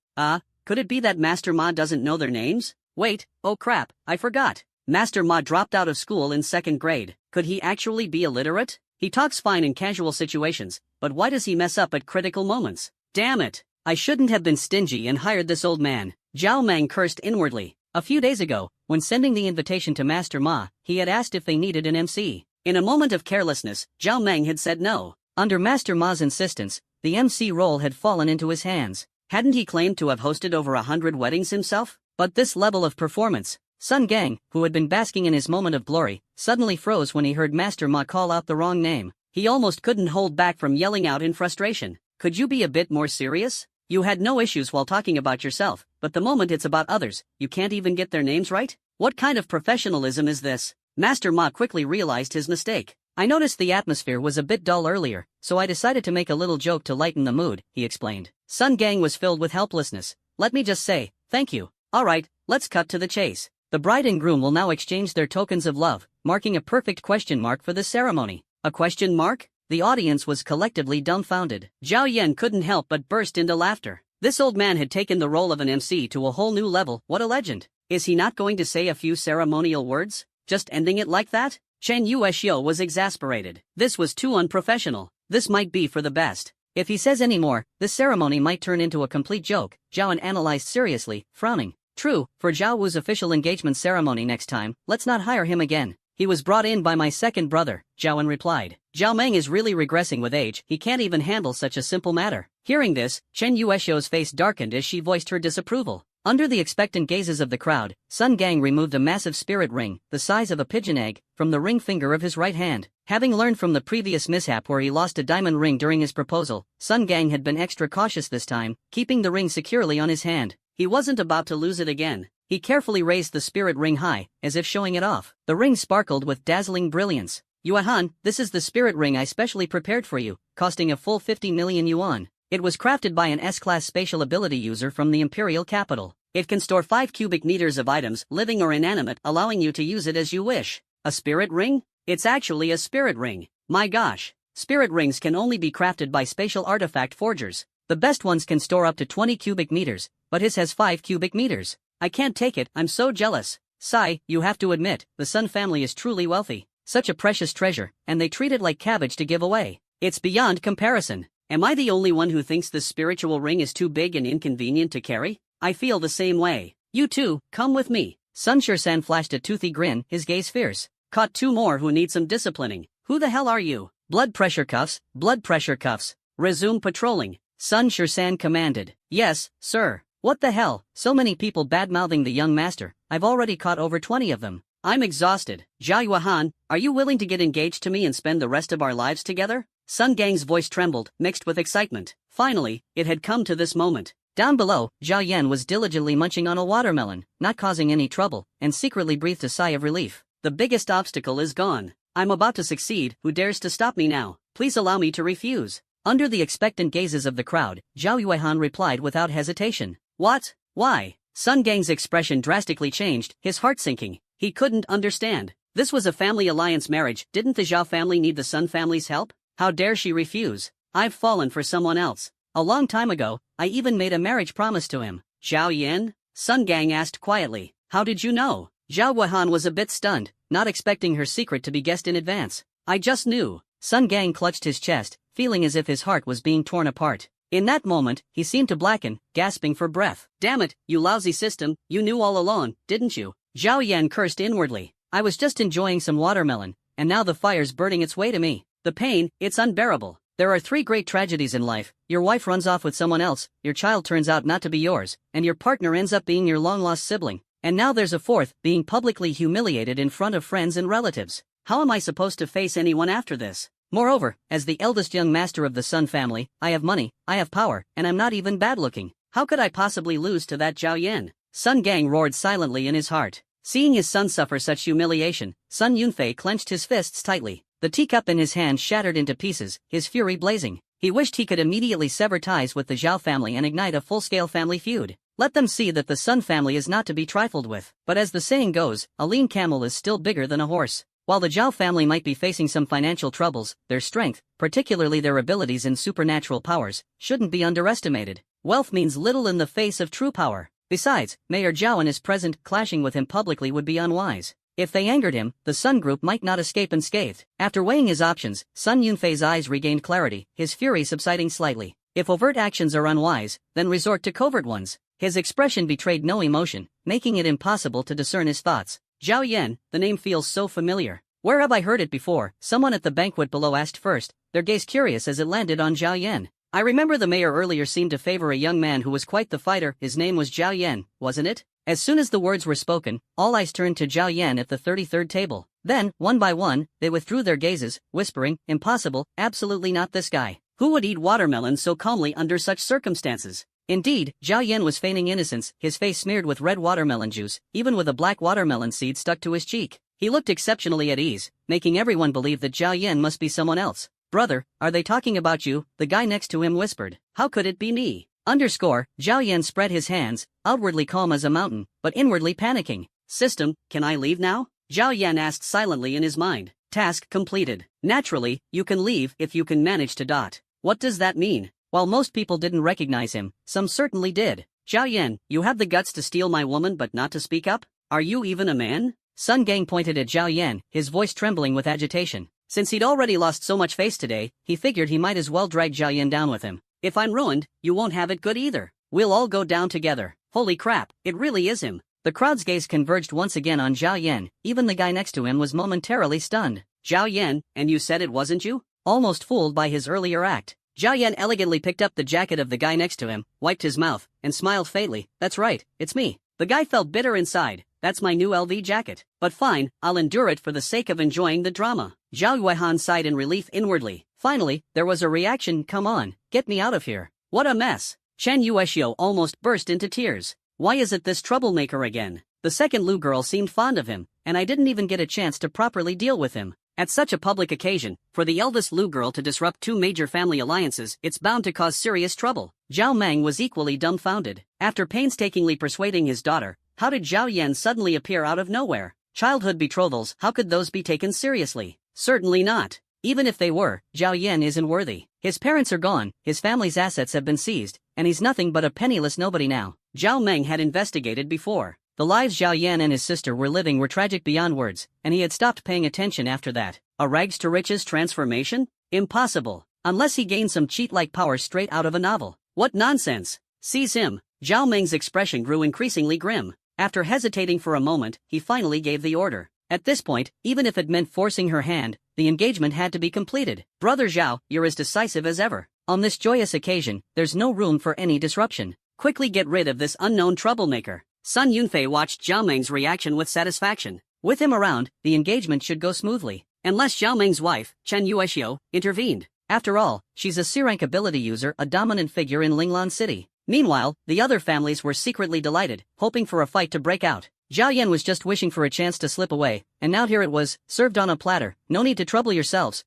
Could it be that Master Ma doesn't know their names? Wait, oh crap, I forgot. Master Ma dropped out of school in 2nd grade. Could he actually be illiterate? He talks fine in casual situations, but why does he mess up at critical moments? Damn it! I shouldn't have been stingy and hired this old man. Zhao Mang cursed inwardly. A few days ago, when sending the invitation to Master Ma, he had asked if they needed an MC. In a moment of carelessness, Zhao Mang had said no. Under Master Ma's insistence, the MC role had fallen into his hands. Hadn't he claimed to have hosted over 100 weddings himself? But this level of performance, Sun Gang, who had been basking in his moment of glory, suddenly froze when he heard Master Ma call out the wrong name. He almost couldn't hold back from yelling out in frustration. Could you be a bit more serious? You had no issues while talking about yourself, but the moment it's about others, you can't even get their names right? What kind of professionalism is this? Master Ma quickly realized his mistake. I noticed the atmosphere was a bit dull earlier, so I decided to make a little joke to lighten the mood, he explained. Sun Gang was filled with helplessness. Let me just say, thank you. Alright, let's cut to the chase. The bride and groom will now exchange their tokens of love, marking a perfect question mark for the ceremony. A question mark? The audience was collectively dumbfounded. Zhao Yan couldn't help but burst into laughter. This old man had taken the role of an MC to a whole new level. What a legend. Is he not going to say a few ceremonial words? Just ending it like that? Chen Yueshio was exasperated. This was too unprofessional. This might be for the best. If he says any more, this ceremony might turn into a complete joke, Zhao analyzed seriously, frowning. True, for Zhao Wu's official engagement ceremony next time, let's not hire him again. He was brought in by my second brother, Zhao replied. Zhao Meng is really regressing with age, he can't even handle such a simple matter. Hearing this, Chen Yueshio's face darkened as she voiced her disapproval. Under the expectant gazes of the crowd, Sun Gang removed a massive spirit ring, the size of a pigeon egg, from the ring finger of his right hand. Having learned from the previous mishap where he lost a diamond ring during his proposal, Sun Gang had been extra cautious this time, keeping the ring securely on his hand. He wasn't about to lose it again. He carefully raised the spirit ring high, as if showing it off. The ring sparkled with dazzling brilliance. Yuan, this is the spirit ring I specially prepared for you, costing a full 50 million yuan. It was crafted by an S-class spatial ability user from the Imperial capital. It can store 5 cubic meters of items, living or inanimate, allowing you to use it as you wish. A spirit ring? It's actually a spirit ring. My gosh. Spirit rings can only be crafted by spatial artifact forgers. The best ones can store up to 20 cubic meters, but his has 5 cubic meters. I can't take it, I'm so jealous. Sigh, you have to admit, the Sun family is truly wealthy. Such a precious treasure, and they treat it like cabbage to give away. It's beyond comparison. Am I the only one who thinks this spiritual ring is too big and inconvenient to carry? I feel the same way. You too, come with me. Sun Sure-san flashed a toothy grin, his gaze fierce. Caught 2 more who need some disciplining. Who the hell are you? Blood pressure cuffs, blood pressure cuffs. Resume patrolling. Sun Sure-san commanded. Yes, sir. What the hell, so many people bad-mouthing the young master. I've already caught over 20 of them. I'm exhausted. Zhao Yuan, are you willing to get engaged to me and spend the rest of our lives together? Sun Gang's voice trembled, mixed with excitement. Finally, it had come to this moment. Down below, Zhao Yan was diligently munching on a watermelon, not causing any trouble, and secretly breathed a sigh of relief. The biggest obstacle is gone. I'm about to succeed. Who dares to stop me now? Please allow me to refuse. Under the expectant gazes of the crowd, Zhao Yuan replied without hesitation. What? Why? Sun Gang's expression drastically changed, his heart sinking. He couldn't understand. This was a family alliance marriage. Didn't the Zhao family need the Sun family's help? How dare she refuse? I've fallen for someone else. A long time ago, I even made a marriage promise to him. Zhao Yan? Sun Gang asked quietly. How did you know? Zhao Guohan was a bit stunned, not expecting her secret to be guessed in advance. I just knew. Sun Gang clutched his chest, feeling as if his heart was being torn apart. In that moment, he seemed to blacken, gasping for breath. Damn it, you lousy system, you knew all along, didn't you? Zhao Yan cursed inwardly. I was just enjoying some watermelon, and now the fire's burning its way to me. The pain, it's unbearable. There are 3 great tragedies in life. Your wife runs off with someone else, your child turns out not to be yours, and your partner ends up being your long-lost sibling. And now there's a 4th, being publicly humiliated in front of friends and relatives. How am I supposed to face anyone after this? Moreover, as the eldest young master of the Sun family, I have money, I have power, and I'm not even bad-looking. How could I possibly lose to that Zhao Yan? Sun Gang roared silently in his heart. Seeing his son suffer such humiliation, Sun Yunfei clenched his fists tightly. The teacup in his hand shattered into pieces, his fury blazing. He wished he could immediately sever ties with the Zhao family and ignite a full-scale family feud. Let them see that the Sun family is not to be trifled with. But as the saying goes, a lean camel is still bigger than a horse. While the Zhao family might be facing some financial troubles, their strength, particularly their abilities in supernatural powers, shouldn't be underestimated. Wealth means little in the face of true power. Besides, Mayor Zhao and his present clashing with him publicly would be unwise. If they angered him, the Sun Group might not escape unscathed. After weighing his options, Sun Yunfei's eyes regained clarity, his fury subsiding slightly. If overt actions are unwise, then resort to covert ones. His expression betrayed no emotion, making it impossible to discern his thoughts. Zhao Yan, the name feels so familiar. Where have I heard it before? Someone at the banquet below asked first, their gaze curious as it landed on Zhao Yan. I remember the mayor earlier seemed to favor a young man who was quite the fighter. His name was Zhao Yan, wasn't it? As soon as the words were spoken, all eyes turned to Zhao Yan at the 33rd table. Then, one by one, they withdrew their gazes, whispering, impossible, absolutely not this guy. Who would eat watermelon so calmly under such circumstances? Indeed, Zhao Yan was feigning innocence, his face smeared with red watermelon juice, even with a black watermelon seed stuck to his cheek. He looked exceptionally at ease, making everyone believe that Zhao Yan must be someone else. Brother, are they talking about you? The guy next to him whispered. How could it be me? Zhao Yan spread his hands, outwardly calm as a mountain, but inwardly panicking. System, can I leave now? Zhao Yan asked silently in his mind. Task completed. Naturally, you can leave if you can manage to. What does that mean? While most people didn't recognize him, some certainly did. Zhao Yan, you have the guts to steal my woman but not to speak up? Are you even a man? Sun Gang pointed at Zhao Yan, his voice trembling with agitation. Since he'd already lost so much face today, he figured he might as well drag Zhao Yan down with him. If I'm ruined, you won't have it good either. We'll all go down together. Holy crap, it really is him. The crowd's gaze converged once again on Zhao Yan. Even the guy next to him was momentarily stunned. Zhao Yan, and you said it wasn't you? Almost fooled by his earlier act. Zhao Yan elegantly picked up the jacket of the guy next to him, wiped his mouth, and smiled faintly. That's right, it's me. The guy felt bitter inside. That's my new LV jacket. But fine, I'll endure it for the sake of enjoying the drama. Zhao Yuan sighed in relief inwardly. Finally, there was a reaction. Come on, get me out of here. What a mess. Chen Yueshio almost burst into tears. Why is it this troublemaker again? The second Lu girl seemed fond of him, and I didn't even get a chance to properly deal with him. At such a public occasion, for the eldest Lu girl to disrupt 2 major family alliances, it's bound to cause serious trouble. Zhao Meng was equally dumbfounded. After painstakingly persuading his daughter, how did Zhao Yan suddenly appear out of nowhere? Childhood betrothals, how could those be taken seriously? Certainly not. Even if they were, Zhao Yan isn't worthy. His parents are gone, his family's assets have been seized, and he's nothing but a penniless nobody now. Zhao Meng had investigated before. The lives Zhao Yan and his sister were living were tragic beyond words, and he had stopped paying attention after that. A rags to riches transformation? Impossible. Unless he gained some cheat-like power straight out of a novel. What nonsense. Seize him. Zhao Meng's expression grew increasingly grim. After hesitating for a moment, he finally gave the order. At this point, even if it meant forcing her hand, the engagement had to be completed. Brother Zhao, you're as decisive as ever. On this joyous occasion, there's no room for any disruption. Quickly get rid of this unknown troublemaker. Sun Yunfei watched Zhao Meng's reaction with satisfaction. With him around, the engagement should go smoothly. Unless Zhao Meng's wife, Chen Yuexiu, intervened. After all, she's a C-rank ability user, a dominant figure in Linglan City. Meanwhile, the other families were secretly delighted, hoping for a fight to break out. Zhao Yan was just wishing for a chance to slip away, and now here it was, served on a platter. No need to trouble yourselves,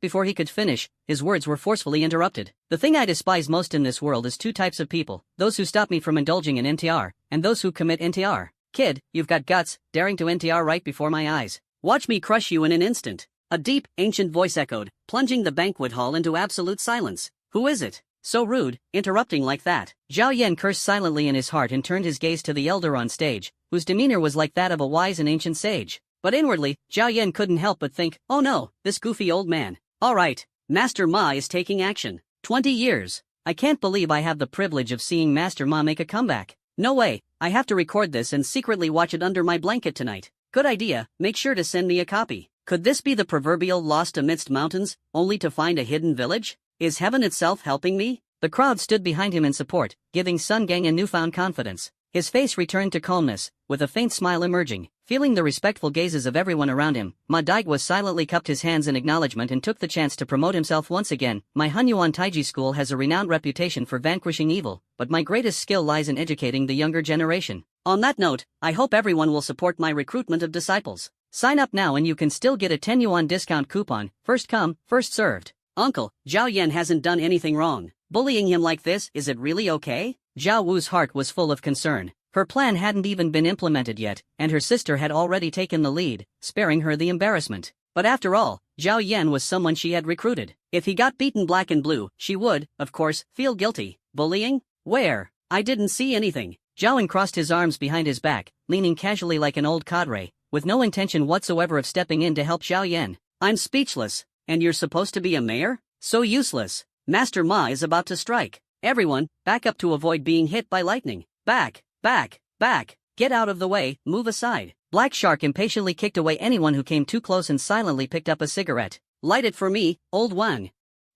Before he could finish, his words were forcefully interrupted. The thing I despise most in this world is two types of people, those who stop me from indulging in NTR, and those who commit NTR. Kid, you've got guts, daring to NTR right before my eyes. Watch me crush you in an instant. A deep, ancient voice echoed, plunging the banquet hall into absolute silence. Who is it? So rude, interrupting like that. Zhao Yan cursed silently in his heart and turned his gaze to the elder on stage, whose demeanor was like that of a wise and ancient sage. But inwardly, Zhao Yan couldn't help but think, oh no, this goofy old man. Alright, Master Ma is taking action. 20 years. I can't believe I have the privilege of seeing Master Ma make a comeback. No way, I have to record this and secretly watch it under my blanket tonight. Good idea, make sure to send me a copy. Could this be the proverbial lost amidst mountains, only to find a hidden village? Is heaven itself helping me? The crowd stood behind him in support, giving Sun Gang a newfound confidence. His face returned to calmness, with a faint smile emerging. Feeling the respectful gazes of everyone around him, Ma Daigua silently cupped his hands in acknowledgement and took the chance to promote himself once again. My Hunyuan Taiji school has a renowned reputation for vanquishing evil, but my greatest skill lies in educating the younger generation. On that note, I hope everyone will support my recruitment of disciples. Sign up now and you can still get a 10 yuan discount coupon, first come, first served. Uncle, Zhao Yan hasn't done anything wrong. Bullying him like this, is it really okay? Zhao Wu's heart was full of concern. Her plan hadn't even been implemented yet, and her sister had already taken the lead, sparing her the embarrassment. But after all, Zhao Yan was someone she had recruited. If he got beaten black and blue, she would, of course, feel guilty. Bullying? Where? I didn't see anything. Zhao Yan crossed his arms behind his back, leaning casually like an old cadre, with no intention whatsoever of stepping in to help Zhao Yan. I'm speechless. And you're supposed to be a mayor? So useless. Master Ma is about to strike. Everyone, back up to avoid being hit by lightning. Back, back, back. Get out of the way, move aside. Black Shark impatiently kicked away anyone who came too close and silently picked up a cigarette. Light it for me, Old Wang.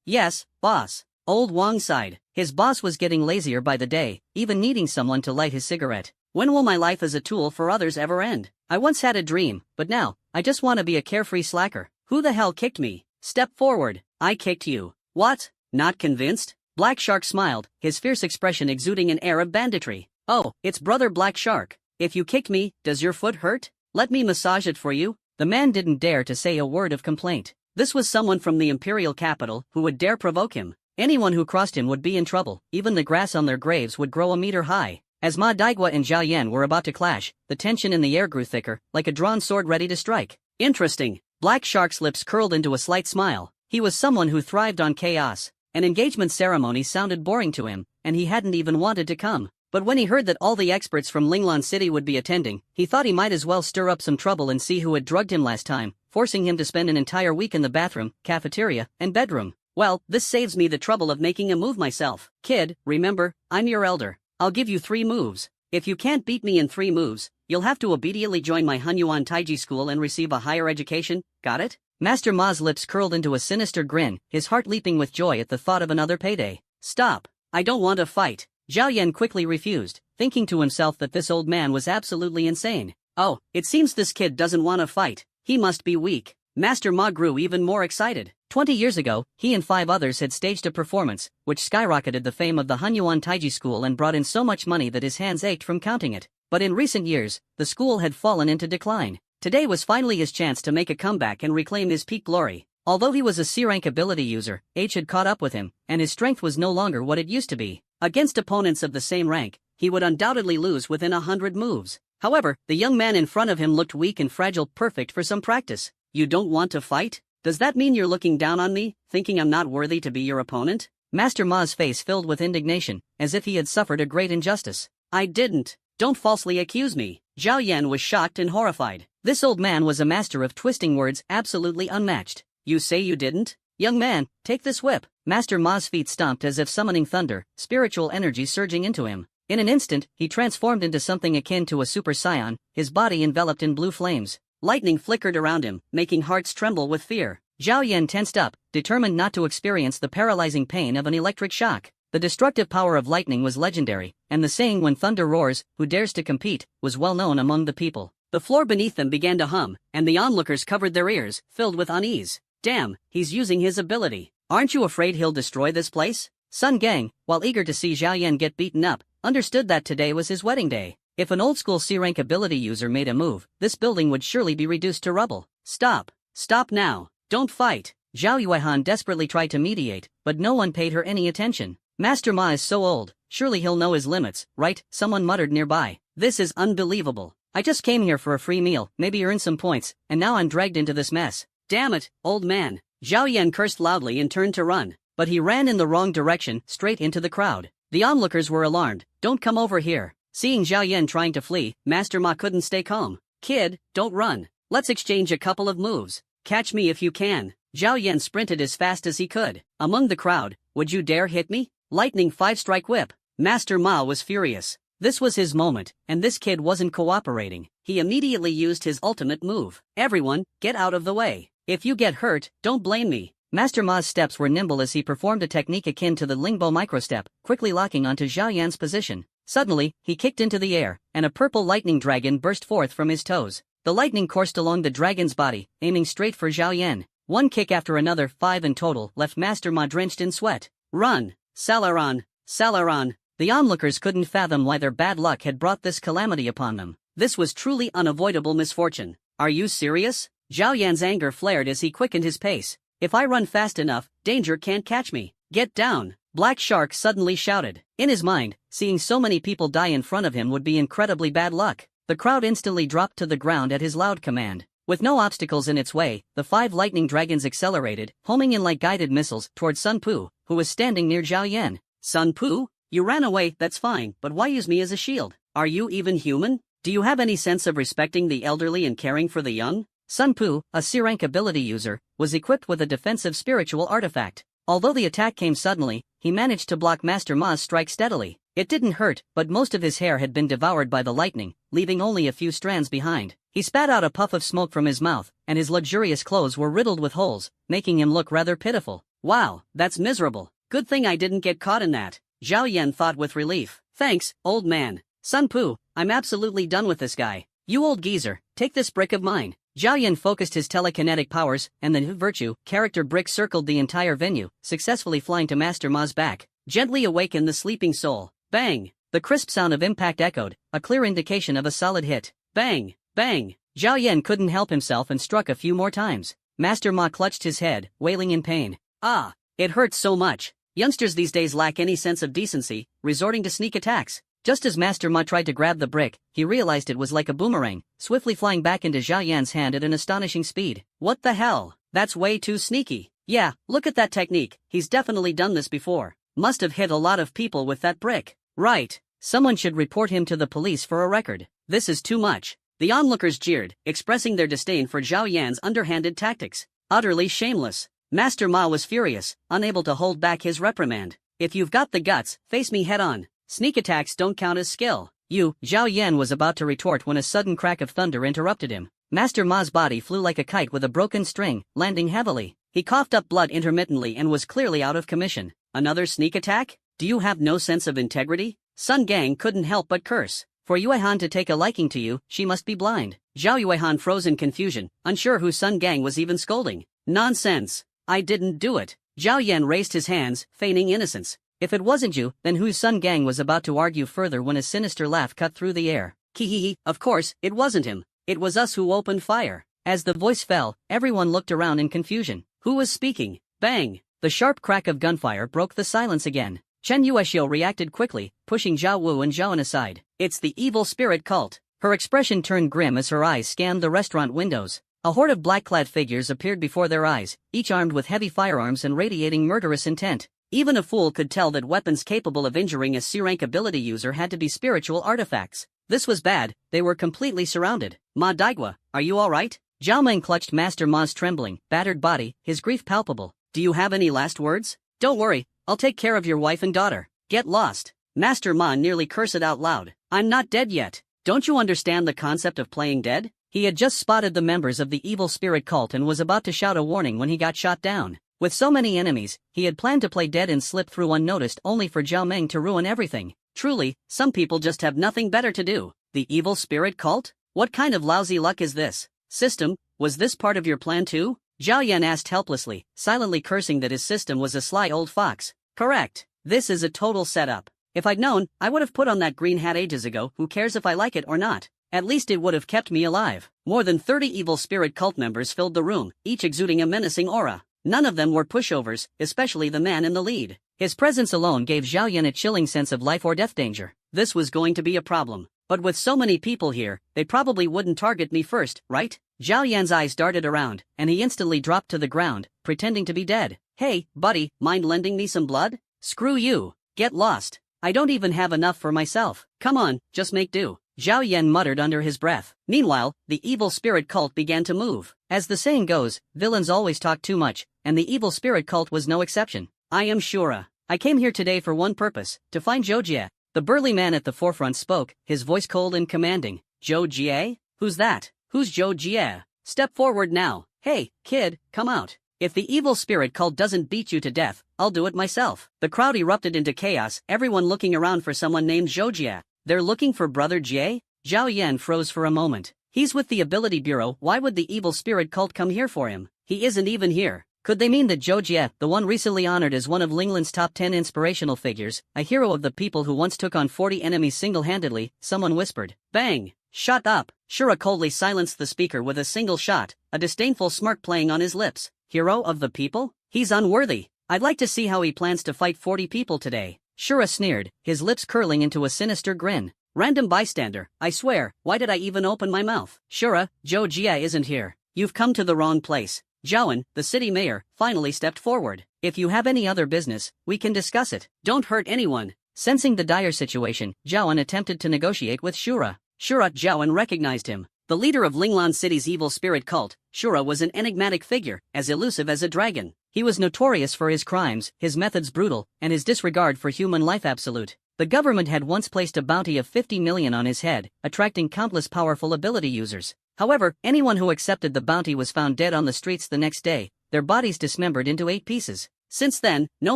Yes, boss. Old Wang sighed. His boss was getting lazier by the day, even needing someone to light his cigarette. When will my life as a tool for others ever end? I once had a dream, but now, I just want to be a carefree slacker. Who the hell kicked me? Step forward. I kicked you. What? Not convinced? Black Shark smiled, his fierce expression exuding an air of banditry. Oh, it's Brother Black Shark. If you kick me, does your foot hurt? Let me massage it for you. The man didn't dare to say a word of complaint. This was someone from the imperial capital who would dare provoke him. Anyone who crossed him would be in trouble. Even the grass on their graves would grow a meter high. As Ma Daigua and Zhao Yan were about to clash, the tension in the air grew thicker, like a drawn sword ready to strike. Interesting. Black Shark's lips curled into a slight smile. He was someone who thrived on chaos. An engagement ceremony sounded boring to him, and he hadn't even wanted to come. But when he heard that all the experts from Linglan City would be attending, he thought he might as well stir up some trouble and see who had drugged him last time, forcing him to spend an entire week in the bathroom, cafeteria, and bedroom. Well, this saves me the trouble of making a move myself. Kid, remember, I'm your elder. I'll give you 3 moves. If you can't beat me in 3 moves, you'll have to obediently join my Hunyuan Taiji school and receive a higher education, got it? Master Ma's lips curled into a sinister grin, his heart leaping with joy at the thought of another payday. Stop. I don't want to fight. Zhao Yan quickly refused, thinking to himself that this old man was absolutely insane. Oh, it seems this kid doesn't want to fight. He must be weak. Master Ma grew even more excited. 20 years ago, he and 5 others had staged a performance, which skyrocketed the fame of the Hunyuan Taiji school and brought in so much money that his hands ached from counting it. But in recent years, the school had fallen into decline. Today was finally his chance to make a comeback and reclaim his peak glory. Although he was a C-rank ability user, age had caught up with him, and his strength was no longer what it used to be. Against opponents of the same rank, he would undoubtedly lose within 100 moves. However, the young man in front of him looked weak and fragile, perfect for some practice. You don't want to fight? Does that mean you're looking down on me, thinking I'm not worthy to be your opponent? Master Ma's face filled with indignation, as if he had suffered a great injustice. I didn't. Don't falsely accuse me. Zhao Yan was shocked and horrified. This old man was a master of twisting words, absolutely unmatched. You say you didn't? Young man, take this whip. Master Ma's feet stomped as if summoning thunder, spiritual energy surging into him. In an instant, he transformed into something akin to a super saiyan, his body enveloped in blue flames. Lightning flickered around him, making hearts tremble with fear. Zhao Yan tensed up, determined not to experience the paralyzing pain of an electric shock. The destructive power of lightning was legendary, and the saying "when thunder roars, who dares to compete" was well known among the people. The floor beneath them began to hum, and the onlookers covered their ears, filled with unease. Damn, he's using his ability. Aren't you afraid he'll destroy this place? Sun Gang, while eager to see Zhao Yan get beaten up, understood that today was his wedding day. If an old-school C-rank ability user made a move, this building would surely be reduced to rubble. Stop. Stop now. Don't fight. Zhao Yuehan desperately tried to mediate, but no one paid her any attention. Master Ma is so old, surely he'll know his limits, right? Someone muttered nearby. This is unbelievable. I just came here for a free meal, maybe earn some points, and now I'm dragged into this mess. Damn it, old man. Zhao Yan cursed loudly and turned to run. But he ran in the wrong direction, straight into the crowd. The onlookers were alarmed. Don't come over here. Seeing Zhao Yan trying to flee, Master Ma couldn't stay calm. Kid, don't run. Let's exchange a couple of moves. Catch me if you can. Zhao Yan sprinted as fast as he could. Among the crowd, would you dare hit me? Lightning 5-strike whip. Master Ma was furious. This was his moment, and this kid wasn't cooperating. He immediately used his ultimate move. Everyone, get out of the way. If you get hurt, don't blame me. Master Ma's steps were nimble as he performed a technique akin to the Lingbo microstep, quickly locking onto Zhao Yan's position. Suddenly, he kicked into the air, and a purple lightning dragon burst forth from his toes. The lightning coursed along the dragon's body, aiming straight for Zhao Yan. One kick after another, 5 in total, left Master Ma drenched in sweat. Run! Salaran! Salaran! The onlookers couldn't fathom why their bad luck had brought this calamity upon them. This was truly unavoidable misfortune. Are you serious? Zhao Yan's anger flared as he quickened his pace. If I run fast enough, danger can't catch me. Get down! Black Shark suddenly shouted. In his mind, seeing so many people die in front of him would be incredibly bad luck. The crowd instantly dropped to the ground at his loud command. With no obstacles in its way, the 5 lightning dragons accelerated, homing in like guided missiles toward Sun Pu, who was standing near Zhao Yan. Sun Pu? You ran away, that's fine, but why use me as a shield? Are you even human? Do you have any sense of respecting the elderly and caring for the young? Sun Pu, a C-rank ability user, was equipped with a defensive spiritual artifact. Although the attack came suddenly, he managed to block Master Ma's strike steadily. It didn't hurt, but most of his hair had been devoured by the lightning, leaving only a few strands behind. He spat out a puff of smoke from his mouth, and his luxurious clothes were riddled with holes, making him look rather pitiful. Wow, that's miserable. Good thing I didn't get caught in that. Zhao Yan thought with relief. Thanks, old man. Sun Pu, I'm absolutely done with this guy. You old geezer, take this brick of mine. Zhao Yan focused his telekinetic powers, and the virtue character brick circled the entire venue, successfully flying to Master Ma's back. Gently awaken the sleeping soul. Bang! The crisp sound of impact echoed, a clear indication of a solid hit. Bang! Bang! Zhao Yan couldn't help himself and struck a few more times. Master Ma clutched his head, wailing in pain. Ah! It hurts so much. Youngsters these days lack any sense of decency, resorting to sneak attacks. Just as Master Ma tried to grab the brick, he realized it was like a boomerang, swiftly flying back into Zhao Yan's hand at an astonishing speed. What the hell? That's way too sneaky. Yeah, look at that technique, he's definitely done this before. Must have hit a lot of people with that brick. Right. Someone should report him to the police for a record. This is too much. The onlookers jeered, expressing their disdain for Zhao Yan's underhanded tactics. Utterly shameless. Master Ma was furious, unable to hold back his reprimand. If you've got the guts, face me head on. Sneak attacks don't count as skill. Zhao Yan was about to retort when a sudden crack of thunder interrupted him. Master Ma's body flew like a kite with a broken string, landing heavily. He coughed up blood intermittently and was clearly out of commission. Another sneak attack? Do you have no sense of integrity? Sun Gang couldn't help but curse. For Yuehan to take a liking to you, she must be blind. Zhao Yuehan froze in confusion, unsure who Sun Gang was even scolding. Nonsense. I didn't do it. Zhao Yan raised his hands, feigning innocence. If it wasn't you, then whose Sun Gang was about to argue further when a sinister laugh cut through the air. Kihihi, of course, it wasn't him. It was us who opened fire. As the voice fell, everyone looked around in confusion. Who was speaking? Bang! The sharp crack of gunfire broke the silence again. Chen Yuexiu reacted quickly, pushing Zhao Wu and Zhao An aside. It's the evil spirit cult. Her expression turned grim as her eyes scanned the restaurant windows. A horde of black-clad figures appeared before their eyes, each armed with heavy firearms and radiating murderous intent. Even a fool could tell that weapons capable of injuring a C-rank ability user had to be spiritual artifacts. This was bad, they were completely surrounded. Ma Daigua, are you alright? Zhao Meng clutched Master Ma's trembling, battered body, his grief palpable. Do you have any last words? Don't worry, I'll take care of your wife and daughter. Get lost. Master Ma nearly cursed out loud. I'm not dead yet. Don't you understand the concept of playing dead? He had just spotted the members of the evil spirit cult and was about to shout a warning when he got shot down. With so many enemies, he had planned to play dead and slip through unnoticed only for Zhao Meng to ruin everything. Truly, some people just have nothing better to do. The evil spirit cult? What kind of lousy luck is this? System, was this part of your plan too? Zhao Yan asked helplessly, silently cursing that his system was a sly old fox. Correct. This is a total setup. If I'd known, I would have put on that green hat ages ago. Who cares if I like it or not? At least it would have kept me alive. More than 30 evil spirit cult members filled the room, each exuding a menacing aura. None of them were pushovers, especially the man in the lead. His presence alone gave Zhao Yan a chilling sense of life or death danger. This was going to be a problem. But with so many people here, they probably wouldn't target me first, right? Zhao Yan's eyes darted around, and he instantly dropped to the ground, pretending to be dead. Hey, buddy, mind lending me some blood? Screw you. Get lost. I don't even have enough for myself. Come on, just make do. Zhao Yan muttered under his breath. Meanwhile, the evil spirit cult began to move. As the saying goes, villains always talk too much, and the evil spirit cult was no exception. I am Shura. I came here today for one purpose, to find Zhou Jie. The burly man at the forefront spoke, his voice cold and commanding. Zhou Jie? Who's that? Who's Zhou Jie? Step forward now. Hey, kid, come out. If the evil spirit cult doesn't beat you to death, I'll do it myself. The crowd erupted into chaos, everyone looking around for someone named Zhou Jie. They're looking for Brother Jie? Zhao Yan froze for a moment. He's with the Ability Bureau, why would the evil spirit cult come here for him? He isn't even here. Could they mean that Zhou Jie, the one recently honored as one of Linglan's top 10 inspirational figures, a hero of the people who once took on 40 enemies single-handedly, someone whispered. Bang! Shut up! Shura coldly silenced the speaker with a single shot, a disdainful smirk playing on his lips. Hero of the people? He's unworthy. I'd like to see how he plans to fight 40 people today. Shura sneered, his lips curling into a sinister grin. Random bystander, I swear, why did I even open my mouth? Shura, Zhou Jie isn't here. You've come to the wrong place. Zhaoan, the city mayor, finally stepped forward. If you have any other business, we can discuss it. Don't hurt anyone. Sensing the dire situation, Zhaoan attempted to negotiate with Shura. Zhaoan recognized him. The leader of Linglan City's evil spirit cult, Shura was an enigmatic figure, as elusive as a dragon. He was notorious for his crimes, his methods brutal, and his disregard for human life absolute. The government had once placed a bounty of 50 million on his head, attracting countless powerful ability users. However, anyone who accepted the bounty was found dead on the streets the next day, their bodies dismembered into 8 pieces. Since then, no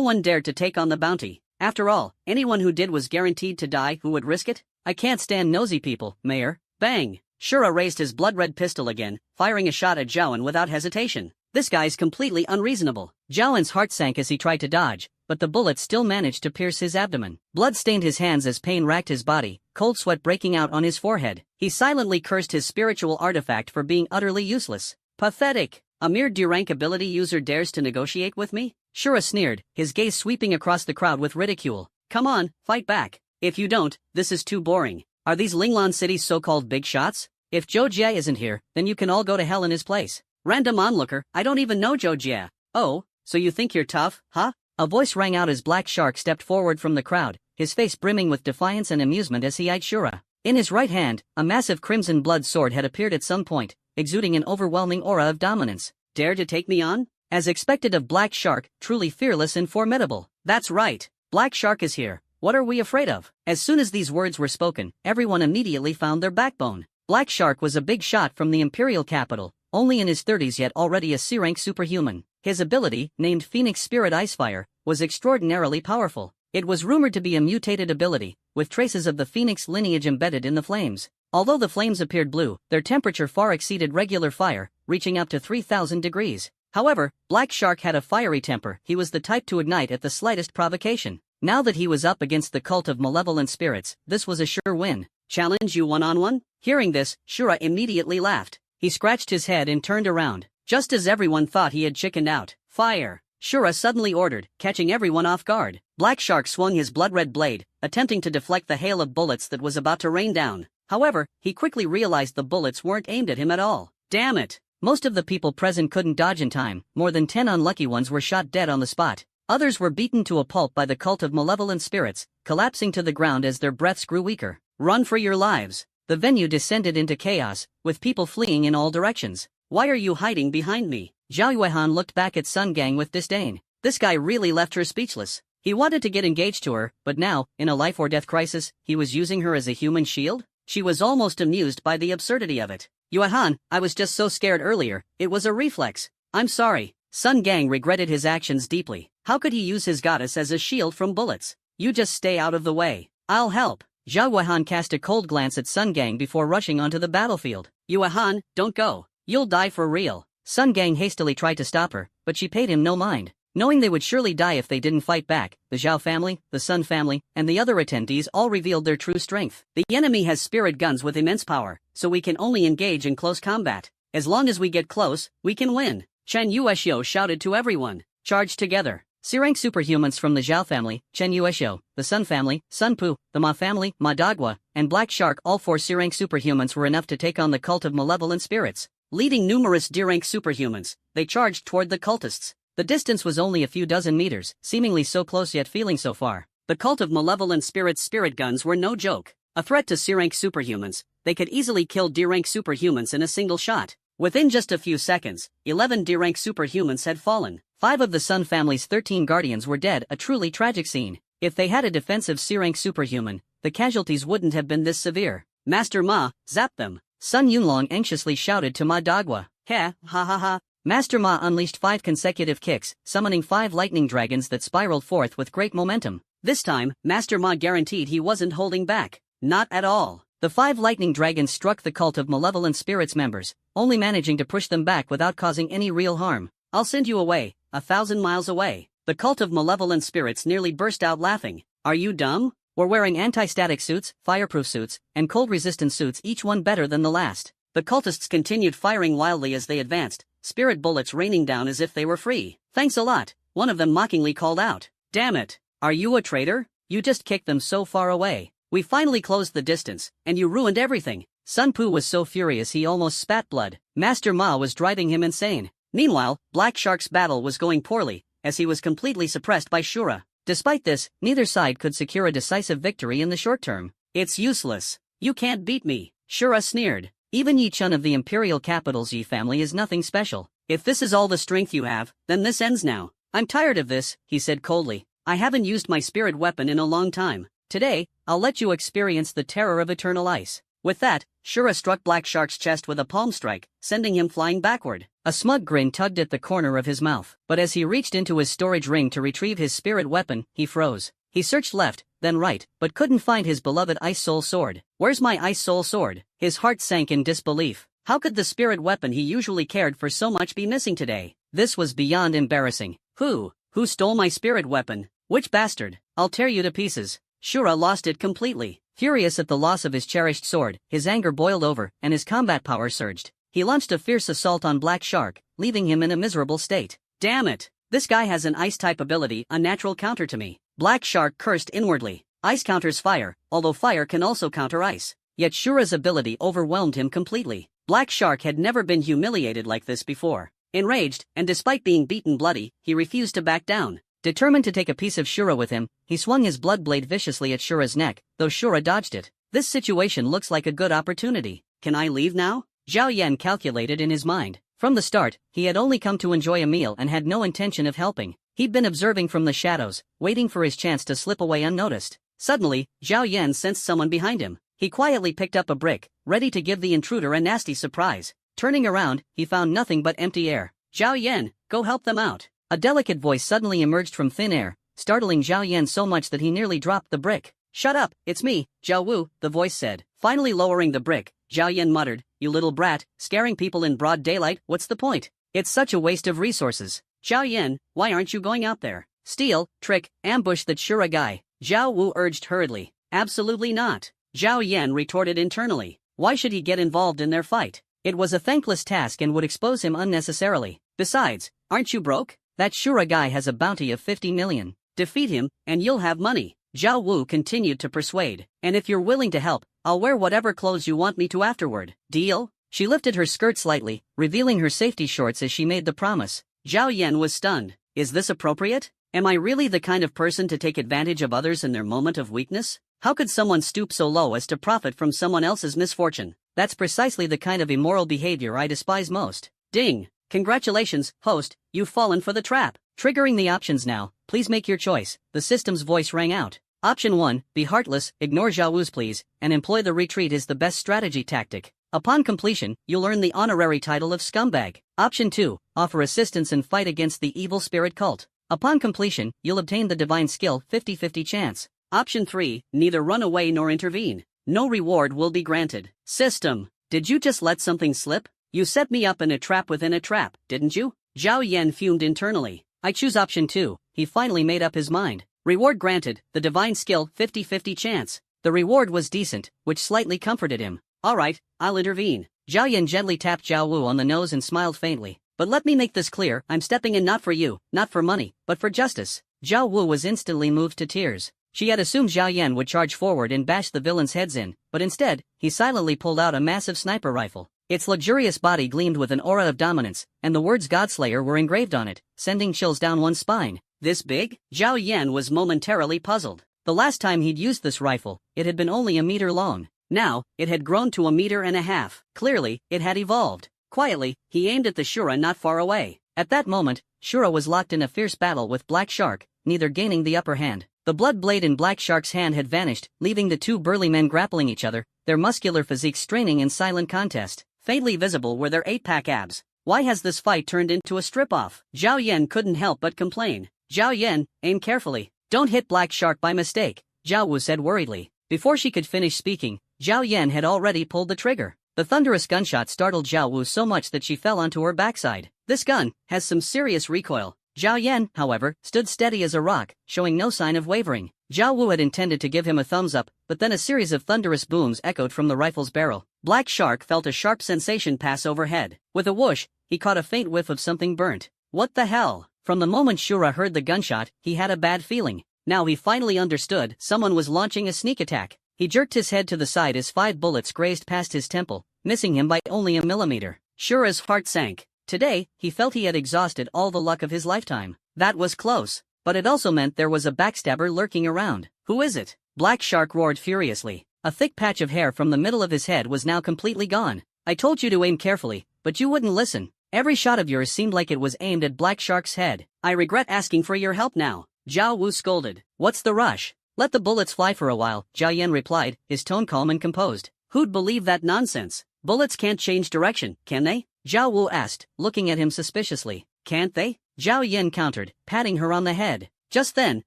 one dared to take on the bounty. After all, anyone who did was guaranteed to die. Who would risk it? I can't stand nosy people, Mayor. Bang! Shura raised his blood-red pistol again, firing a shot at Zhaoan without hesitation. This guy's completely unreasonable. Zhaoan's heart sank as he tried to dodge, but the bullet still managed to pierce his abdomen. Blood stained his hands as pain racked his body, cold sweat breaking out on his forehead. He silently cursed his spiritual artifact for being utterly useless. Pathetic! A mere D-rank ability user dares to negotiate with me? Shura sneered, his gaze sweeping across the crowd with ridicule. Come on, fight back. If you don't, this is too boring. Are these Linglan City's so-called big shots? If Zhou Jie isn't here, then you can all go to hell in his place. Random onlooker, I don't even know Zhou Jie. Oh, so you think you're tough, huh? A voice rang out as Black Shark stepped forward from the crowd, his face brimming with defiance and amusement as he eyed Shura. In his right hand, a massive crimson blood sword had appeared at some point, exuding an overwhelming aura of dominance. Dare to take me on? As expected of Black Shark, truly fearless and formidable. That's right, Black Shark is here. What are we afraid of? As soon as these words were spoken, everyone immediately found their backbone. Black Shark was a big shot from the Imperial capital, only in his 30s yet already a C-rank superhuman. His ability, named Phoenix Spirit Icefire, was extraordinarily powerful. It was rumored to be a mutated ability, with traces of the Phoenix lineage embedded in the flames. Although the flames appeared blue, their temperature far exceeded regular fire, reaching up to 3,000 degrees. However, Black Shark had a fiery temper. He was the type to ignite at the slightest provocation. Now that he was up against the cult of malevolent spirits, this was a sure win. Challenge you one-on-one? Hearing this, Shura immediately laughed. He scratched his head and turned around. Just as everyone thought he had chickened out. Fire! Shura suddenly ordered, catching everyone off guard. Black Shark swung his blood-red blade, attempting to deflect the hail of bullets that was about to rain down. However, he quickly realized the bullets weren't aimed at him at all. Damn it! Most of the people present couldn't dodge in time. More than 10 unlucky ones were shot dead on the spot. Others were beaten to a pulp by the cult of malevolent spirits, collapsing to the ground as their breaths grew weaker. Run for your lives. The venue descended into chaos, with people fleeing in all directions. Why are you hiding behind me? Zhao Yuehan looked back at Sun Gang with disdain. This guy really left her speechless. He wanted to get engaged to her, but now, in a life-or-death crisis, he was using her as a human shield? She was almost amused by the absurdity of it. Yuehan, I was just so scared earlier, it was a reflex. I'm sorry. Sun Gang regretted his actions deeply. How could he use his goddess as a shield from bullets? You just stay out of the way. I'll help. Zhao Yuehan cast a cold glance at Sun Gang before rushing onto the battlefield. Yuehan, don't go. You'll die for real. Sun Gang hastily tried to stop her, but she paid him no mind. Knowing they would surely die if they didn't fight back, the Zhao family, the Sun family, and the other attendees all revealed their true strength. The enemy has spirit guns with immense power, so we can only engage in close combat. As long as we get close, we can win. Chen Yueshio shouted to everyone. Charge together. C-rank superhumans from the Zhao family, Chen Yueshio, the Sun family, Sun Pu, the Ma family, Ma Dagua, and Black Shark, all 4 C-rank superhumans were enough to take on the cult of malevolent spirits. Leading numerous D-rank superhumans, they charged toward the cultists. The distance was only a few dozen meters, seemingly so close yet feeling so far. The cult of malevolent spirits' spirit guns were no joke. A threat to C-rank superhumans, they could easily kill D-rank superhumans in a single shot. Within just a few seconds, 11 D-rank superhumans had fallen. 5 of the Sun family's 13 guardians were dead, a truly tragic scene. If they had a defensive C-rank superhuman, the casualties wouldn't have been this severe. Master Ma, zap them. Sun Yunlong anxiously shouted to Ma Dagua. Ha ha ha. Master Ma unleashed 5 consecutive kicks, summoning 5 lightning dragons that spiraled forth with great momentum. This time, Master Ma guaranteed he wasn't holding back. Not at all. The 5 lightning dragons struck the cult of malevolent spirits members, only managing to push them back without causing any real harm. I'll send you away, 1,000 miles away. The cult of malevolent spirits nearly burst out laughing. Are you dumb? We're wearing anti-static suits, fireproof suits, and cold-resistant suits, each one better than the last. The cultists continued firing wildly as they advanced, spirit bullets raining down as if they were free. Thanks a lot, one of them mockingly called out. Damn it. Are you a traitor? You just kicked them so far away. We finally closed the distance, and you ruined everything. Sun Pu was so furious he almost spat blood. Master Ma was driving him insane. Meanwhile, Black Shark's battle was going poorly, as he was completely suppressed by Shura. Despite this, neither side could secure a decisive victory in the short term. It's useless. You can't beat me, Shura sneered. Even Yi Chun of the Imperial Capital's Yi family is nothing special. If this is all the strength you have, then this ends now. I'm tired of this, he said coldly. I haven't used my spirit weapon in a long time. Today, I'll let you experience the terror of eternal ice. With that, Shura struck Black Shark's chest with a palm strike, sending him flying backward. A smug grin tugged at the corner of his mouth, but as he reached into his storage ring to retrieve his spirit weapon, he froze. He searched left, then right, but couldn't find his beloved Ice Soul Sword. Where's my Ice Soul Sword? His heart sank in disbelief. How could the spirit weapon he usually cared for so much be missing today? This was beyond embarrassing. Who stole my spirit weapon? Which bastard? I'll tear you to pieces. Shura lost it completely. Furious at the loss of his cherished sword, his anger boiled over, and his combat power surged. He launched a fierce assault on Black Shark, leaving him in a miserable state. Damn it! This guy has an ice-type ability, a natural counter to me. Black Shark cursed inwardly. Ice counters fire, although fire can also counter ice. Yet Shura's ability overwhelmed him completely. Black Shark had never been humiliated like this before. Enraged, and despite being beaten bloody, he refused to back down. Determined to take a piece of Shura with him, he swung his blood blade viciously at Shura's neck, though Shura dodged it. This situation looks like a good opportunity. Can I leave now? Zhao Yan calculated in his mind. From the start, he had only come to enjoy a meal and had no intention of helping. He'd been observing from the shadows, waiting for his chance to slip away unnoticed. Suddenly, Zhao Yan sensed someone behind him. He quietly picked up a brick, ready to give the intruder a nasty surprise. Turning around, he found nothing but empty air. Zhao Yan, go help them out. A delicate voice suddenly emerged from thin air, startling Zhao Yan so much that he nearly dropped the brick. Shut up, it's me, Zhao Wu, the voice said. Finally lowering the brick, Zhao Yan muttered, you little brat, scaring people in broad daylight, what's the point? It's such a waste of resources. Zhao Yan, why aren't you going out there? Steal, trick, ambush that Shura guy, Zhao Wu urged hurriedly. Absolutely not. Zhao Yan retorted internally. Why should he get involved in their fight? It was a thankless task and would expose him unnecessarily. Besides, aren't you broke? That Shura guy has a bounty of 50 million. Defeat him, and you'll have money. Zhao Wu continued to persuade. And if you're willing to help, I'll wear whatever clothes you want me to afterward. Deal? She lifted her skirt slightly, revealing her safety shorts as she made the promise. Zhao Yan was stunned. Is this appropriate? Am I really the kind of person to take advantage of others in their moment of weakness? How could someone stoop so low as to profit from someone else's misfortune? That's precisely the kind of immoral behavior I despise most. Ding! Congratulations, host, you've fallen for the trap. Triggering the options now, please make your choice. The system's voice rang out. Option 1, be heartless, ignore Zhao Wu's pleas, and employ the retreat is the best strategy tactic. Upon completion, you'll earn the honorary title of scumbag. Option 2, offer assistance and fight against the evil spirit cult. Upon completion, you'll obtain the divine skill 50-50 chance. Option 3, neither run away nor intervene. No reward will be granted. System, did you just let something slip? You set me up in a trap within a trap, didn't you? Zhao Yan fumed internally. I choose option 2, he finally made up his mind. Reward granted, the divine skill 50-50 chance. The reward was decent, which slightly comforted him. Alright, I'll intervene. Zhao Yan gently tapped Zhao Wu on the nose and smiled faintly. But let me make this clear, I'm stepping in not for you, not for money, but for justice. Zhao Wu was instantly moved to tears. She had assumed Zhao Yan would charge forward and bash the villains' heads in, but instead, he silently pulled out a massive sniper rifle. Its luxurious body gleamed with an aura of dominance, and the words Godslayer were engraved on it, sending chills down one's spine. This big? Zhao Yan was momentarily puzzled. The last time he'd used this rifle, it had been only a meter long. Now, it had grown to 1.5 meters. Clearly, it had evolved. Quietly, he aimed at the Shura not far away. At that moment, Shura was locked in a fierce battle with Black Shark, neither gaining the upper hand. The blood blade in Black Shark's hand had vanished, leaving the two burly men grappling each other, their muscular physiques straining in silent contest. Faintly visible were their 8-pack abs. Why has this fight turned into a strip-off? Zhao Yan couldn't help but complain. Zhao Yan, aim carefully. Don't hit Black Shark by mistake, Zhao Wu said worriedly. Before she could finish speaking, Zhao Yan had already pulled the trigger. The thunderous gunshot startled Zhao Wu so much that she fell onto her backside. This gun has some serious recoil. Zhao Yan, however, stood steady as a rock, showing no sign of wavering. Zhao Wu had intended to give him a thumbs up, but then a series of thunderous booms echoed from the rifle's barrel. Black Shark felt a sharp sensation pass overhead. With a whoosh, he caught a faint whiff of something burnt. What the hell? From the moment Shura heard the gunshot, he had a bad feeling. Now he finally understood someone was launching a sneak attack. He jerked his head to the side as 5 bullets grazed past his temple, missing him by only a millimeter. Shura's heart sank. Today, he felt he had exhausted all the luck of his lifetime. That was close. But it also meant there was a backstabber lurking around. Who is it? Black Shark roared furiously. A thick patch of hair from the middle of his head was now completely gone. I told you to aim carefully, but you wouldn't listen. Every shot of yours seemed like it was aimed at Black Shark's head. I regret asking for your help now, Zhao Wu scolded. What's the rush? Let the bullets fly for a while, Zhao Yan replied, his tone calm and composed. Who'd believe that nonsense? Bullets can't change direction, can they? Zhao Wu asked, looking at him suspiciously. Can't they? Zhao Yan countered, patting her on the head. Just then,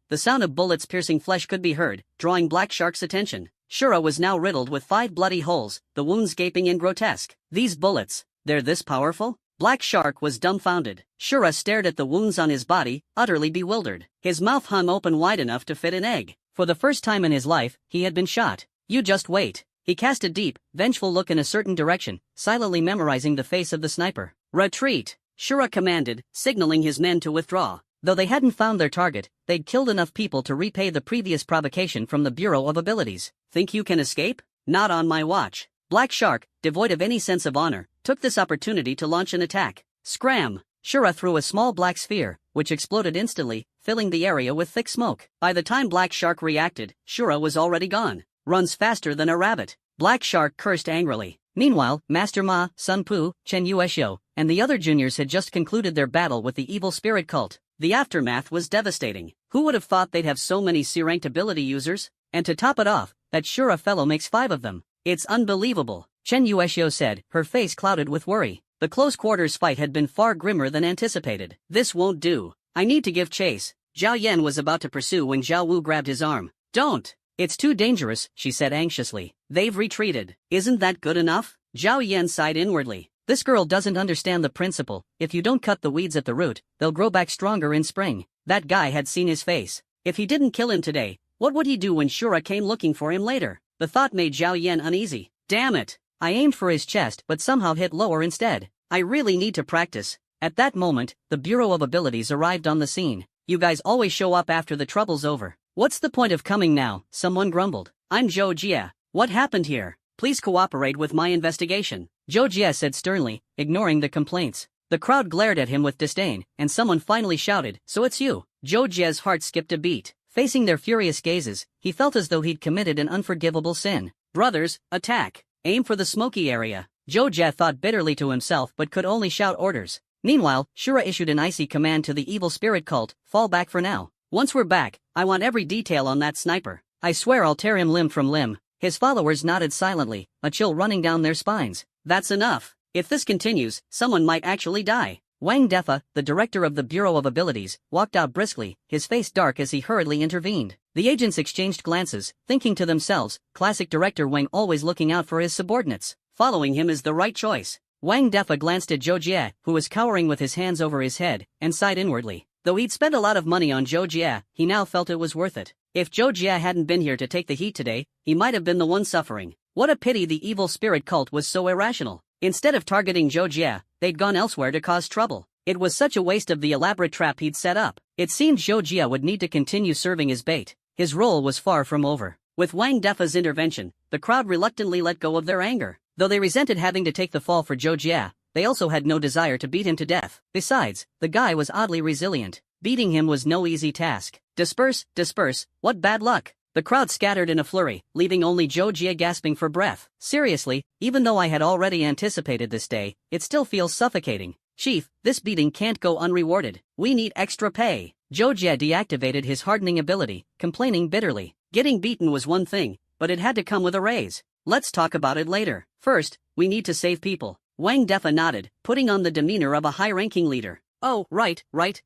the sound of bullets piercing flesh could be heard, drawing Black Shark's attention. Shura was now riddled with 5 bloody holes, the wounds gaping and grotesque. These bullets, they're this powerful? Black Shark was dumbfounded. Shura stared at the wounds on his body, utterly bewildered. His mouth hung open wide enough to fit an egg. For the first time in his life, he had been shot. You just wait. He cast a deep, vengeful look in a certain direction, silently memorizing the face of the sniper. Retreat, Shura commanded, signaling his men to withdraw. Though they hadn't found their target, they'd killed enough people to repay the previous provocation from the Bureau of Abilities. Think you can escape? Not on my watch. Black Shark, devoid of any sense of honor, took this opportunity to launch an attack. Scram! Shura threw a small black sphere, which exploded instantly, filling the area with thick smoke. By the time Black Shark reacted, Shura was already gone. Runs faster than a rabbit. Black Shark cursed angrily. Meanwhile, Master Ma, Sun Pu, Chen Yueshio, and the other juniors had just concluded their battle with the evil spirit cult. The aftermath was devastating. Who would have thought they'd have so many C-ranked ability users? And to top it off, that Shura fellow makes 5 of them. It's unbelievable, Chen Yueshio said, her face clouded with worry. The close quarters fight had been far grimmer than anticipated. This won't do. I need to give chase. Zhao Yan was about to pursue when Zhao Wu grabbed his arm. Don't! It's too dangerous, she said anxiously. They've retreated. Isn't that good enough? Zhao Yan sighed inwardly. This girl doesn't understand the principle. If you don't cut the weeds at the root, they'll grow back stronger in spring. That guy had seen his face. If he didn't kill him today, what would he do when Shura came looking for him later? The thought made Zhao Yan uneasy. Damn it! I aimed for his chest but somehow hit lower instead. I really need to practice. At that moment, the Bureau of Abilities arrived on the scene. You guys always show up after the trouble's over. What's the point of coming now? Someone grumbled. I'm Zhou Jie. What happened here? Please cooperate with my investigation, Zhou Jie said sternly, ignoring the complaints. The crowd glared at him with disdain, and someone finally shouted, so it's you. Zhou Jie's heart skipped a beat. Facing their furious gazes, he felt as though he'd committed an unforgivable sin. Brothers, attack! Aim for the smoky area. Zhou Jie thought bitterly to himself but could only shout orders. Meanwhile, Shura issued an icy command to the evil spirit cult, fall back for now. Once we're back, I want every detail on that sniper. I swear I'll tear him limb from limb. His followers nodded silently, a chill running down their spines. That's enough. If this continues, someone might actually die. Wang Defa, the director of the Bureau of Abilities, walked out briskly, his face dark as he hurriedly intervened. The agents exchanged glances, thinking to themselves, classic director Wang always looking out for his subordinates. Following him is the right choice. Wang Defa glanced at Zhou Jie, who was cowering with his hands over his head, and sighed inwardly. Though he'd spent a lot of money on Zhou Jie, he now felt it was worth it. If Zhou Jie hadn't been here to take the heat today, he might have been the one suffering. What a pity the evil spirit cult was so irrational. Instead of targeting Zhou Jie, they'd gone elsewhere to cause trouble. It was such a waste of the elaborate trap he'd set up. It seemed Zhou Jie would need to continue serving as bait. His role was far from over. With Wang Defa's intervention, the crowd reluctantly let go of their anger. Though they resented having to take the fall for Zhou Jie, they also had no desire to beat him to death. Besides, the guy was oddly resilient. Beating him was no easy task. Disperse, disperse, what bad luck. The crowd scattered in a flurry, leaving only Zhou Jie gasping for breath. Seriously, even though I had already anticipated this day, it still feels suffocating. Chief, this beating can't go unrewarded. We need extra pay. Zhou Jie deactivated his hardening ability, complaining bitterly. Getting beaten was one thing, but it had to come with a raise. Let's talk about it later. First, we need to save people. Wang Defa nodded, putting on the demeanor of a high-ranking leader. Oh, right,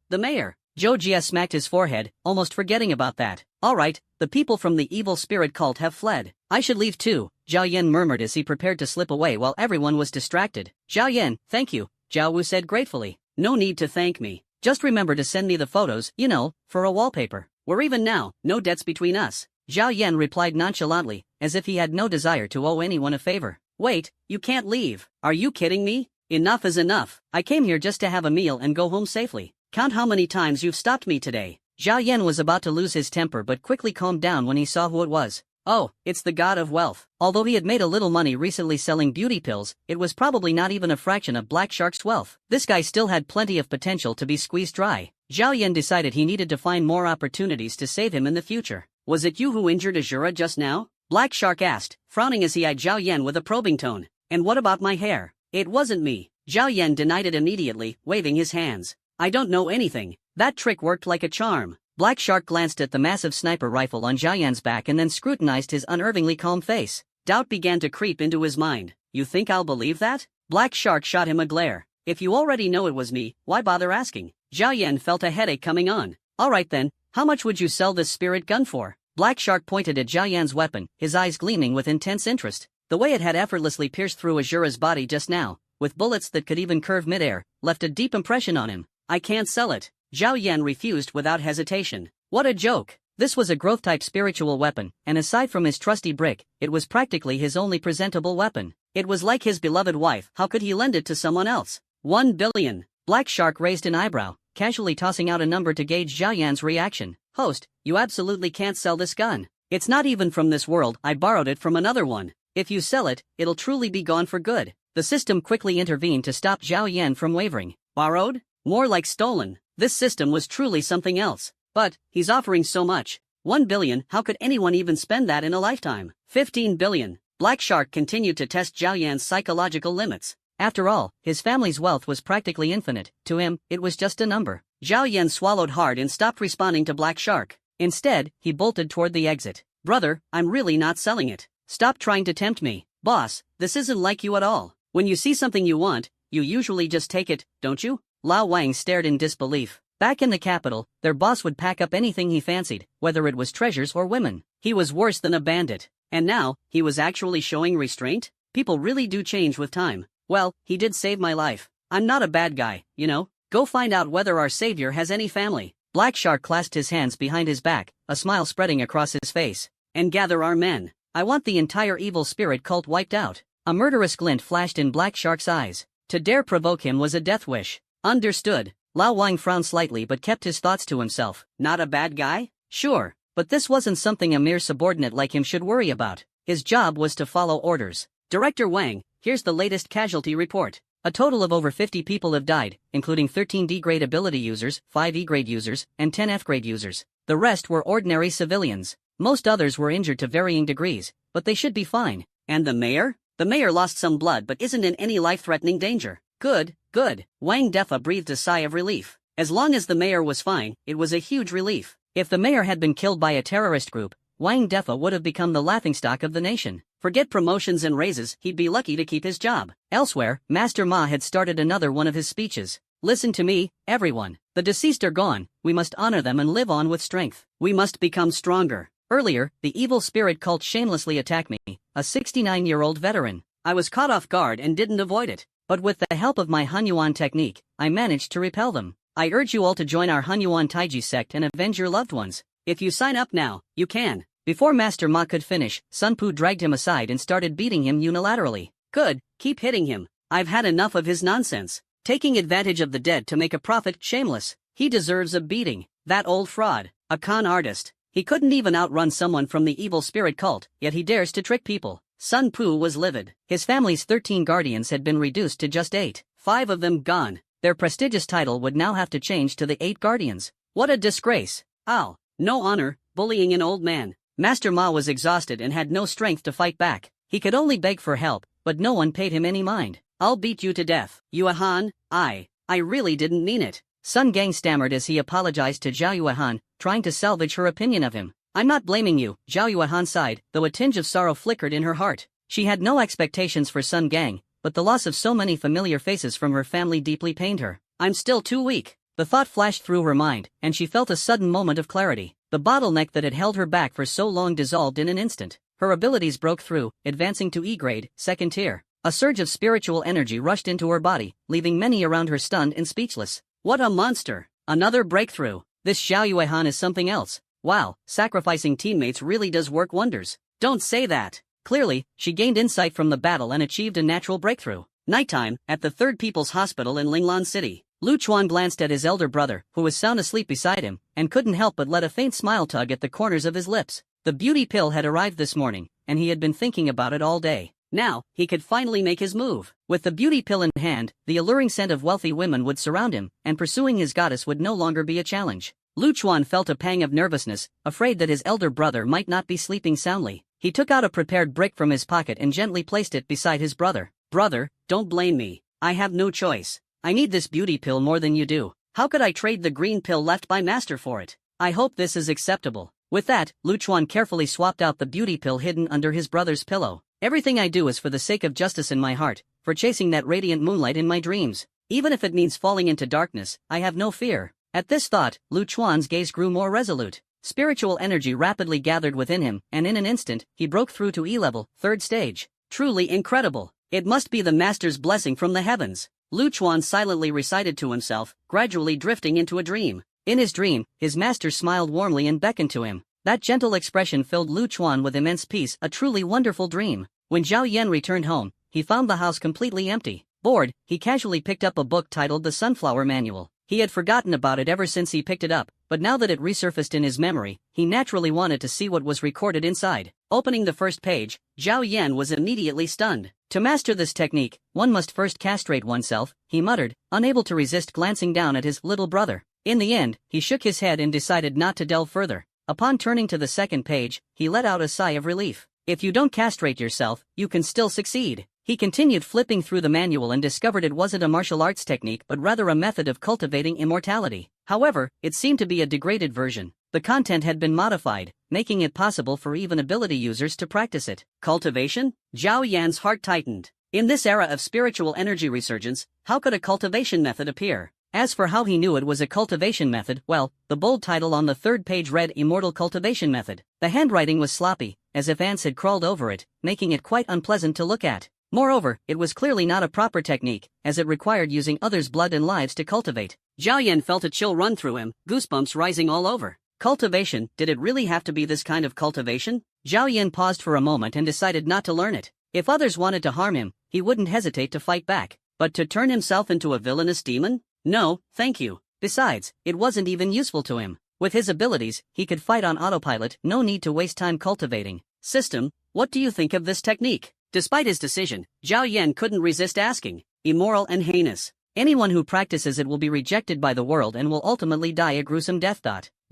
the mayor. Zhou Jie smacked his forehead, almost forgetting about that. Alright, the people from the evil spirit cult have fled. I should leave too, Zhao Yan murmured as he prepared to slip away while everyone was distracted. Zhao Yan, thank you, Zhao Wu said gratefully. No need to thank me. Just remember to send me the photos, you know, for a wallpaper. We're even now, no debts between us. Zhao Yan replied nonchalantly, as if he had no desire to owe anyone a favor. Wait, you can't leave. Are you kidding me? Enough is enough. I came here just to have a meal and go home safely. Count how many times you've stopped me today. Zhao Yan was about to lose his temper but quickly calmed down when he saw who it was. Oh, it's the god of wealth. Although he had made a little money recently selling beauty pills, it was probably not even a fraction of Black Shark's wealth. This guy still had plenty of potential to be squeezed dry. Zhao Yan decided he needed to find more opportunities to save him in the future. Was it you who injured Azura just now? Black Shark asked, frowning as he eyed Zhao Yan with a probing tone. And what about my hair? It wasn't me. Zhao Yan denied it immediately, waving his hands. I don't know anything. That trick worked like a charm. Black Shark glanced at the massive sniper rifle on Zhao Yan's back and then scrutinized his unnervingly calm face. Doubt began to creep into his mind. You think I'll believe that? Black Shark shot him a glare. If you already know it was me, why bother asking? Zhao Yan felt a headache coming on. Alright then, how much would you sell this spirit gun for? Black Shark pointed at Zhao Yan's weapon, his eyes gleaming with intense interest. The way it had effortlessly pierced through Azura's body just now, with bullets that could even curve midair, left a deep impression on him. I can't sell it. Zhao Yan refused without hesitation. What a joke. This was a growth-type spiritual weapon, and aside from his trusty brick, it was practically his only presentable weapon. It was like his beloved wife, how could he lend it to someone else? 1 billion. Black Shark raised an eyebrow, casually tossing out a number to gauge Zhao Yan's reaction. Host, you absolutely can't sell this gun. It's not even from this world, I borrowed it from another one. If you sell it, it'll truly be gone for good. The system quickly intervened to stop Zhao Yan from wavering. Borrowed? More like stolen. This system was truly something else. But, he's offering so much. 1 billion, how could anyone even spend that in a lifetime? 15 billion. Black Shark continued to test Zhao Yan's psychological limits. After all, his family's wealth was practically infinite. To him, it was just a number. Zhao Yan swallowed hard and stopped responding to Black Shark. Instead, he bolted toward the exit. Brother, I'm really not selling it. Stop trying to tempt me. Boss, this isn't like you at all. When you see something you want, you usually just take it, don't you? Lao Wang stared in disbelief. Back in the capital, their boss would pack up anything he fancied, whether it was treasures or women. He was worse than a bandit. And now, he was actually showing restraint? People really do change with time. Well, he did save my life. I'm not a bad guy, you know? Go find out whether our savior has any family. Black Shark clasped his hands behind his back, a smile spreading across his face. And gather our men. I want the entire evil spirit cult wiped out. A murderous glint flashed in Black Shark's eyes. To dare provoke him was a death wish. Understood. Lao Wang frowned slightly but kept his thoughts to himself. Not a bad guy? Sure, but this wasn't something a mere subordinate like him should worry about. His job was to follow orders. Director Wang, here's the latest casualty report. A total of over 50 people have died, including 13 D-grade ability users, 5 E-grade users, and 10 F-grade users. The rest were ordinary civilians. Most others were injured to varying degrees, but they should be fine. And the mayor? The mayor lost some blood but isn't in any life-threatening danger. Good, good. Wang Defa breathed a sigh of relief. As long as the mayor was fine, it was a huge relief. If the mayor had been killed by a terrorist group, Wang Defa would have become the laughingstock of the nation. Forget promotions and raises, he'd be lucky to keep his job. Elsewhere, Master Ma had started another one of his speeches. Listen to me, everyone. The deceased are gone, we must honor them and live on with strength. We must become stronger. Earlier, the evil spirit cult shamelessly attacked me, a 69-year-old veteran. I was caught off guard and didn't avoid it. But with the help of my Hunyuan technique, I managed to repel them. I urge you all to join our Hunyuan Taiji sect and avenge your loved ones. If you sign up now, you can. Before Master Ma could finish, Sun Pu dragged him aside and started beating him unilaterally. Good, keep hitting him. I've had enough of his nonsense. Taking advantage of the dead to make a profit, shameless. He deserves a beating. That old fraud. A con artist. He couldn't even outrun someone from the evil spirit cult, yet he dares to trick people. Sun Pu was livid. His family's 13 guardians had been reduced to just 8. 5 of them gone. Their prestigious title would now have to change to the 8 guardians. What a disgrace. Ow. No honor, bullying an old man. Master Ma was exhausted and had no strength to fight back. He could only beg for help, but no one paid him any mind. I'll beat you to death. Yuehan, I really didn't mean it. Sun Gang stammered as he apologized to Zhao Yuehan, trying to salvage her opinion of him. I'm not blaming you, Zhao Yuehan sighed, though a tinge of sorrow flickered in her heart. She had no expectations for Sun Gang, but the loss of so many familiar faces from her family deeply pained her. I'm still too weak. The thought flashed through her mind, and she felt a sudden moment of clarity. The bottleneck that had held her back for so long dissolved in an instant. Her abilities broke through, advancing to E-grade, 2nd tier. A surge of spiritual energy rushed into her body, leaving many around her stunned and speechless. What a monster! Another breakthrough. This Zhao Yuehan is something else. Wow, sacrificing teammates really does work wonders. Don't say that. Clearly, she gained insight from the battle and achieved a natural breakthrough. Nighttime, at the 3rd People's Hospital in Linglan City. Lu Chuan glanced at his elder brother, who was sound asleep beside him, and couldn't help but let a faint smile tug at the corners of his lips. The beauty pill had arrived this morning, and he had been thinking about it all day. Now, he could finally make his move. With the beauty pill in hand, the alluring scent of wealthy women would surround him, and pursuing his goddess would no longer be a challenge. Lu Chuan felt a pang of nervousness, afraid that his elder brother might not be sleeping soundly. He took out a prepared brick from his pocket and gently placed it beside his brother. Brother, don't blame me. I have no choice. I need this beauty pill more than you do. How could I trade the green pill left by Master for it? I hope this is acceptable. With that, Lu Chuan carefully swapped out the beauty pill hidden under his brother's pillow. Everything I do is for the sake of justice in my heart, for chasing that radiant moonlight in my dreams. Even if it means falling into darkness, I have no fear. At this thought, Lu Chuan's gaze grew more resolute. Spiritual energy rapidly gathered within him, and in an instant, he broke through to E-level, 3rd stage. Truly incredible. It must be the Master's blessing from the heavens. Lu Chuan silently recited to himself, gradually drifting into a dream. In his dream, his master smiled warmly and beckoned to him. That gentle expression filled Lu Chuan with immense peace, a truly wonderful dream. When Zhao Yan returned home, he found the house completely empty. Bored, he casually picked up a book titled The Sunflower Manual. He had forgotten about it ever since he picked it up, but now that it resurfaced in his memory, he naturally wanted to see what was recorded inside. Opening the first page, Zhao Yan was immediately stunned. To master this technique, one must first castrate oneself, he muttered, unable to resist glancing down at his little brother. In the end, he shook his head and decided not to delve further. Upon turning to the second page, he let out a sigh of relief. If you don't castrate yourself, you can still succeed. He continued flipping through the manual and discovered it wasn't a martial arts technique but rather a method of cultivating immortality. However, it seemed to be a degraded version. The content had been modified, making it possible for even ability users to practice it. Cultivation? Zhao Yan's heart tightened. In this era of spiritual energy resurgence, how could a cultivation method appear? As for how he knew it was a cultivation method, well, the bold title on the 3rd page read Immortal Cultivation Method. The handwriting was sloppy, as if ants had crawled over it, making it quite unpleasant to look at. Moreover, it was clearly not a proper technique, as it required using others' blood and lives to cultivate. Zhao Yan felt a chill run through him, goosebumps rising all over. Cultivation, did it really have to be this kind of cultivation? Zhao Yan paused for a moment and decided not to learn it. If others wanted to harm him, he wouldn't hesitate to fight back. But to turn himself into a villainous demon? No, thank you. Besides, it wasn't even useful to him. With his abilities, he could fight on autopilot, no need to waste time cultivating. System, what do you think of this technique? Despite his decision, Zhao Yan couldn't resist asking. immoral and heinous. Anyone who practices it will be rejected by the world and will ultimately die a gruesome death.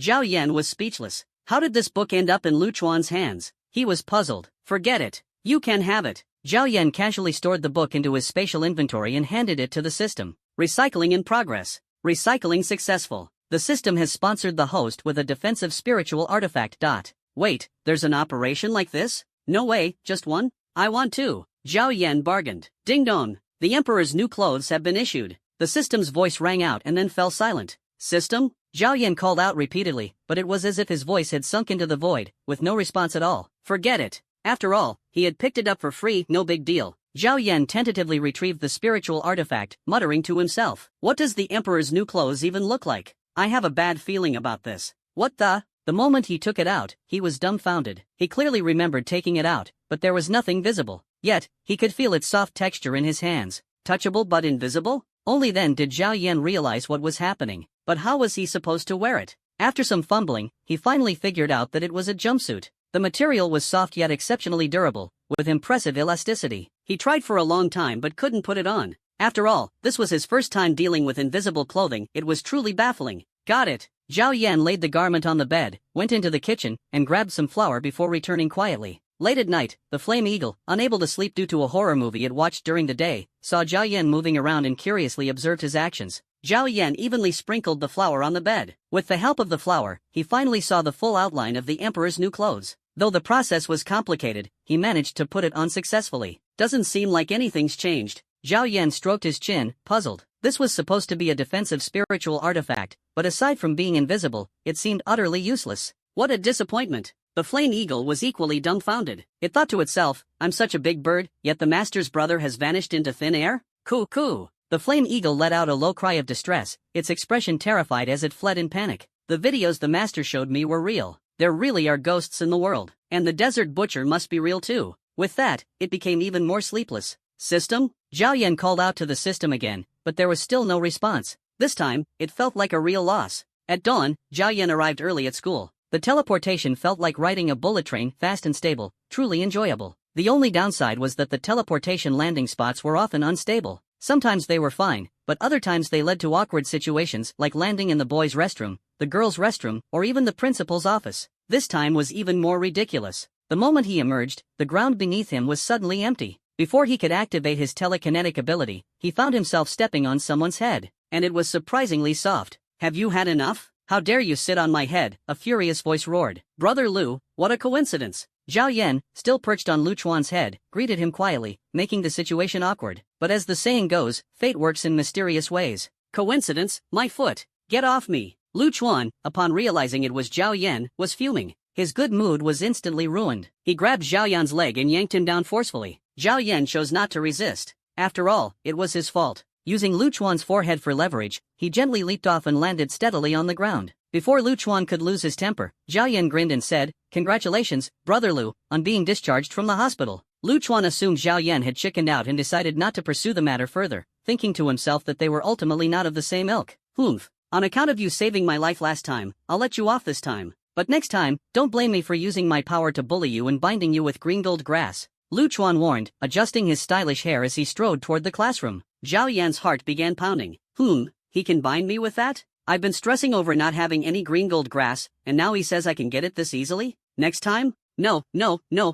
Zhao Yan was speechless. How did this book end up in Lu Chuan's hands? He was puzzled. Forget it. You can have it. Zhao Yan casually stored the book into his spatial inventory and handed it to the system. Recycling in progress. Recycling successful. The system has sponsored the host with a defensive spiritual artifact. Wait, there's an operation like this? No way, just one? I want two. Zhao Yan bargained. Ding dong. The Emperor's new clothes have been issued. The system's voice rang out and then fell silent. System? Zhao Yan called out repeatedly, but it was as if his voice had sunk into the void, with no response at all. Forget it. After all, he had picked it up for free, no big deal. Zhao Yan tentatively retrieved the spiritual artifact, muttering to himself. What does the Emperor's new clothes even look like? I have a bad feeling about this. What the? The moment he took it out, he was dumbfounded. He clearly remembered taking it out, but there was nothing visible. Yet, he could feel its soft texture in his hands. Touchable but invisible? Only then did Zhao Yan realize what was happening. But how was he supposed to wear it? After some fumbling, he finally figured out that it was a jumpsuit. The material was soft yet exceptionally durable, with impressive elasticity. He tried for a long time but couldn't put it on. After all, this was his first time dealing with invisible clothing. It was truly baffling. Got it. Zhao Yan laid the garment on the bed, went into the kitchen, and grabbed some flour before returning quietly. Late at night, the Flame Eagle, unable to sleep due to a horror movie it watched during the day, saw Zhao Yan moving around and curiously observed his actions. Zhao Yan evenly sprinkled the flour on the bed. With the help of the flour, he finally saw the full outline of the Emperor's new clothes. Though the process was complicated, he managed to put it on successfully. Doesn't seem like anything's changed. Zhao Yan stroked his chin, puzzled. This was supposed to be a defensive spiritual artifact, but aside from being invisible, it seemed utterly useless. What a disappointment. The Flame Eagle was equally dumbfounded. It thought to itself, I'm such a big bird, yet the master's brother has vanished into thin air? Coo. The Flame Eagle let out a low cry of distress, its expression terrified as it fled in panic. The videos the master showed me were real. There really are ghosts in the world, and the desert butcher must be real too. With that, it became even more sleepless. System? Zhao Yan called out to the system again, but there was still no response. This time, it felt like a real loss. At dawn, Zhao Yan arrived early at school. The teleportation felt like riding a bullet train, fast and stable, truly enjoyable. The only downside was that the teleportation landing spots were often unstable. Sometimes they were fine, but other times they led to awkward situations like landing in the boys' restroom, the girls' restroom, or even the principal's office. This time was even more ridiculous. The moment he emerged, the ground beneath him was suddenly empty. Before he could activate his telekinetic ability, he found himself stepping on someone's head, and it was surprisingly soft. Have you had enough? How dare you sit on my head? A furious voice roared. Brother Lu, what a coincidence. Zhao Yan, still perched on Lu Chuan's head, greeted him quietly, making the situation awkward. But as the saying goes, fate works in mysterious ways. Coincidence? My foot. Get off me. Lu Chuan, upon realizing it was Zhao Yan, was fuming. His good mood was instantly ruined. He grabbed Zhao Yan's leg and yanked him down forcefully. Zhao Yan chose not to resist. After all, it was his fault. Using Lu Chuan's forehead for leverage, he gently leaped off and landed steadily on the ground. Before Lu Chuan could lose his temper, Zhao Yan grinned and said, Congratulations, Brother Lu, on being discharged from the hospital. Lu Chuan assumed Zhao Yan had chickened out and decided not to pursue the matter further, thinking to himself that they were ultimately not of the same ilk. Humph. On account of you saving my life last time, I'll let you off this time. But next time, don't blame me for using my power to bully you and binding you with green gold grass. Lu Chuan warned, adjusting his stylish hair as he strode toward the classroom. Zhao Yan's heart began pounding. He can bind me with that? I've been stressing over not having any green gold grass, and now he says I can get it this easily? Next time? No,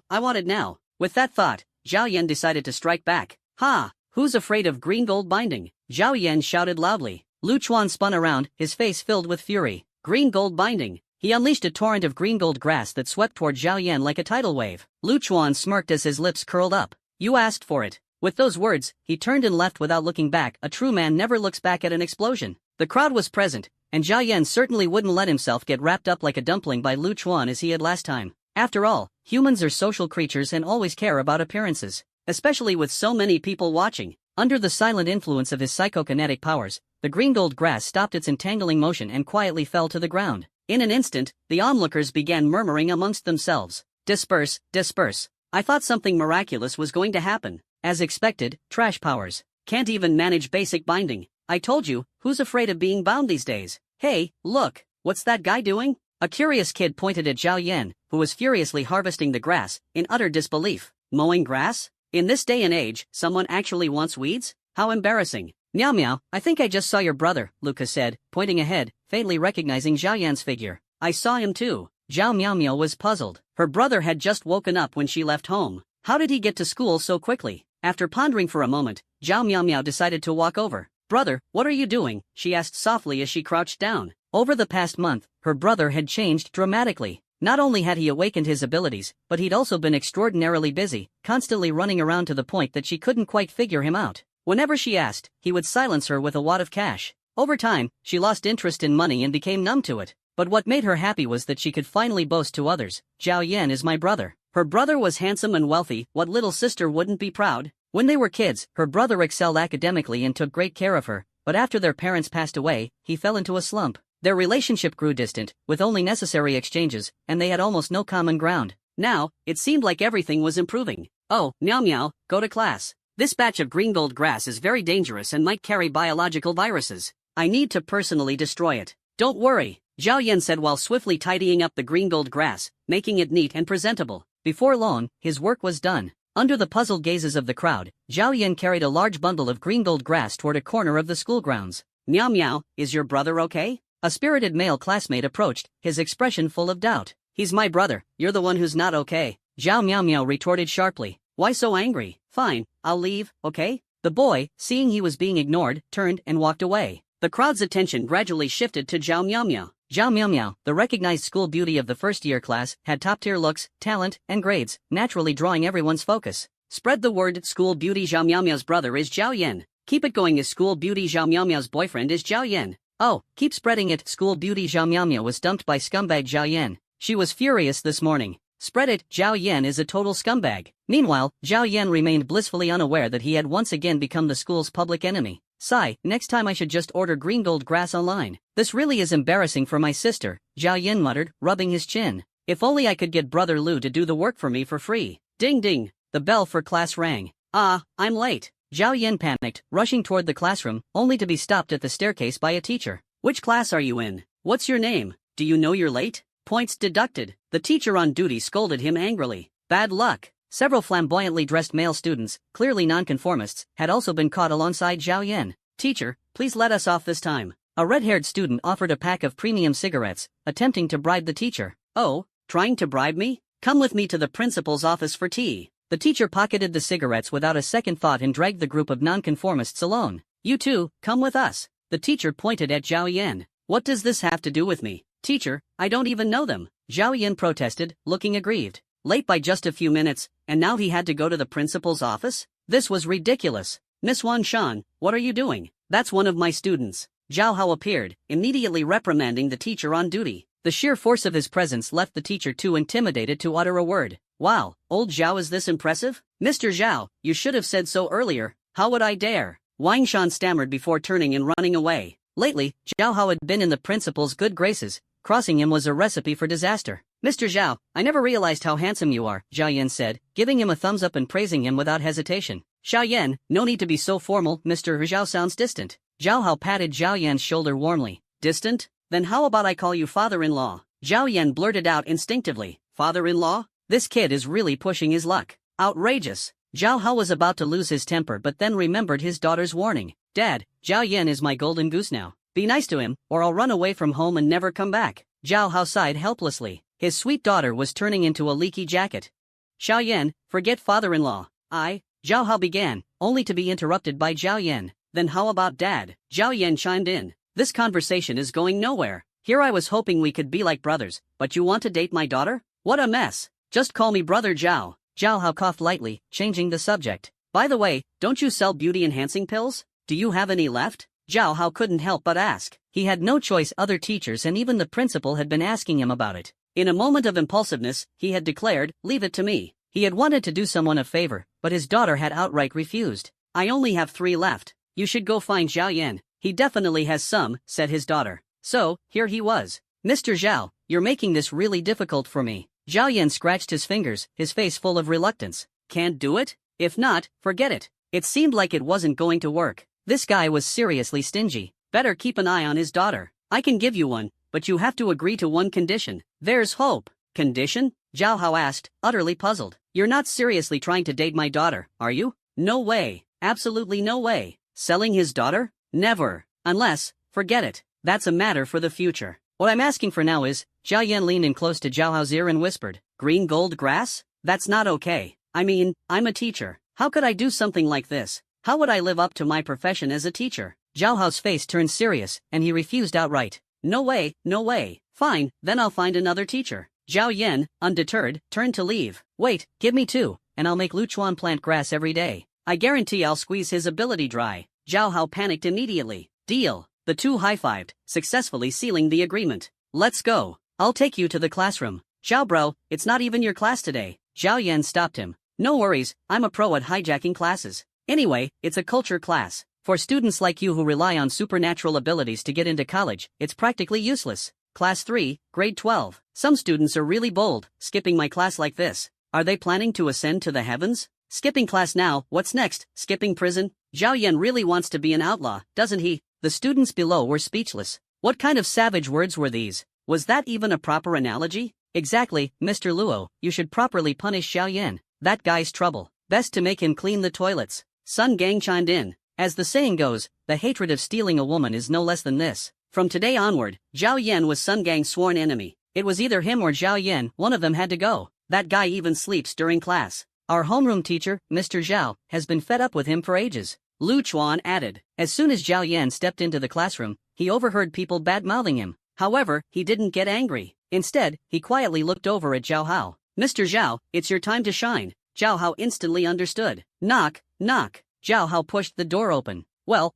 I want it now. With that thought, Zhao Yan decided to strike back. Ha! Who's afraid of green gold binding? Zhao Yan shouted loudly. Lu Chuan spun around, his face filled with fury. Green gold binding. He unleashed a torrent of green gold grass that swept toward Zhao Yan like a tidal wave. Lu Chuan smirked as his lips curled up. You asked for it. With those words, he turned and left without looking back. A true man never looks back at an explosion. The crowd was present, and Zhao Yan certainly wouldn't let himself get wrapped up like a dumpling by Lu Chuan as he had last time. After all, humans are social creatures and always care about appearances, especially with so many people watching. Under the silent influence of his psychokinetic powers, the green gold grass stopped its entangling motion and quietly fell to the ground. In an instant, the onlookers began murmuring amongst themselves. Disperse, disperse. I thought something miraculous was going to happen. As expected, trash powers. Can't even manage basic binding. I told you, who's afraid of being bound these days? Hey, look, what's that guy doing? A curious kid pointed at Zhao Yan, who was furiously harvesting the grass, in utter disbelief. Mowing grass? In this day and age, someone actually wants weeds? How embarrassing. Meow meow, I think I just saw your brother, Luca said, pointing ahead, faintly recognizing Zhao Yan's figure. I saw him too. Zhao Meow Meow was puzzled. Her brother had just woken up when she left home. How did he get to school so quickly? After pondering for a moment, Zhao Meow Meow decided to walk over. Brother, what are you doing? She asked softly as she crouched down. Over the past month, her brother had changed dramatically. Not only had he awakened his abilities, but he'd also been extraordinarily busy, constantly running around to the point that she couldn't quite figure him out. Whenever she asked, he would silence her with a wad of cash. Over time, she lost interest in money and became numb to it. But what made her happy was that she could finally boast to others, Zhao Yan is my brother. Her brother was handsome and wealthy, what little sister wouldn't be proud? When they were kids, her brother excelled academically and took great care of her, but after their parents passed away, he fell into a slump. Their relationship grew distant, with only necessary exchanges, and they had almost no common ground. Now, it seemed like everything was improving. Oh, meow meow, go to class. This batch of green gold grass is very dangerous and might carry biological viruses. I need to personally destroy it. Don't worry, Zhao Yan said while swiftly tidying up the green gold grass, making it neat and presentable. Before long, his work was done. Under the puzzled gazes of the crowd, Zhao Yan carried a large bundle of green gold grass toward a corner of the school grounds. Meow meow, is your brother okay? A spirited male classmate approached, his expression full of doubt. He's my brother, you're the one who's not okay. Zhao Meow Meow retorted sharply. Why so angry? Fine, I'll leave, okay? The boy, seeing he was being ignored, turned and walked away. The crowd's attention gradually shifted to Zhao Meow Meow. Zhao Meow Meow, the recognized school beauty of the first-year class, had top-tier looks, talent, and grades, naturally drawing everyone's focus. Spread the word, school beauty Zhao Meow Meow's brother is Zhao Yan. Keep it going, is school beauty Zhao Meow Meow's boyfriend is Zhao Yan. Oh, keep spreading it, school beauty Zhao Meow Meow was dumped by scumbag Zhao Yan. She was furious this morning. Spread it, Zhao Yan is a total scumbag. Meanwhile, Zhao Yan remained blissfully unaware that he had once again become the school's public enemy. Sigh, next time I should just order green gold grass online. This really is embarrassing for my sister, Zhao Yan muttered, rubbing his chin. If only I could get brother Lu to do the work for me for free. Ding ding, the bell for class rang. Ah, I'm late. Zhao Yan panicked, rushing toward the classroom, only to be stopped at the staircase by a teacher. Which class are you in? What's your name? Do you know you're late? Points deducted. The teacher on duty scolded him angrily. Bad luck. Several flamboyantly dressed male students, clearly nonconformists, had also been caught alongside Zhao Yan. Teacher, please let us off this time. A red-haired student offered a pack of premium cigarettes, attempting to bribe the teacher. Oh, trying to bribe me? Come with me to the principal's office for tea. The teacher pocketed the cigarettes without a second thought and dragged the group of nonconformists alone. You too, come with us. The teacher pointed at Zhao Yan. What does this have to do with me? Teacher, I don't even know them. Zhao Yan protested, looking aggrieved. Late by just a few minutes, and now he had to go to the principal's office? This was ridiculous. Miss Wan Shan, what are you doing? That's one of my students. Zhao Hao appeared, immediately reprimanding the teacher on duty. The sheer force of his presence left the teacher too intimidated to utter a word. Wow, old Zhao, is this impressive? Mr. Zhao, you should have said so earlier. How would I dare? Wang Shan stammered before turning and running away. Lately, Zhao Hao had been in the principal's good graces. Crossing him was a recipe for disaster. Mr. Zhao, I never realized how handsome you are, Zhao Yan said, giving him a thumbs up and praising him without hesitation. Xiao Yan, no need to be so formal, Mr. Zhao sounds distant. Zhao Hao patted Zhao Yan's shoulder warmly. Distant? Then how about I call you father-in-law? Zhao Yan blurted out instinctively. Father-in-law? This kid is really pushing his luck. Outrageous. Zhao Hao was about to lose his temper but then remembered his daughter's warning. Dad, Zhao Yan is my golden goose now. Be nice to him, or I'll run away from home and never come back. Zhao Hao sighed helplessly. His sweet daughter was turning into a leaky jacket. Xiao Yan, forget father-in-law. Zhao Hao began, only to be interrupted by Zhao Yan. Then how about dad? Zhao Yan chimed in. This conversation is going nowhere. Here I was hoping we could be like brothers, but you want to date my daughter? What a mess. Just call me brother Zhao. Zhao Hao coughed lightly, changing the subject. By the way, don't you sell beauty-enhancing pills? Do you have any left? Zhao Hao couldn't help but ask. He had no choice, other teachers and even the principal had been asking him about it. In a moment of impulsiveness, he had declared, leave it to me. He had wanted to do someone a favor, but his daughter had outright refused. I only have 3 left. You should go find Zhao Yan. He definitely has some, said his daughter. So, here he was. Mr. Zhao, you're making this really difficult for me. Zhao Yan scratched his fingers, his face full of reluctance. Can't do it? If not, forget it. It seemed like it wasn't going to work. This guy was seriously stingy. Better keep an eye on his daughter. I can give you one, but you have to agree to one condition. There's hope. Condition? Zhao Hao asked, utterly puzzled. You're not seriously trying to date my daughter, are you? No way. Absolutely no way. Selling his daughter? Never. Unless, forget it. That's a matter for the future. What I'm asking for now is, Zhao Yan leaned in close to Zhao Hao's ear and whispered, green gold grass? That's not okay. I mean, I'm a teacher. How could I do something like this? How would I live up to my profession as a teacher? Zhao Hao's face turned serious, and he refused outright. No way, no way. Fine, then I'll find another teacher. Zhao Yan, undeterred, turned to leave. Wait, give me 2, and I'll make Lu Chuan plant grass every day. I guarantee I'll squeeze his ability dry. Zhao Hao panicked immediately. Deal. The two high-fived, successfully sealing the agreement. Let's go. I'll take you to the classroom. Zhao bro, it's not even your class today. Zhao Yan stopped him. No worries, I'm a pro at hijacking classes. Anyway, it's a culture class. For students like you who rely on supernatural abilities to get into college, it's practically useless. Class 3, grade 12. Some students are really bold, skipping my class like this. Are they planning to ascend to the heavens? Skipping class now, what's next? Skipping prison? Zhao Yan really wants to be an outlaw, doesn't he? The students below were speechless. What kind of savage words were these? Was that even a proper analogy? Exactly, Mr. Luo, you should properly punish Zhao Yan. That guy's trouble. Best to make him clean the toilets. Sun Gang chimed in. As the saying goes, the hatred of stealing a woman is no less than this. From today onward, Zhao Yan was Sun Gang's sworn enemy. It was either him or Zhao Yan, one of them had to go. That guy even sleeps during class. Our homeroom teacher, Mr. Zhao, has been fed up with him for ages. Lu Chuan added. As soon as Zhao Yan stepped into the classroom, he overheard people bad-mouthing him. However, he didn't get angry. Instead, he quietly looked over at Zhao Hao. Mr. Zhao, it's your time to shine. Zhao Hao instantly understood. Knock, knock. Zhao Hao pushed the door open. Well,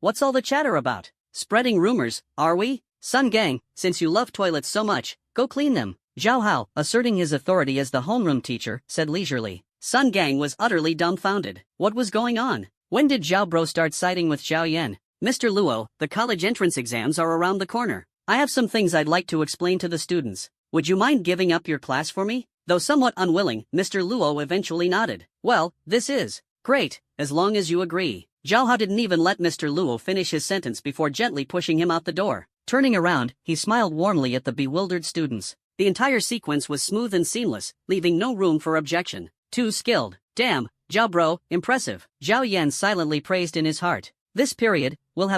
what's all the chatter about? Spreading rumors, are we? Sun Gang, since you love toilets so much, go clean them. Zhao Hao, asserting his authority as the homeroom teacher, said leisurely. Sun Gang was utterly dumbfounded. What was going on? When did Zhao Bro start siding with Zhao Yan? Mr. Luo, the college entrance exams are around the corner. I have some things I'd like to explain to the students. Would you mind giving up your class for me? Though somewhat unwilling, Mr. Luo eventually nodded. Well, this is great, as long as you agree. Zhao Hao didn't even let Mr. Luo finish his sentence before gently pushing him out the door. Turning around, he smiled warmly at the bewildered students. The entire sequence was smooth and seamless, leaving no room for objection. Too skilled. Damn, Zhao Bro, impressive. Zhao Yan silently praised in his heart. This period will have